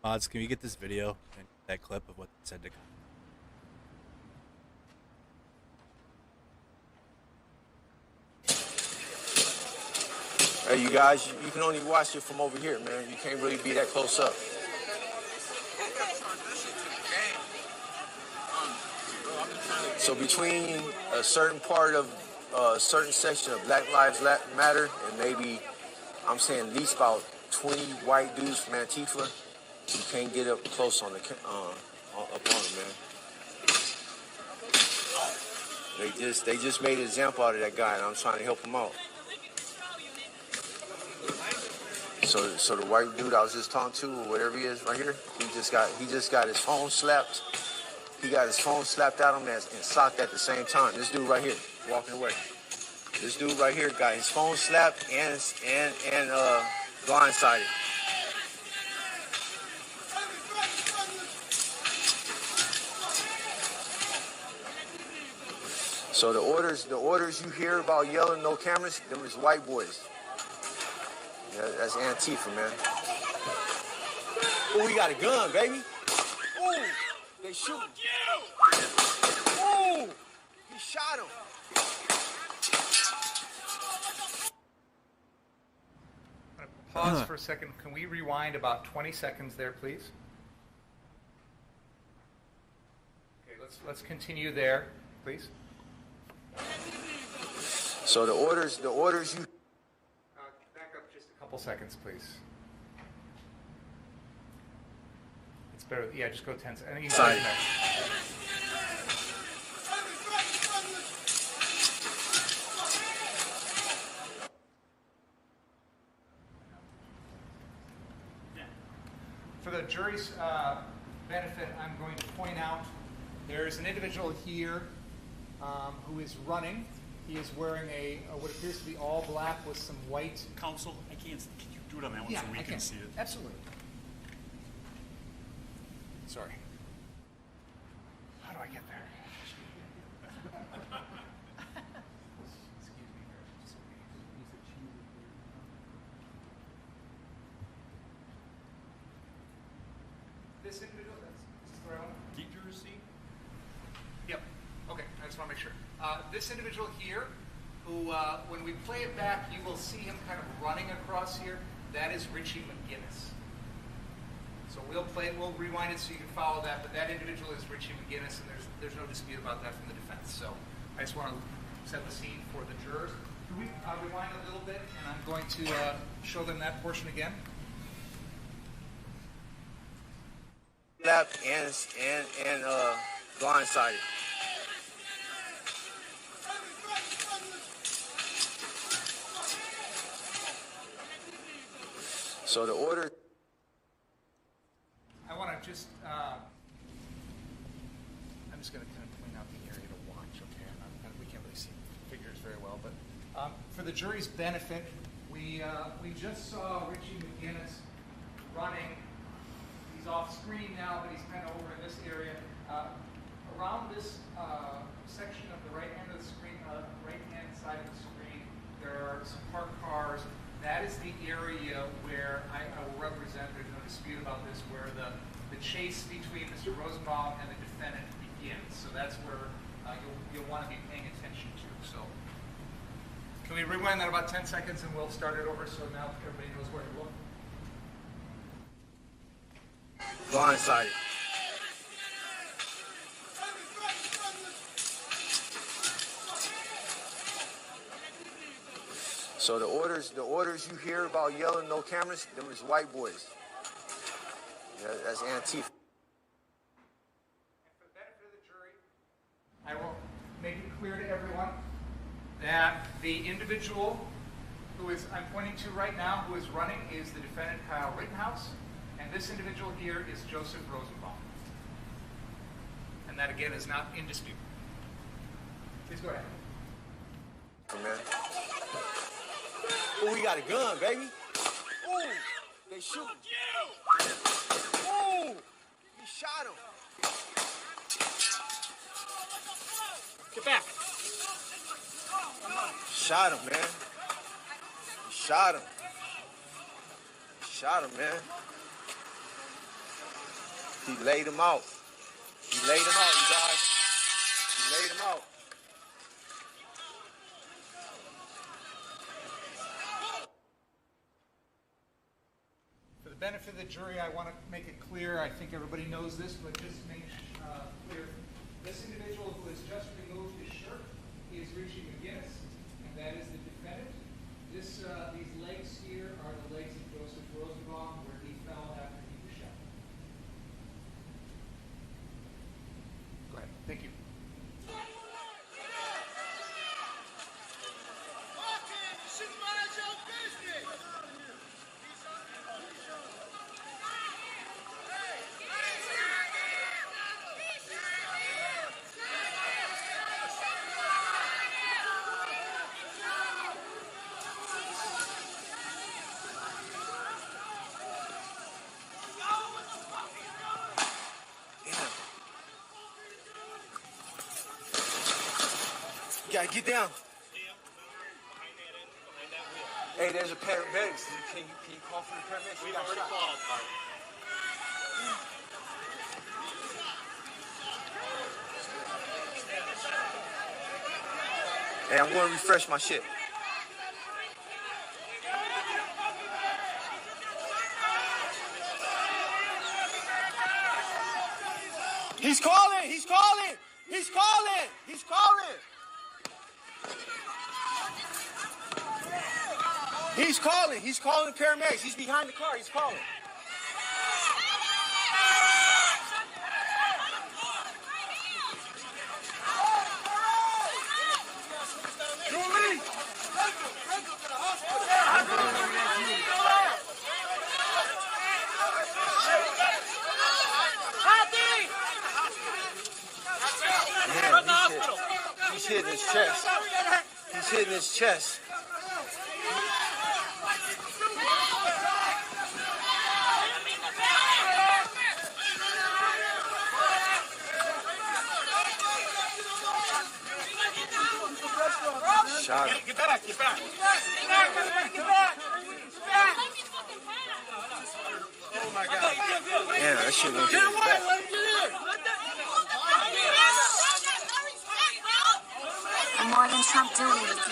Mods, can we get this video and that clip of what it said to come? Hey, you guys, you can only watch it from over here, man. You can't really be that close up. So between a certain part of a certain section of Black Lives Matter and maybe, I'm saying at least about 20 white dudes from Antifa, you can't get up close on the up on them, man. They just made an example out of that guy, and I'm trying to help him out. So the white dude I was just talking to, or whatever he is right here, he just got his phone slapped. He got his phone slapped at him and socked at the same time. This dude right here, walking away. This dude right here got his phone slapped and blindsided. So the orders you hear about yelling no cameras, them is white boys. Yeah, that's Antifa, man. Oh, we got a gun, baby. Ooh, they shoot. Ooh, he shot him. Pause for a second. Can we rewind about 20 seconds there, please? Okay, let's continue there, please. So the orders you. Back up just a couple seconds, please. It's better. Yeah, just go 10 seconds. Sorry. For the jury's benefit, I'm going to point out there's an individual here who is running. He is wearing what appears to be all black with some white. Counsel, can you do it on that one so we can see it? Absolutely. Sorry. How do I get there? This individual, this is where I want to keep your receipt? Yep. Okay, I just want to make sure. This individual here, who, when we play it back, you will see him kind of running across here. That is Richie McGinnis. So we'll rewind it so you can follow that, but that individual is Richie McGinnis, and there's no dispute about that from the defense. So I just want to set the scene for the jurors. Can we rewind a little bit, and I'm going to show them that portion again. Left and blindsided. So the order. I want to just. I'm just going to kind of point out the area to watch. Okay, we can't really see figures very well, but for the jury's benefit, we just saw Richie McGinnis running. He's off screen now, but he's kind of over in this area. Around this section of the right hand of the screen, right-hand side of the screen, there are some parked cars. That is the area where I will represent. There's no dispute about this, where the chase between Mr. Rosenbaum and the defendant begins. So that's where you'll want to be paying attention to. So can we rewind that about 10 seconds and we'll start it over so now everybody knows where to look? Blindsided. So the orders you hear about yelling no cameras, them is white boys. Yeah, that's Antifa. For the benefit of the jury, I will make it clear to everyone that the individual who is I'm pointing to right now, who is running, is the defendant Kyle Rittenhouse, and this individual here is Joseph Rosenbaum. And that again is not in dispute. Please go ahead. Man. Oh, we got a gun, baby. Ooh, they shoot. Ooh, he shot him. Get back. Shot him, man. He shot him. Shot him, man. He laid him out. He laid him out, you guys. He laid him out. For the benefit of the jury, I want to make it clear, I think everybody knows this, but just to make clear, this individual who has just removed his shirt is Richie McGinnis, and that is the defendant. These legs here are the legs of Joseph Rosenbaum, where he fell after he was shot. Go ahead. Thank you. gotta get down. Hey, there's a paramedics. Can you call for the paramedics? We got shot. Hey, I'm going to refresh my shit. He's calling! He's calling! He's calling! He's calling! He's calling! He's calling the paramedics. He's behind the car. He's calling. Julie! Go to the hospital! He's hitting his chest. He's hitting his chest. Shot him. Get back! Get back! Oh my God. Yeah, that shit went to his back. And more than Trump donated $3.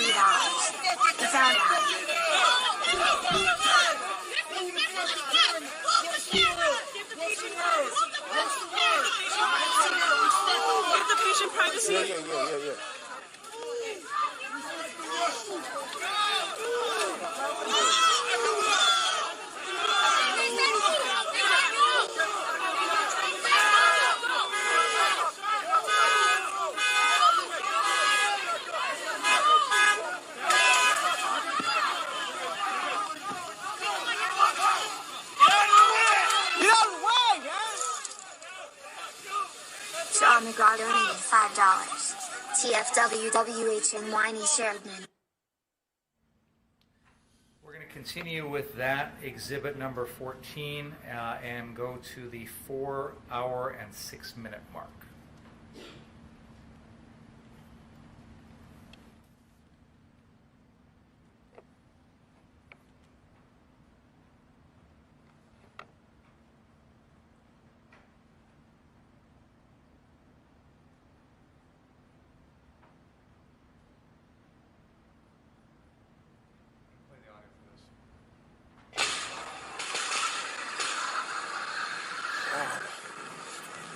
He found out. Give the patient privacy. Yeah. Mercado donated $5. TFWWH and Whiny Sheridan. We're going to continue with that exhibit number 14 and go to the 4 hour and 6 minute mark.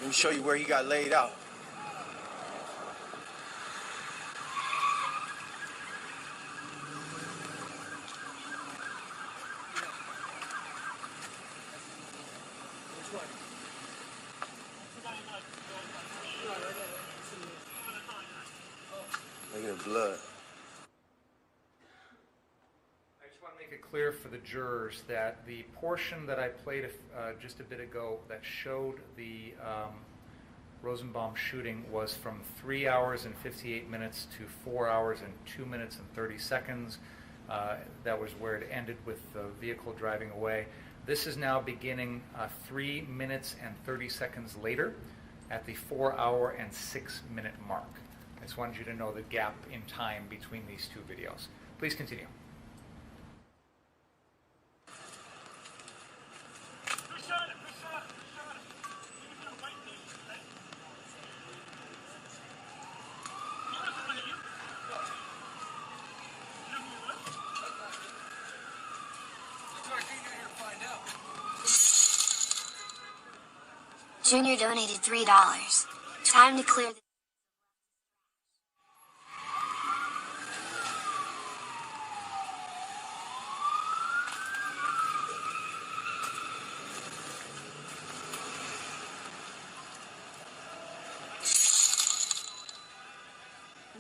Let me show you where he got laid out. Look at the blood. I just want to make it clear for the jurors that the portion that I played just a bit ago that showed the Rosenbaum shooting was from 3 hours and 58 minutes to 4 hours and 2 minutes and 30 seconds. That was where it ended with the vehicle driving away. This is now beginning 3 minutes and 30 seconds later at the 4 hour and 6 minute mark. I just wanted you to know the gap in time between these two videos. Please continue. Junior donated $3. Time to clear the...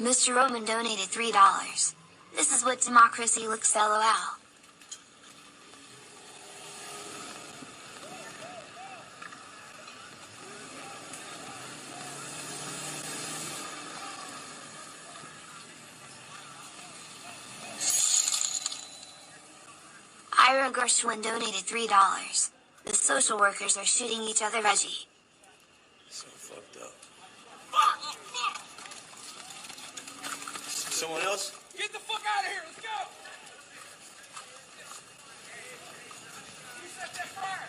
Mr. Roman donated $3. This is what democracy looks LOL. Ira Gershwin donated $3. The social workers are shooting each other veggie. So fucked up. someone else? Get the fuck out of here. Let's go. You set that fire.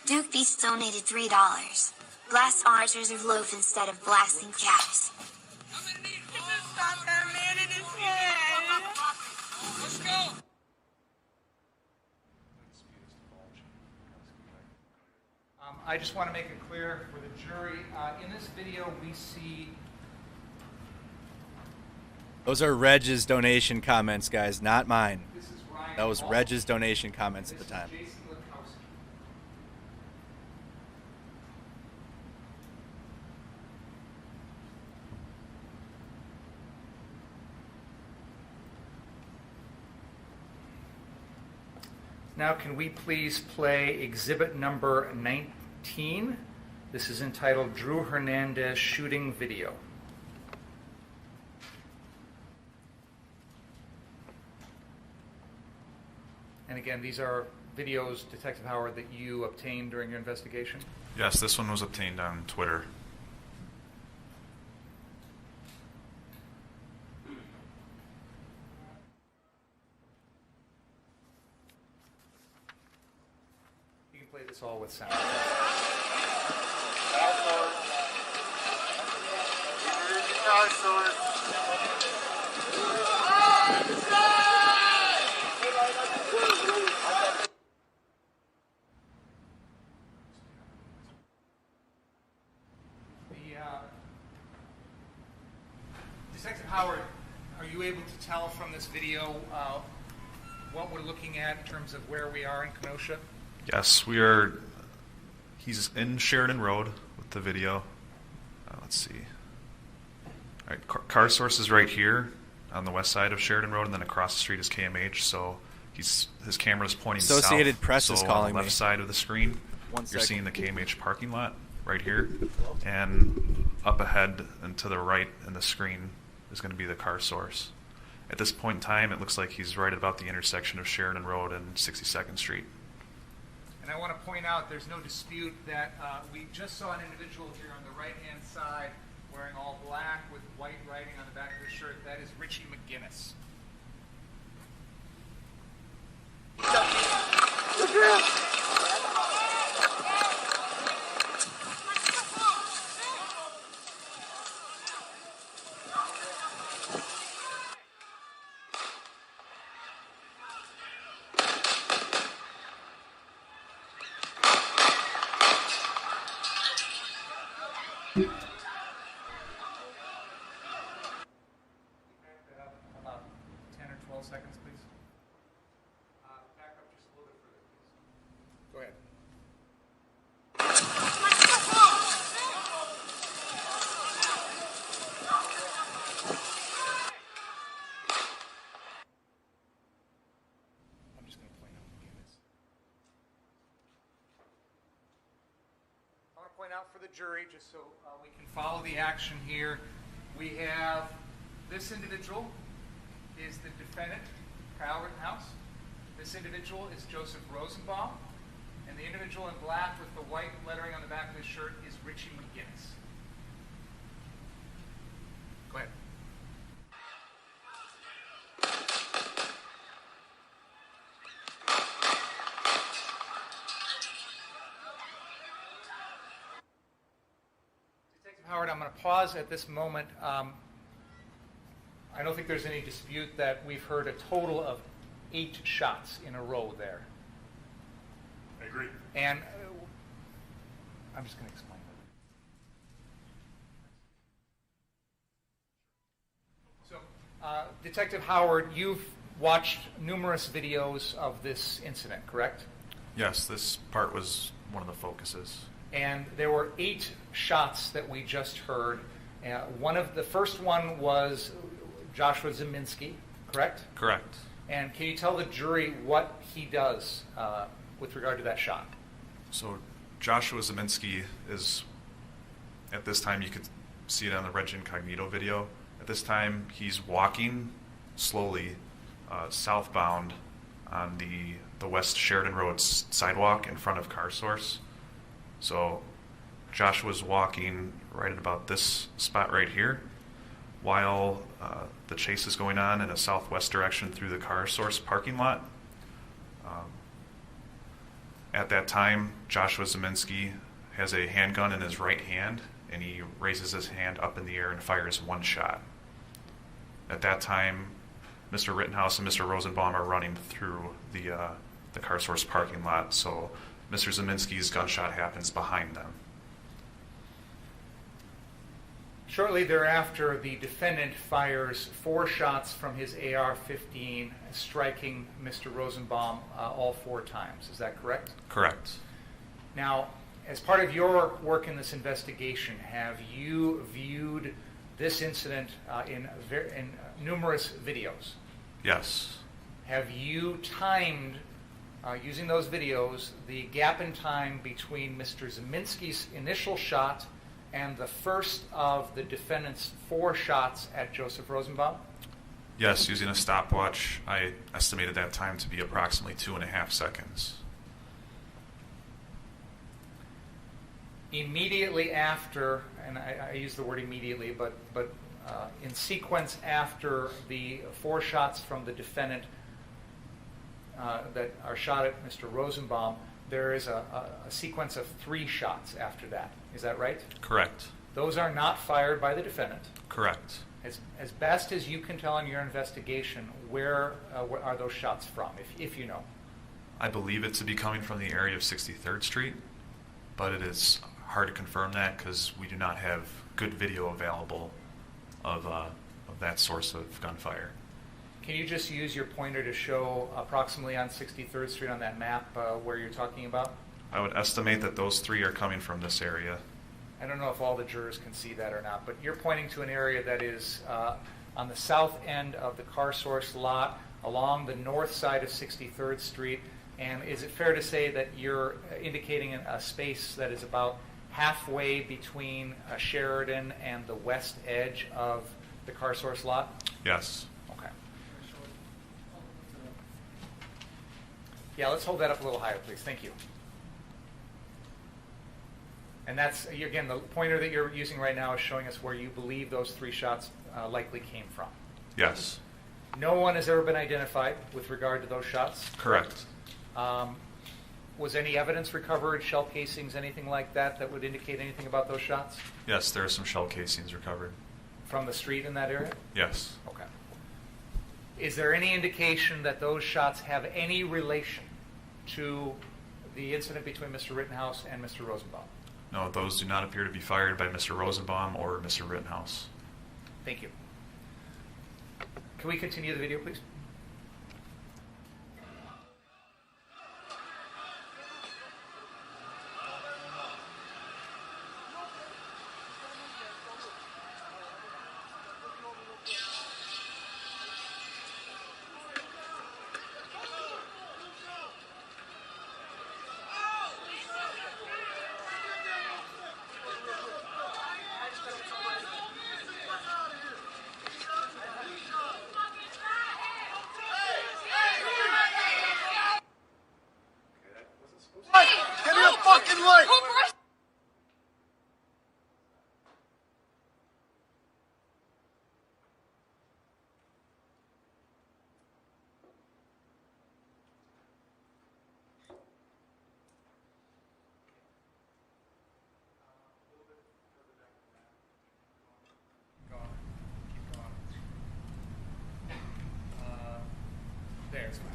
Duke Beast donated $3. Blast orators of loaf instead of blasting caps. Stop that man in his head. Let's go. I just want to make it clear for the jury, in this video we see... Those are Reg's donation comments, guys, not mine. That was Reg's donation comments at the time. Now can we please play exhibit number 19? This is entitled Drew Hernandez Shooting Video. And again, these are videos, Detective Howard, that you obtained during your investigation? Yes, this one was obtained on Twitter. You can play this all with sound. Detective Howard, are you able to tell from this video what we're looking at in terms of where we are in Kenosha? Yes, we are. He's in Sheridan Road with the video. Let's see. All right, car source is right here on the west side of Sheridan Road, and then across the street is KMH. So his camera is pointing Associated south. Press is calling on the left me. side of the screen, One you're second. seeing the KMH parking lot right here, and up ahead and to the right in the screen is going to be the car source. At this point in time, it looks like he's right about the intersection of Sheridan Road and 62nd Street. And I want to point out there's no dispute that we just saw an individual here on the right-hand side wearing all black with white writing on the back of his shirt. That is Richie McGinnis. About 10 or 12 seconds, please. Back up just a little bit further, please. Go ahead. I'm just going to point out McGinnis. I want to point out for the jury, just so we can follow the action here, we have this individual is the defendant, Kyle Rittenhouse. This individual is Joseph Rosenbaum. And the individual in black with the white lettering on the back of his shirt is Richie McGinnis. Go ahead. Detective Howard, I'm going to pause at this moment. I don't think there's any dispute that we've heard a total of 8 shots in a row there. I agree. And I'm just going to explain it. So, Detective Howard, you've watched numerous videos of this incident, correct? Yes, this part was one of the focuses. And there were 8 shots that we just heard. The first one was Joshua Zeminski, correct? Correct. And can you tell the jury what he does with regard to that shot? So Joshua Zeminski is, at this time, you could see it on the Reg Incognito video. At this time, he's walking slowly southbound on the West Sheridan Road sidewalk in front of Car Source. So Josh was walking right at about this spot right here while the chase is going on in a southwest direction through the car source parking lot. At that time, Joshua Zeminski has a handgun in his right hand, and he raises his hand up in the air and fires one shot. At that time, Mr. Rittenhouse and Mr. Rosenbaum are running through the car source parking lot, so Mr. Zeminski's gunshot happens behind them. Shortly thereafter, the defendant fires 4 shots from his AR-15, striking Mr. Rosenbaum all 4 times. Is that correct? Correct. Now, as part of your work in this investigation, have you viewed this incident in numerous videos? Yes. Have you timed, using those videos, the gap in time between Mr. Zeminski's initial shot and the first of the defendant's 4 shots at Joseph Rosenbaum? Yes, using a stopwatch, I estimated that time to be approximately 2.5 seconds. Immediately after, and I use the word immediately, but in sequence after the 4 shots from the defendant that are shot at Mr. Rosenbaum, there is a sequence of 3 shots after that. Is that right? Correct. Those are not fired by the defendant. Correct. As best as you can tell in your investigation, where are those shots from, if you know? I believe it to be coming from the area of 63rd Street, but it is hard to confirm that because we do not have good video available of that source of gunfire. Can you just use your pointer to show approximately on 63rd Street on that map where you're talking about? I would estimate that those 3 are coming from this area. I don't know if all the jurors can see that or not, but you're pointing to an area that is on the south end of the car source lot along the north side of 63rd Street. And is it fair to say that you're indicating a space that is about halfway between Sheridan and the west edge of the car source lot? Yes. Okay. Yeah, let's hold that up a little higher, please. Thank you. And that's, again, the pointer that you're using right now is showing us where you believe those 3 shots likely came from. Yes. No one has ever been identified with regard to those shots? Correct. Was any evidence recovered, shell casings, anything like that, that would indicate anything about those shots? Yes, there are some shell casings recovered. From the street in that area? Yes. Okay. Is there any indication that those shots have any relation to the incident between Mr. Rittenhouse and Mr. Rosenbaum? No, those do not appear to be fired by Mr. Rosenbaum or Mr. Rittenhouse. Thank you. Can we continue the video, please? Give me a fucking light! There's fine.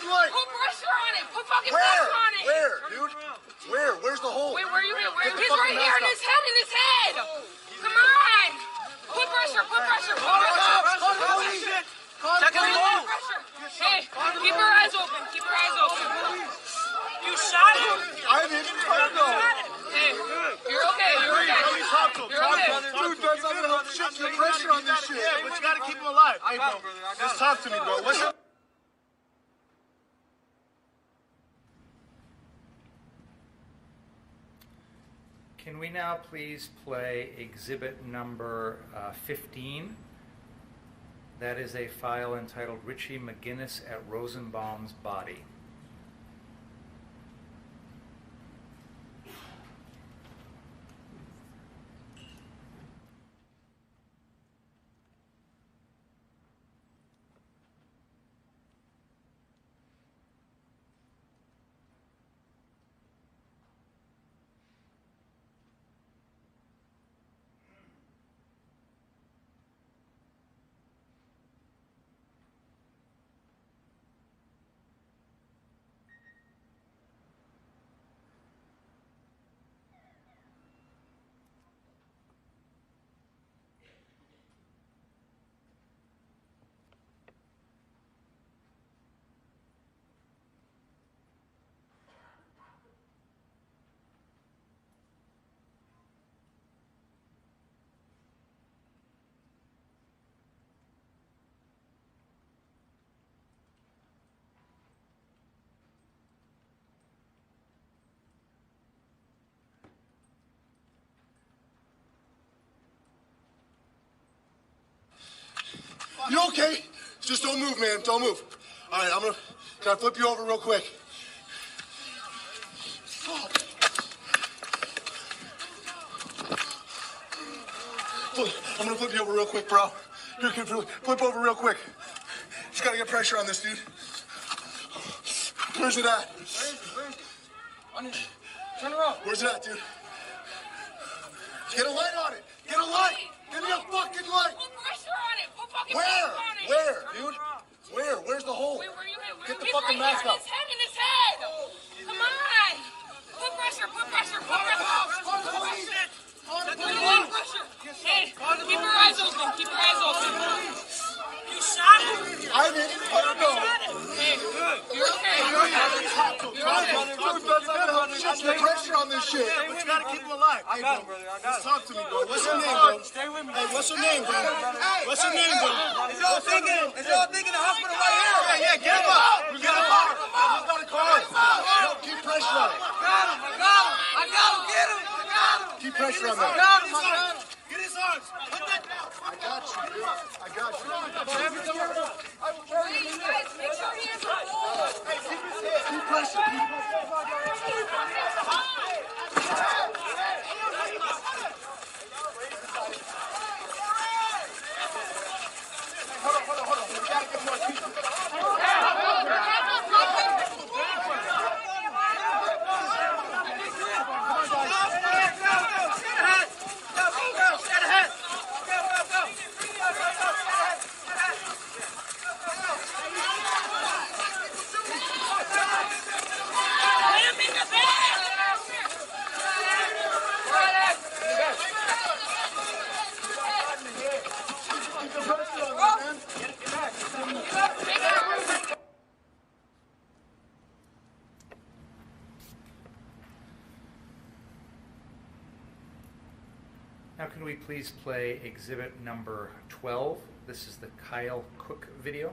light. Put pressure on it. Put fucking Where? pressure on it. Where, dude? Where? Where's the hole? Wait, where are you at? Get the He's fucking right here mask in his head, in his head. Come on. Put pressure, put pressure, put pressure. Check it out. Pressure. Hey, keep your eyes open. Keep your eyes open. You shot him. I didn't try to. Hey, you're okay. You're okay. Talk to him. You're okay. Dude, that's not gonna help shift the pressure on this shit. Yeah, but you gotta keep him alive. Hey, bro, just talk to me, bro. What's up? Can we now please play exhibit number 15? That is a file entitled Richie McGinnis at Rosenbaum's Body. You okay? Just don't move, man. Don't move. All right, can I flip you over real quick? I'm gonna flip you over real quick, bro. Here, flip over real quick. Just gotta get pressure on this, dude. Where's it at? Turn around. Where's it at, dude? Get a light on it. Get a light. Give me a fucking light. Put pressure on it. Put fucking Where? pressure on it. Where, dude? Where? Where's the hole? Wait, where are you at? Get the He's fucking right mask here up. in his head, in his head. Come on. Put pressure, put pressure, put pressure. Put pressure. Hey, keep your eyes open. Keep your eyes open. You shot him. I didn't. I don't know. Hey, you're okay. You're okay. Dude, that's not gonna help shift the pressure on this shit. Hey, but you gotta keep him alive. I got him, brother. Just talk to me, bro. What's your name, bro? Stay with me. Hey, what's your name, bro? What's your name, bro? Is y'all thinking the hospital right here? Yeah, get him up. We got a car. We got a car. Yo, keep pressure on it. I got him. Get him. I got him. Keep pressure on that. Get his arms. I got you, dude. I got you. Please, guys, make sure he has a hole. Keep pressure. Hold on. We gotta get more people. Now can we please play exhibit number 12? This is the Kyle Cook video.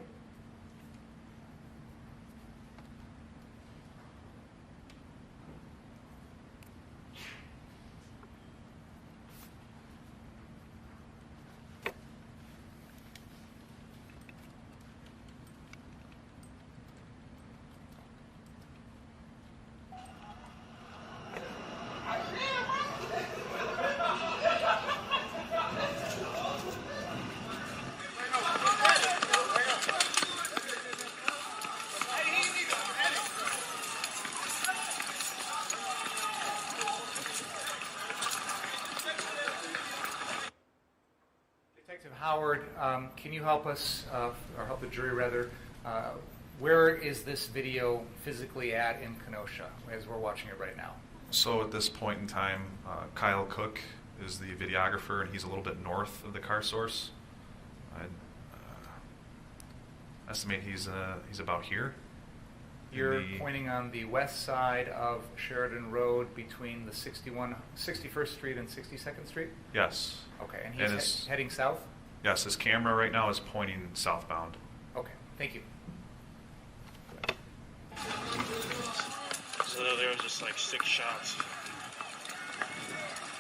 Detective Howard, can you help us, or help the jury rather, Where is this video physically at in Kenosha as we're watching it right now? So at this point in time, Kyle Cook is the videographer, and he's a little bit north of the car source. I'd estimate he's about here. You're pointing on the west side of Sheridan Road between the 61st Street and 62nd Street? Yes. Okay, and he's heading south? Yes, his camera right now is pointing southbound. Okay, thank you. So there was just like 6 shots.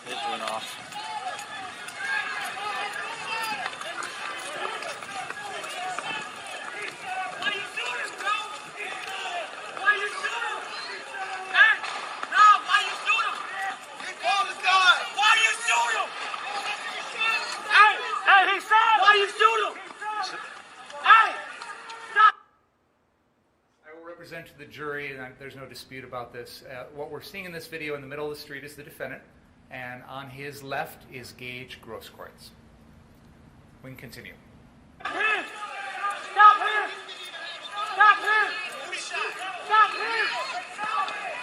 His went off. Present to the jury, and there's no dispute about this. What we're seeing in this video in the middle of the street is the defendant, and on his left is Gage Grosskreutz. We can continue. Stop him! Stop him! Stop him! Stop him!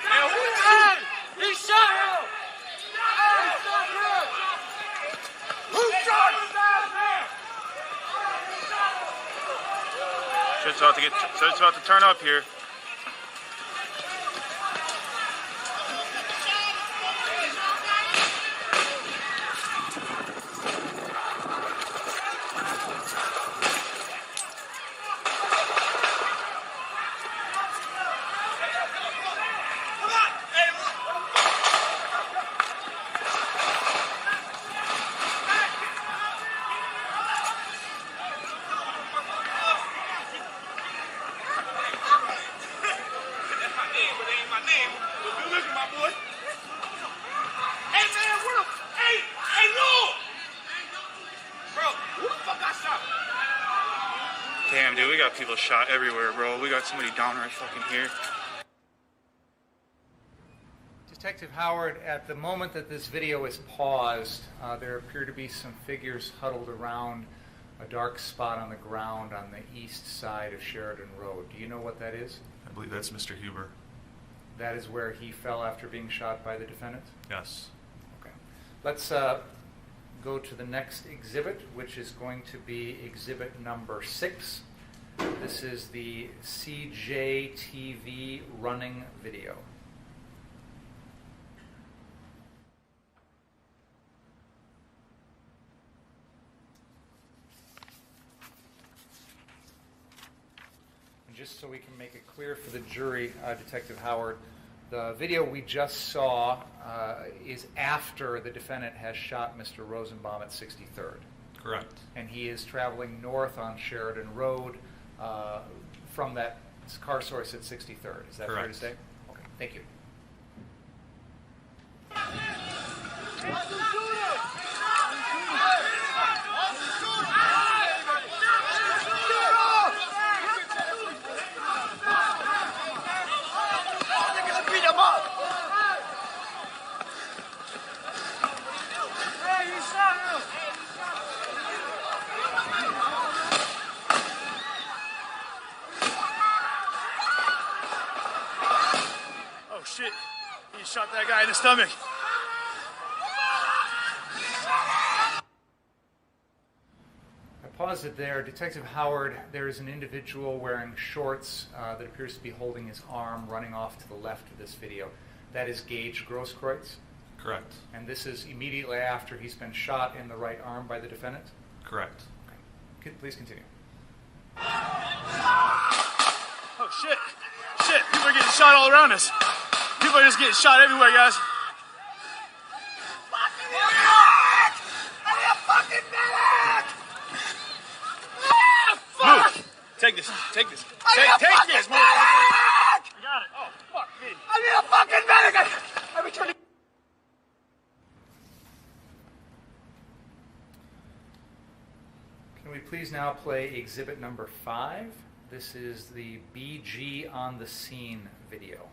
Man, who is he? He shot him! Stop him! Who shot him? Shit's about to turn up here. Damn, dude, we got people shot everywhere, bro. We got somebody down right fucking here. Detective Howard, at the moment that this video is paused, there appear to be some figures huddled around a dark spot on the ground on the east side of Sheridan Road. Do you know what that is? I believe that's Mr. Huber. That is where he fell after being shot by the defendant? Yes. Okay. Let's go to the next exhibit, which is going to be exhibit number 6. This is the CJTV running video. And just so we can make it clear for the jury, Detective Howard, the video we just saw is after the defendant has shot Mr. Rosenbaum at 63rd. Correct. And he is traveling north on Sheridan Road from that car source at 63rd. Is that fair to say? Okay, thank you. Oh shit, he shot that guy in the stomach. I paused it there. Detective Howard, there is an individual wearing shorts that appears to be holding his arm running off to the left of this video. That is Gage Grosskreutz? Correct. And this is immediately after he's been shot in the right arm by the defendant? Correct. Okay. Please continue. Oh shit, shit, people are getting shot all around us. People are just getting shot everywhere, guys. Move. Take this, take this. Take this, motherfucker. I got it. Oh, fuck me. I need a fucking medic! I've been trying to... Can we please now play exhibit number 5? This is the BG on the scene video.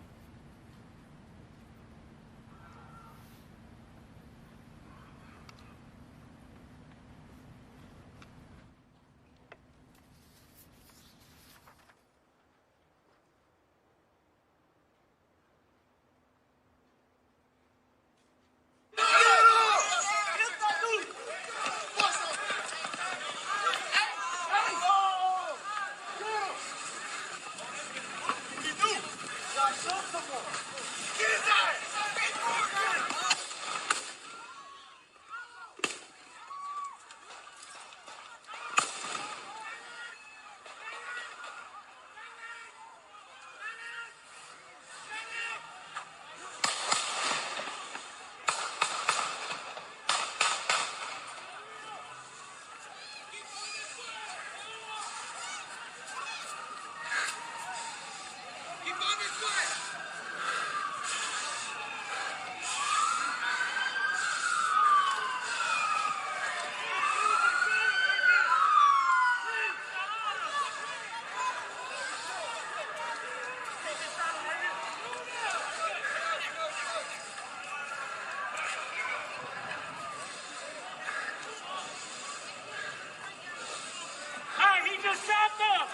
Hey, he just shot them!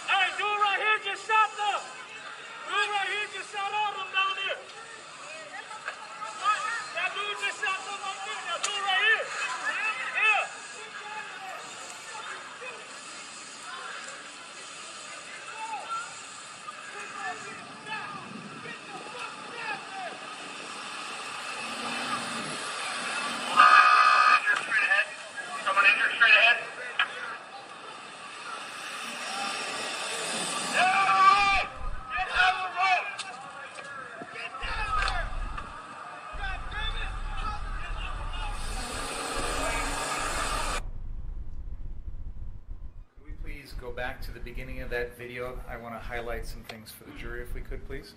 Hey, dude right here just shot them! Dude right here just shot all of them down there! That dude just shot them right there! That dude right here! Yeah! Someone injured straight ahead. Could we please go back to the beginning of that video? I want to highlight some things for the jury, if we could, please.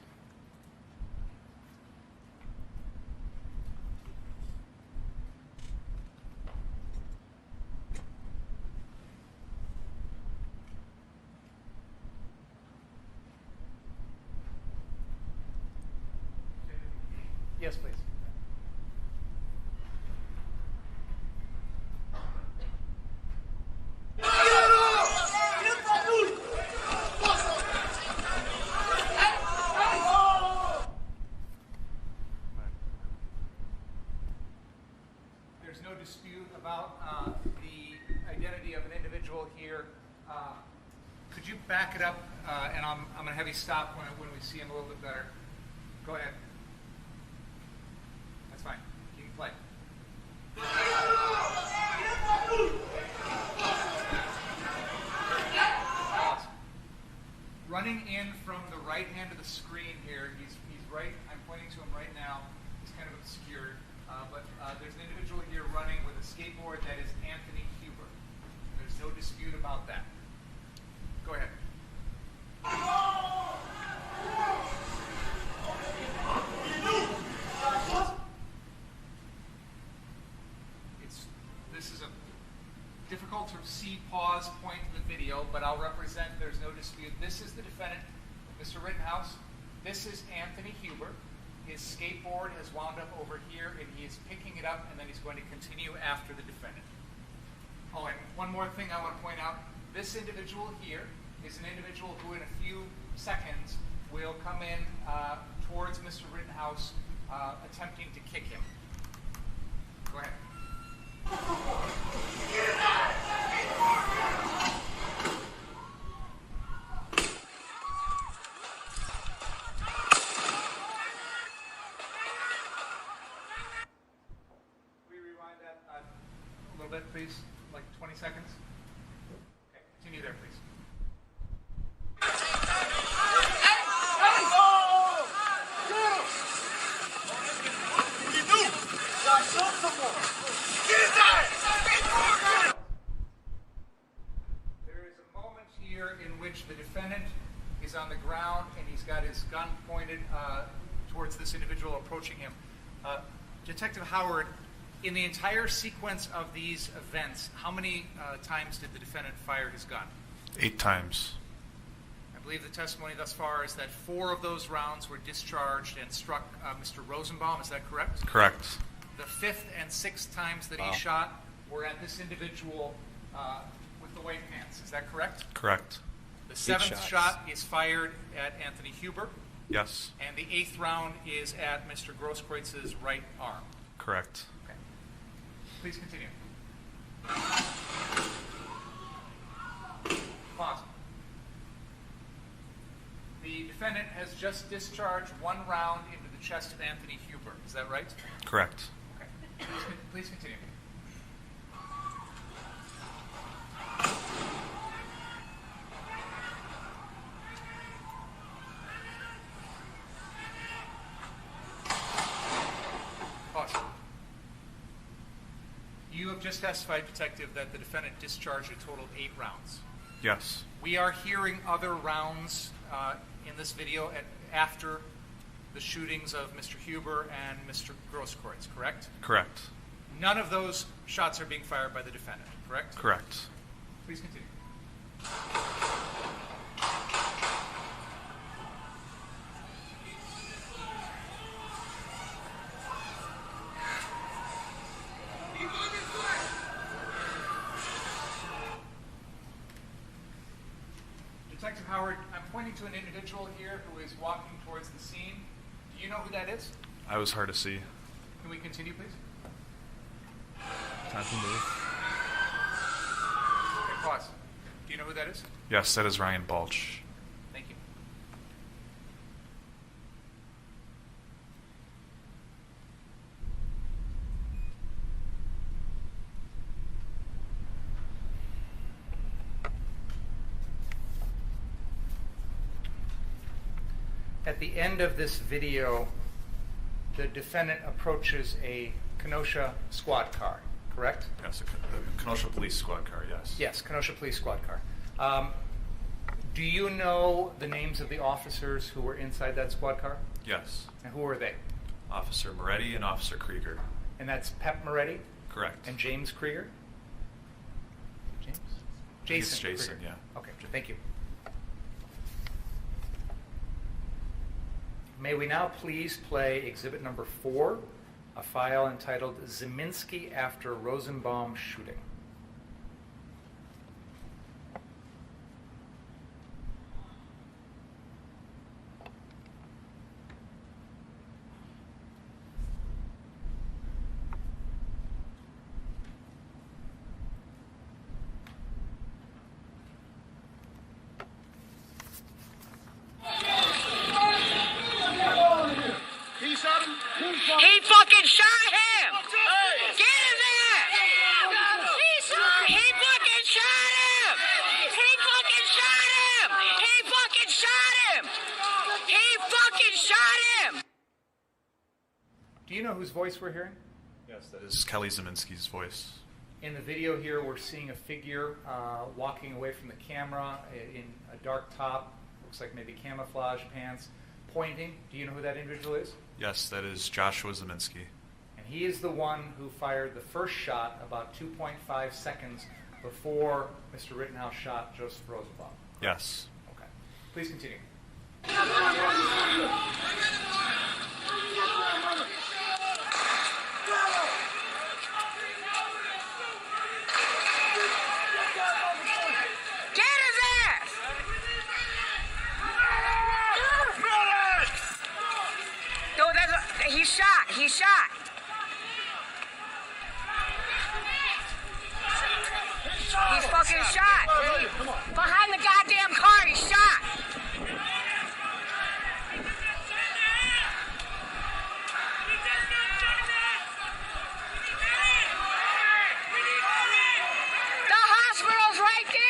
Yes, please. There's no dispute about the identity of an individual here. Could you back it up? And I'm going to have you stop when we see him a little bit better. Go ahead. That's fine. You can play. Running in from the right hand of the screen here, he's right. I'm pointing to him right now. He's kind of obscured, but there's an individual here running with a skateboard that is Anthony Huber. There's no dispute about that. Go ahead. This is a difficult to see pause point in the video, but I'll represent there's no dispute. This is the defendant, Mr. Rittenhouse. This is Anthony Huber. His skateboard has wound up over here, and he is picking it up, and then he's going to continue after the defendant. Oh, and one more thing I want to point out. This individual here is an individual who in a few seconds will come in towards Mr. Rittenhouse, attempting to kick him. Go ahead. Can we rewind that a little bit, please? Like 20 seconds? Okay, continue there, please. There is a moment here in which the defendant is on the ground and he's got his gun pointed towards this individual approaching him. Detective Howard, in the entire sequence of these events, how many times did the defendant fire his gun? 8 times. I believe the testimony thus far is that 4 of those rounds were discharged and struck Mr. Rosenbaum. Is that correct? Correct. The 5th and 6th times that he shot were at this individual with the white pants. Is that correct? Correct. The 7th shot is fired at Anthony Huber. Yes. And the 8th round is at Mr. Grosskreuz's right arm. Correct. Okay. Please continue. Pause. The defendant has just discharged 1 round into the chest of Anthony Huber. Is that right? Correct. Okay. Please continue. Pause. You have just testified, Detective, that the defendant discharged a total of 8 rounds. Yes. We are hearing other rounds in this video after the shootings of Mr. Huber and Mr. Grosskreutz, correct? Correct. None of those shots are being fired by the defendant, correct? Correct. Please continue. Detective Howard, I'm pointing to an individual here who is walking towards the scene. Do you know who that is? I was hard to see. Can we continue, please? Time to move. Okay, pause. Do you know who that is? Yes, that is Ryan Balch. Thank you. At the end of this video, the defendant approaches a Kenosha squad car, correct? Yes, a Kenosha Police Squad car, yes. Yes, Kenosha Police Squad car. Do you know the names of the officers who were inside that squad car? Yes. And who are they? Officer Moretti and Officer Krieger. And that's Pep Moretti? Correct. And James Krieger? James? Jason. Jason, Krieger. yeah. Okay, thank you. May we now please play exhibit number 4, a file entitled Zeminski After Rosenbaum Shooting. He fucking shot him! Get him there! He fucking shot him! He fucking shot him! He fucking shot him! He fucking shot him! Do you know whose voice we're hearing? Yes, that is Kelly Zeminski's voice. In the video here, we're seeing a figure walking away from the camera in a dark top, looks like maybe camouflage pants, pointing. Do you know who that individual is? Yes, that is Joshua Zeminski. And he is the one who fired the first shot about 2.5 seconds before Mr. Rittenhouse shot Joseph Rosenbaum. Yes. Okay. Please continue. He shot. He's fucking shot. Behind the goddamn car, he's shot. The hospital's right there.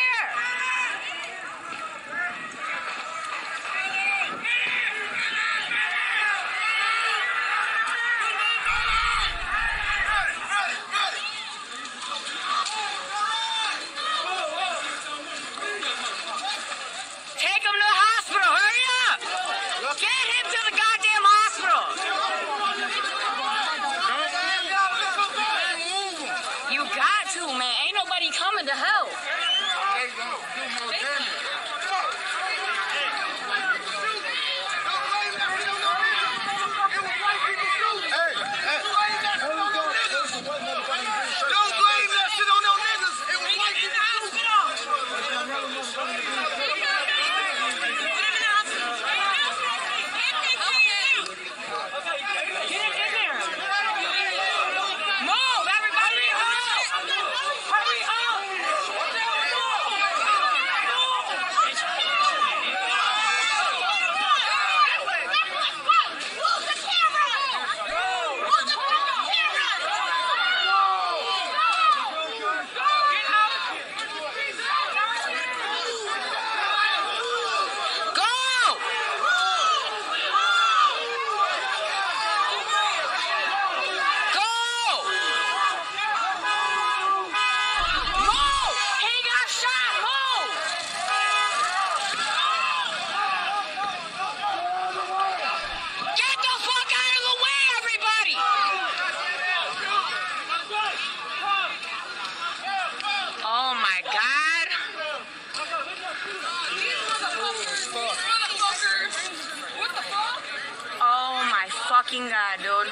fucking god, dude.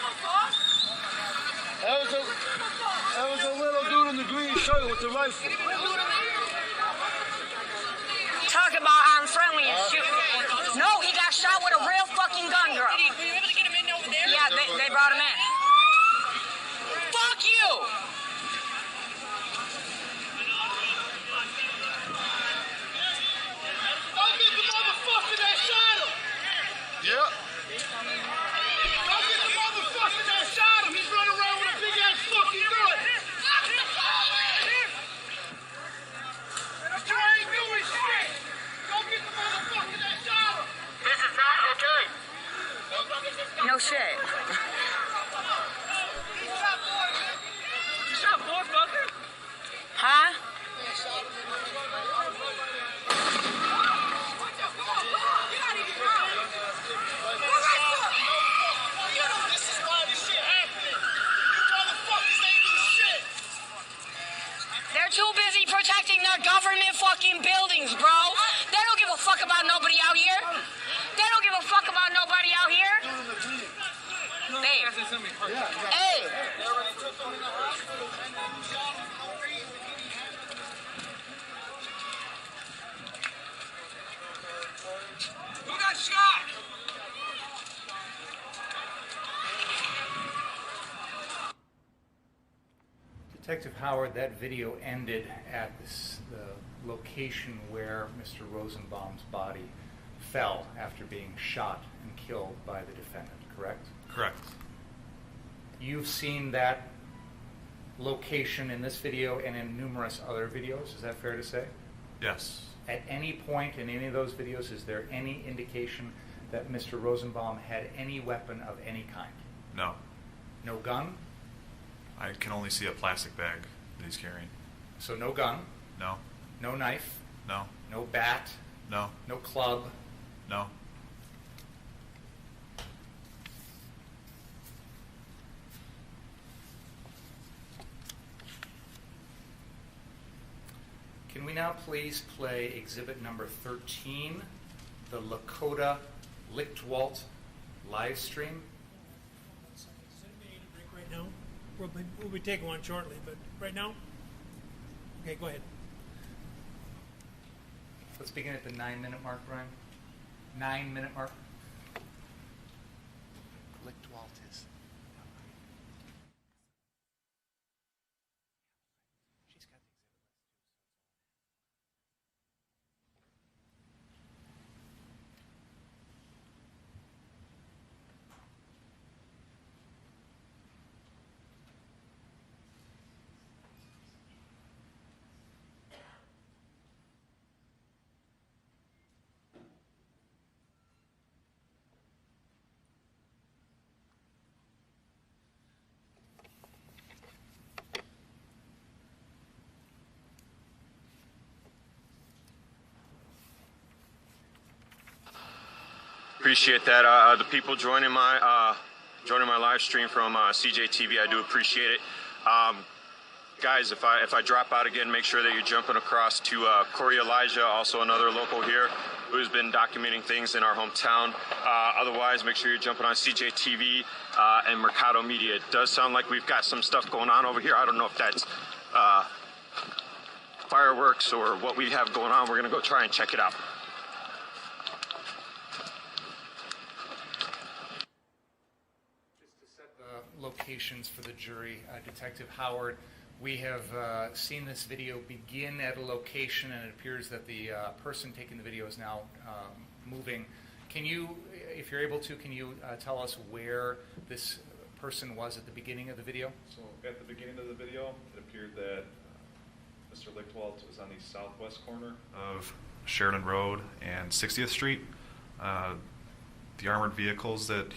That was a little dude in the green shirt with the rifle. Talk about unfriendly and shit. No, he got shot with a real fucking gun, girl. Were you able to get him in over there? Yeah, they brought him in. Fuck you! Don't get the motherfucker that shot him! Yep. Don't get the motherfucker that shot him! He's running around with a big ass fucking gun! You ain't doing shit! Don't get the motherfucker that shot him! This is not okay. No shit. You shot both fuckers? Huh? This is why this shit happening! You motherfuckers ain't doing shit! They're too busy protecting their government fucking buildings, bro. They don't give a fuck about nobody out here. They don't give a fuck about nobody out here. Babe. Hey. Who got shot? Detective Howard, that video ended at the location where Mr. Rosenbaum's body fell after being shot and killed by the defendant, correct? Correct. You've seen that location in this video and in numerous other videos, is that fair to say? Yes. At any point in any of those videos, is there any indication that Mr. Rosenbaum had any weapon of any kind? No. No gun? I can only see a plastic bag that he's carrying. So no gun? No. No knife? No. No bat? No. No club? No. Can we now please play exhibit number 13, the Lakota Lichtwalt live stream? Right now, we'll be taking one shortly, but right now, okay, go ahead. Let's begin at the 9-minute mark, Brian. 9-minute mark. Lichtwalt is. Appreciate that. The people joining my live stream from CJTV, I do appreciate it. Guys, if I drop out again, make sure that you're jumping across to Corey Elijah, also another local here who's been documenting things in our hometown. Otherwise, make sure you're jumping on CJTV and Mercado Media. It does sound like we've got some stuff going on over here. I don't know if that's fireworks or what we have going on. We're going to go try and check it out. Locations for the jury. Detective Howard, we have seen this video begin at a location, and it appears that the person taking the video is now moving. Can you, if you're able to, can you tell us where this person was at the beginning of the video? So at the beginning of the video, it appeared that Mr. Lichtwalt was on the southwest corner of Sheridan Road and 60th Street. The armored vehicles that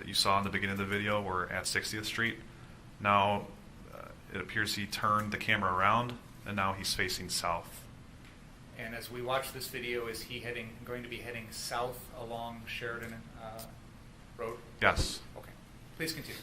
you saw in the beginning of the video were at 60th Street. Now it appears he turned the camera around and now he's facing south. And as we watch this video, is he going to be heading south along Sheridan Road? Yes. Okay. Please continue.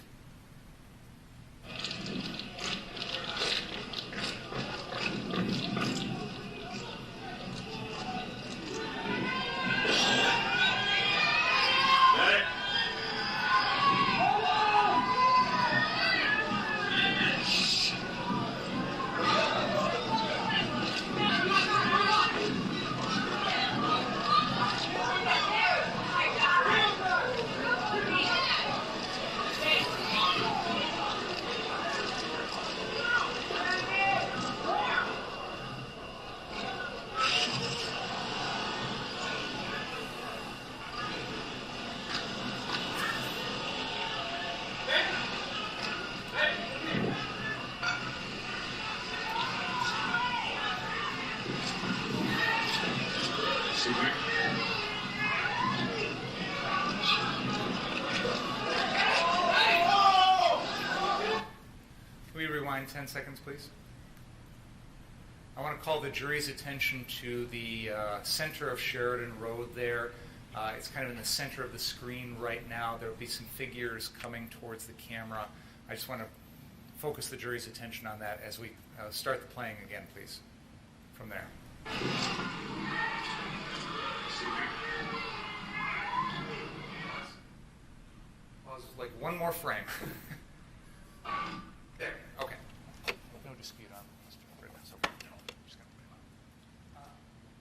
rewind 10 seconds, please? I want to call the jury's attention to the center of Sheridan Road there. It's kind of in the center of the screen right now. There will be some figures coming towards the camera. I just want to focus the jury's attention on that as we start the playing again, please, from there. Well, it's like one more frame. There, okay. No dispute on this.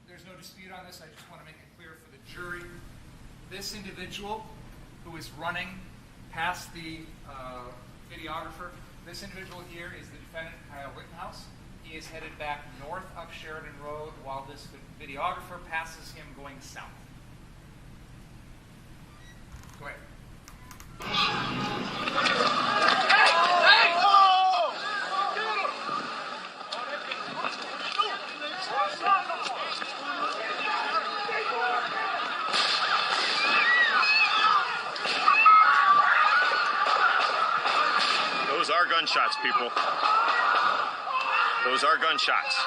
There's no dispute on this. I just want to make it clear for the jury. This individual who is running past the videographer, this individual here is the defendant, Kyle Rittenhouse. He is headed back north up Sheridan Road while this videographer passes him going south. Go ahead. Those are gunshots, people. Those are gunshots.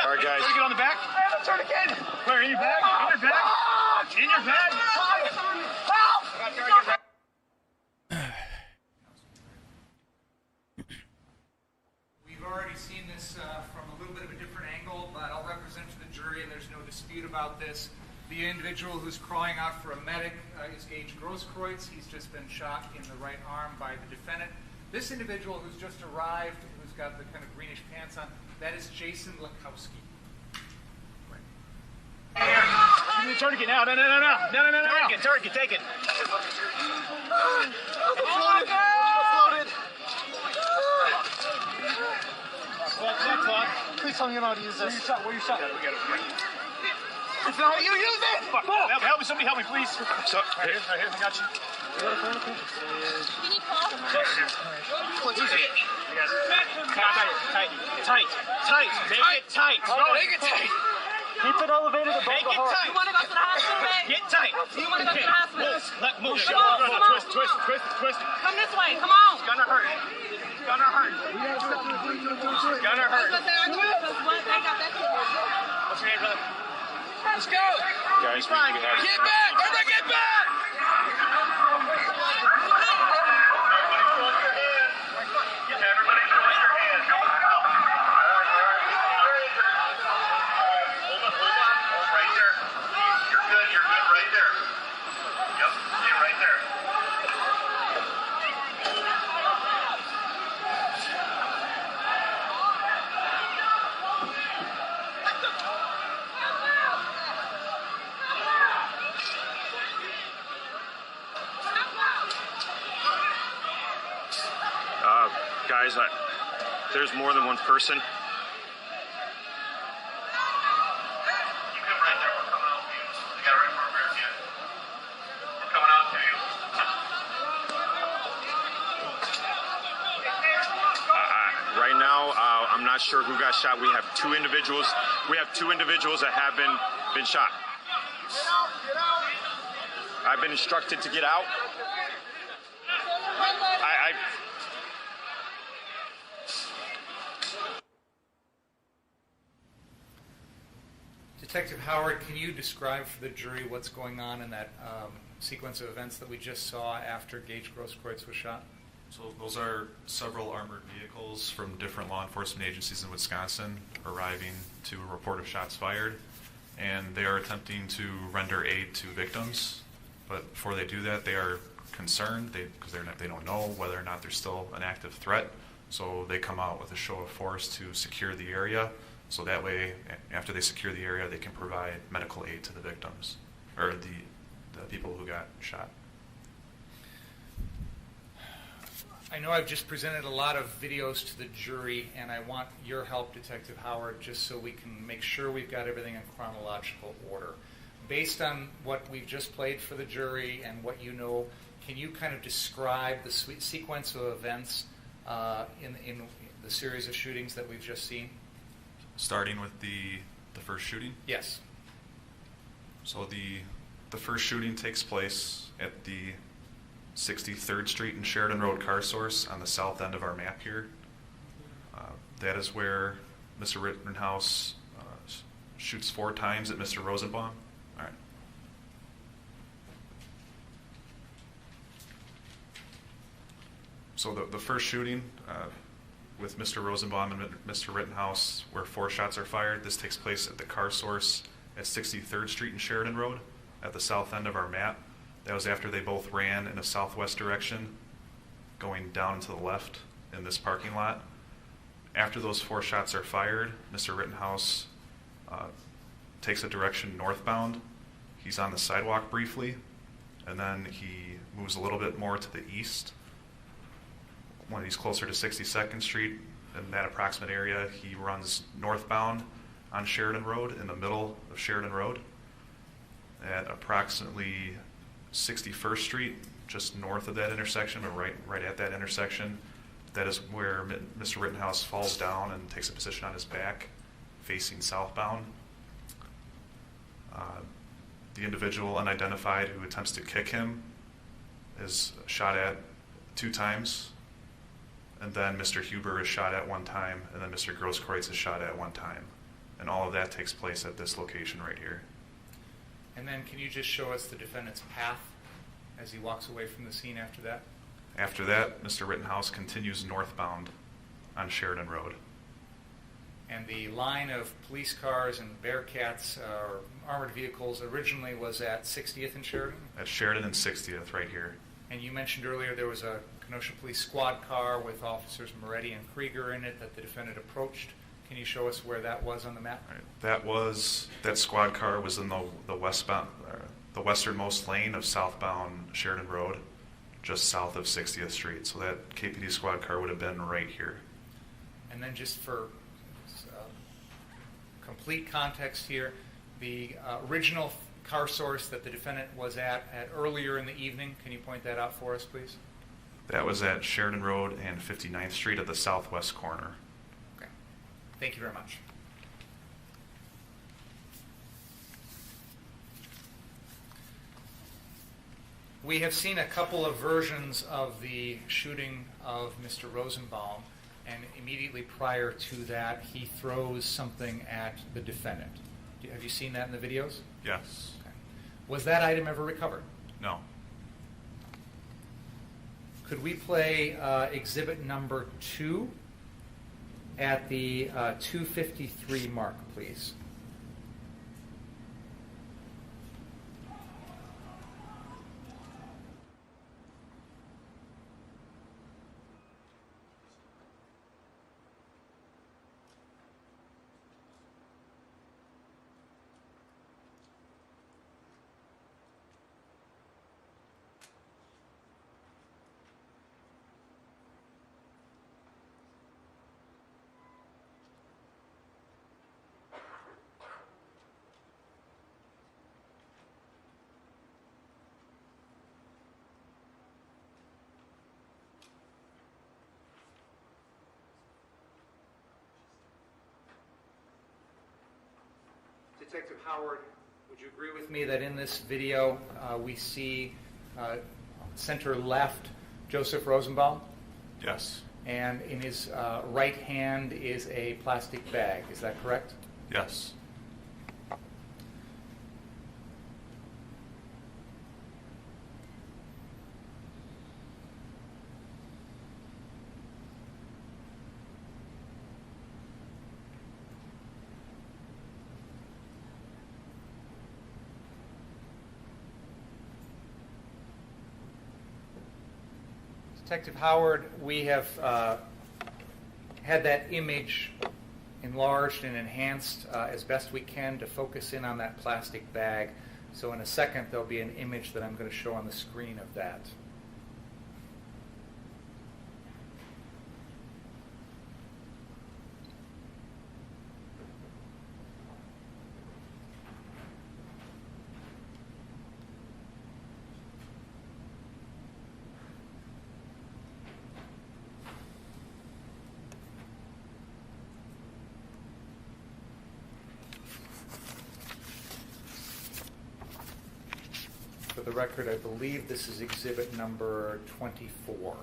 All right, guys. Get on the back. I have a tourniquet. Where, in your bag? In your bag? In your bag? Help! We've already seen this from a little bit of a different angle, but I'll represent to the jury, and there's no dispute about this. The individual who's crying out for a medic is Gage Grosskreutz. He's just been shot in the right arm by the defendant. This individual who's just arrived, who's got the kind of greenish pants on, that is Jason Lakowski. Give me the tourniquet now. No. Tourniquet, take it. Floated. Claude. Please tell me you know how to use this. Where you shot? We got it. It's not how you use it! Fuck. Help me, somebody help me, please. So, right here, I got you. Can you call? Tight. Make it tight. Make it tight. Keep it elevated above the heart. You want to go to the hospital, babe? Get tight. You want to go to the hospital? Move. Come on. Twist. Come this way. Come on. It's gonna hurt. It's gonna hurt. They got that shit. What's your name, brother? Let's go. Guys, Get back. Everybody get back. Everybody show us your hands. Right there. You're good right there. Yep, stay right there. Guys, there's more than one person. You come right there. We're coming out to you. We got right where we're at. We're coming out to you. Right now, I'm not sure who got shot. We have two individuals. That have been shot. I've been instructed to get out. Detective Howard, can you describe for the jury what's going on in that sequence of events that we just saw after Gage Grosskreutz was shot? So those are several armored vehicles from different law enforcement agencies in Wisconsin arriving to a report of shots fired, and they are attempting to render aid to victims. But before they do that, they are concerned because they don't know whether or not there's still an active threat. So they come out with a show of force to secure the area. So that way, after they secure the area, they can provide medical aid to the victims, or the people who got shot. I know I've just presented a lot of videos to the jury, and I want your help, Detective Howard, just so we can make sure we've got everything in chronological order. Based on what we've just played for the jury and what you know, can you kind of describe the sequence of events in the series of shootings that we've just seen? Starting with the first shooting? Yes. So the first shooting takes place at the 63rd Street and Sheridan Road car source on the south end of our map here. That is where Mr. Rittenhouse shoots 4 times at Mr. Rosenbaum. All right. So the first shooting with Mr. Rosenbaum and Mr. Rittenhouse, where 4 shots are fired, this takes place at the car source at 63rd Street and Sheridan Road at the south end of our map. That was after they both ran in a southwest direction, going down and to the left in this parking lot. After those 4 shots are fired, Mr. Rittenhouse takes a direction northbound. He's on the sidewalk briefly, and then he moves a little bit more to the east. When he's closer to 62nd Street, in that approximate area, he runs northbound on Sheridan Road, in the middle of Sheridan Road. At approximately 61st Street, just north of that intersection, or right at that intersection, that is where Mr. Rittenhouse falls down and takes a position on his back, facing southbound. The individual unidentified who attempts to kick him is shot at 2 times, and then Mr. Huber is shot at 1 time, and then Mr. Grosskreutz is shot at 1 time. And all of that takes place at this location right here. And then can you just show us the defendant's path as he walks away from the scene after that? After that, Mr. Rittenhouse continues northbound on Sheridan Road. And the line of police cars and Bearcats or armored vehicles originally was at 60th and Sheridan? At Sheridan and 60th, right here. And you mentioned earlier there was a Kenosha Police squad car with officers Moretti and Krieger in it that the defendant approached. Can you show us where that was on the map? Right. That squad car was in the westbound, the westernmost lane of southbound Sheridan Road, just south of 60th Street. So that KPD squad car would have been right here. And then just for complete context here, the original car source that the defendant was at earlier in the evening, can you point that out for us, please? That was at Sheridan Road and 59th Street at the southwest corner. Okay. Thank you very much. We have seen a couple of versions of the shooting of Mr. Rosenbaum, and immediately prior to that, he throws something at the defendant. Have you seen that in the videos? Yes. Okay. Was that item ever recovered? No. Could we play exhibit number 2 at the 2:53 mark, please? Detective Howard, would you agree with me that in this video we see center left Joseph Rosenbaum? Yes. And in his right hand is a plastic bag. Is that correct? Yes. Detective Howard, we have had that image enlarged and enhanced as best we can to focus in on that plastic bag. So in a second, there'll be an image that I'm going to show on the screen of that. the record, I believe this is exhibit number 24.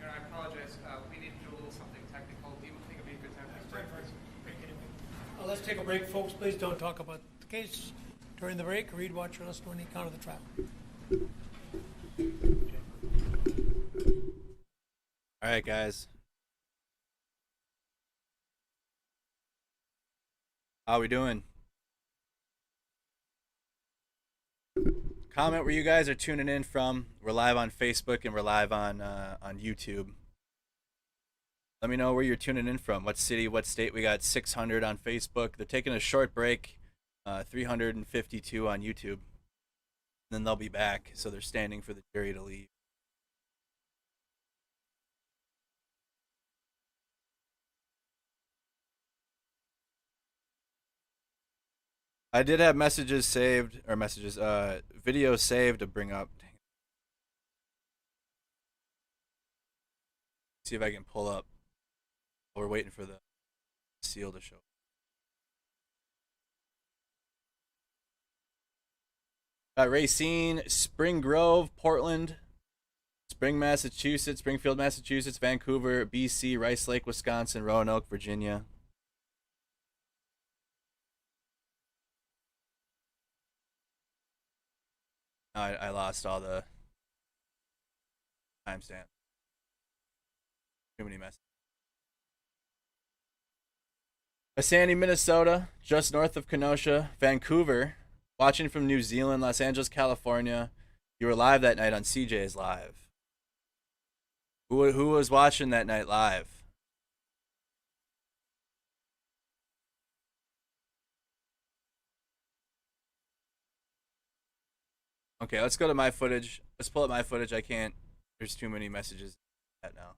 I apologize. We need to do a little something technical. Do you think it'd be a good time to break? Let's take a break, folks. Please don't talk about the case during the break. Read, watch, or listen to any count of the trial. All right, guys. How we doing? Comment where you guys are tuning in from. We're live on Facebook and we're live on YouTube. Let me know where you're tuning in from. What city, what state. We got 600 on Facebook. They're taking a short break. 352 on YouTube. And then they'll be back. So they're standing for the jury to leave. I did have videos saved to bring up. See if I can pull up. We're waiting for the seal to show. Racine, Spring Grove, Portland, Spring, Massachusetts, Springfield, Massachusetts, Vancouver, BC, Rice Lake, Wisconsin, Roanoke, Virginia. I lost all the timestamp. Too many messages. Sandy, Minnesota, just north of Kenosha. Vancouver, watching from New Zealand. Los Angeles, California. You were live that night on CJ's Live. Who was watching that night live? Okay, let's go to my footage. Let's pull up my footage. I can't. There's too many messages now.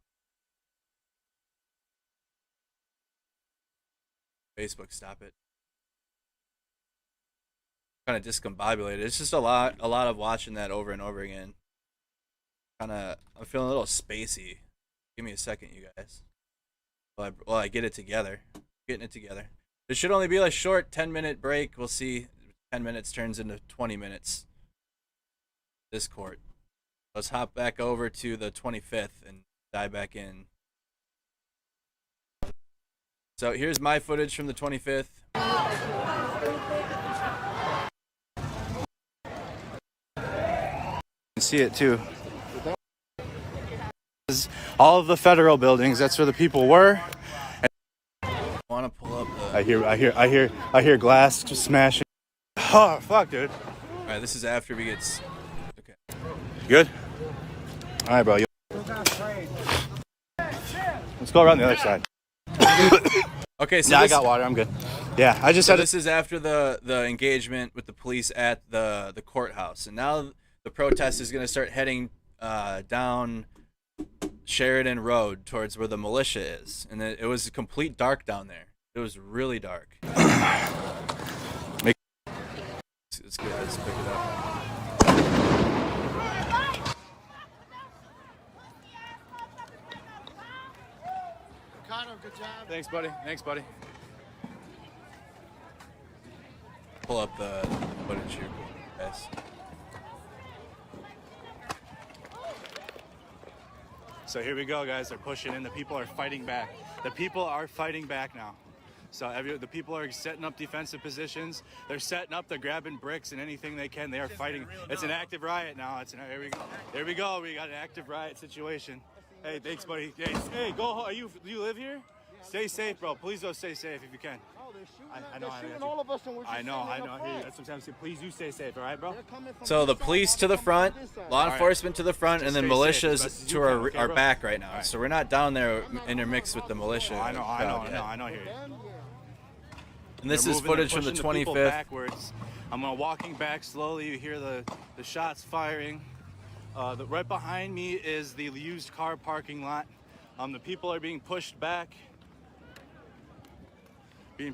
Facebook, stop it. Kind of discombobulated. It's just a lot of watching that over and over again. I'm feeling a little spacey. Give me a second, you guys. Well, I get it together. Getting it together. This should only be a short 10-minute break. We'll see. 10 minutes turns into 20 minutes. This court. Let's hop back over to the 25th and dive back in. So here's my footage from the 25th. You can see it too. All of the federal buildings, that's where the people were. I want to pull up the... I hear glass smashing. Oh, fuck, dude. All right, this is after we get... Okay. Good? All right, bro. Let's go around the other side. Okay, so I got water. I'm good. Yeah, I just had. This is after the engagement with the police at the courthouse, and now the protest is going to start heading down Sheridan Road towards where the militia is, and it was complete dark down there. It was really dark. Let's pick it up. Good job. Thanks, buddy. Pull up the footage here, guys. So here we go, guys. They're pushing in. The people are fighting back. The people are fighting back now. So the people are setting up defensive positions. They're setting up. They're grabbing bricks and anything they can. They are fighting. It's an active riot now. Here we go. There we go. We got an active riot situation. Hey, thanks, buddy. Hey, go. Do you live here? Stay safe, bro. Please go stay safe if you can. I know. They're shooting all of us, and we're just I know. Hey, That's what I'm saying. Please do stay safe, all right, bro? So the police to the front, law enforcement to the front, and then militias to our back right now. So we're not down there intermixed with the militia. I know. Here. And this is footage from the 25th. Backwards. I'm walking back slowly. You hear the shots firing. Right behind me is the used car parking lot. The people are being pushed back. They're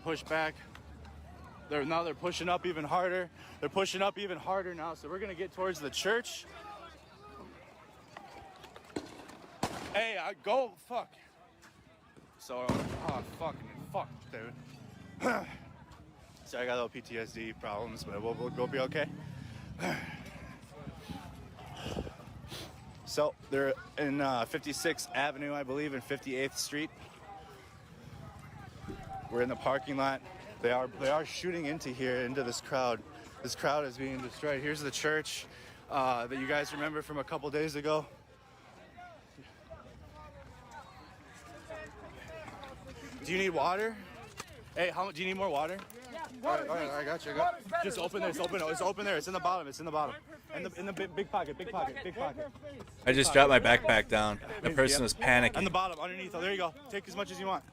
pushing up even harder. They're pushing up even harder now. So we're gonna get towards the church. Hey, go fuck. So, fuck, dude. So I got a little PTSD problems, but we'll be okay. So they're in 56th Avenue, I believe, and 58th Street. We're in the parking lot. They are shooting into this crowd. This crowd is being destroyed. Here's the church that you guys remember from a couple days ago. Do you need water? Hey, do you need more water? Yeah. All right, I got you. Just open there. It's open there. It's in the bottom. In the big pocket. I just dropped my backpack down. The person was panicking. On the bottom, underneath. Oh, there you go. Take as much as you want.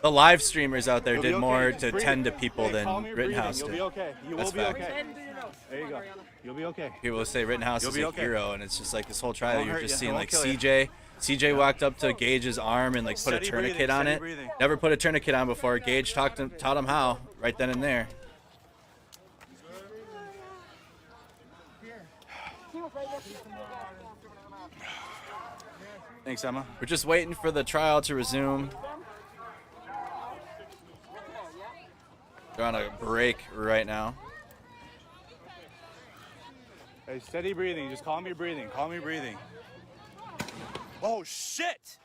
The live streamers out there You'll did okay. more to tend to people than Rittenhouse did. You'll be okay. You will be okay. There you go. You'll be okay. People will say Rittenhouse is a hero, and it's just like this whole trial. You're just seeing like CJ walked up to Gage's arm and like put a tourniquet on it. Never put a tourniquet on before. Gage taught him how right then and there. Thanks, Emma. We're just waiting for the trial to resume. They're on a break right now. Hey, steady breathing. Just calm your breathing. Oh, shit!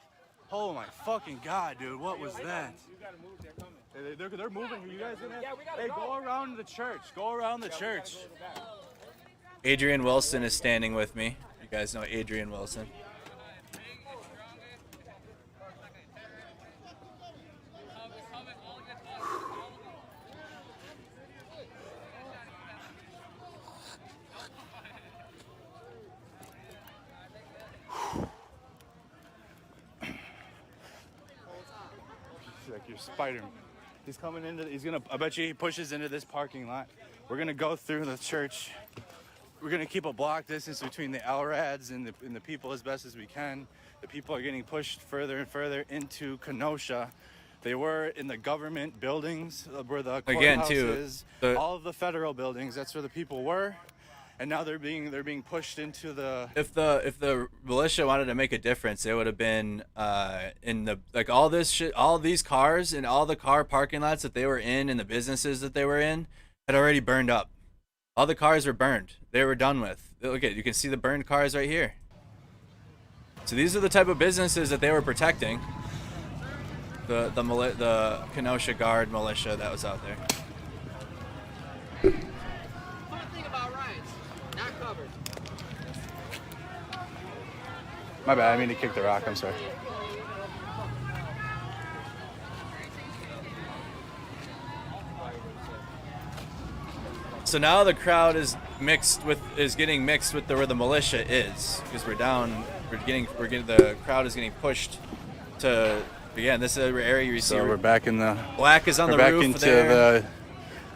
Oh, my fucking God, dude. What was that? They're moving. You guys gonna hey, go around the church. Adrian Wilson is standing with me. You guys know Adrian Wilson. Like your Spider-Man. He's coming into. I bet you he pushes into this parking lot. We're gonna go through the church. We're gonna keep a block distance between the LRADs and the people as best as we can. The people are getting pushed further and further into Kenosha. They were in the government buildings where the courthouse is. All of the federal buildings. That's where the people were. And now they're being pushed into the. If the militia wanted to make a difference, it would have been in the all this shit, all these cars and all the car parking lots that they were in and the businesses that they were in had already burned up. All the cars were burned. They were done with. Look at, you can see the burned cars right here. So these are the type of businesses that they were protecting. The Kenosha Guard militia that was out there. My bad, I mean to kick the rock, I'm sorry. So now the crowd is getting mixed with where the militia is, because the crowd is getting pushed to, again, this is the area you see. So we're back in the black is on the roof. We're back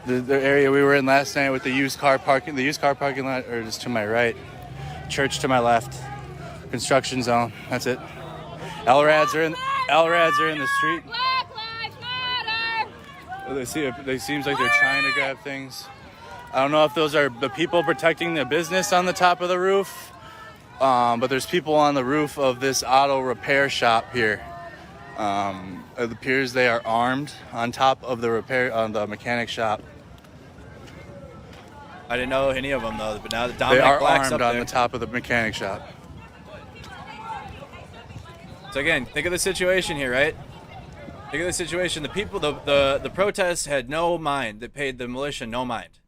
into the area we were in last night with the used car parking. The used car parking lot, or just to my right, church to my left. Construction zone. That's it. LRADs are in the street. Black Lives Matter. They seems like they're trying to grab things. I don't know if those are the people protecting the business on the top of the roof, but there's people on the roof of this auto repair shop here. It appears they are armed on top of the mechanic shop. I didn't know any of them though, but now that They Dominic are Black's armed up on there. the top of the mechanic shop. So again, think of the situation here, right? Think of the situation. The people, the protests had no mind. They paid the militia no mind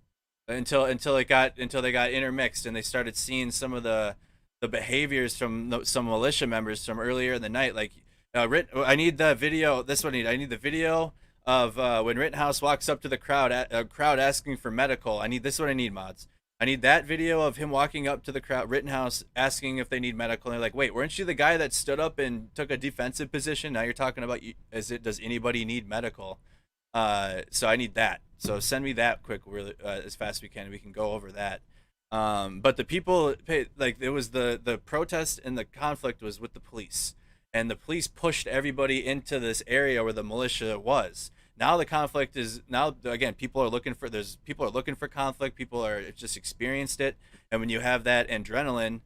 until they got intermixed and they started seeing some of the behaviors from some militia members from earlier in the night. Like, I need the video. This one I need the video of when Rittenhouse walks up to the crowd, a crowd asking for medical. I need this one. I need mods. I need that video of him walking up to the crowd, Rittenhouse asking if they need medical. And they're like, wait, weren't you the guy that stood up and took a defensive position? Now you're talking about, does anybody need medical? So I need that. So send me that quick, really, as fast as we can. We can go over that. But the people, like, it was the protest and the conflict was with the police. And the police pushed everybody into this area where the militia was. Now the conflict is again, people are looking for conflict. People are just experienced it, and when you have that adrenaline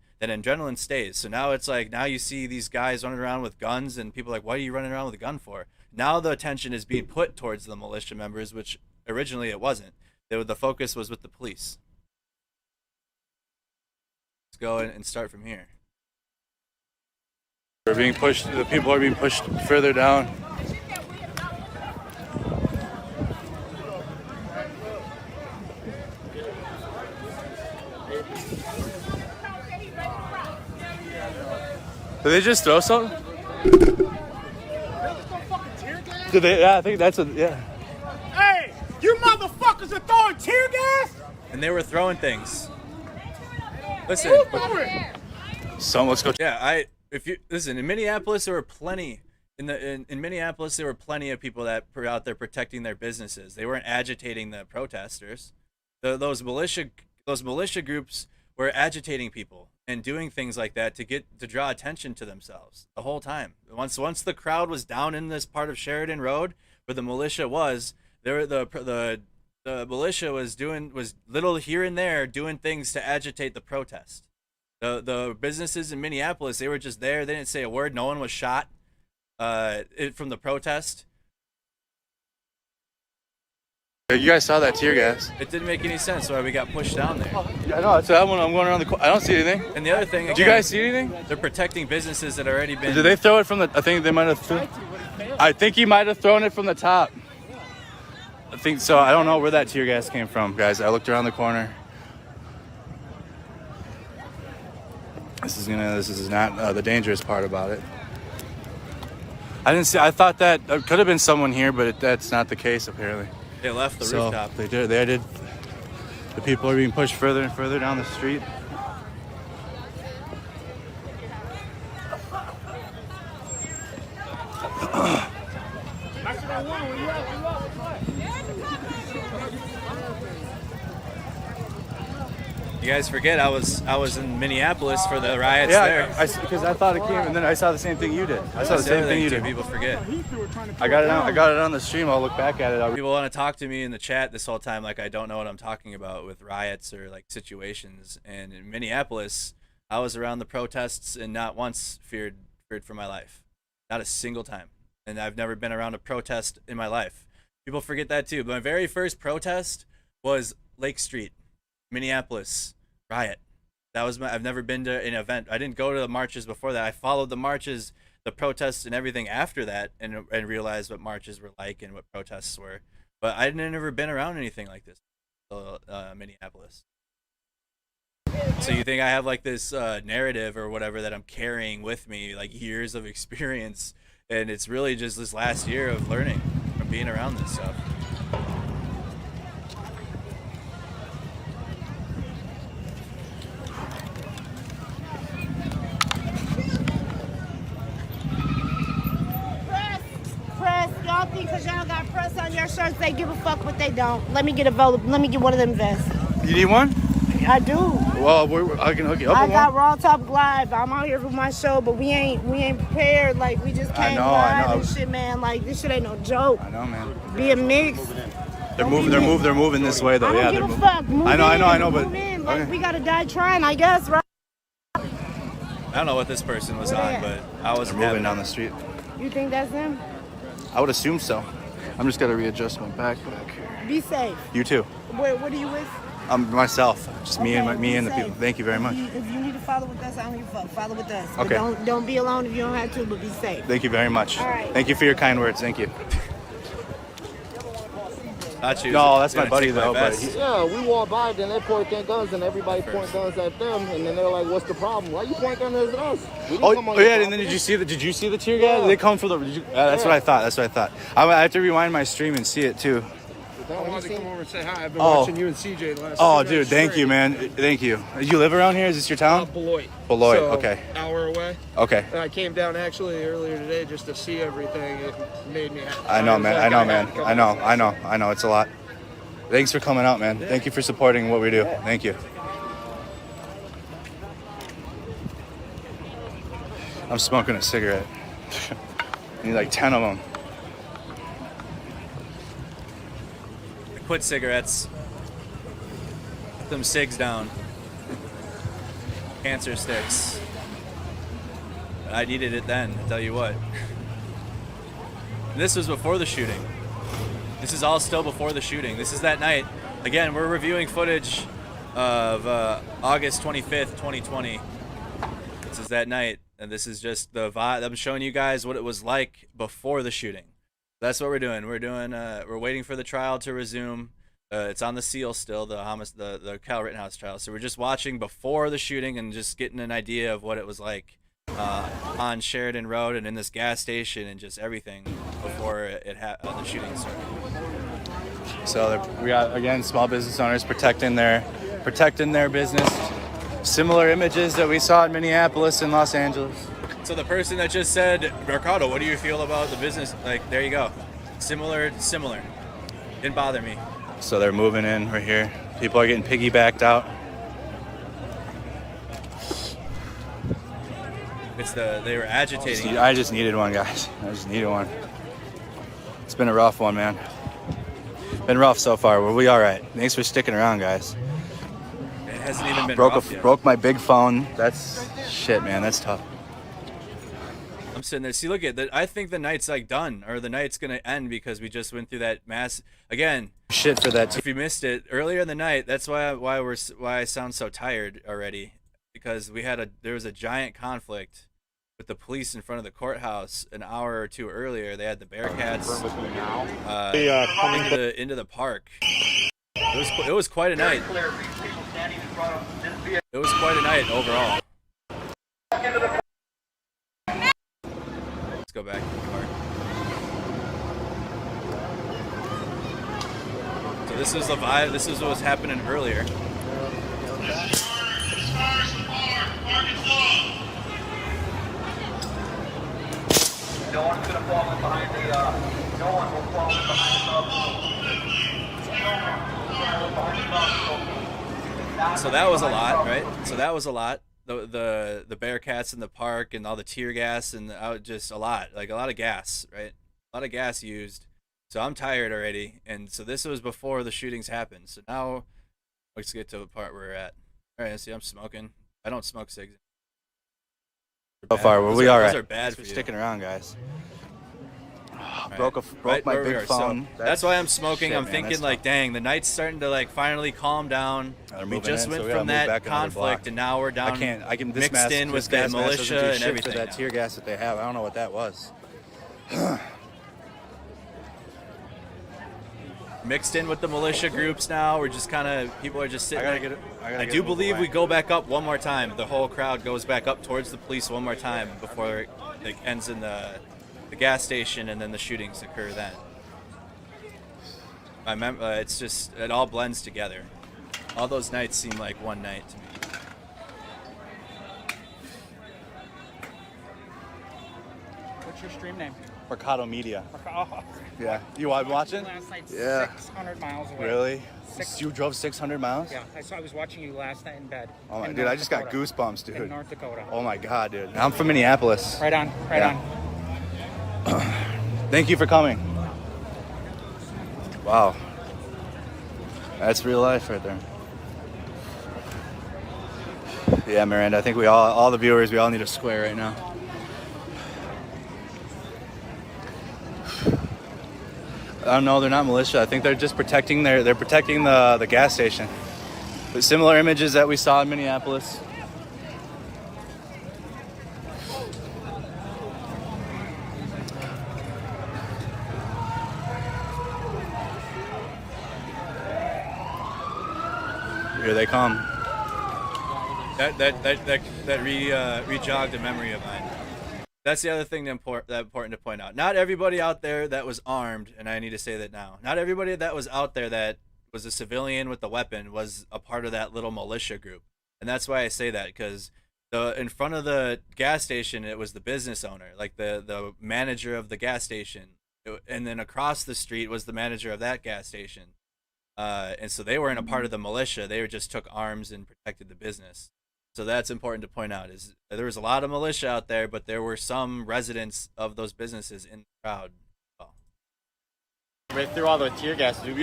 stays. So now it's like, now you see these guys running around with guns, and people are like, what are you running around with a gun for? Now the attention is being put towards the militia members, which originally it wasn't. The focus was with the police. Let's go and start from here. We're being pushed. The people are being pushed further down. Did they just throw something? Did they? Yeah, I think that's yeah. Hey, you motherfuckers are throwing tear gas? And they were throwing things. Listen. So let's go. Yeah, if you listen, in Minneapolis there were plenty. In Minneapolis there were plenty of people that were out there protecting their businesses. They weren't agitating the protesters. Those militia groups were agitating people and doing things like that to draw attention to themselves the whole time. Once the crowd was down in this part of Sheridan Road where the militia was, the militia was little here and there doing things to agitate the protest. The businesses in Minneapolis, they were just there. They didn't say a word. No one was shot from the protest. You guys saw that tear gas. It didn't make any sense why we got pushed down there. Yeah, I know. It's that one. I'm going around the corner. I don't see anything. And the other thing, again, do you guys see anything? They're protecting businesses that already been. Did they throw it from the? I think they might have. I think he might have thrown it from the top. I think so. I don't know where that tear gas came from, guys. I looked around the corner. This is not the dangerous part about it. I didn't see. I thought that could have been someone here, but that's not the case apparently. They left the rooftop. They did. The people are being pushed further and further down the street. You guys forget I was in Minneapolis for the riots there. Yeah, because I thought it came, and then I saw the same thing you did. I saw the same thing you did. People forget. I got it on the stream. I'll look back at it. People want to talk to me in the chat this whole time like I don't know what I'm talking about with riots or like situations. And in Minneapolis, I was around the protests and not once feared for my life. Not a single time. And I've never been around a protest in my life. People forget that too. But my very first protest was Lake Street, Minneapolis riot. That was I've never been to an event. I didn't go to the marches before that. I followed the marches, the protests, and everything after that, and realized what marches were like and what protests were. But I'd never been around anything like this, Minneapolis. So you think I have like this narrative or whatever that I'm carrying with me, like years of experience, and it's really just this last year of learning from being around this stuff. Y'all think because y'all got press on your shirts, they give a fuck what they don't. Let me get one of them vests. You need one? I do. Well, I can hook you up I with got one. Raw Talk Live. I'm out here for my show, but we ain't prepared. Like, we just came live and shit, man. Like, this shit ain't no joke. I know, man. Be a mix. They're moving this way though. I don't yeah, give a fuck. Move I know, but move in. Like, we gotta die trying, I guess, right? I don't know what this person was on, but I was moving down the street. You think that's him? I would assume so. I'm just gonna readjust my backpack here. Be safe. You too. What are you with? Myself, just me and the people. Thank you very much. If you need to follow with us, I don't give a fuck. Follow with us. Okay. But don't be alone if you don't have to, but be safe. Thank you very much. All right. Thank you for your kind words. Thank you. Not you. No, that's my buddy though. But Yeah, we walk by, then they point their guns, and everybody point guns at them, and then they're like, "What's the problem? Why you point guns at us?" yeah, and then did you see the tear gas? Yeah. They come for the. That's what I thought. That's what I thought. I have to rewind my stream and see it too. I wanted to come over and say hi. I've been watching you and CJ the last. Oh, dude, thank you, man. Thank you. You live around here? Is this your town? Beloit. Beloit. So, Okay. Hour away. Okay. And I came down actually earlier today just to see everything. It made me happy. I know, man. I I know. It's a lot. Thanks for coming out, man. Thank you for supporting what we do. Thank you. I'm smoking a cigarette. I need like 10 of them. Quit cigarettes. Put them cigs down. Cancer sticks. I needed it then, I tell you what. This was before the shooting. This is all still before the shooting. This is that night. Again, we're reviewing footage of August 25th, 2020. This is that night, and this is just the vibe. I'm showing you guys what it was like before the shooting. That's what we're doing. We're waiting for the trial to resume. It's on the seal still, the Kyle Rittenhouse trial. So we're just watching before the shooting and just getting an idea of what it was like on Sheridan Road and in this gas station and just everything before the shooting started. So we got, again, small business owners protecting their business. Similar images that we saw in Minneapolis and Los Angeles. So the person that just said, Mercado, what do you feel about the business? Like, there you go. Similar. Didn't bother me. So they're moving in right here. People are getting piggybacked out. They were agitating. I just needed one, guys. I just needed one. It's been a rough one, man. Been rough so far. We'll be all right. Thanks for sticking around, guys. It hasn't even been rough yet. Broke my big phone. That's shit, man. That's tough. I'm sitting there. See, look at that. I think the night's like done, or the night's gonna end because we just went through that mass again. Shit for that. If you missed it earlier in the night, that's why I sound so tired already, because there was a giant conflict with the police in front of the courthouse an hour or two earlier. They had the Bearcats into the park. It was quite a night. It was quite a night overall. Let's go back to the park. So this is the vibe. This is what was happening earlier. No one's gonna fall in behind the. No one will fall in behind the. So that was a lot, right? So that was a lot. The Bearcats in the park and all the tear gas and just a lot of gas, right? A lot of gas used. So I'm tired already, and so this was before the shootings happened. So now let's get to the part where we're at. All right, see, I'm smoking. I don't smoke cigs. So far, we all right. Those are bad for you. Sticking around, guys. Right. Broke my big phone. So that's why I'm smoking. Shit, I'm man, thinking that's like, dang, the night's starting to finally calm down. We just went from that conflict, and now we're down mixed in with the militia and everything. For that tear gas that they have, I don't know what that was. Mixed in with the militia groups now. We're just people are just sitting there. I do believe we go back up one more time. The whole crowd goes back up towards the police one more time before it ends in the gas station, and then the shootings occur then. I remember, it's just, it all blends together. All those nights seem like one night to me. What's your stream name? Mercado Media. Oh. Yeah. You watching? Last night, Yeah. 600 miles away. Really? You drove 600 miles? Yeah, I was watching you last night in bed. Oh my, in dude, North I just got Dakota. goosebumps, dude. In North Dakota. Oh my God, dude. I'm from Minneapolis. Right on. Thank you for coming. Wow. That's real life right there. Yeah, Miranda, I think all the viewers, we all need a square right now. I don't know, they're not militia. I think they're just protecting the gas station. But similar images that we saw in Minneapolis. Here they come. That re-jogged a memory of mine. That's the other thing important to point out. Not everybody out there that was armed, and I need to say that now. Not everybody that was out there that was a civilian with a weapon was a part of that little militia group. And that's why I say that, because in front of the gas station, it was the business owner, like the manager of the gas station. And then across the street was the manager of that gas station. And so they weren't a part of the militia. They just took arms and protected the business. So that's important to point out, is there was a lot of militia out there, but there were some residents of those businesses in the crowd. Right through all the tear gas. We were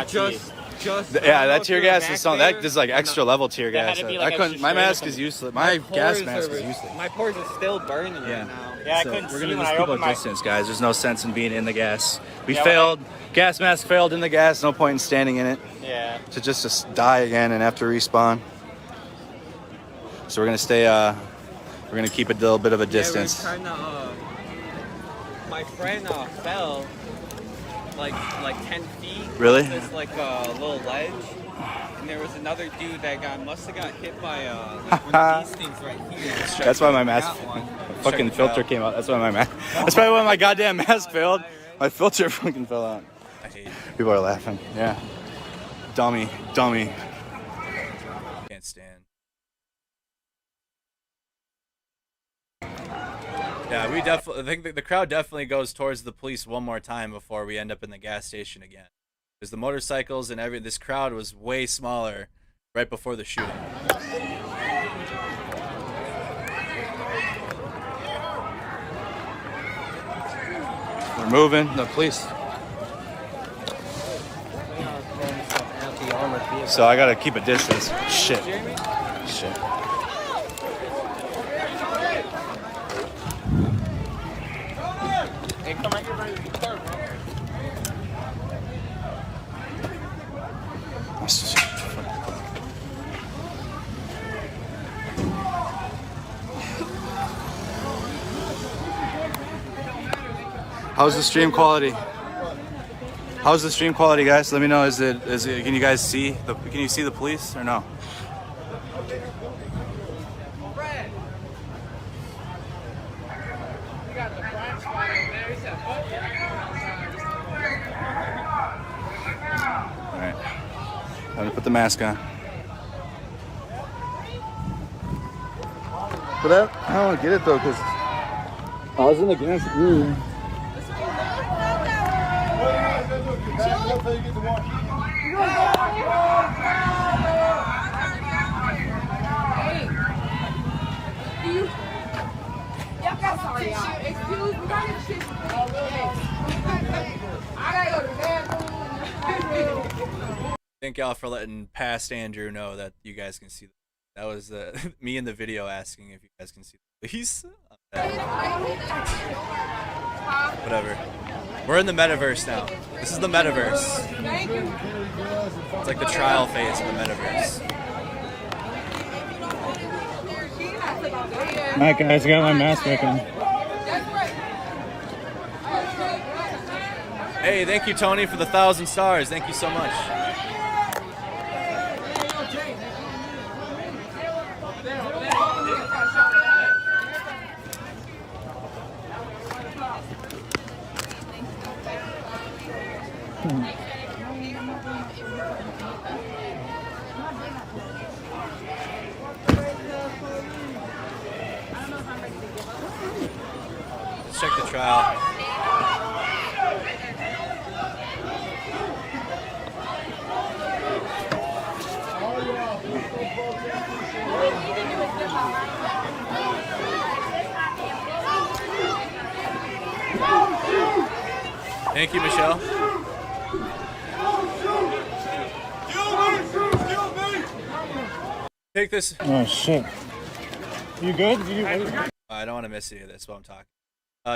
just that tear gas is something that is like extra level tear gas. I couldn't. My mask is useless. My gas mask is useless. My pores are still burning right now. Yeah, I couldn't we're see gonna when just I keep opened our my distance, guys. There's no sense in being in the gas. We Yeah, failed. Gas mask failed in the gas. No point in standing in it. Yeah. To just die again and have to respawn. So we're gonna stay. We're gonna keep a little bit of a distance. Yeah, we were trying to, my friend fell like 10 feet. Really? Off this little ledge, and there was another dude that must have got hit by one of these things right here. That's why my mask, fucking filter came out. That's why my mask. That's probably why my goddamn mask failed. My filter fucking fell out. I hate it. People are laughing. Yeah. Dummy. Can't stand. Yeah, we definitely. I think the crowd definitely goes towards the police one more time before we end up in the gas station again. Because the motorcycles and this crowd was way smaller right before the shooting. We're moving. The police. So I gotta keep a distance. Shit. Hey, come right here, buddy. How's the stream quality? How's the stream quality, guys? Let me know. Is it? Can you guys see Can you see the police or no? All right. Time to put the mask on. But I don't want to get it though, because I was in the gas room. Thank y'all for letting past Andrew know that you guys can see. That was me in the video asking if you guys can see the police. Whatever. We're in the metaverse now. This is the metaverse. It's like the trial phase of the metaverse. Alright guys, I got my mask back on. Hey, thank you Tony for the 1,000 stars. Thank you so much. Let's check the trial. Thank you, Michelle. Take this. Oh shit. You good? I don't want to miss any of this while I'm talking.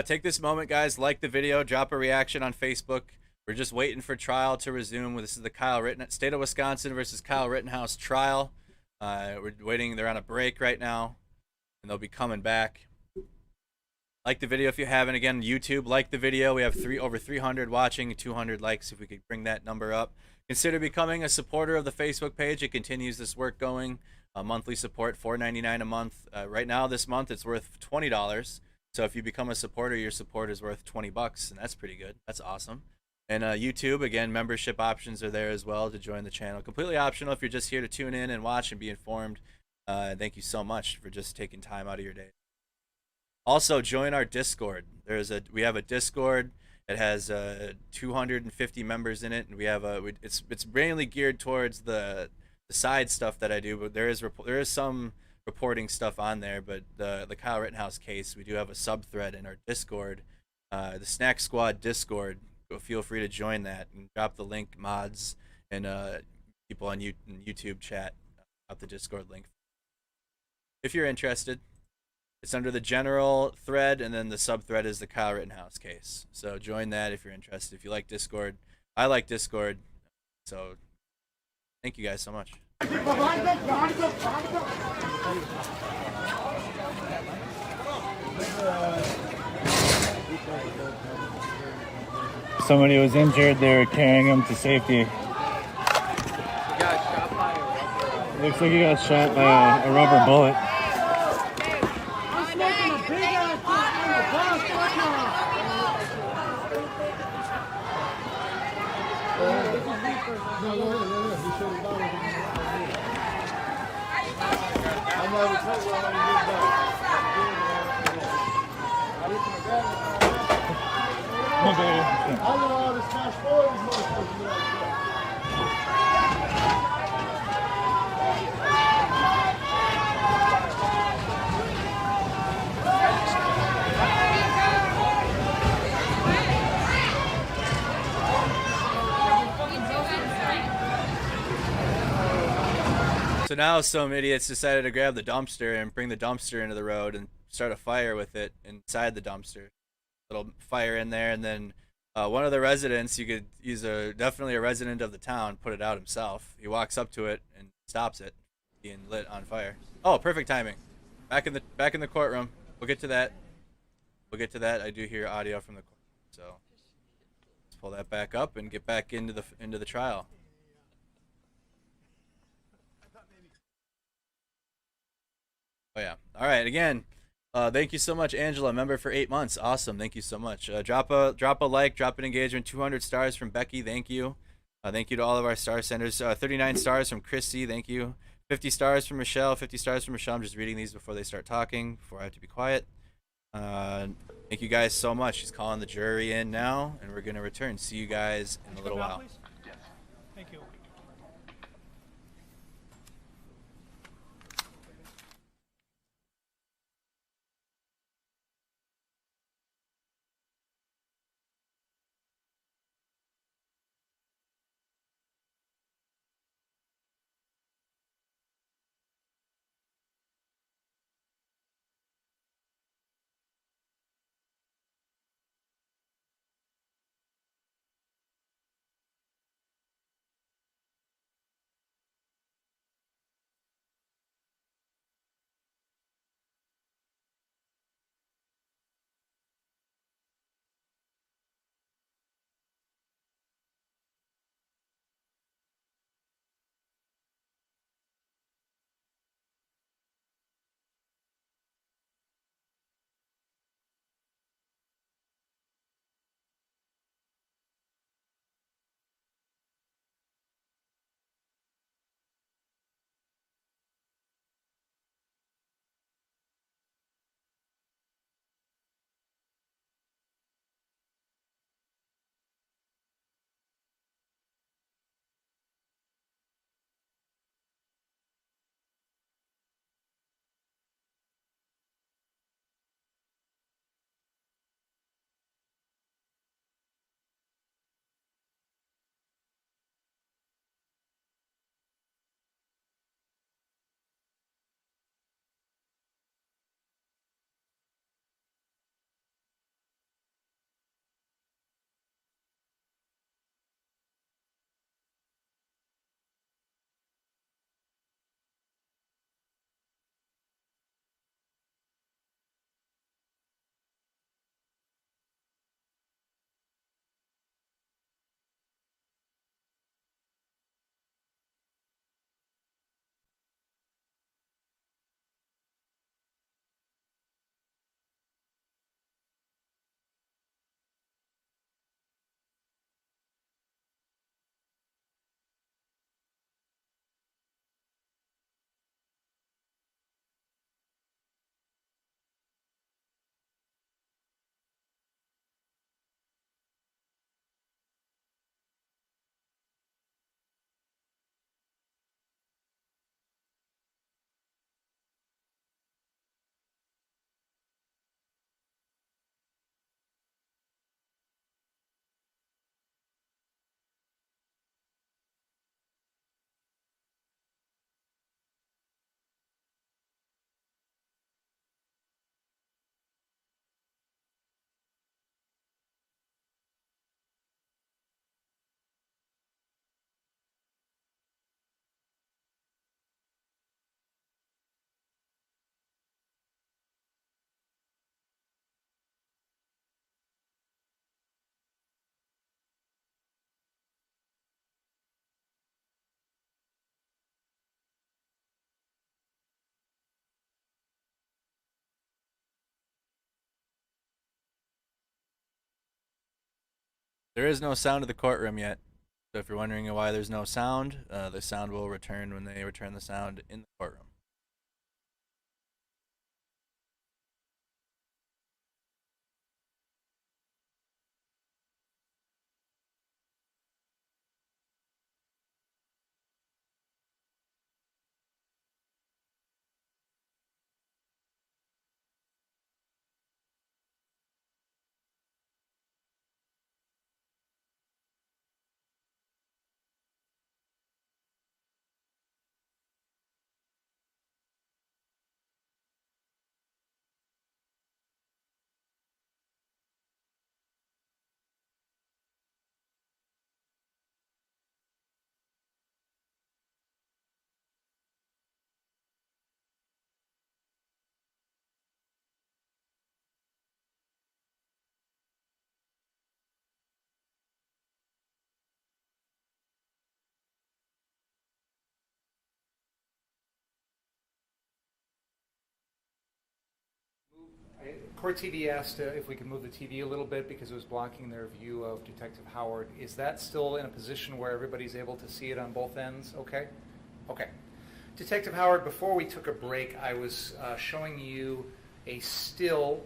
Take this moment, guys. Like the video. Drop a reaction on Facebook. We're just waiting for trial to resume. This is the State of Wisconsin versus Kyle Rittenhouse trial. We're waiting. They're on a break right now, and they'll be coming back. Like the video if you haven't. Again, YouTube, like the video. We have over 300 watching, 200 likes if we could bring that number up. Consider becoming a supporter of the Facebook page. It continues this work going. Monthly support, $4.99 a month. Right now, this month, it's worth $20. So if you become a supporter, your support is worth $20, and that's pretty good. That's awesome. And YouTube, again, membership options are there as well to join the channel. Completely optional if you're just here to tune in and watch and be informed. Thank you so much for just taking time out of your day. Also, join our Discord. We have a Discord. It has 250 members in it, and it's mainly geared towards the side stuff that I do. But there is some reporting stuff on there. But the Kyle Rittenhouse case, we do have a sub thread in our Discord, the Snack Squad Discord. Feel free to join that and drop the link, mods, and people on YouTube chat out the Discord link if you're interested. It's under the general thread, and then the sub thread is the Kyle Rittenhouse case. So join that if you're interested. If you like Discord, I like Discord. So thank you guys so much. Somebody was injured. They were carrying him to safety. Looks like he got shot by a rubber bullet. So now some idiots decided to grab the dumpster and bring the dumpster into the road and start a fire with it inside the dumpster. Little fire in there, and then one of the residents, he's definitely a resident of the town, put it out himself. He walks up to it and stops it being lit on fire. Oh, perfect timing. Back in the courtroom. We'll get to that. I do hear audio from the court, so let's pull that back up and get back into the trial. Oh yeah. All right. Again, thank you so much, Angela, member for 8 months. Awesome. Thank you so much. Drop a like, drop an engagement. 200 stars from Becky. Thank you. Thank you to all of our star senders. 39 stars from Christy. Thank you. 50 stars from Michelle. 50 stars from Michelle. I'm just reading these before they start talking, before I have to be quiet. Thank you guys so much. She's calling the jury in now, and we're going to return. See you guys in a little while. Thank you. There is no sound of the courtroom yet. So if you're wondering why there's no sound, the sound will return when they return the sound in the courtroom. Court TV asked if we could move the TV a little bit because it was blocking their view of Detective Howard. Is that still in a position where everybody's able to see it on both ends? Okay? Okay. Detective Howard, before we took a break, I was showing you a still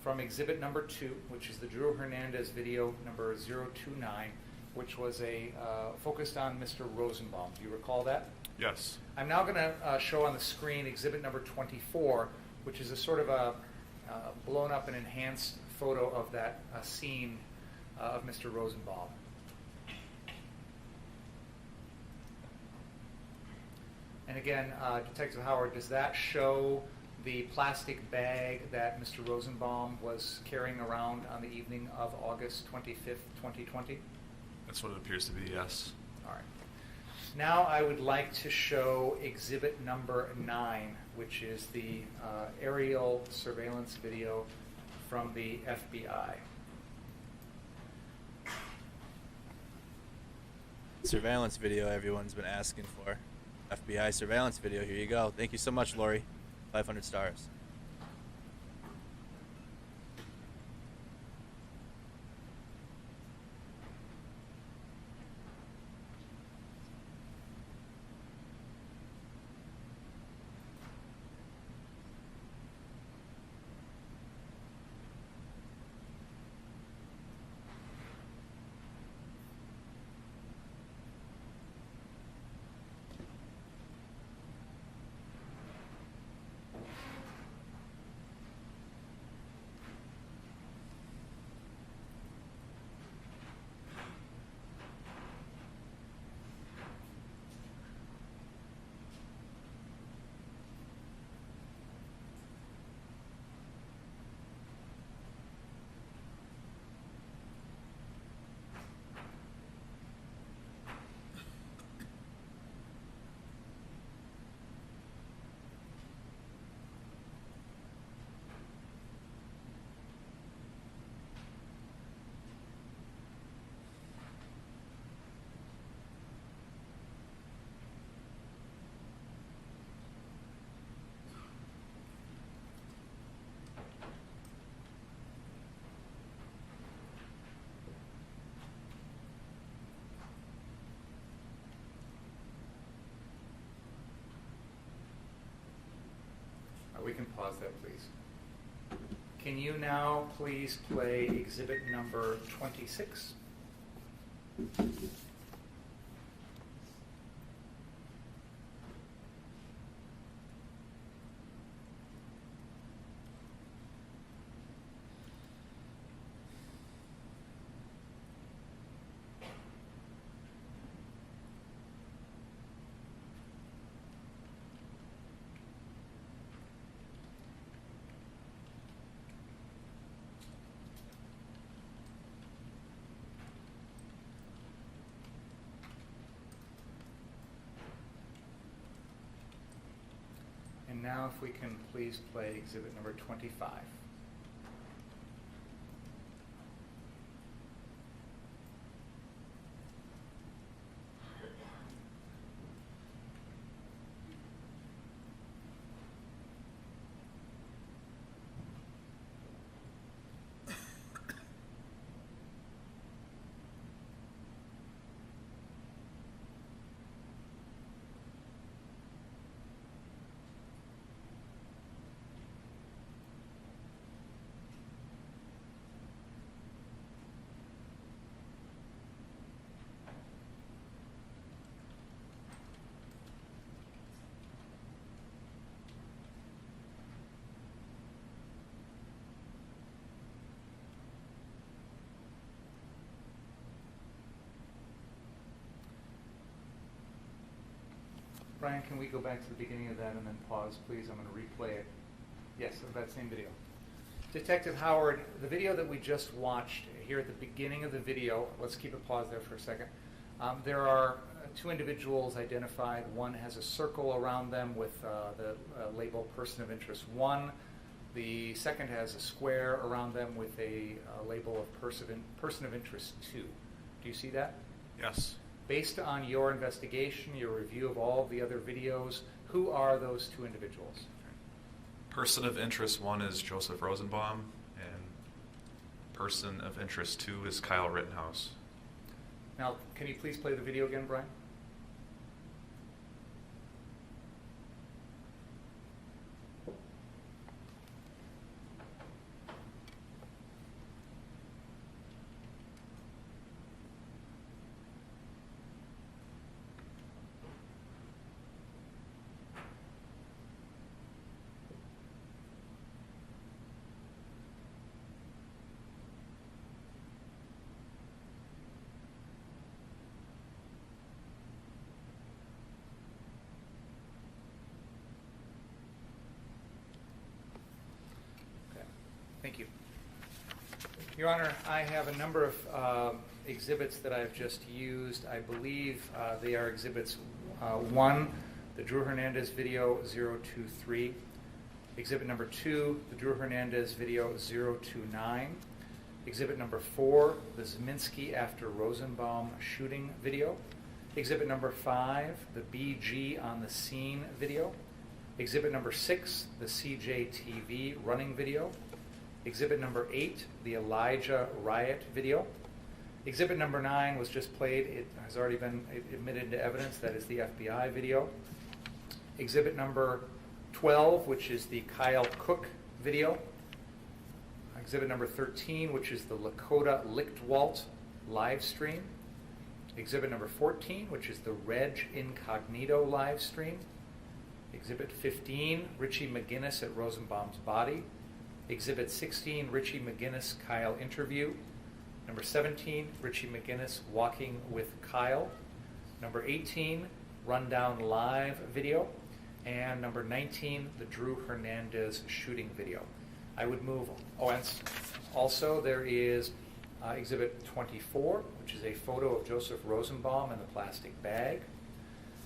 from exhibit number 2, which is the Drew Hernandez video number 029, which was focused on Mr. Rosenbaum. Do you recall that? Yes. I'm now going to show on the screen exhibit number 24, which is a sort of a blown up and enhanced photo of that scene of Mr. Rosenbaum. And again, Detective Howard, does that show the plastic bag that Mr. Rosenbaum was carrying around on the evening of August 25th, 2020? That's what it appears to be, yes. All right. Now I would like to show exhibit number 9, which is the aerial surveillance video from the FBI. Surveillance video everyone's been asking for. FBI surveillance video, here you go. Thank you so much, Lori. 500 stars. We can pause that, please. Can you now please play exhibit number 26? And now if we can please play exhibit number 25. Brian, can we go back to the beginning of that and then pause, please? I'm going to replay it. Yes, of that same video. Detective Howard, the video that we just watched here at the beginning of the video, let's keep a pause there for a second. There are two individuals identified. One has a circle around them with the label person of interest 1. The second has a square around them with a label of person of interest 2. Do you see that? Yes. Based on your investigation, your review of all the other videos, who are those two individuals? Person of interest 1 is Joseph Rosenbaum, and person of interest 2 is Kyle Rittenhouse. Now, can you please play the video again, Brian? Thank you. Your Honor, I have a number of exhibits that I've just used. I believe they are exhibits 1, the Drew Hernandez video 023. Exhibit number 2, the Drew Hernandez video 029. Exhibit number 4, the Zeminski after Rosenbaum shooting video. Exhibit number 5, the BG on the scene video. Exhibit number 6, the CJTV running video. Exhibit number 8, the Elijah riot video. Exhibit number 9 was just played. It has already been admitted into evidence. That is the FBI video. Exhibit number 12, which is the Kyle Cook video. Exhibit number 13, which is the Lakota Lichtwalt live stream. Exhibit number 14, which is the Reg Incognito live stream. Exhibit 15, Richie McGinnis at Rosenbaum's body. Exhibit 16, Richie McGinnis Kyle interview. Number 17, Richie McGinnis walking with Kyle. Number 18, Rundown live video. And number 19, the Drew Hernandez shooting video. I would move, and also there is Exhibit 24, which is a photo of Joseph Rosenbaum in the plastic bag.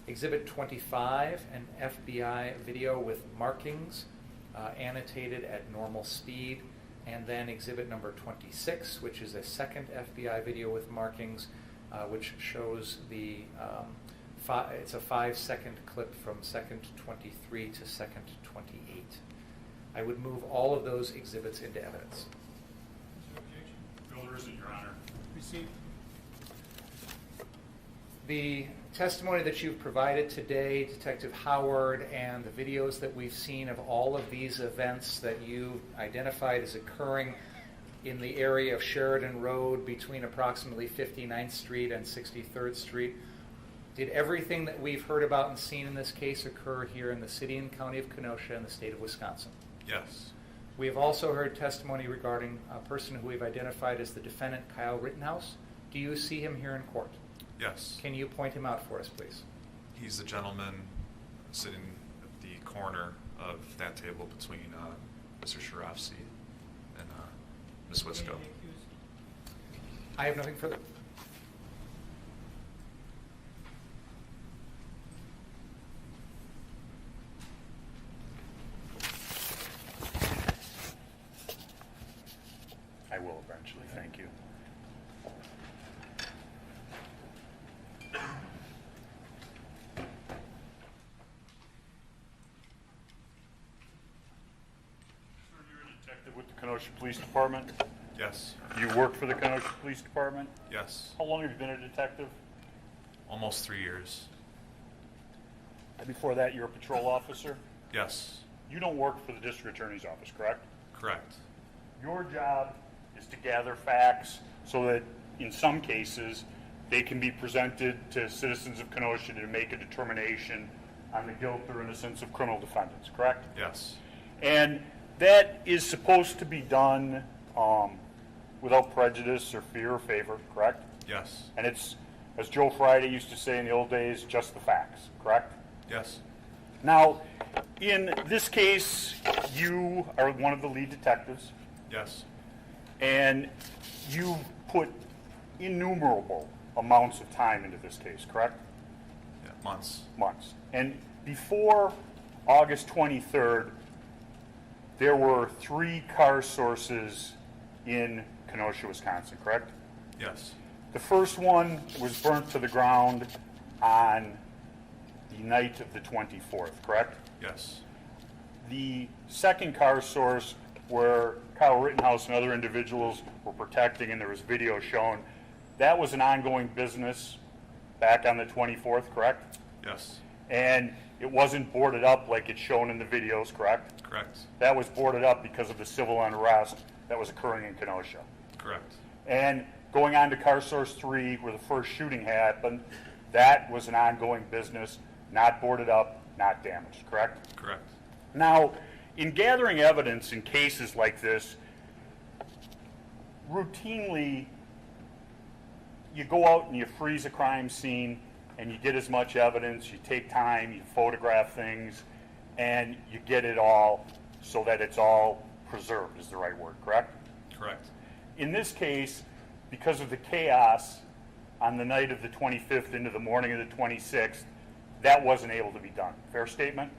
Exhibit 25, an FBI video with markings annotated at normal speed, and then exhibit number 26, which is a second FBI video with markings, which shows the, it's a 5-second clip from second 23 to second 28. I would move all of those exhibits into evidence. No, there isn't, Your Honor. Receive. The testimony that you've provided today, Detective Howard, and the videos that we've seen of all of these events that you identified as occurring in the area of Sheridan Road between approximately 59th Street and 63rd Street, did everything that we've heard about and seen in this case occur here in the city and county of Kenosha and the state of Wisconsin? Yes. We have also heard testimony regarding a person who we've identified as the defendant, Kyle Rittenhouse. Do you see him here in court? Yes. Can you point him out for us, please? He's the gentleman sitting at the corner of that table between Mr. Sharofsky and Ms. Wisco. I have nothing further. I will eventually, thank you. With the Kenosha Police Department? Yes. You work for the Kenosha Police Department? Yes. How long have you been a detective? Almost 3 years. And before that, you're a patrol officer? Yes. You don't work for the district attorney's office, correct? Correct. Your job is to gather facts so that, in some cases, they can be presented to citizens of Kenosha to make a determination on the guilt or innocence of criminal defendants, correct? Yes. And that is supposed to be done without prejudice or fear or favor, correct? Yes. And it's, as Joe Friday used to say in the old days, just the facts, correct? Yes. Now, in this case, you are one of the lead detectives. Yes. And you put innumerable amounts of time into this case, correct? Yeah, months. Months. And before August 23rd, there were 3 car sources in Kenosha, Wisconsin, correct? Yes. The first one was burnt to the ground on the night of the 24th, correct? Yes. The second car source, where Kyle Rittenhouse and other individuals were protecting, and there was video shown, that was an ongoing business back on the 24th, correct? Yes. And it wasn't boarded up like it's shown in the videos, correct? Correct. That was boarded up because of the civil unrest that was occurring in Kenosha. Correct. And going on to car source 3, where the first shooting happened, that was an ongoing business, not boarded up, not damaged, correct? Correct. Now, in gathering evidence in cases like this, routinely you go out and you freeze a crime scene and you get as much evidence, you take time, you photograph things, and you get it all so that it's all preserved is the right word, correct? Correct. In this case, because of the chaos on the night of the 25th into the morning of the 26th, that wasn't able to be done. Fair statement?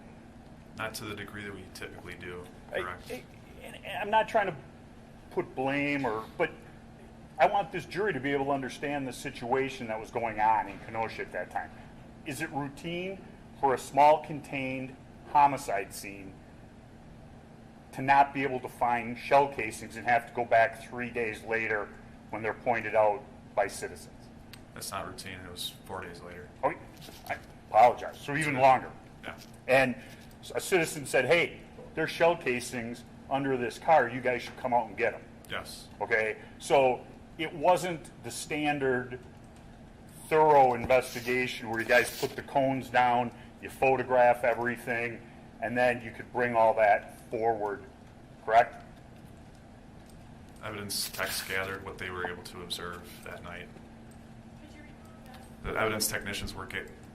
Not to the degree that we typically do. Correct. I'm not trying to put blame but I want this jury to be able to understand the situation that was going on in Kenosha at that time. Is it routine for a small contained homicide scene to not be able to find shell casings and have to go back 3 days later when they're pointed out by citizens? That's not routine. It was 4 days later. Oh, I apologize. So even longer. Yeah. And a citizen said, hey, there's shell casings under this car. You guys should come out and get them. Yes. Okay? So it wasn't the standard thorough investigation where you guys put the cones down, you photograph everything, and then you could bring all that forward, correct? Evidence techs gathered what they were able to observe that night. The evidence technicians were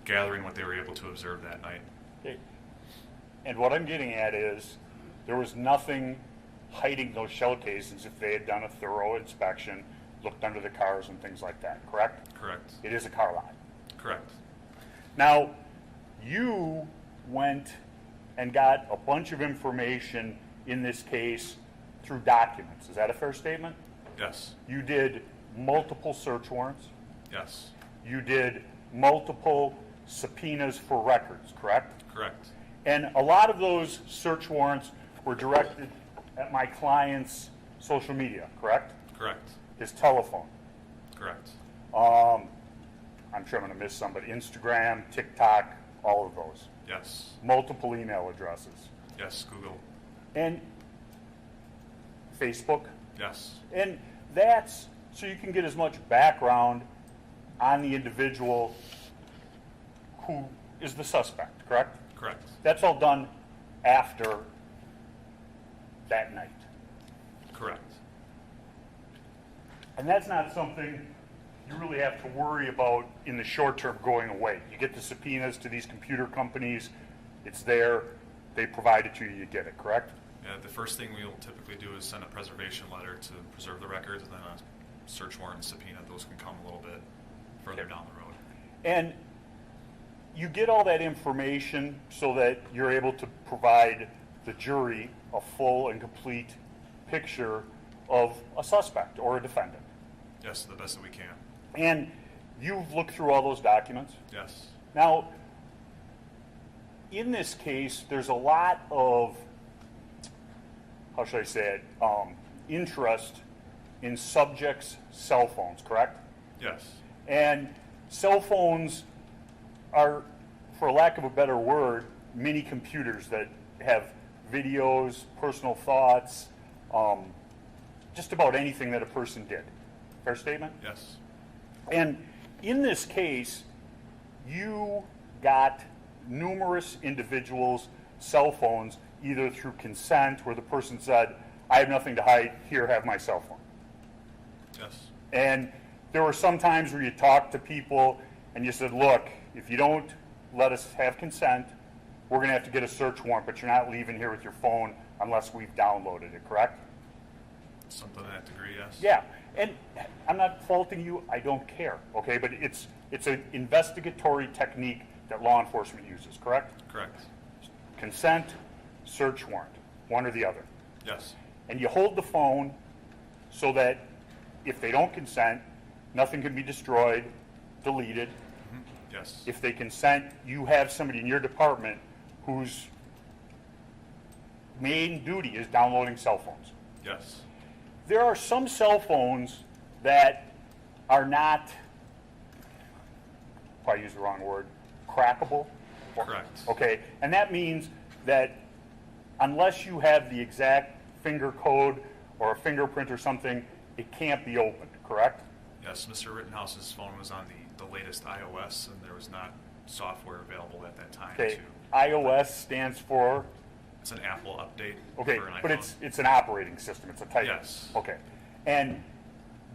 gathering what they were able to observe that night. Okay. And what I'm getting at is there was nothing hiding those shell casings if they had done a thorough inspection, looked under the cars and things like that, correct? Correct. It is a car lot. Correct. Now, you went and got a bunch of information in this case through documents. Is that a fair statement? Yes. You did multiple search warrants. Yes. You did multiple subpoenas for records, correct? Correct. And a lot of those search warrants were directed at my client's social media, correct? Correct. His telephone. Correct. I'm sure I'm going to miss some, but Instagram, TikTok, all of those. Yes. Multiple email addresses. Yes, Google. And Facebook. Yes. And that's so you can get as much background on the individual who is the suspect, correct? Correct. That's all done after that night. Correct. And that's not something you really have to worry about in the short term going away. You get the subpoenas to these computer companies, it's there, they provide it to you, you get it, correct? Yeah, the first thing we'll typically do is send a preservation letter to preserve the records, and then a search warrant and subpoena. Those can come a little bit further down the road. And you get all that information so that you're able to provide the jury a full and complete picture of a suspect or a defendant. Yes, the best that we can. And you've looked through all those documents? Yes. Now, in this case, there's a lot of, how should I say it, interest in subjects' cell phones, correct? Yes. And cell phones are, for lack of a better word, mini computers that have videos, personal thoughts, just about anything that a person did. Fair statement? Yes. And in this case, you got numerous individuals' cell phones, either through consent, where the person said, I have nothing to hide, here, have my cell phone. Yes. And there were some times where you talked to people and you said, look, if you don't let us have consent, we're going to have to get a search warrant, but you're not leaving here with your phone unless we've downloaded it, correct? Something to that degree, yes. Yeah, and I'm not faulting you, I don't care, okay? But it's an investigatory technique that law enforcement uses, correct? Correct. Consent, search warrant, one or the other. Yes. And you hold the phone so that if they don't consent, nothing can be destroyed, deleted. Yes. If they consent, you have somebody in your department whose main duty is downloading cell phones. Yes. There are some cell phones that are not, probably use the wrong word, crackable. Correct. Okay, and that means that unless you have the exact finger code or a fingerprint or something, it can't be opened, correct? Yes, Mr. Rittenhouse's phone was on the latest iOS, and there was not software available at that time. Okay, iOS stands for? It's an Apple update. Okay, for an but iPhone. it's an operating system. It's a type. Yes. Okay, and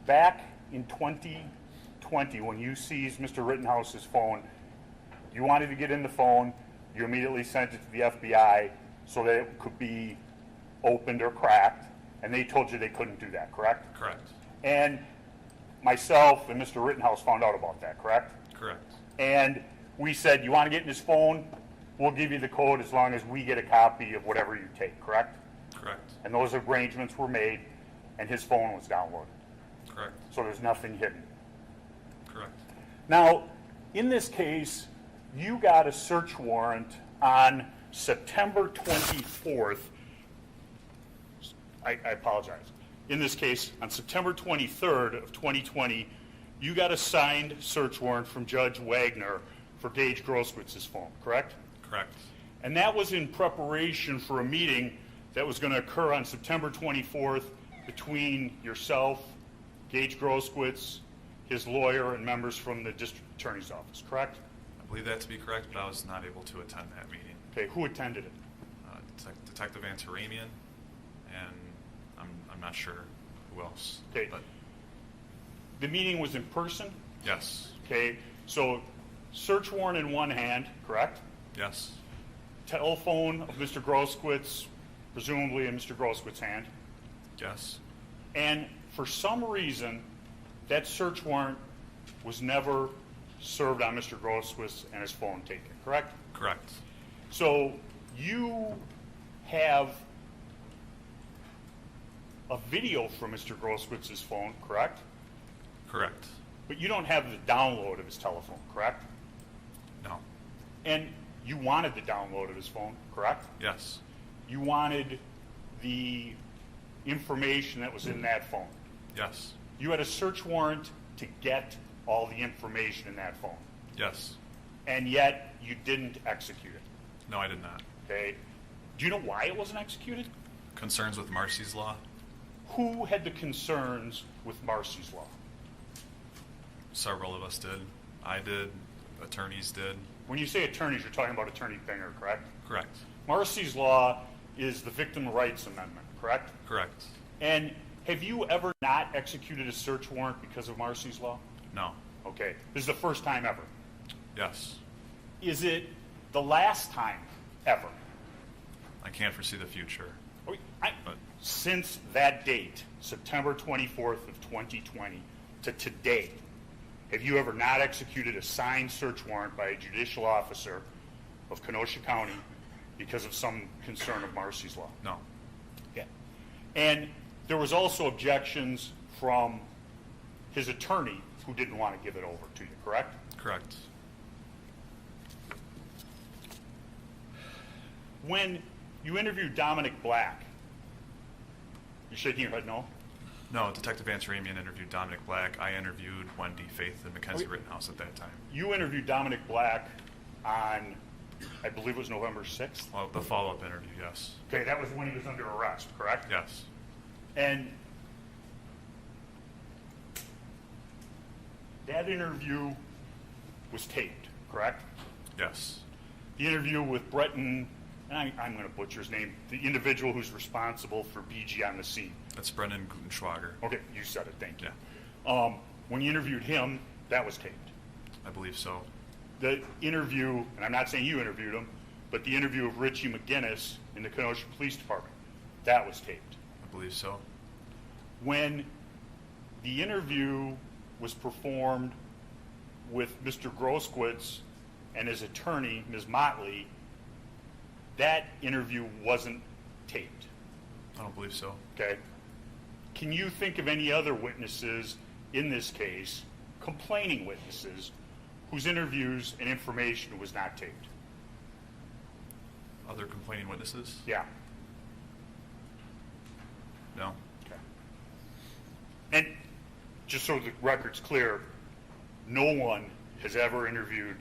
back in 2020, when you seized Mr. Rittenhouse's phone, you wanted to get in the phone. You immediately sent it to the FBI so that it could be opened or cracked, and they told you they couldn't do that, correct? Correct. And myself and Mr. Rittenhouse found out about that, correct? Correct. And we said, you want to get in his phone? We'll give you the code as long as we get a copy of whatever you take, correct? Correct. And those arrangements were made, and his phone was downloaded. Correct. So there's nothing hidden. Correct. Now, in this case, you got a search warrant on September 24th. I apologize. In this case, on September 23rd of 2020, you got a signed search warrant from Judge Wagner for Gage Grosswitz's phone, correct? Correct. And that was in preparation for a meeting that was going to occur on September 24th between yourself, Gage Grosswitz, his lawyer, and members from the district attorney's office, correct? I believe that to be correct, but I was not able to attend that meeting. Okay, who attended it? Detective Antaramian, and I'm not sure who else. Okay. But the meeting was in person? yes. Okay, so search warrant in one hand, correct? Yes. Telephone of Mr. Grosswitz, presumably in Mr. Grosswitz's hand. Yes. And for some reason, that search warrant was never served on Mr. Grosswitz and his phone taken, correct? Correct. So you have a video from Mr. Grosswitz's phone, correct? Correct. But you don't have the download of his telephone, correct? No. And you wanted the download of his phone, correct? Yes. You wanted the information that was in that phone. Yes. You had a search warrant to get all the information in that phone. Yes. And yet you didn't execute it. No, I did not. Okay. Do you know why it wasn't executed? Concerns with Marcy's Law? Who had the concerns with Marcy's Law? Several of us did. I did. Attorneys did. When you say attorneys, you're talking about Attorney Binger, correct? Correct. Marcy's Law is the Victim Rights Amendment, correct? Correct. And have you ever not executed a search warrant because of Marcy's Law? No. Okay. This is the first time ever. Yes. Is it the last time ever? I can't foresee the future. But since that date, September 24th of 2020 to today, have you ever not executed a signed search warrant by a judicial officer of Kenosha County because of some concern of Marcy's Law? No. Yeah. And there was also objections from his attorney who didn't want to give it over to you, correct? Correct. When you interviewed Dominic Black, you're shaking your head no? No, Detective Antaramian interviewed Dominic Black. I interviewed Wendy Faith and Mackenzie Rittenhouse at that time. You interviewed Dominic Black on, I believe it was November 6th? Well, the follow-up interview, yes. Okay, that was when he was under arrest, correct? Yes. And that interview was taped, correct? Yes. The interview with Breton, and I'm going to butcher his name, the individual who's responsible for BG on the scene. That's Brendan Gutenschwager. Okay, you said it, thank you. Yeah. When you interviewed him, that was taped. I believe so. the interview, and I'm not saying you interviewed him, but the interview of Richie McGinnis in the Kenosha Police Department, that was taped. I believe so. When the interview was performed with Mr. Grosskowitz and his attorney, Ms. Motley, that interview wasn't taped. I don't believe so. Okay. Can you think of any other witnesses in this case, complaining witnesses, whose interviews and information was not taped? Other complaining witnesses? Yeah. No. Okay. And just so the record's clear, no one has ever interviewed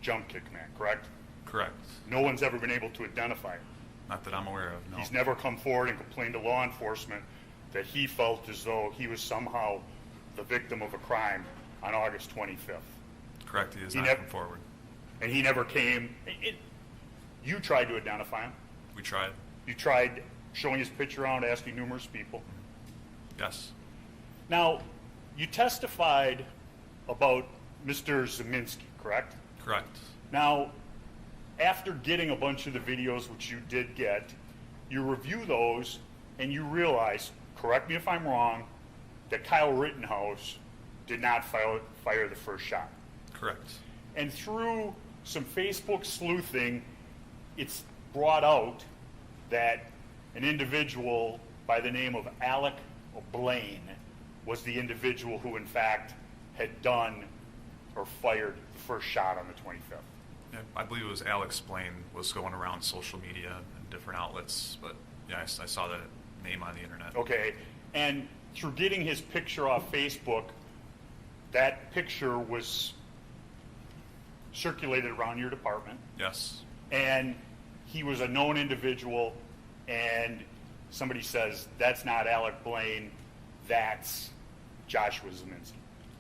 Jump Kick Man, correct? Correct. No one's ever been able to identify him. Not that I'm aware of, no. He's never come forward and complained to law enforcement that he felt as though he was somehow the victim of a crime on August 25th. Correct, he has not come forward. And he never came. You tried to identify him. We tried. You tried showing his picture around, asking numerous people. Yes. Now, you testified about Mr. Zeminski, correct? Correct. Now, after getting a bunch of the videos, which you did get, you review those and you realize, correct me if I'm wrong, that Kyle Rittenhouse did not fire the first shot. Correct. And through some Facebook sleuthing, it's brought out that an individual by the name of Alec Blaine was the individual who, in fact, had done or fired the first shot on the 25th. Yeah, I believe it was Alex Blaine was going around social media and different outlets, but yeah, I saw that name on the internet. Okay, and through getting his picture off Facebook, that picture was circulated around your department. Yes. And he was a known individual, and somebody says, that's not Alec Blaine, that's Joshua Zeminski.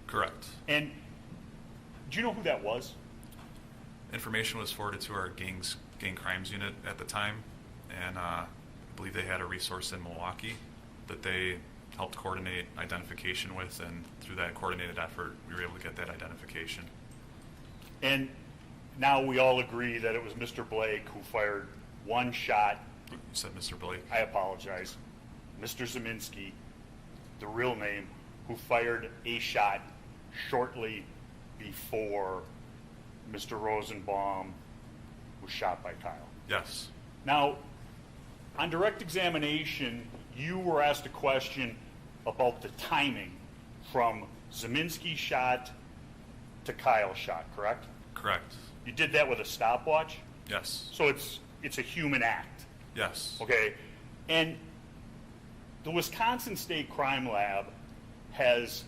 Correct. And do you know who that was? Information was forwarded to our gang crimes unit at the time, and I believe they had a resource in Milwaukee that they helped coordinate identification with, and through that coordinated effort, we were able to get that identification. And now we all agree that it was Mr. Blake who fired one shot. You said Mr. Blake. I apologize. Mr. Zeminski, the real name, who fired a shot shortly before Mr. Rosenbaum was shot by Kyle. Yes. Now, on direct examination, you were asked a question about the timing from Zeminski's shot to Kyle's shot, correct? Correct. You did that with a stopwatch? Yes. So it's a human act. Yes. Okay. And the Wisconsin State Crime Lab has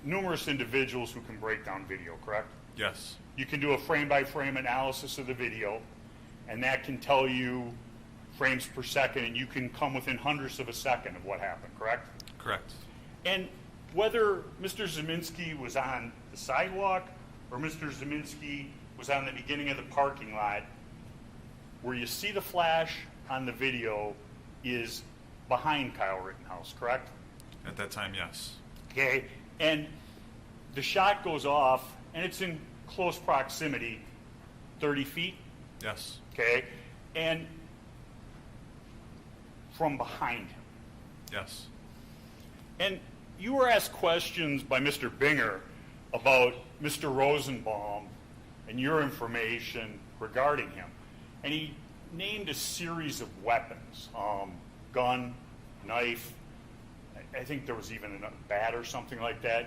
numerous individuals who can break down video, correct? Yes. You can do a frame-by-frame analysis of the video, and that can tell you frames per second, and you can come within hundredths of a second of what happened, correct? Correct. And whether Mr. Zeminski was on the sidewalk or Mr. Zeminski was on the beginning of the parking lot, where you see the flash on the video is behind Kyle Rittenhouse, correct? At that time, yes. Okay, and the shot goes off, and it's in close proximity, 30 feet? Yes. Okay, and from behind him. Yes. And you were asked questions by Mr. Binger about Mr. Rosenbaum and your information regarding him. And he named a series of weapons, gun, knife, I think there was even a bat or something like that.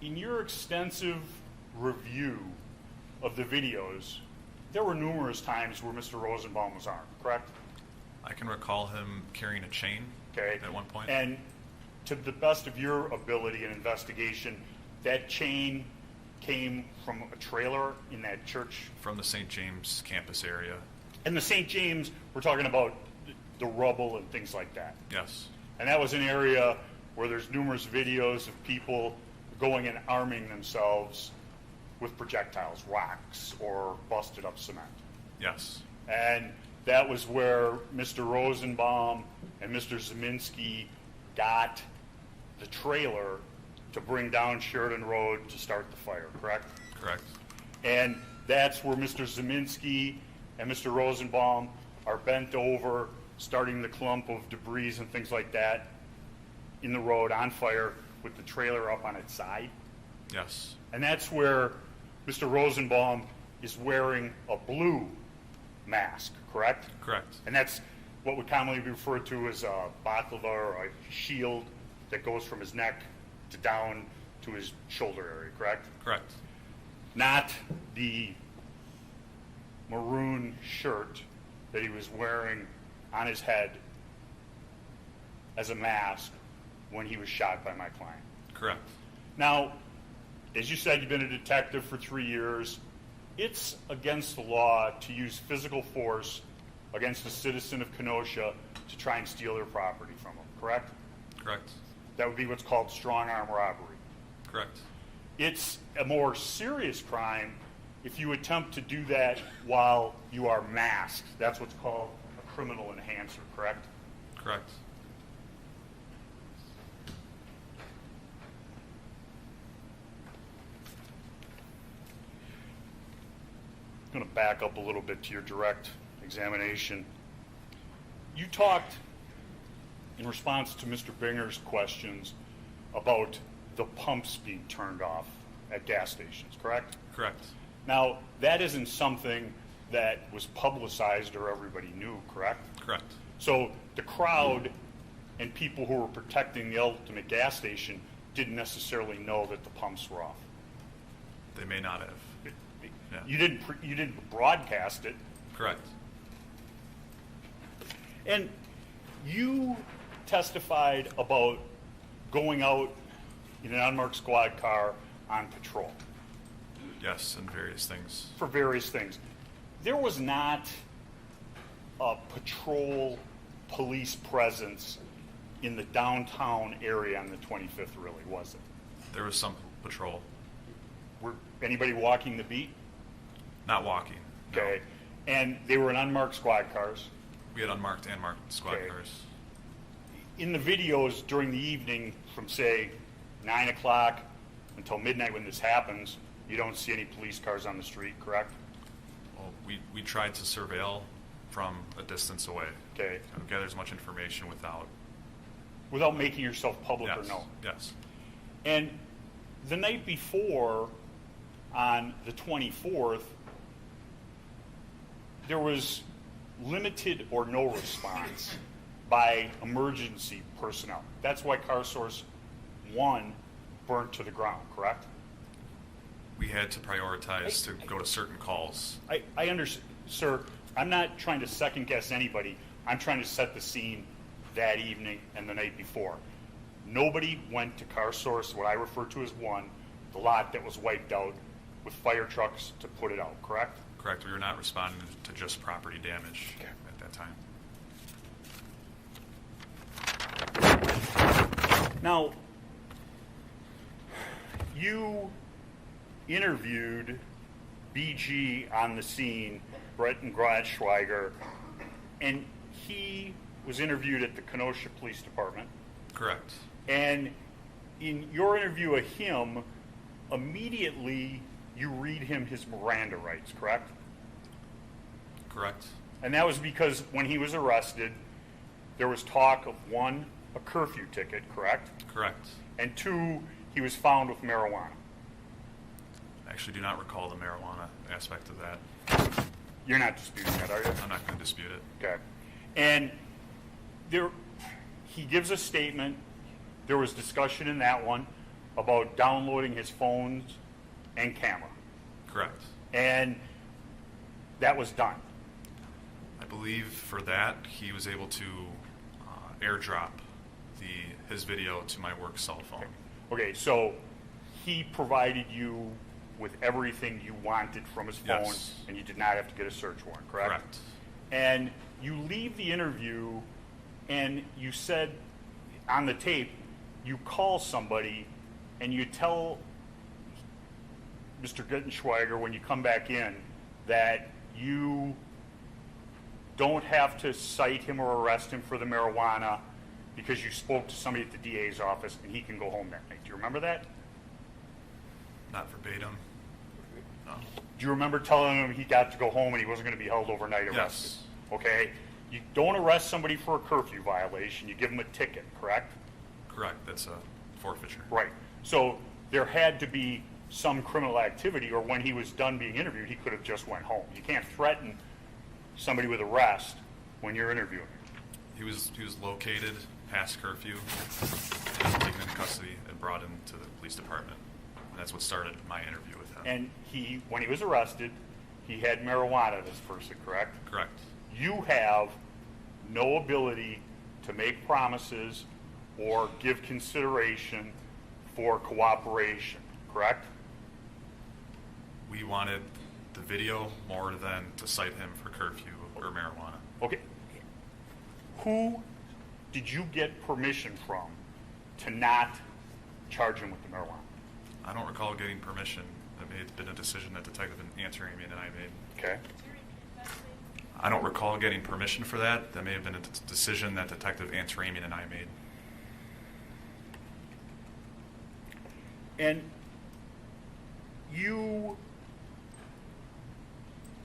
In your extensive review of the videos, there were numerous times where Mr. Rosenbaum was armed, correct? I can recall him carrying a chain at one point. And to the best of your ability and investigation, that chain came from a trailer in that church? From the St. James campus area. And the St. James, we're talking about the rubble and things like that. Yes. And that was an area where there's numerous videos of people going and arming themselves with projectiles, rocks, or busted up cement. Yes. And that was where Mr. Rosenbaum and Mr. Zeminski got the trailer to bring down Sheridan Road to start the fire, correct? Correct. And that's where Mr. Zeminski and Mr. Rosenbaum are bent over, starting the clump of debris and things like that in the road on fire with the trailer up on its side. Yes. And that's where Mr. Rosenbaum is wearing a blue mask, correct? Correct. And that's what would commonly be referred to as a baklava or a shield that goes from his neck to down to his shoulder area, correct? Correct. Not the maroon shirt that he was wearing on his head as a mask when he was shot by my client. Correct. Now, as you said, you've been a detective for 3 years. It's against the law to use physical force against a citizen of Kenosha to try and steal their property from them, correct? Correct. That would be what's called strong arm robbery. Correct. It's a more serious crime if you attempt to do that while you are masked. That's what's called a criminal enhancer, correct? Correct. I'm going to back up a little bit to your direct examination. You talked in response to Mr. Binger's questions about the pumps being turned off at gas stations, correct? Correct. Now, that isn't something that was publicized or everybody knew, correct? Correct. So the crowd and people who were protecting the ultimate gas station didn't necessarily know that the pumps were off. They may not have. Yeah. You didn't broadcast it. Correct. And you testified about going out in an unmarked squad car on patrol. Yes, and various things. For various things. There was not a patrol police presence in the downtown area on the 25th, really, was it? There was some patrol. Were anybody walking the beat? Not walking. Okay. And they were in unmarked squad cars. We had unmarked and marked squad cars. In the videos during the evening from, say, 9 o'clock until midnight when this happens, you don't see any police cars on the street, correct? Well, we tried to surveil from a distance away. Okay. Gather as much information Without making yourself public or yes. known. Yes. And the night before, on the 24th, there was limited or no response by emergency personnel. That's why Car Source 1 burnt to the ground, correct? We had to prioritize to go to certain calls. I understand, sir. I'm not trying to second guess anybody. I'm trying to set the scene that evening and the night before. Nobody went to Car Source, what I refer to as 1, the lot that was wiped out, with fire trucks to put it out, correct? Correct. We were not responding to just property damage at that time. Now, you interviewed BG on the scene, Breton Gradschweiger, and he was interviewed at the Kenosha Police Department. Correct. And in your interview of him, immediately you read him his Miranda rights, correct? Correct. And that was because when he was arrested, there was talk of 1, a curfew ticket, correct? Correct. And 2, he was found with marijuana. I actually do not recall the marijuana aspect of that. You're not disputing that, are you? I'm not going to dispute it. Okay. And he gives a statement. There was discussion in that one about downloading his phones and camera. Correct. And that was done. I believe for that he was able to airdrop his video to my work cell phone. Okay, so he provided you with everything you wanted from his phone, yes. And you did not have to get a search warrant, correct? Correct. And you leave the interview, and you said on the tape, you call somebody, and you tell Mr. Guttenschweiger when you come back in that you don't have to cite him or arrest him for the marijuana because you spoke to somebody at the DA's office and he can go home that night. Do you remember that? Not verbatim. No. Do you remember telling him he got to go home and he wasn't going to be held overnight arrested? Yes. Okay. You don't arrest somebody for a curfew violation. You give them a ticket, correct? Correct. That's a forfeiture. Right. So there had to be some criminal activity, or when he was done being interviewed, he could have just went home. You can't threaten somebody with arrest when you're interviewing. He was located past curfew, and taken into custody and brought into the police department. And that's what started my interview with him. And when he was arrested, he had marijuana in his person, correct? Correct. You have no ability to make promises or give consideration for cooperation, correct? We wanted the video more than to cite him for curfew or marijuana. Okay. Who did you get permission from to not charge him with the marijuana? I don't recall getting permission. That may have been a decision that Detective Antaramian and I made. Okay. I don't recall getting permission for that. That may have been a decision that Detective Antaramian and I made. And you,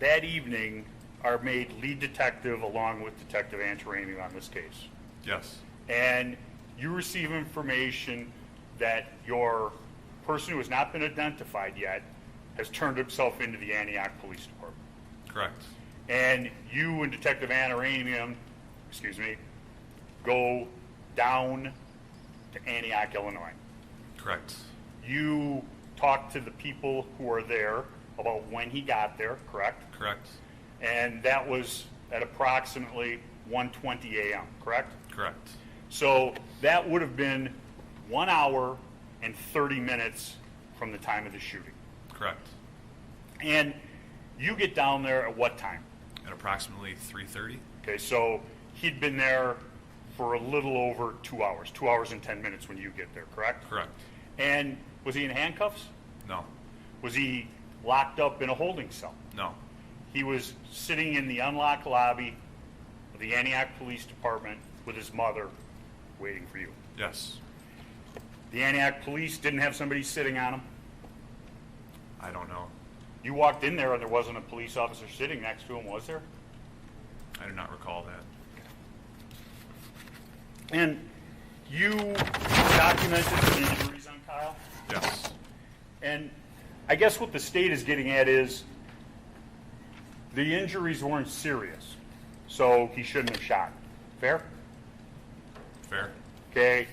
that evening, are made lead detective along with Detective Antaramian on this case. Yes. And you receive information that your person who has not been identified yet has turned himself into the Antioch Police Department. Correct. And you and Detective Antaramian, go down to Antioch, Illinois. Correct. You talk to the people who are there about when he got there, correct? Correct. And that was at approximately 1:20 a.m., correct? Correct. So that would have been 1 hour and 30 minutes from the time of the shooting. Correct. And you get down there at what time? At approximately 3:30. Okay, so he'd been there for a little over 2 hours, 2 hours and 10 minutes when you get there, correct? Correct. And was he in handcuffs? No. Was he locked up in a holding cell? No. He was sitting in the unlocked lobby of the Antioch Police Department with his mother waiting for you. Yes. The Antioch Police didn't have somebody sitting on him? I don't know. You walked in there and there wasn't a police officer sitting next to him, was there? I do not recall that. And you documented the injuries on Kyle? Yes. And I guess what the state is getting at is the injuries weren't serious, so he shouldn't have shot. Fair? Fair. Okay.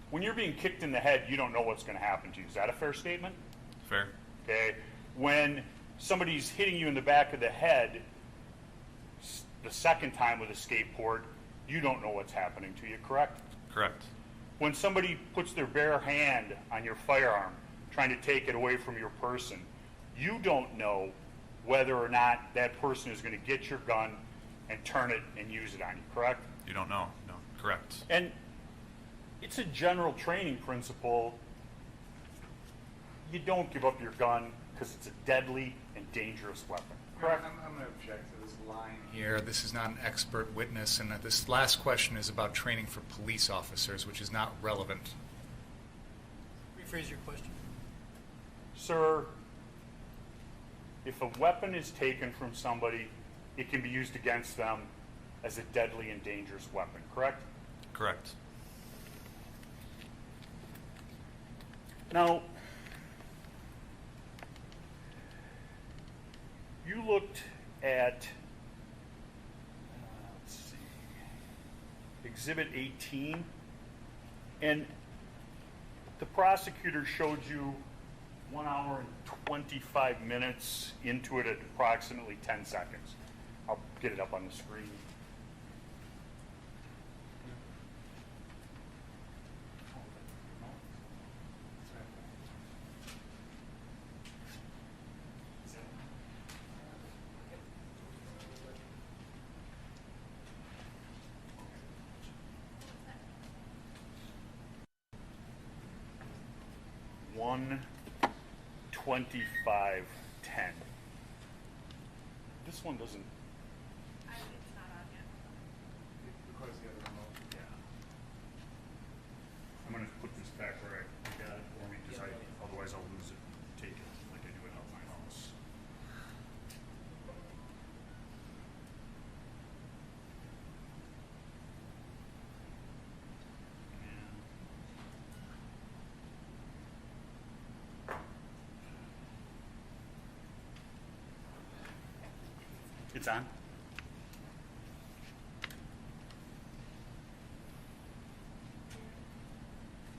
When you're being kicked in the head, you don't know what's going to happen to you. Is that a fair statement? Fair. Okay. When somebody's hitting you in the back of the head the second time with a skateboard, you don't know what's happening to you, correct? Correct. When somebody puts their bare hand on your firearm, trying to take it away from your person, you don't know whether or not that person is going to get your gun and turn it and use it on you, correct? You don't know. No. Correct. And it's a general training principle. You don't give up your gun because it's a deadly and dangerous weapon, correct? I'm going to object to this line here. This is not an expert witness, and this last question is about training for police officers, which is not relevant. Rephrase your question. Sir, if a weapon is taken from somebody, it can be used against them as a deadly and dangerous weapon, correct? Correct. Now, you looked at, let's see, Exhibit 18, and the prosecutor showed you 1 hour and 25 minutes into it at approximately 10 seconds. I'll get it up on the screen. One 25:10. This one doesn't. Yeah. I'm gonna put this back where I got it for me, because otherwise I'll lose it. Take it like I do it on my own. It's on?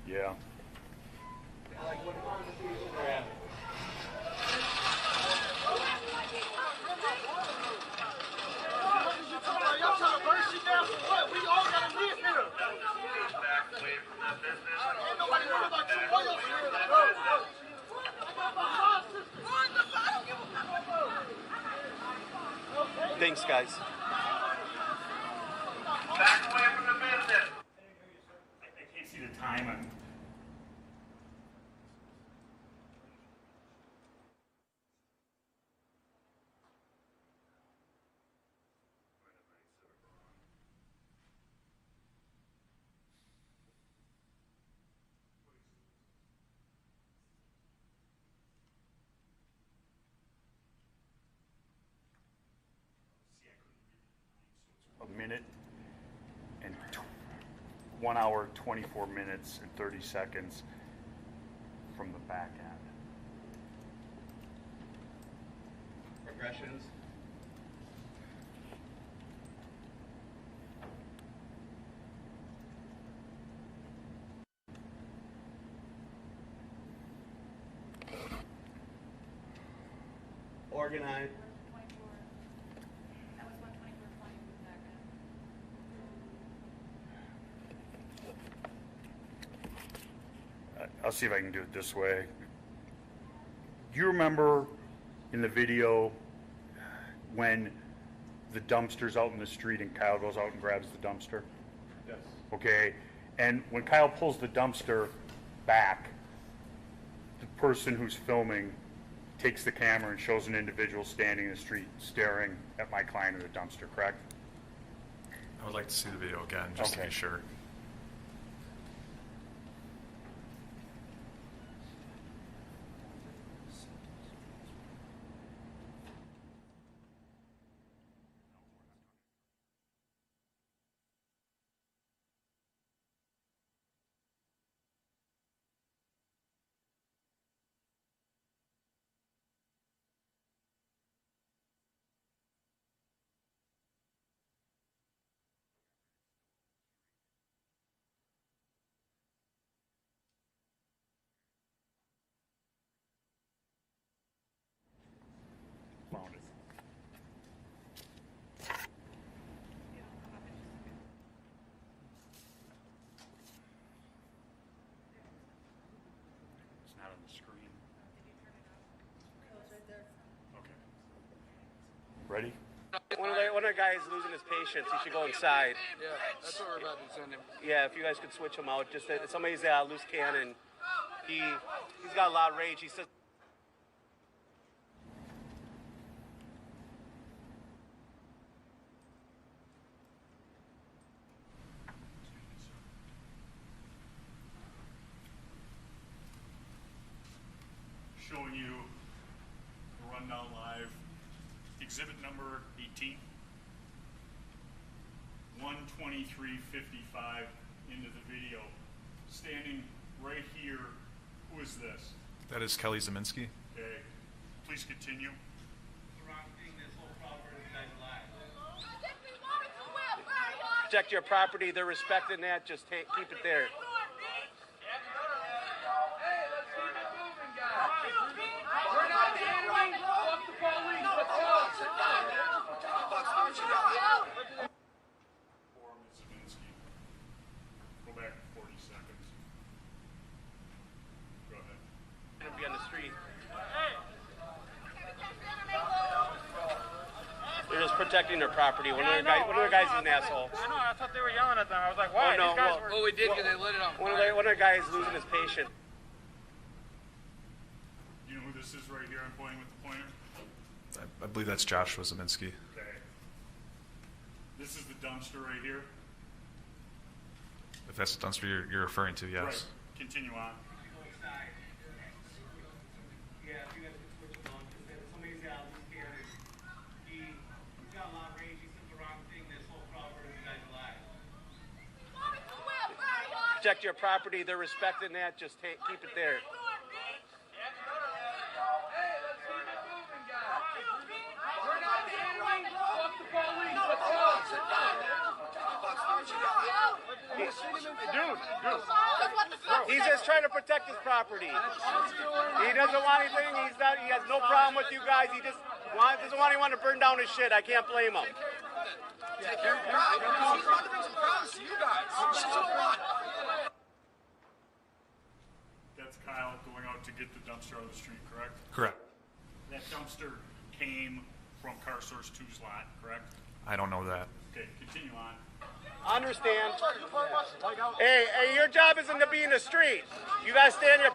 Yeah. Y'all trying to burn shit down for what? We all gotta live here. Ain't nobody worried about you or your friends. Thanks, guys. Back away from the business. I can't see the time on. A minute and 1 hour, 24 minutes and 30 seconds from the back end. Progressions. Organize. I'll see if I can do it this way. Do you remember in the video when the dumpster's out in the street and Kyle goes out and grabs the dumpster? Yes. Okay, and when Kyle pulls the dumpster back, the person who's filming takes the camera and shows an individual standing in the street staring at my client in the dumpster, correct? I would like to see the video again, just to be sure. Found it. It's not on the screen. Okay. Ready? One of the guys losing his patience. He should go inside. Yeah, that's what we're about to send him. Yeah, if you guys could switch him out. Just that somebody's loose cannon. He's got a lot of rage. He says. Showing you the rundown live. Exhibit number 18. 1:23:55 into the video. Standing right here. Who is this? That is Kelly Zeminski. Okay. Please continue. Protect your property. They're respecting that. Just keep it there. We're not the enemy. Fuck the police. Let's go. For Ms. Zeminski. Go back 40 seconds. Go ahead. Gonna be on the street. They're just protecting their property. One of their guys is an asshole. I know. I thought they were yelling at them. I was like, why? Oh, no, These guys were. Well, we did because they lit it on One fire. of their guys losing his patience. You know who this is right here? I'm pointing with the pointer. I believe that's Joshua Zeminski. Okay. This is the dumpster right here. If that's the dumpster you're referring to, yes. Right. Continue on. Yeah, if you guys could switch him on, because somebody's loose cannon. He's got a lot of rage. He said the wrong thing. This whole property is guys alive. Protect your property. They're respecting that. Just keep it there. We're not the enemy. He's just trying to protect his property. He doesn't want anything. He has no problem with you guys. He just doesn't want anyone to burn down his shit. I can't blame him. That's Kyle going out to get the dumpster out of the street, correct? Correct. That dumpster came from Car Source 2's lot, correct? I don't know that. Okay, continue on. Understand. Hey, your job isn't to be in the street. You guys stand here.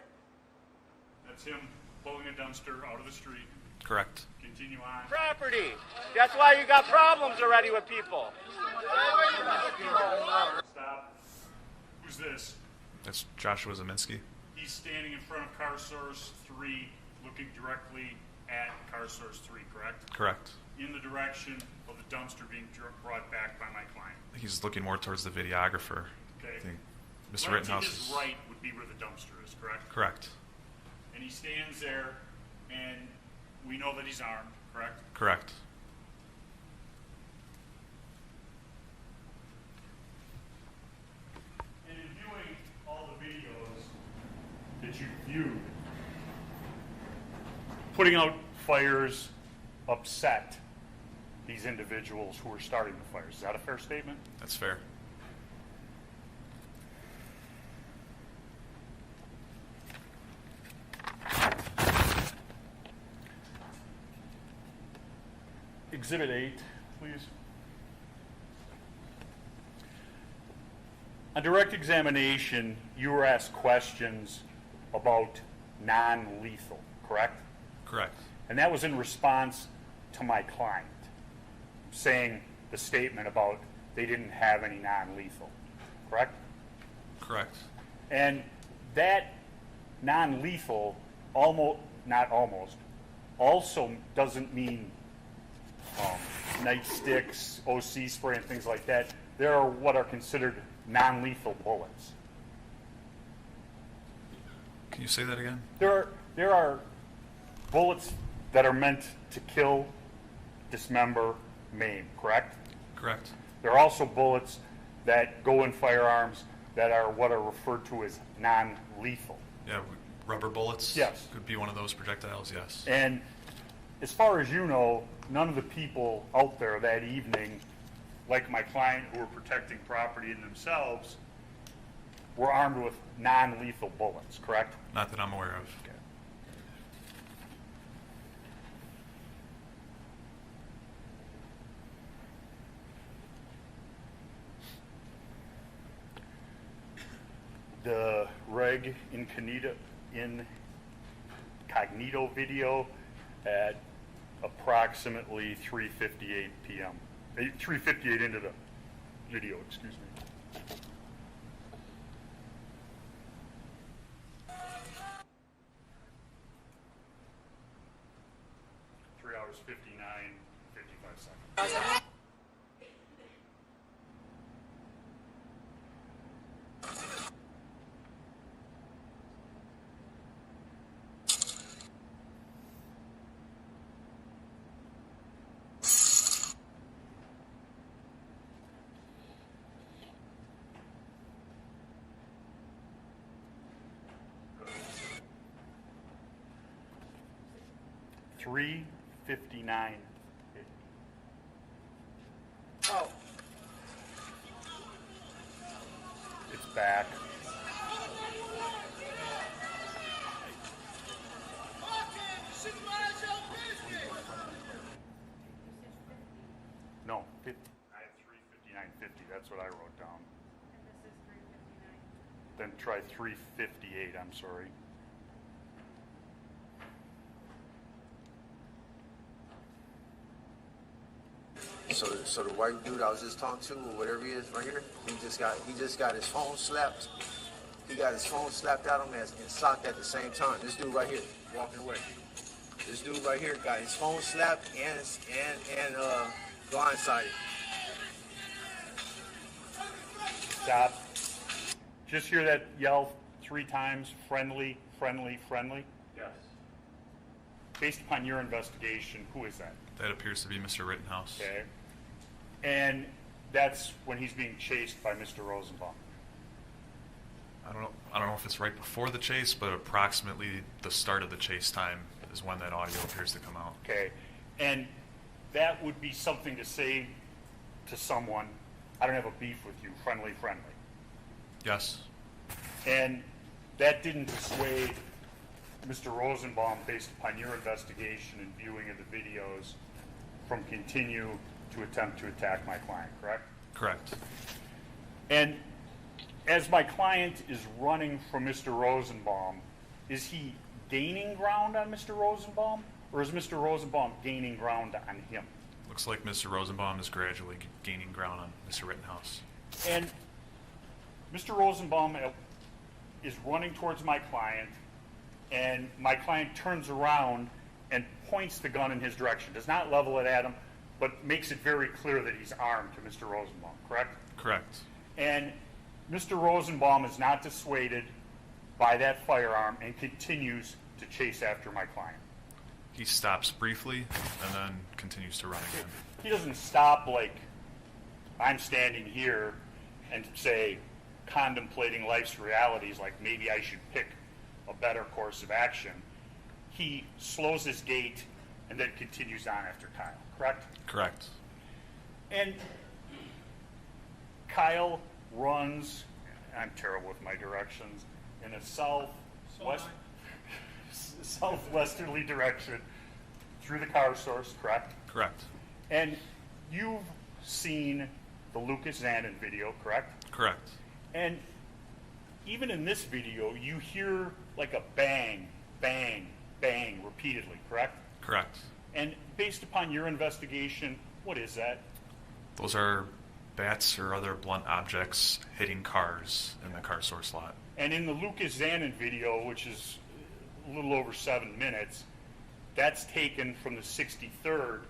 That's him pulling a dumpster out of the street. Correct. Continue on. Property. That's why you got problems already with people. Stop. Who's this? That's Joshua Zeminski. He's standing in front of Car Source 3, looking directly at Car Source 3, correct? Correct. In the direction of the dumpster being brought back by my client. He's looking more towards the videographer. Okay. I think Mr. Right Rittenhouse to his right would be where the dumpster is, correct? Correct. And he stands there, and we know that he's armed, correct? Correct. And in viewing all the videos that you viewed, putting out fires upset these individuals who are starting the fires. Is that a fair statement? That's fair. Exhibit 8, please. On direct examination, you were asked questions about non-lethal, correct? Correct. And that was in response to my client saying the statement about they didn't have any non-lethal, correct? Correct. And that non-lethal also doesn't mean nightsticks, OC spray, and things like that. There are what are considered non-lethal bullets. Can you say that again? There are bullets that are meant to kill, dismember, maim, correct? Correct. There are also bullets that go in firearms that are what are referred to as non-lethal. Yeah, rubber bullets? Yes. Could be one of those projectiles, yes. And as far as you know, none of the people out there that evening, like my client who were protecting property in themselves, were armed with non-lethal bullets, correct? Not that I'm aware of. Okay. The reg incognito video at approximately 3:58 p.m. 3:58 into the video, excuse me. Three hours 59:55 seconds. $3:59. Oh. It's back. No, I had 3:59:50. That's what I wrote down. And this is 3:59. Then try 3:58. I'm sorry. So the white dude I was just talking to, or whatever he is right here, he just got his phone slapped. He got his phone slapped out of him and socked at the same time. This dude right here, walking away. This dude right here got his phone slapped and blindsided. Stop. Just hear that yell 3 times, friendly, friendly, friendly? Yes. Based upon your investigation, who is that? That appears to be Mr. Rittenhouse. Okay. And that's when he's being chased by Mr. Rosenbaum. I don't know if it's right before the chase, but approximately the start of the chase time is when that audio appears to come out. Okay, and that would be something to say to someone, I don't have a beef with you, friendly. Yes. And that didn't dissuade Mr. Rosenbaum, based upon your investigation and viewing of the videos, from continue to attempt to attack my client, correct? Correct. And as my client is running from Mr. Rosenbaum, is he gaining ground on Mr. Rosenbaum, or is Mr. Rosenbaum gaining ground on him? Looks like Mr. Rosenbaum is gradually gaining ground on Mr. Rittenhouse. And Mr. Rosenbaum is running towards my client, and my client turns around and points the gun in his direction. Does not level it at him, but makes it very clear that he's armed to Mr. Rosenbaum, correct? Correct. And Mr. Rosenbaum is not dissuaded by that firearm and continues to chase after my client. He stops briefly and then continues to run again. He doesn't stop like I'm standing here and say, contemplating life's realities, like maybe I should pick a better course of action. He slows his gait and then continues on after Kyle, correct? Correct. And Kyle runs, I'm terrible with my directions, in a southwesterly direction through the car source, correct? Correct. And you've seen the Lucas Zandon video, correct? Correct. And even in this video, you hear like a bang, bang, bang repeatedly, correct? Correct. And based upon your investigation, what is that? Those are bats or other blunt objects hitting cars in the car source lot. And in the Lucas Zandon video, which is a little over 7 minutes, that's taken from the 63rd,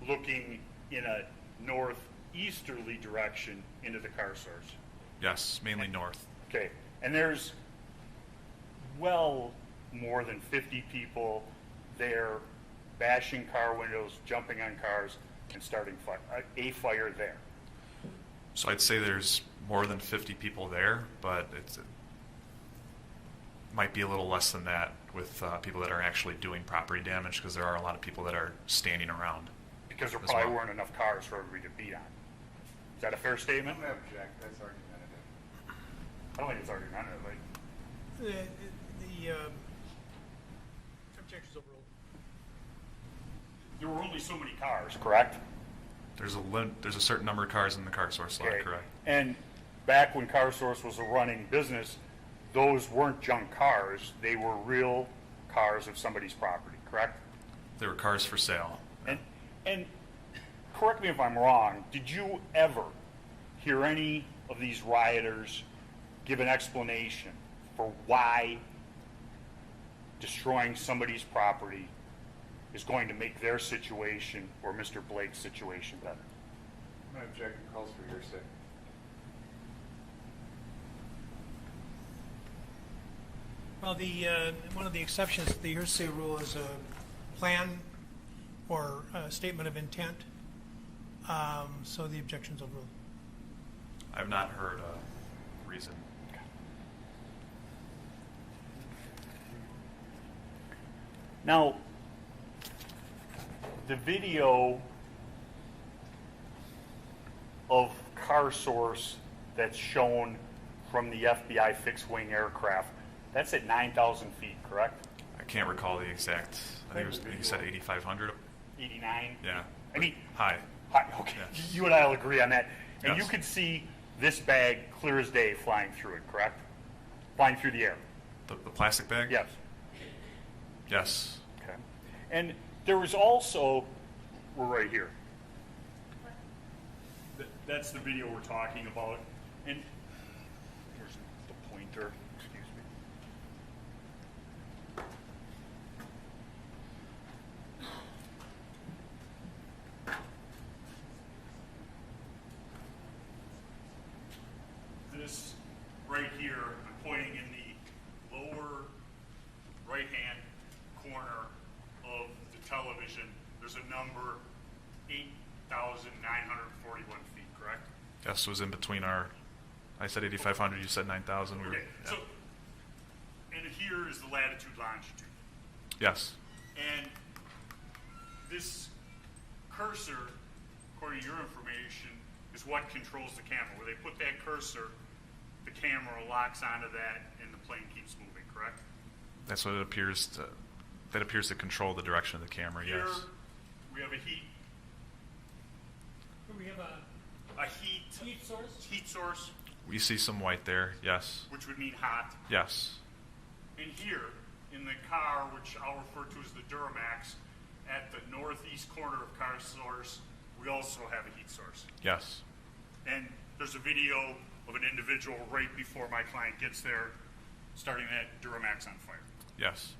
looking in a northeasterly direction into the car source. Yes, mainly north. Okay, and there's well more than 50 people there bashing car windows, jumping on cars, and starting a fire there. So I'd say there's more than 50 people there, but it might be a little less than that with people that are actually doing property damage, because there are a lot of people that are standing around. Because there probably weren't enough cars for everybody to beat on. Is that a fair statement? I'm going to object. That's argumentative. I don't think it's argumentative. The objection's overruled. There were only so many cars, correct? There's a certain number of cars in the car source lot, correct? And back when Car Source was a running business, those weren't junk cars. They were real cars of somebody's property, correct? They were cars for sale. And correct me if I'm wrong, did you ever hear any of these rioters give an explanation for why destroying somebody's property is going to make their situation or Mr. Blake's situation better? I'm going to object. It calls for hearsay. Well, one of the exceptions to the hearsay rule is a plan or a statement of intent. So the objection's overruled. I've not heard a reason. Now, the video of Car Source that's shown from the FBI fixed-wing aircraft, that's at 9,000 feet, correct? I can't recall the exact. I think you said 8,500. 89? Yeah. I mean, high. Okay. Yes. You and I will agree on that. And Yes. you could see this bag clear as day flying through it, correct? Flying through the air. The plastic bag? Yes. Yes. Okay. And there was also, we're right here. That's the video we're talking about. And here's the pointer. Excuse me. This right here, I'm pointing in the lower right-hand corner of the television. There's a number, 8,941 feet, correct? Yes, it was in between our I said 8,500. You said 9,000. Okay, so, and here is the latitude, longitude. Yes. And this cursor, according to your information, is what controls the camera. Where they put that cursor, the camera locks onto that, and the plane keeps moving, correct? That's what it appears to. That appears to control the direction of the camera. Here, Yes. we have a heat. We have a heat source. Heat source, We see some white there. Yes. which would mean hot. Yes. And here, in the car, which I'll refer to as the Duramax, at the northeast corner of car source, we also have a heat source. Yes. And there's a video of an individual right before my client gets there, starting that Duramax on fire. Yes.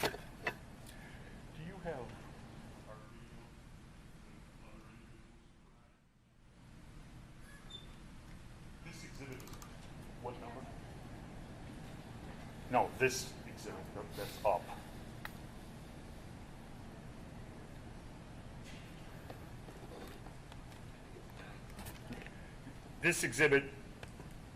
Do you have this exhibit? Is what number? No, this exhibit. That's up. This exhibit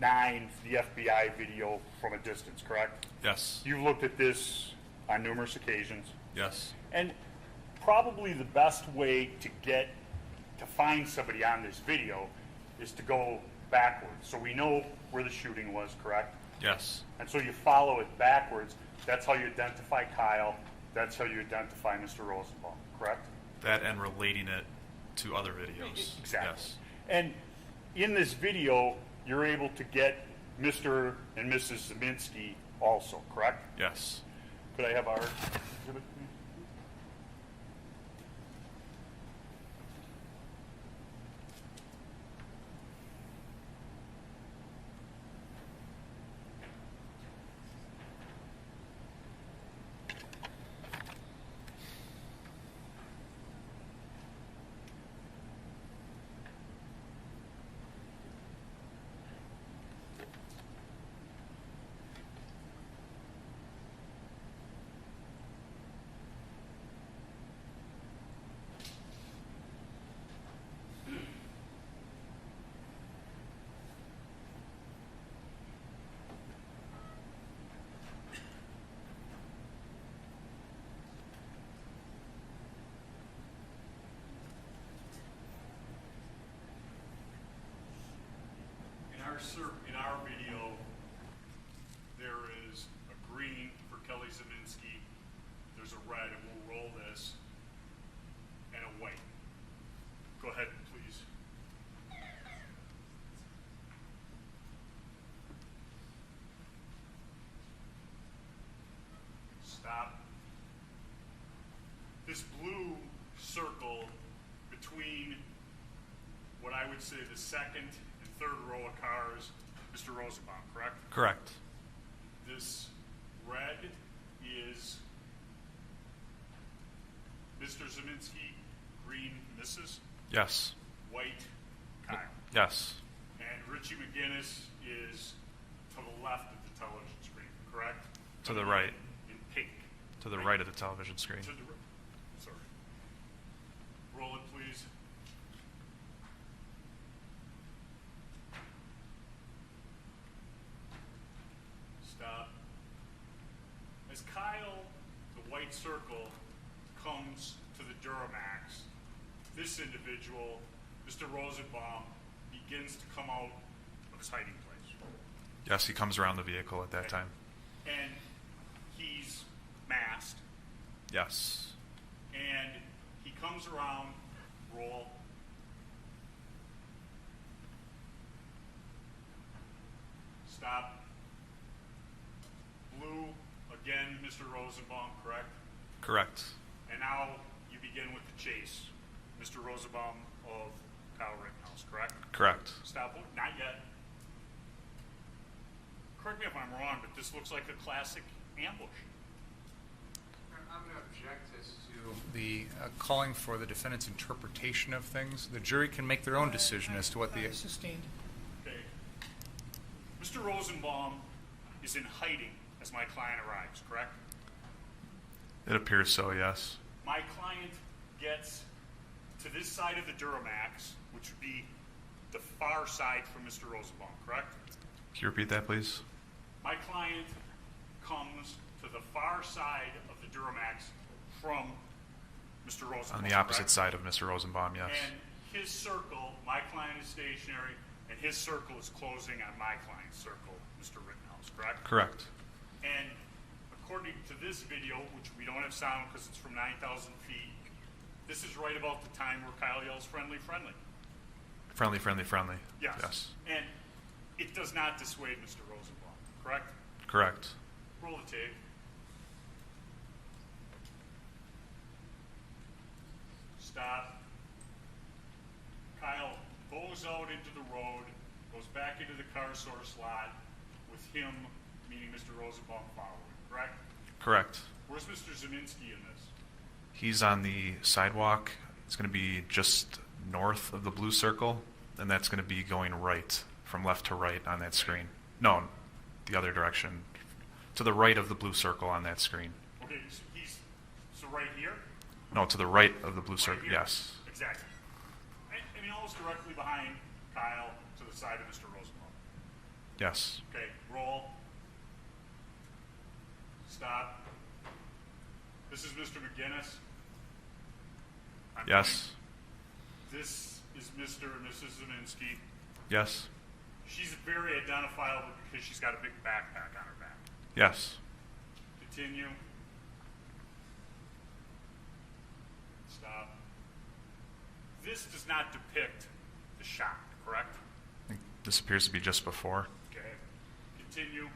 9, the FBI video from a distance, correct? Yes. You've looked at this on numerous occasions. Yes. And probably the best way to find somebody on this video is to go backwards. So we know where the shooting was, correct? Yes. And so you follow it backwards. That's how you identify Kyle. That's how you identify Mr. Rosenbaum, correct? That and relating it to other videos. Exactly. Yes. And in this video, you're able to get Mr. and Mrs. Zeminski also, correct? Yes. Could I have our exhibit, please? In our video, there is a green for Kelly Zeminski, there's a red, and we'll roll this, and a white. Go ahead, please. Stop. This blue circle between what I would say the second and third row of cars, Mr. Rosenbaum, correct? Correct. This red is Mr. Zeminski, green Mrs. Yes. White Kyle. Yes. And Richie McGinnis is to the left of the television screen, correct? To the right. In pink. To the right of the television screen. To the right. Sorry. Roll it, please. Stop. As Kyle, the white circle, comes to the Duramax, this individual, Mr. Rosenbaum, begins to come out of his hiding place. Yes, he comes around the vehicle at that time. And he's masked. Yes. And he comes around, roll. Stop. Blue, again, Mr. Rosenbaum, correct? Correct. And now you begin with the chase. Mr. Rosenbaum of Kyle Rittenhouse, correct? Correct. Stop. Not yet. Correct me if I'm wrong, but this looks like a classic ambush. I'm going to object as to the calling for the defendant's interpretation of things. The jury can make their own decision as to what the... Sustained. Okay. Mr. Rosenbaum is in hiding as my client arrives, correct? It appears so, yes. My client gets to this side of the Duramax, which would be the far side from Mr. Rosenbaum, correct? Can you repeat that, please? My client comes to the far side of the Duramax from Mr. Rosenbaum. On the opposite correct? side of Mr. Rosenbaum, yes. And his circle, my client is stationary, and his circle is closing on my client's circle, Mr. Rittenhouse, correct? Correct. And according to this video, which we don't have sound because it's from 9,000 feet, this is right about the time where Kyle yells, friendly, friendly. Friendly, friendly, friendly. Yes. And it does not dissuade Mr. Rosenbaum, correct? Correct. Roll the tape. Stop. Kyle goes out into the road, goes back into the car source lot with him, meaning Mr. Rosenbaum, following, correct? Correct. Where's Mr. Zeminski in this? He's on the sidewalk. It's going to be just north of the blue circle, and that's going to be going right, from left to right on that screen. No, the other direction. To the right of the blue circle on that screen. Okay, so right here? No, to the right of the blue Right circle, here? yes. Exactly. I mean, almost directly behind Kyle to the side of Mr. Rosenbaum. Yes. Okay, roll. Stop. This is Mr. McGinnis. Yes. This is Mr. and Mrs. Zeminski. Yes. She's very identifiable because she's got a big backpack on her back. Yes. Continue. Stop. This does not depict the shot, correct? This appears to be just before. Okay. Continue.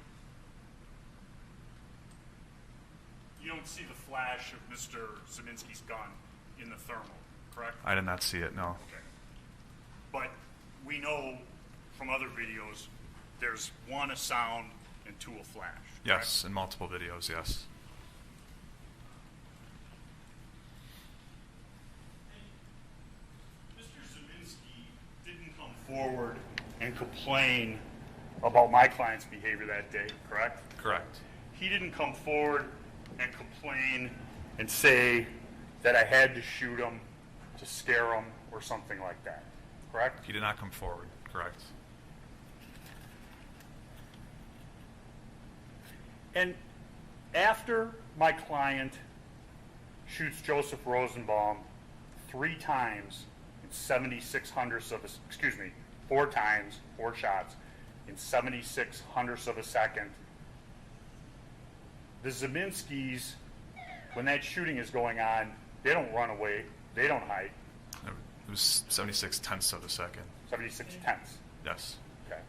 You don't see the flash of Mr. Zeminski's gun in the thermal, correct? I did not see it, no. Okay. But we know from other videos there's one a sound and two a flash. Yes, in multiple videos, yes. Mr. Zeminski didn't come forward and complain about my client's behavior that day, correct? Correct. He didn't come forward and complain and say that I had to shoot him to scare him or something like that, correct? He did not come forward, correct. And after my client shoots Joseph Rosenbaum 3 times in 76 hundredths of a, excuse me, 4 times, 4 shots in 76 hundredths of a second, the Zeminskis, when that shooting is going on, they don't run away, they don't hide. It was 76 tenths of a second. 76 tenths. Yes. Okay.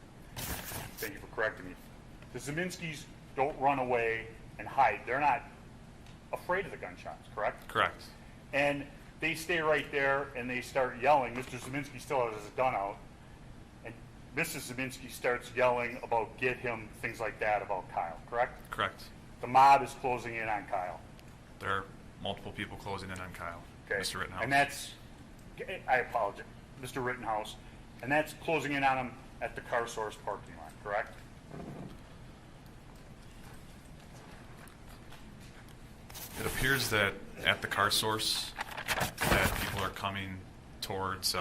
Thank you for correcting me. The Zeminskis don't run away and hide. They're not afraid of the gunshots, correct? Correct. And they stay right there and they start yelling. Mr. Zeminski still has his gun out. And Mrs. Zeminski starts yelling about get him, things like that about Kyle, correct? Correct. The mob is closing in on Kyle. There are multiple people closing in on Kyle. Okay. Mr. Rittenhouse. And that's, I apologize, Mr. Rittenhouse. And that's closing in on him at the car source parking lot, correct? It appears that at the car source that people are coming towards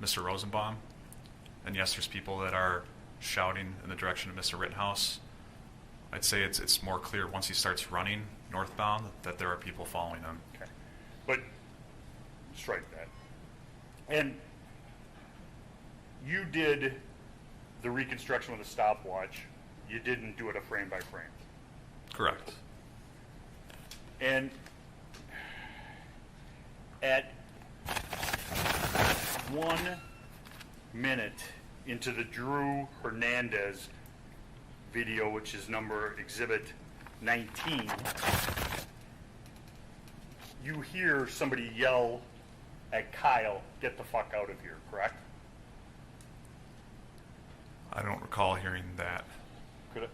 Mr. Rosenbaum. And yes, there's people that are shouting in the direction of Mr. Rittenhouse. I'd say it's more clear once he starts running northbound that there are people following him. Okay. But strike that. And you did the reconstruction with a stopwatch. You didn't do it a frame by frame. Correct. And at 1 minute into the Drew Hernandez video, which is number exhibit 19, you hear somebody yell at Kyle, "Get the fuck out of here," correct? I don't recall hearing that. Could it?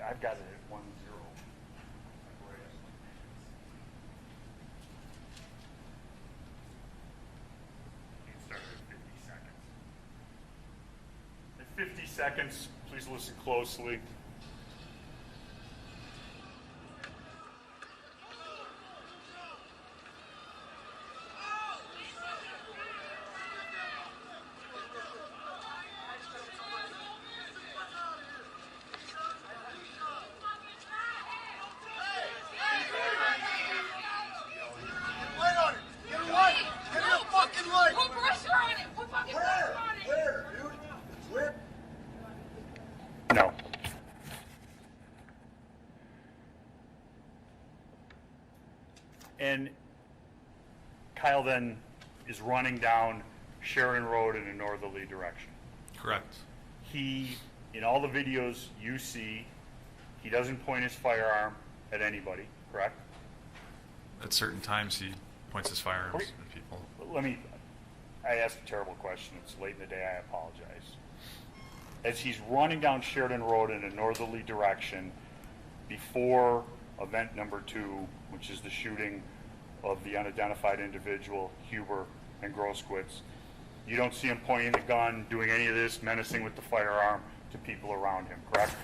I've got it at 1-0. seconds. Please listen closely. Light on it! Get a light! Get a fucking light! Put pressure on it! Put fucking pressure on it! Where, dude? Where? No. And Kyle then is running down Sheridan Road in a northerly direction. Correct. He, in all the videos you see, he doesn't point his firearm at anybody, correct? At certain times, he points his firearms Okay. at people. I asked a terrible question. It's late in the day. I apologize. As he's running down Sheridan Road in a northerly direction, before event number 2, which is the shooting of the unidentified individual, Huber and Grosskowitz, you don't see him pointing the gun, doing any of this, menacing with the firearm to people around him, correct?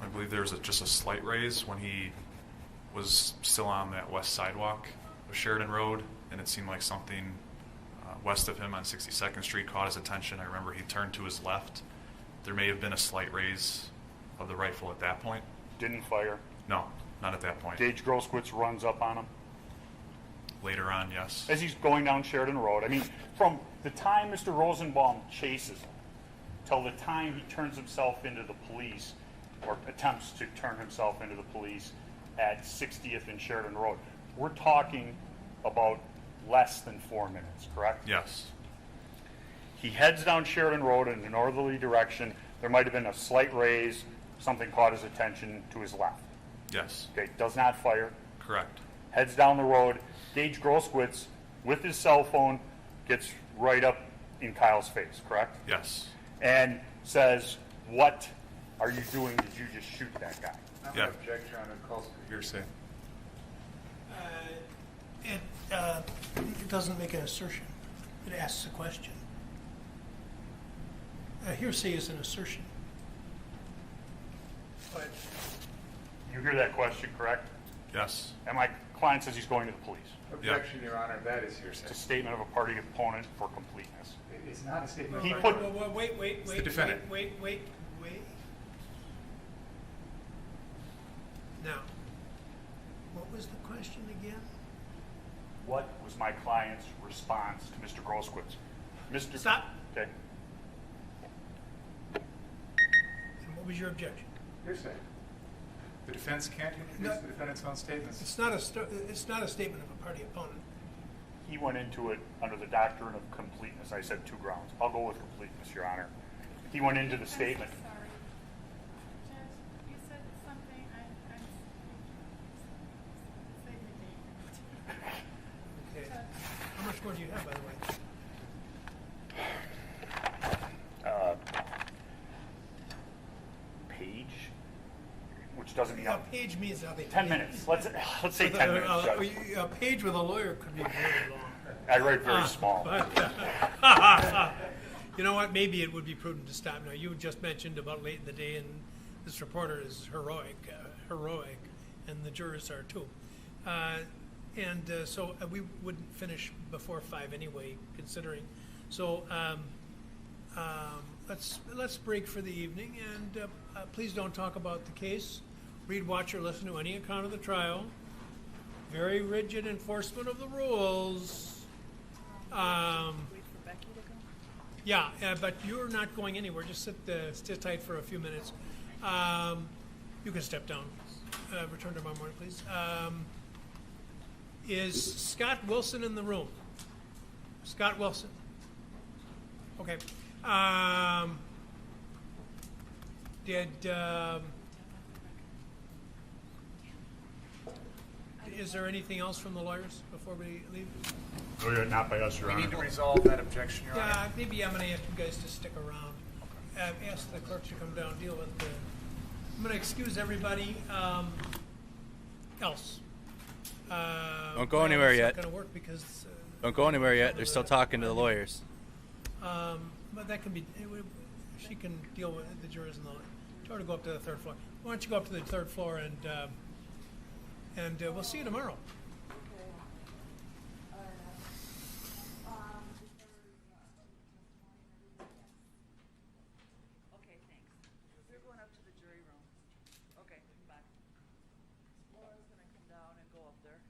I believe there was just a slight raise when he was still on that west sidewalk of Sheridan Road, and it seemed like something west of him on 62nd Street caught his attention. I remember he turned to his left. There may have been a slight raise of the rifle at that point. Didn't fire? No, not at that point. Gage Grosskowitz runs up on him? Later on, yes. As he's going down Sheridan Road. I mean, from the time Mr. Rosenbaum chases him till the time he turns himself into the police, or attempts to turn himself into the police at 60th and Sheridan Road, we're talking about less than 4 minutes, correct? Yes. He heads down Sheridan Road in a northerly direction. There might have been a slight raise. Something caught his attention to his left. Yes. Okay, does not fire. Correct. Heads down the road. Gage Grosskowitz, with his cell phone, gets right up in Kyle's face, correct? Yes. And says, "What are you doing? Did you just shoot that guy?" I'm going to object, Your Honor. Calls for hearsay. It doesn't make an assertion. It asks a question. Hearsay is an assertion. But You hear that question, correct? Yes. And my client says he's going to the police. Objection, Your Honor. That is hearsay. It's a statement of a party opponent for completeness. It's not a statement. He put. Wait, the defendant. wait. Now, what was the question again? What was my client's response to Mr. Grosskowitz? Mr. Stop. Okay. And what was your objection? Hearsay. The defense can't introduce the defendant's own statements. It's not a statement of a party opponent. He went into it under the doctrine of completeness. I said 2 grounds. I'll go with completeness, Your Honor. He went into the statement. You said something. Okay. How much more do you have, by the way? Page, which doesn't mean A page means nothing. 10 minutes. Let's say 10 minutes. Judge. A page with a lawyer could be very long. I write very small. But, you know what? Maybe it would be prudent to stop now. You just mentioned about late in the day, and this reporter is heroic, and the jurors are too. So we wouldn't finish before 5 anyway, considering. So let's break for the evening, and please don't talk about the case. Read, watch, or listen to any account of the trial. Very rigid enforcement of the rules. Yeah, but you're not going anywhere. Just sit tight for a few minutes. You can step down. Return tomorrow morning, please. Is Scott Wilson in the room? Scott Wilson. Okay. Is there anything else from the lawyers before we leave? No, not by us, Your Honor. We need to resolve that objection, Your Honor. Yeah, maybe I'm going to ask you guys to stick around. Ask the clerk to come down and deal with the... I'm going to excuse everybody else. Don't go anywhere yet. It's not going to work because... Don't go anywhere yet. They're still talking to the lawyers. But that can be... she can deal with the jurors and tell her to go up to the third floor. Why don't you go up to the third floor and we'll see you tomorrow. Okay, thanks. We're going up to the jury room. Okay, bye. Laura's gonna come down and go up there.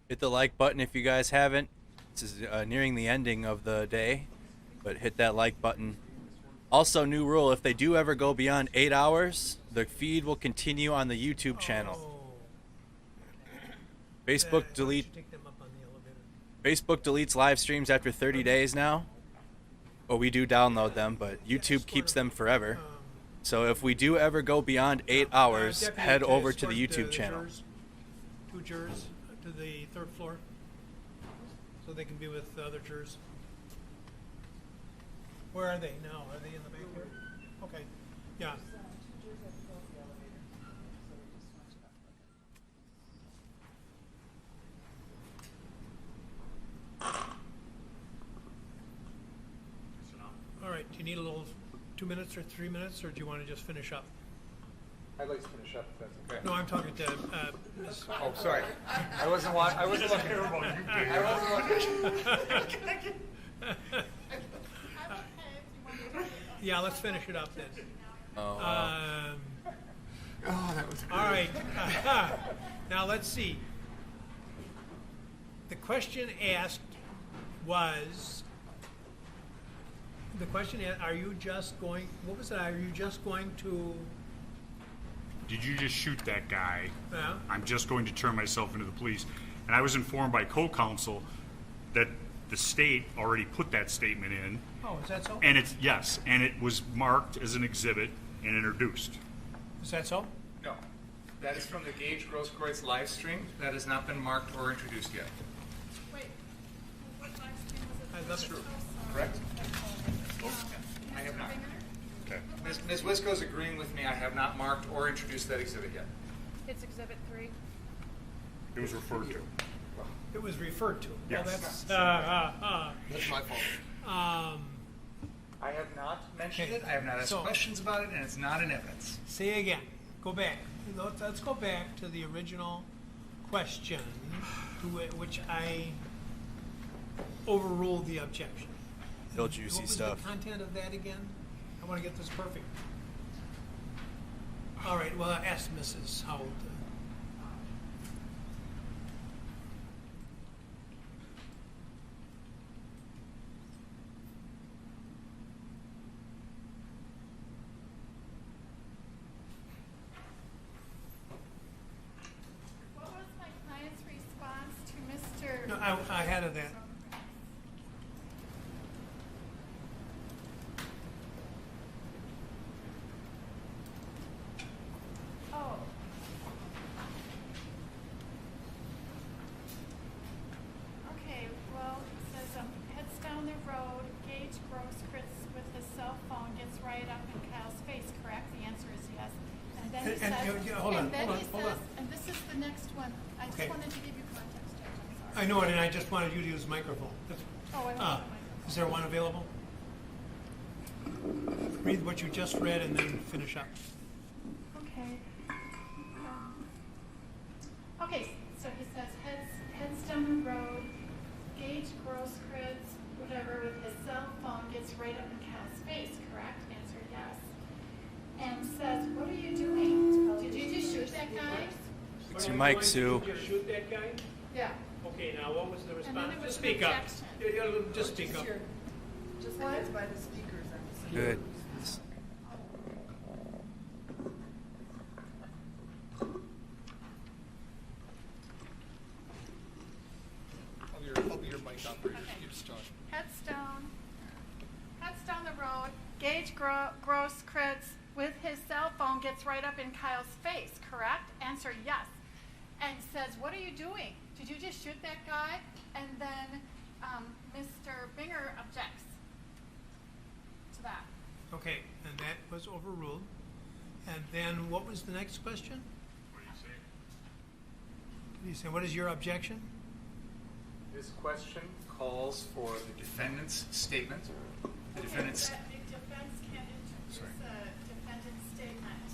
Hit the like button if you guys haven't. This is nearing the ending of the day, but hit that like button. Also, new rule, if they do ever go beyond 8 hours, the feed will continue on the YouTube channel. Facebook deletes live streams after 30 days now. Well, we do download them, but YouTube keeps them forever. So if we do ever go beyond 8 hours, head over to the YouTube channel. Two jurors to the third floor so they can be with the other jurors. Where are they now? Are they in the back here? Okay. Yeah. All right. Do you need a little 2 minutes or 3 minutes, or do you want to just finish up? I'd like to finish up if that's okay. No, I'm talking to Ms. Oh, sorry. I wasn't looking. I wasn't looking. Yeah, let's finish it up then. Oh, that was all right. Now let's see. The question asked was. The question asked, are you just going? What was it? Are you just going to? Did you just shoot that guy? Yeah. I'm just going to turn myself into the police. And I was informed by co-counsel that the state already put that statement in. Oh, is that so? And it's, yes, and it was marked as an exhibit and introduced. Is that so? No. That is from the Gage Grosskreutz live stream. That has not been marked or introduced yet. Wait, what live stream was it? That's true. Correct? I have not. Okay. Ms. Wisco's agreeing with me. I have not marked or introduced that exhibit yet. It's Exhibit 3. It was referred to. It was referred to. Yes. Well, that's That's my fault. I have not mentioned it. I have not asked questions about it, and it's not in evidence. Say again. Go back. Let's go back to the original question, to which I overruled the objection. Real juicy what was stuff. The content of that again? I want to get this perfect. All right. Well, I asked Mrs. Howell. What was my client's response to Mr. No, I had of that. Oh. Okay, well, it says, heads down the road, Gage Grosskreutz with his cell phone gets right up in Kyle's face, correct? The answer is yes. And then he says, and this is the next one. I just Okay. wanted to give you context, Judge, I'm sorry. I know it, and I just wanted you to use microphone. Oh, I don't have a Is there one available? Read what you just read and then finish up. Okay. Okay, so he says, heads down the road, Gage Grosskreutz, whatever, with his cell phone gets right up in Kyle's face, correct? Answer yes. And says, what are you doing? Did you just shoot that guy? It's your mic, Sue. Did you just shoot that guy? Yeah. Okay. Okay, now what was the And then response? there was Just an speak up. objection. Just speak up. Just hands by the speakers. Good. I'll be your mic operator. You start. Headstone the road. Gage Gross Kritz with his cell phone gets right up in Kyle's face, correct? Answer yes. And says, what are you doing? Did you just shoot that guy? And then Mr. Binger objects to that. Okay, and that was overruled. And then what was the next question? What do you say? You say, what is your objection? This question calls for the defendant's statement. The defendant's. The defense can introduce a defendant's statement.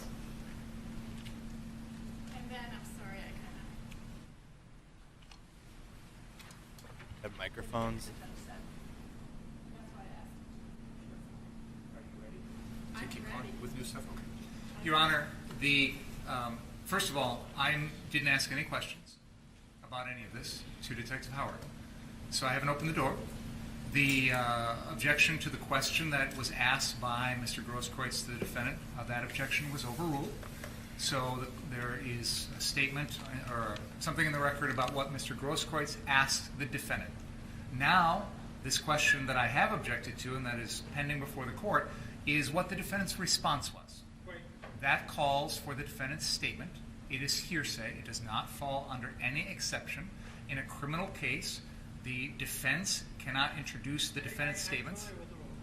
And then, I'm sorry, I kind of. Have microphones. To keep going with new stuff? Okay. Your Honor, first of all, I didn't ask any questions about any of this to Detective Howard. So I haven't opened the door. The objection to the question that was asked by Mr. Grosskreutz to the defendant, that objection was overruled. So there is a statement or something in the record about what Mr. Grosskreutz asked the defendant. Now, this question that I have objected to and that is pending before the court is what the defendant's response was. Right. That calls for the defendant's statement. It is hearsay. It does not fall under any exception. In a criminal case, the defense cannot introduce the defendant's statements.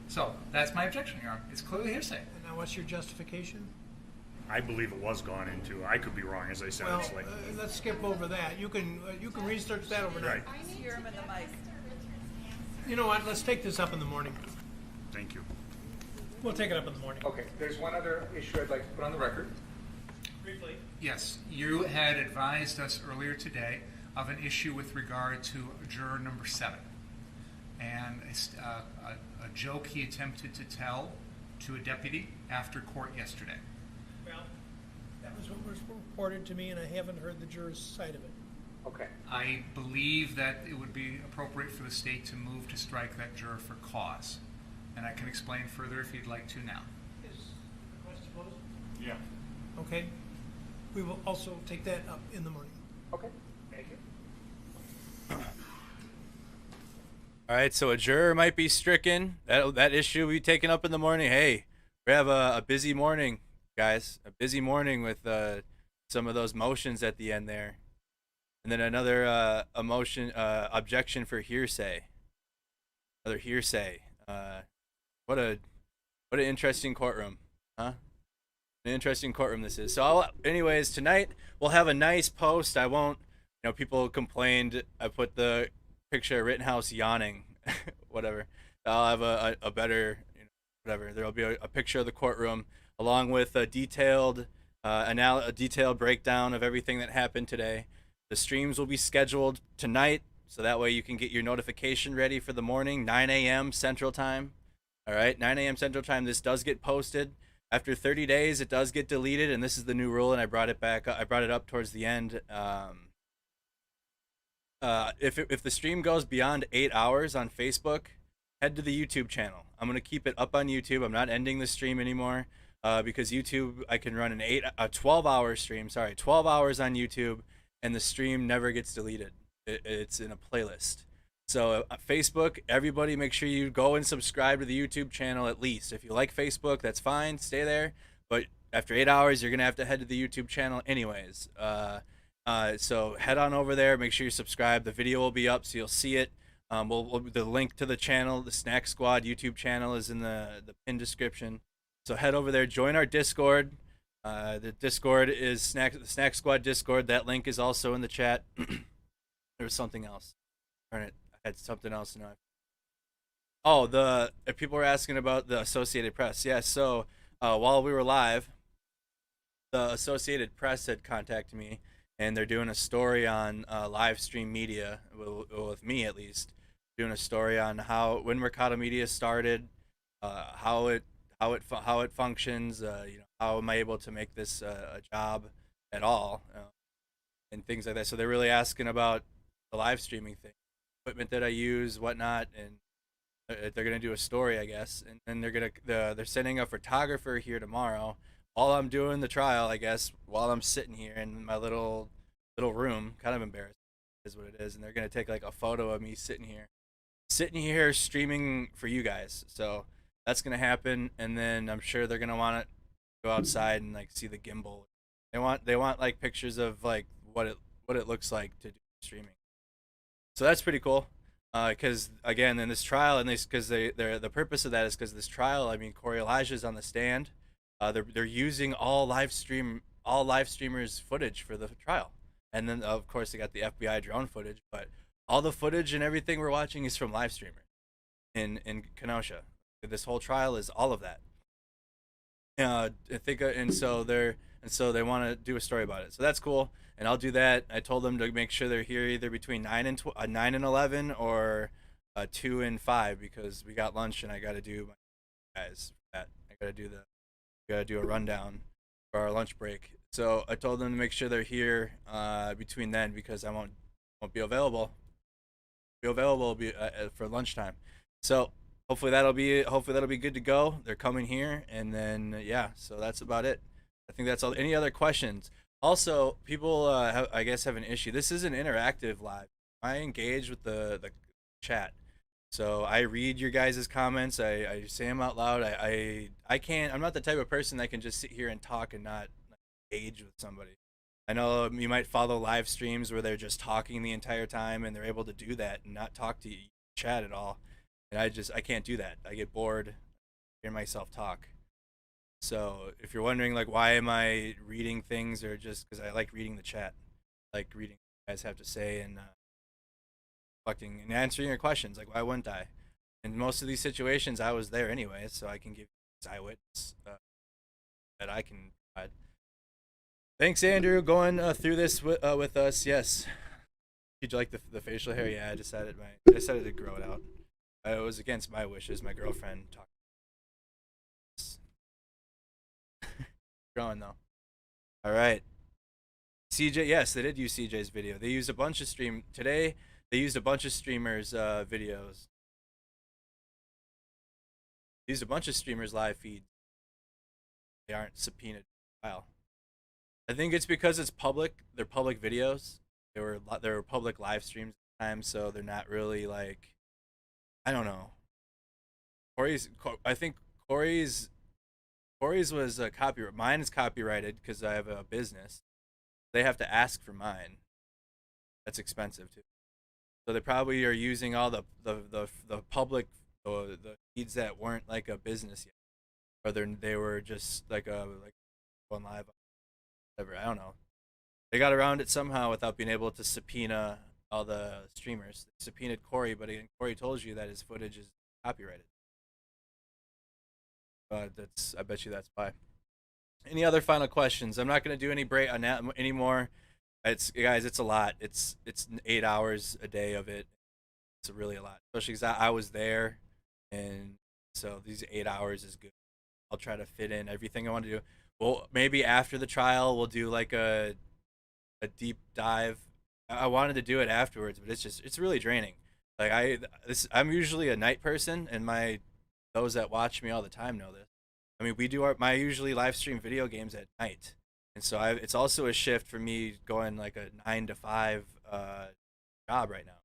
So that's my objection, Your Honor. It's clearly hearsay. And now what's your justification? I believe it was gone into. I could be wrong, as I said. Well, It's like, let's skip over that. You can research that overnight. Right. Hear him in the mic. You know what? Let's take this up in the morning. Thank you. We'll take it up in the morning. Okay, there's one other issue I'd like to put on the record. Briefly. Yes, you had advised us earlier today of an issue with regard to juror number 7 and a joke he attempted to tell to a deputy after court yesterday. Well, that was what was reported to me, and I haven't heard the juror's side of it. Okay. I believe that it would be appropriate for the state to move to strike that juror for cause. And I can explain further if you'd like to now. Is the question closed? Yeah. Okay. We will also take that up in the morning. Okay. Thank you. All right, so a juror might be stricken. That issue will be taken up in the morning. Hey, we have a busy morning, guys. A busy morning with some of those motions at the end there. And then another objection for hearsay. Another hearsay. What an interesting courtroom, huh? An interesting courtroom this is. So, anyways, tonight we'll have a nice post. I won't, people complained. I put the picture of Rittenhouse yawning, whatever. I'll have a better, whatever. There'll be a picture of the courtroom along with a detailed breakdown of everything that happened today. The streams will be scheduled tonight, so that way you can get your notification ready for the morning, 9 a.m. Central Time. All right, 9 a.m. Central Time. This does get posted. After 30 days, it does get deleted, and this is the new rule, and I brought it back. I brought it up towards the end. If the stream goes beyond 8 hours on Facebook, head to the YouTube channel. I'm going to keep it up on YouTube. I'm not ending the stream anymore because YouTube, I can run a 12-hour stream. 12 hours on YouTube, and the stream never gets deleted. It's in a playlist. So Facebook, everybody make sure you go and subscribe to the YouTube channel at least. If you like Facebook, that's fine. Stay there. But after 8 hours, you're going to have to head to the YouTube channel anyways. So head on over there. Make sure you subscribe. The video will be up, so you'll see it. The link to the channel, the Snack Squad YouTube channel, is in the pinned description. So head over there. Join our Discord. The Discord is the Snack Squad Discord. That link is also in the chat. There was something else. Darn it. I had something else now. Oh, if people were asking about the Associated Press. Yeah, so while we were live, the Associated Press had contacted me, and they're doing a story on live stream media, with me at least, doing a story on when Mercado Media started, how it functions, how am I able to make this a job at all, and things like that. So they're really asking about the live streaming thing, equipment that I use, whatnot, and they're gonna do a story, I guess, and then they're sending a photographer here tomorrow while I'm doing the trial, I guess, while I'm sitting here in my little room, kind of embarrassed is what it is, and they're gonna take like a photo of me sitting here streaming for you guys. So that's gonna happen, and then I'm sure they're gonna want to go outside and like see the gimbal. They want like pictures of like what it looks like to do streaming. So that's pretty cool. Because again, in this trial, and because the purpose of that is because this trial, I mean, Corey Elijah's on the stand. They're using all live streamers footage for the trial, and then of course they got the FBI drone footage. But all the footage and everything we're watching is from live streamers in Kenosha. This whole trial is all of that. I think, and so they want to do a story about it. So that's cool, and I'll do that. I told them to make sure they're here either between 9 and 11 or 2 and 5 because we got lunch and I got to do my guys that. I got to do a rundown for our lunch break. So I told them to make sure they're here between then because I won't be available. For lunchtime. So hopefully that'll be good to go. They're coming here, and then yeah. So that's about it. I think that's all. Any other questions? Also, people I guess have an issue. This is an interactive live. I engage with the chat, so I read your guys' comments. I say them out loud. I can't. I'm not the type of person that can just sit here and talk and not engage with somebody. I know you might follow live streams where they're just talking the entire time and they're able to do that and not talk to you, chat at all. And I can't do that. I get bored hearing myself talk. So if you're wondering like why am I reading things, or just because I like reading the chat, like reading what you guys have to say and reflecting and answering your questions, like why wouldn't I? In most of these situations I was there anyway, so I can give you eyewitness that I can provide. Thanks, Andrew, going through this with us. Yes. Did you like the facial hair? Yeah, I decided to grow it out. It was against my wishes. My girlfriend talked. Growing though. All right. CJ, yes, they did use CJ's video. They used a bunch of today. They used a bunch of streamers' videos. They used a bunch of streamers' live feeds. They aren't subpoenaed file. I think it's because it's public. They're public videos. They were public live streams at the time, so they're not really like, I don't know. I think Corey's was copyright. Mine is copyrighted because I have a business. They have to ask for mine. That's expensive too. So they probably are using all the public the feeds that weren't like a business yet, or they were just like going live. Whatever, I don't know. They got around it somehow without being able to subpoena all the streamers. They subpoenaed Corey, but Corey told you that his footage is copyrighted. I bet you that's why. Any other final questions? I'm not going to do any break on that anymore. Guys, it's a lot. It's 8 hours a day of it. It's really a lot, especially because I was there, and so these 8 hours is good. I'll try to fit in everything I want to do. Well, maybe after the trial we'll do like a deep dive. I wanted to do it afterwards, but it's really draining. Like I'm usually a night person, and those that watch me all the time know this. I mean, we do my usually live stream video games at night, and so it's also a shift for me going like a 9 to 5 job right now.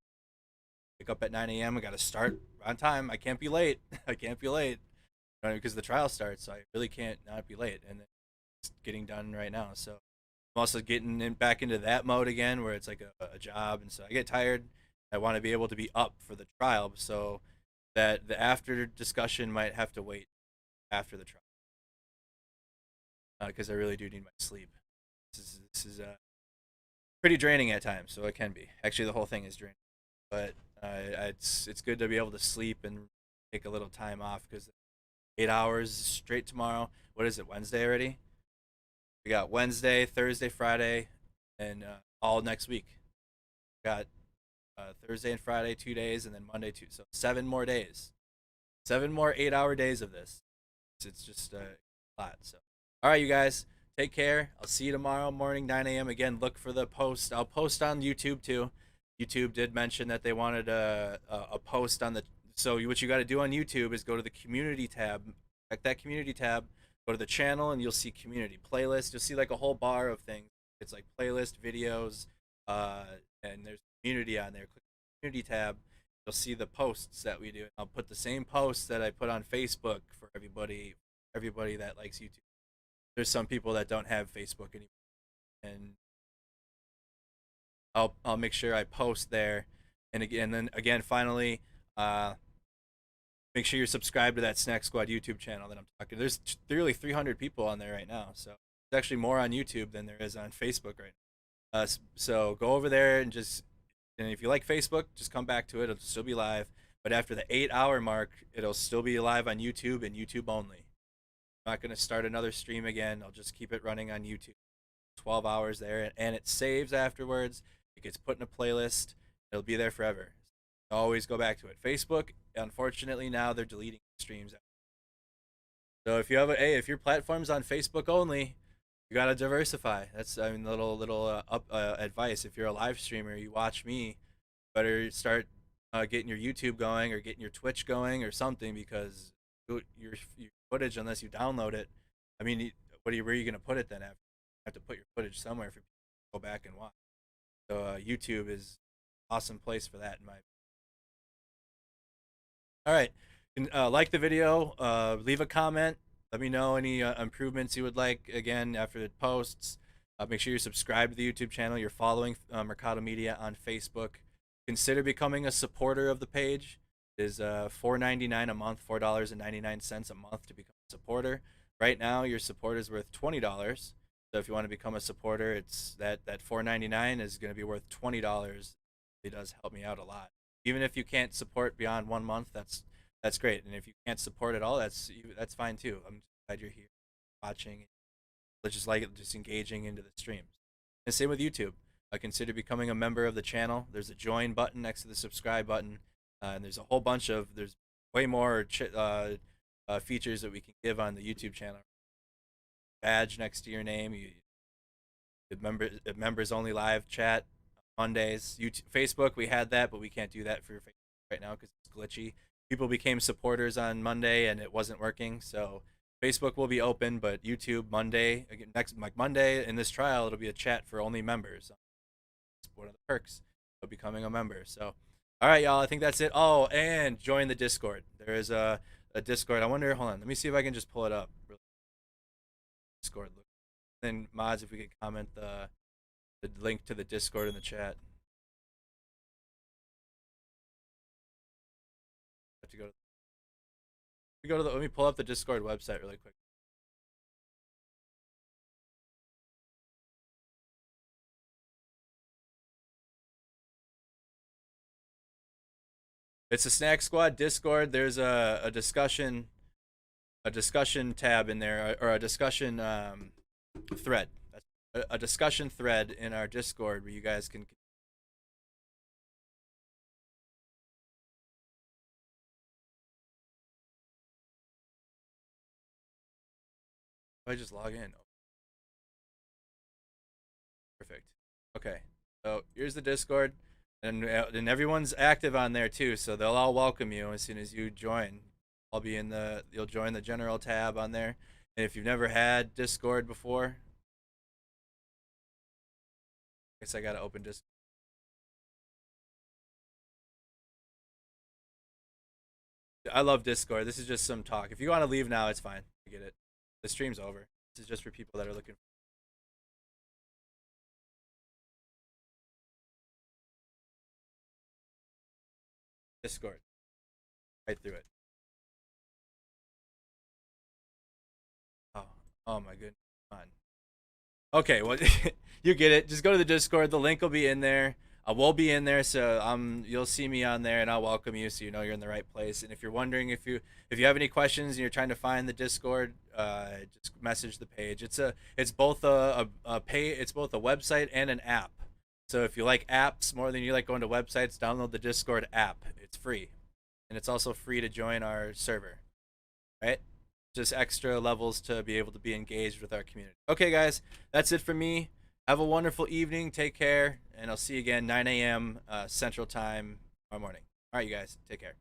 Wake up at 9 a.m. I got to start on time. I can't be late. I can't be late because the trial starts, so I really can't not be late. And it's getting done right now, so I'm also getting back into that mode again, where it's like a job, and so I get tired. I want to be able to be up for the trial, so that the after discussion might have to wait after the trial, because I really do need my sleep. This is pretty draining at times, so it can be. Actually, the whole thing is draining, but it's good to be able to sleep and take a little time off, because 8 hours straight tomorrow. What is it, Wednesday already? We got Wednesday, Thursday, Friday, and all next week. We got Thursday and Friday 2 days, and then Monday 2. So 7 more days. 7 more 8-hour days of this. It's just a lot. So, all right, you guys, take care. I'll see you tomorrow morning, 9 a.m. Again, look for the post. I'll post on YouTube too. YouTube did mention that they wanted a post on the. So what you got to do on YouTube is go to the community tab, check that community tab, go to the channel, and you'll see community playlist. You'll see like a whole bar of things. It's like playlist, videos, and there's community on there. Click the community tab. You'll see the posts that we do. I'll put the same posts that I put on Facebook for everybody that likes YouTube. There's some people that don't have Facebook anymore, and I'll make sure I post there. And again, finally, make sure you're subscribed to that Snack Squad YouTube channel that I'm talking. There's nearly 300 people on there right now, so there's actually more on YouTube than there is on Facebook right now. So go over there and if you like Facebook, just come back to it. It'll still be live, but after the 8-hour mark, it'll still be live on YouTube and YouTube only. I'm not going to start another stream again. I'll just keep it running on YouTube. 12 hours there, and it saves afterwards. It gets put in a playlist. It'll be there forever. Always go back to it. Facebook, unfortunately, now they're deleting streams. So if your platform's on Facebook only, you gotta diversify. That's little advice. If you're a live streamer, you watch me, better start getting your YouTube going or getting your Twitch going or something, because your footage, unless you download it, I mean, where are you gonna put it then? After you have to put your footage somewhere for people to go back and watch. So YouTube is an awesome place for that in my opinion. All right, like the video, leave a comment. Let me know any improvements you would like. Again, after it posts, make sure you're subscribed to the YouTube channel. You're following Mercado Media on Facebook. Consider becoming a supporter of the page. It is $4.99 a month, $4.99 a month to become a supporter. Right now, your support is worth $20. So if you want to become a supporter, it's that $4.99 is going to be worth $20. It does help me out a lot. Even if you can't support beyond 1 month, that's great. And if you can't support at all, that's fine too. I'm glad you're here watching. Just engaging into the streams. And same with YouTube. Consider becoming a member of the channel. There's a join button next to the subscribe button, and there's way more features that we can give on the YouTube channel. Badge next to your name. Members only live chat Mondays. Facebook, we had that, but we can't do that for Facebook right now because it's glitchy. People became supporters on Monday and it wasn't working, so Facebook will be open, but YouTube Monday, Monday in this trial, it'll be a chat for only members. It's one of the perks of becoming a member. So, all right, y'all, I think that's it. Oh, and join the Discord. There is a Discord. I wonder, hold on, let me see if I can just pull it up. Discord. Then mods, if we could comment the link to the Discord in the chat. Have to go to let me pull up the Discord website really quick. It's a Snack Squad Discord. There's a discussion tab in there, or a discussion thread. A discussion thread in our Discord where you guys can. I just log in. Perfect. Okay. So here's the Discord, and everyone's active on there too. So they'll all welcome you as soon as you join. I'll be you'll join the general tab on there. And if you've never had Discord before, I guess I gotta open Discord. I love Discord. This is just some talk. If you want to leave now, it's fine. I get it. The stream's over. This is just for people that are looking. Discord. Right through it. Oh my goodness. Come on. Okay, well, you get it. Just go to the Discord. The link will be in there. We'll be in there, so you'll see me on there, and I'll welcome you, so you know you're in the right place. And if you're wondering if you have any questions and you're trying to find the Discord, just message the page. It's both a website and an app. So if you like apps more than you like going to websites, download the Discord app. It's free, and it's also free to join our server. Right? Just extra levels to be able to be engaged with our community. Okay, guys, that's it for me. Have a wonderful evening. Take care, and I'll see you again 9 a.m. Central Time tomorrow morning. All right, you guys, take care.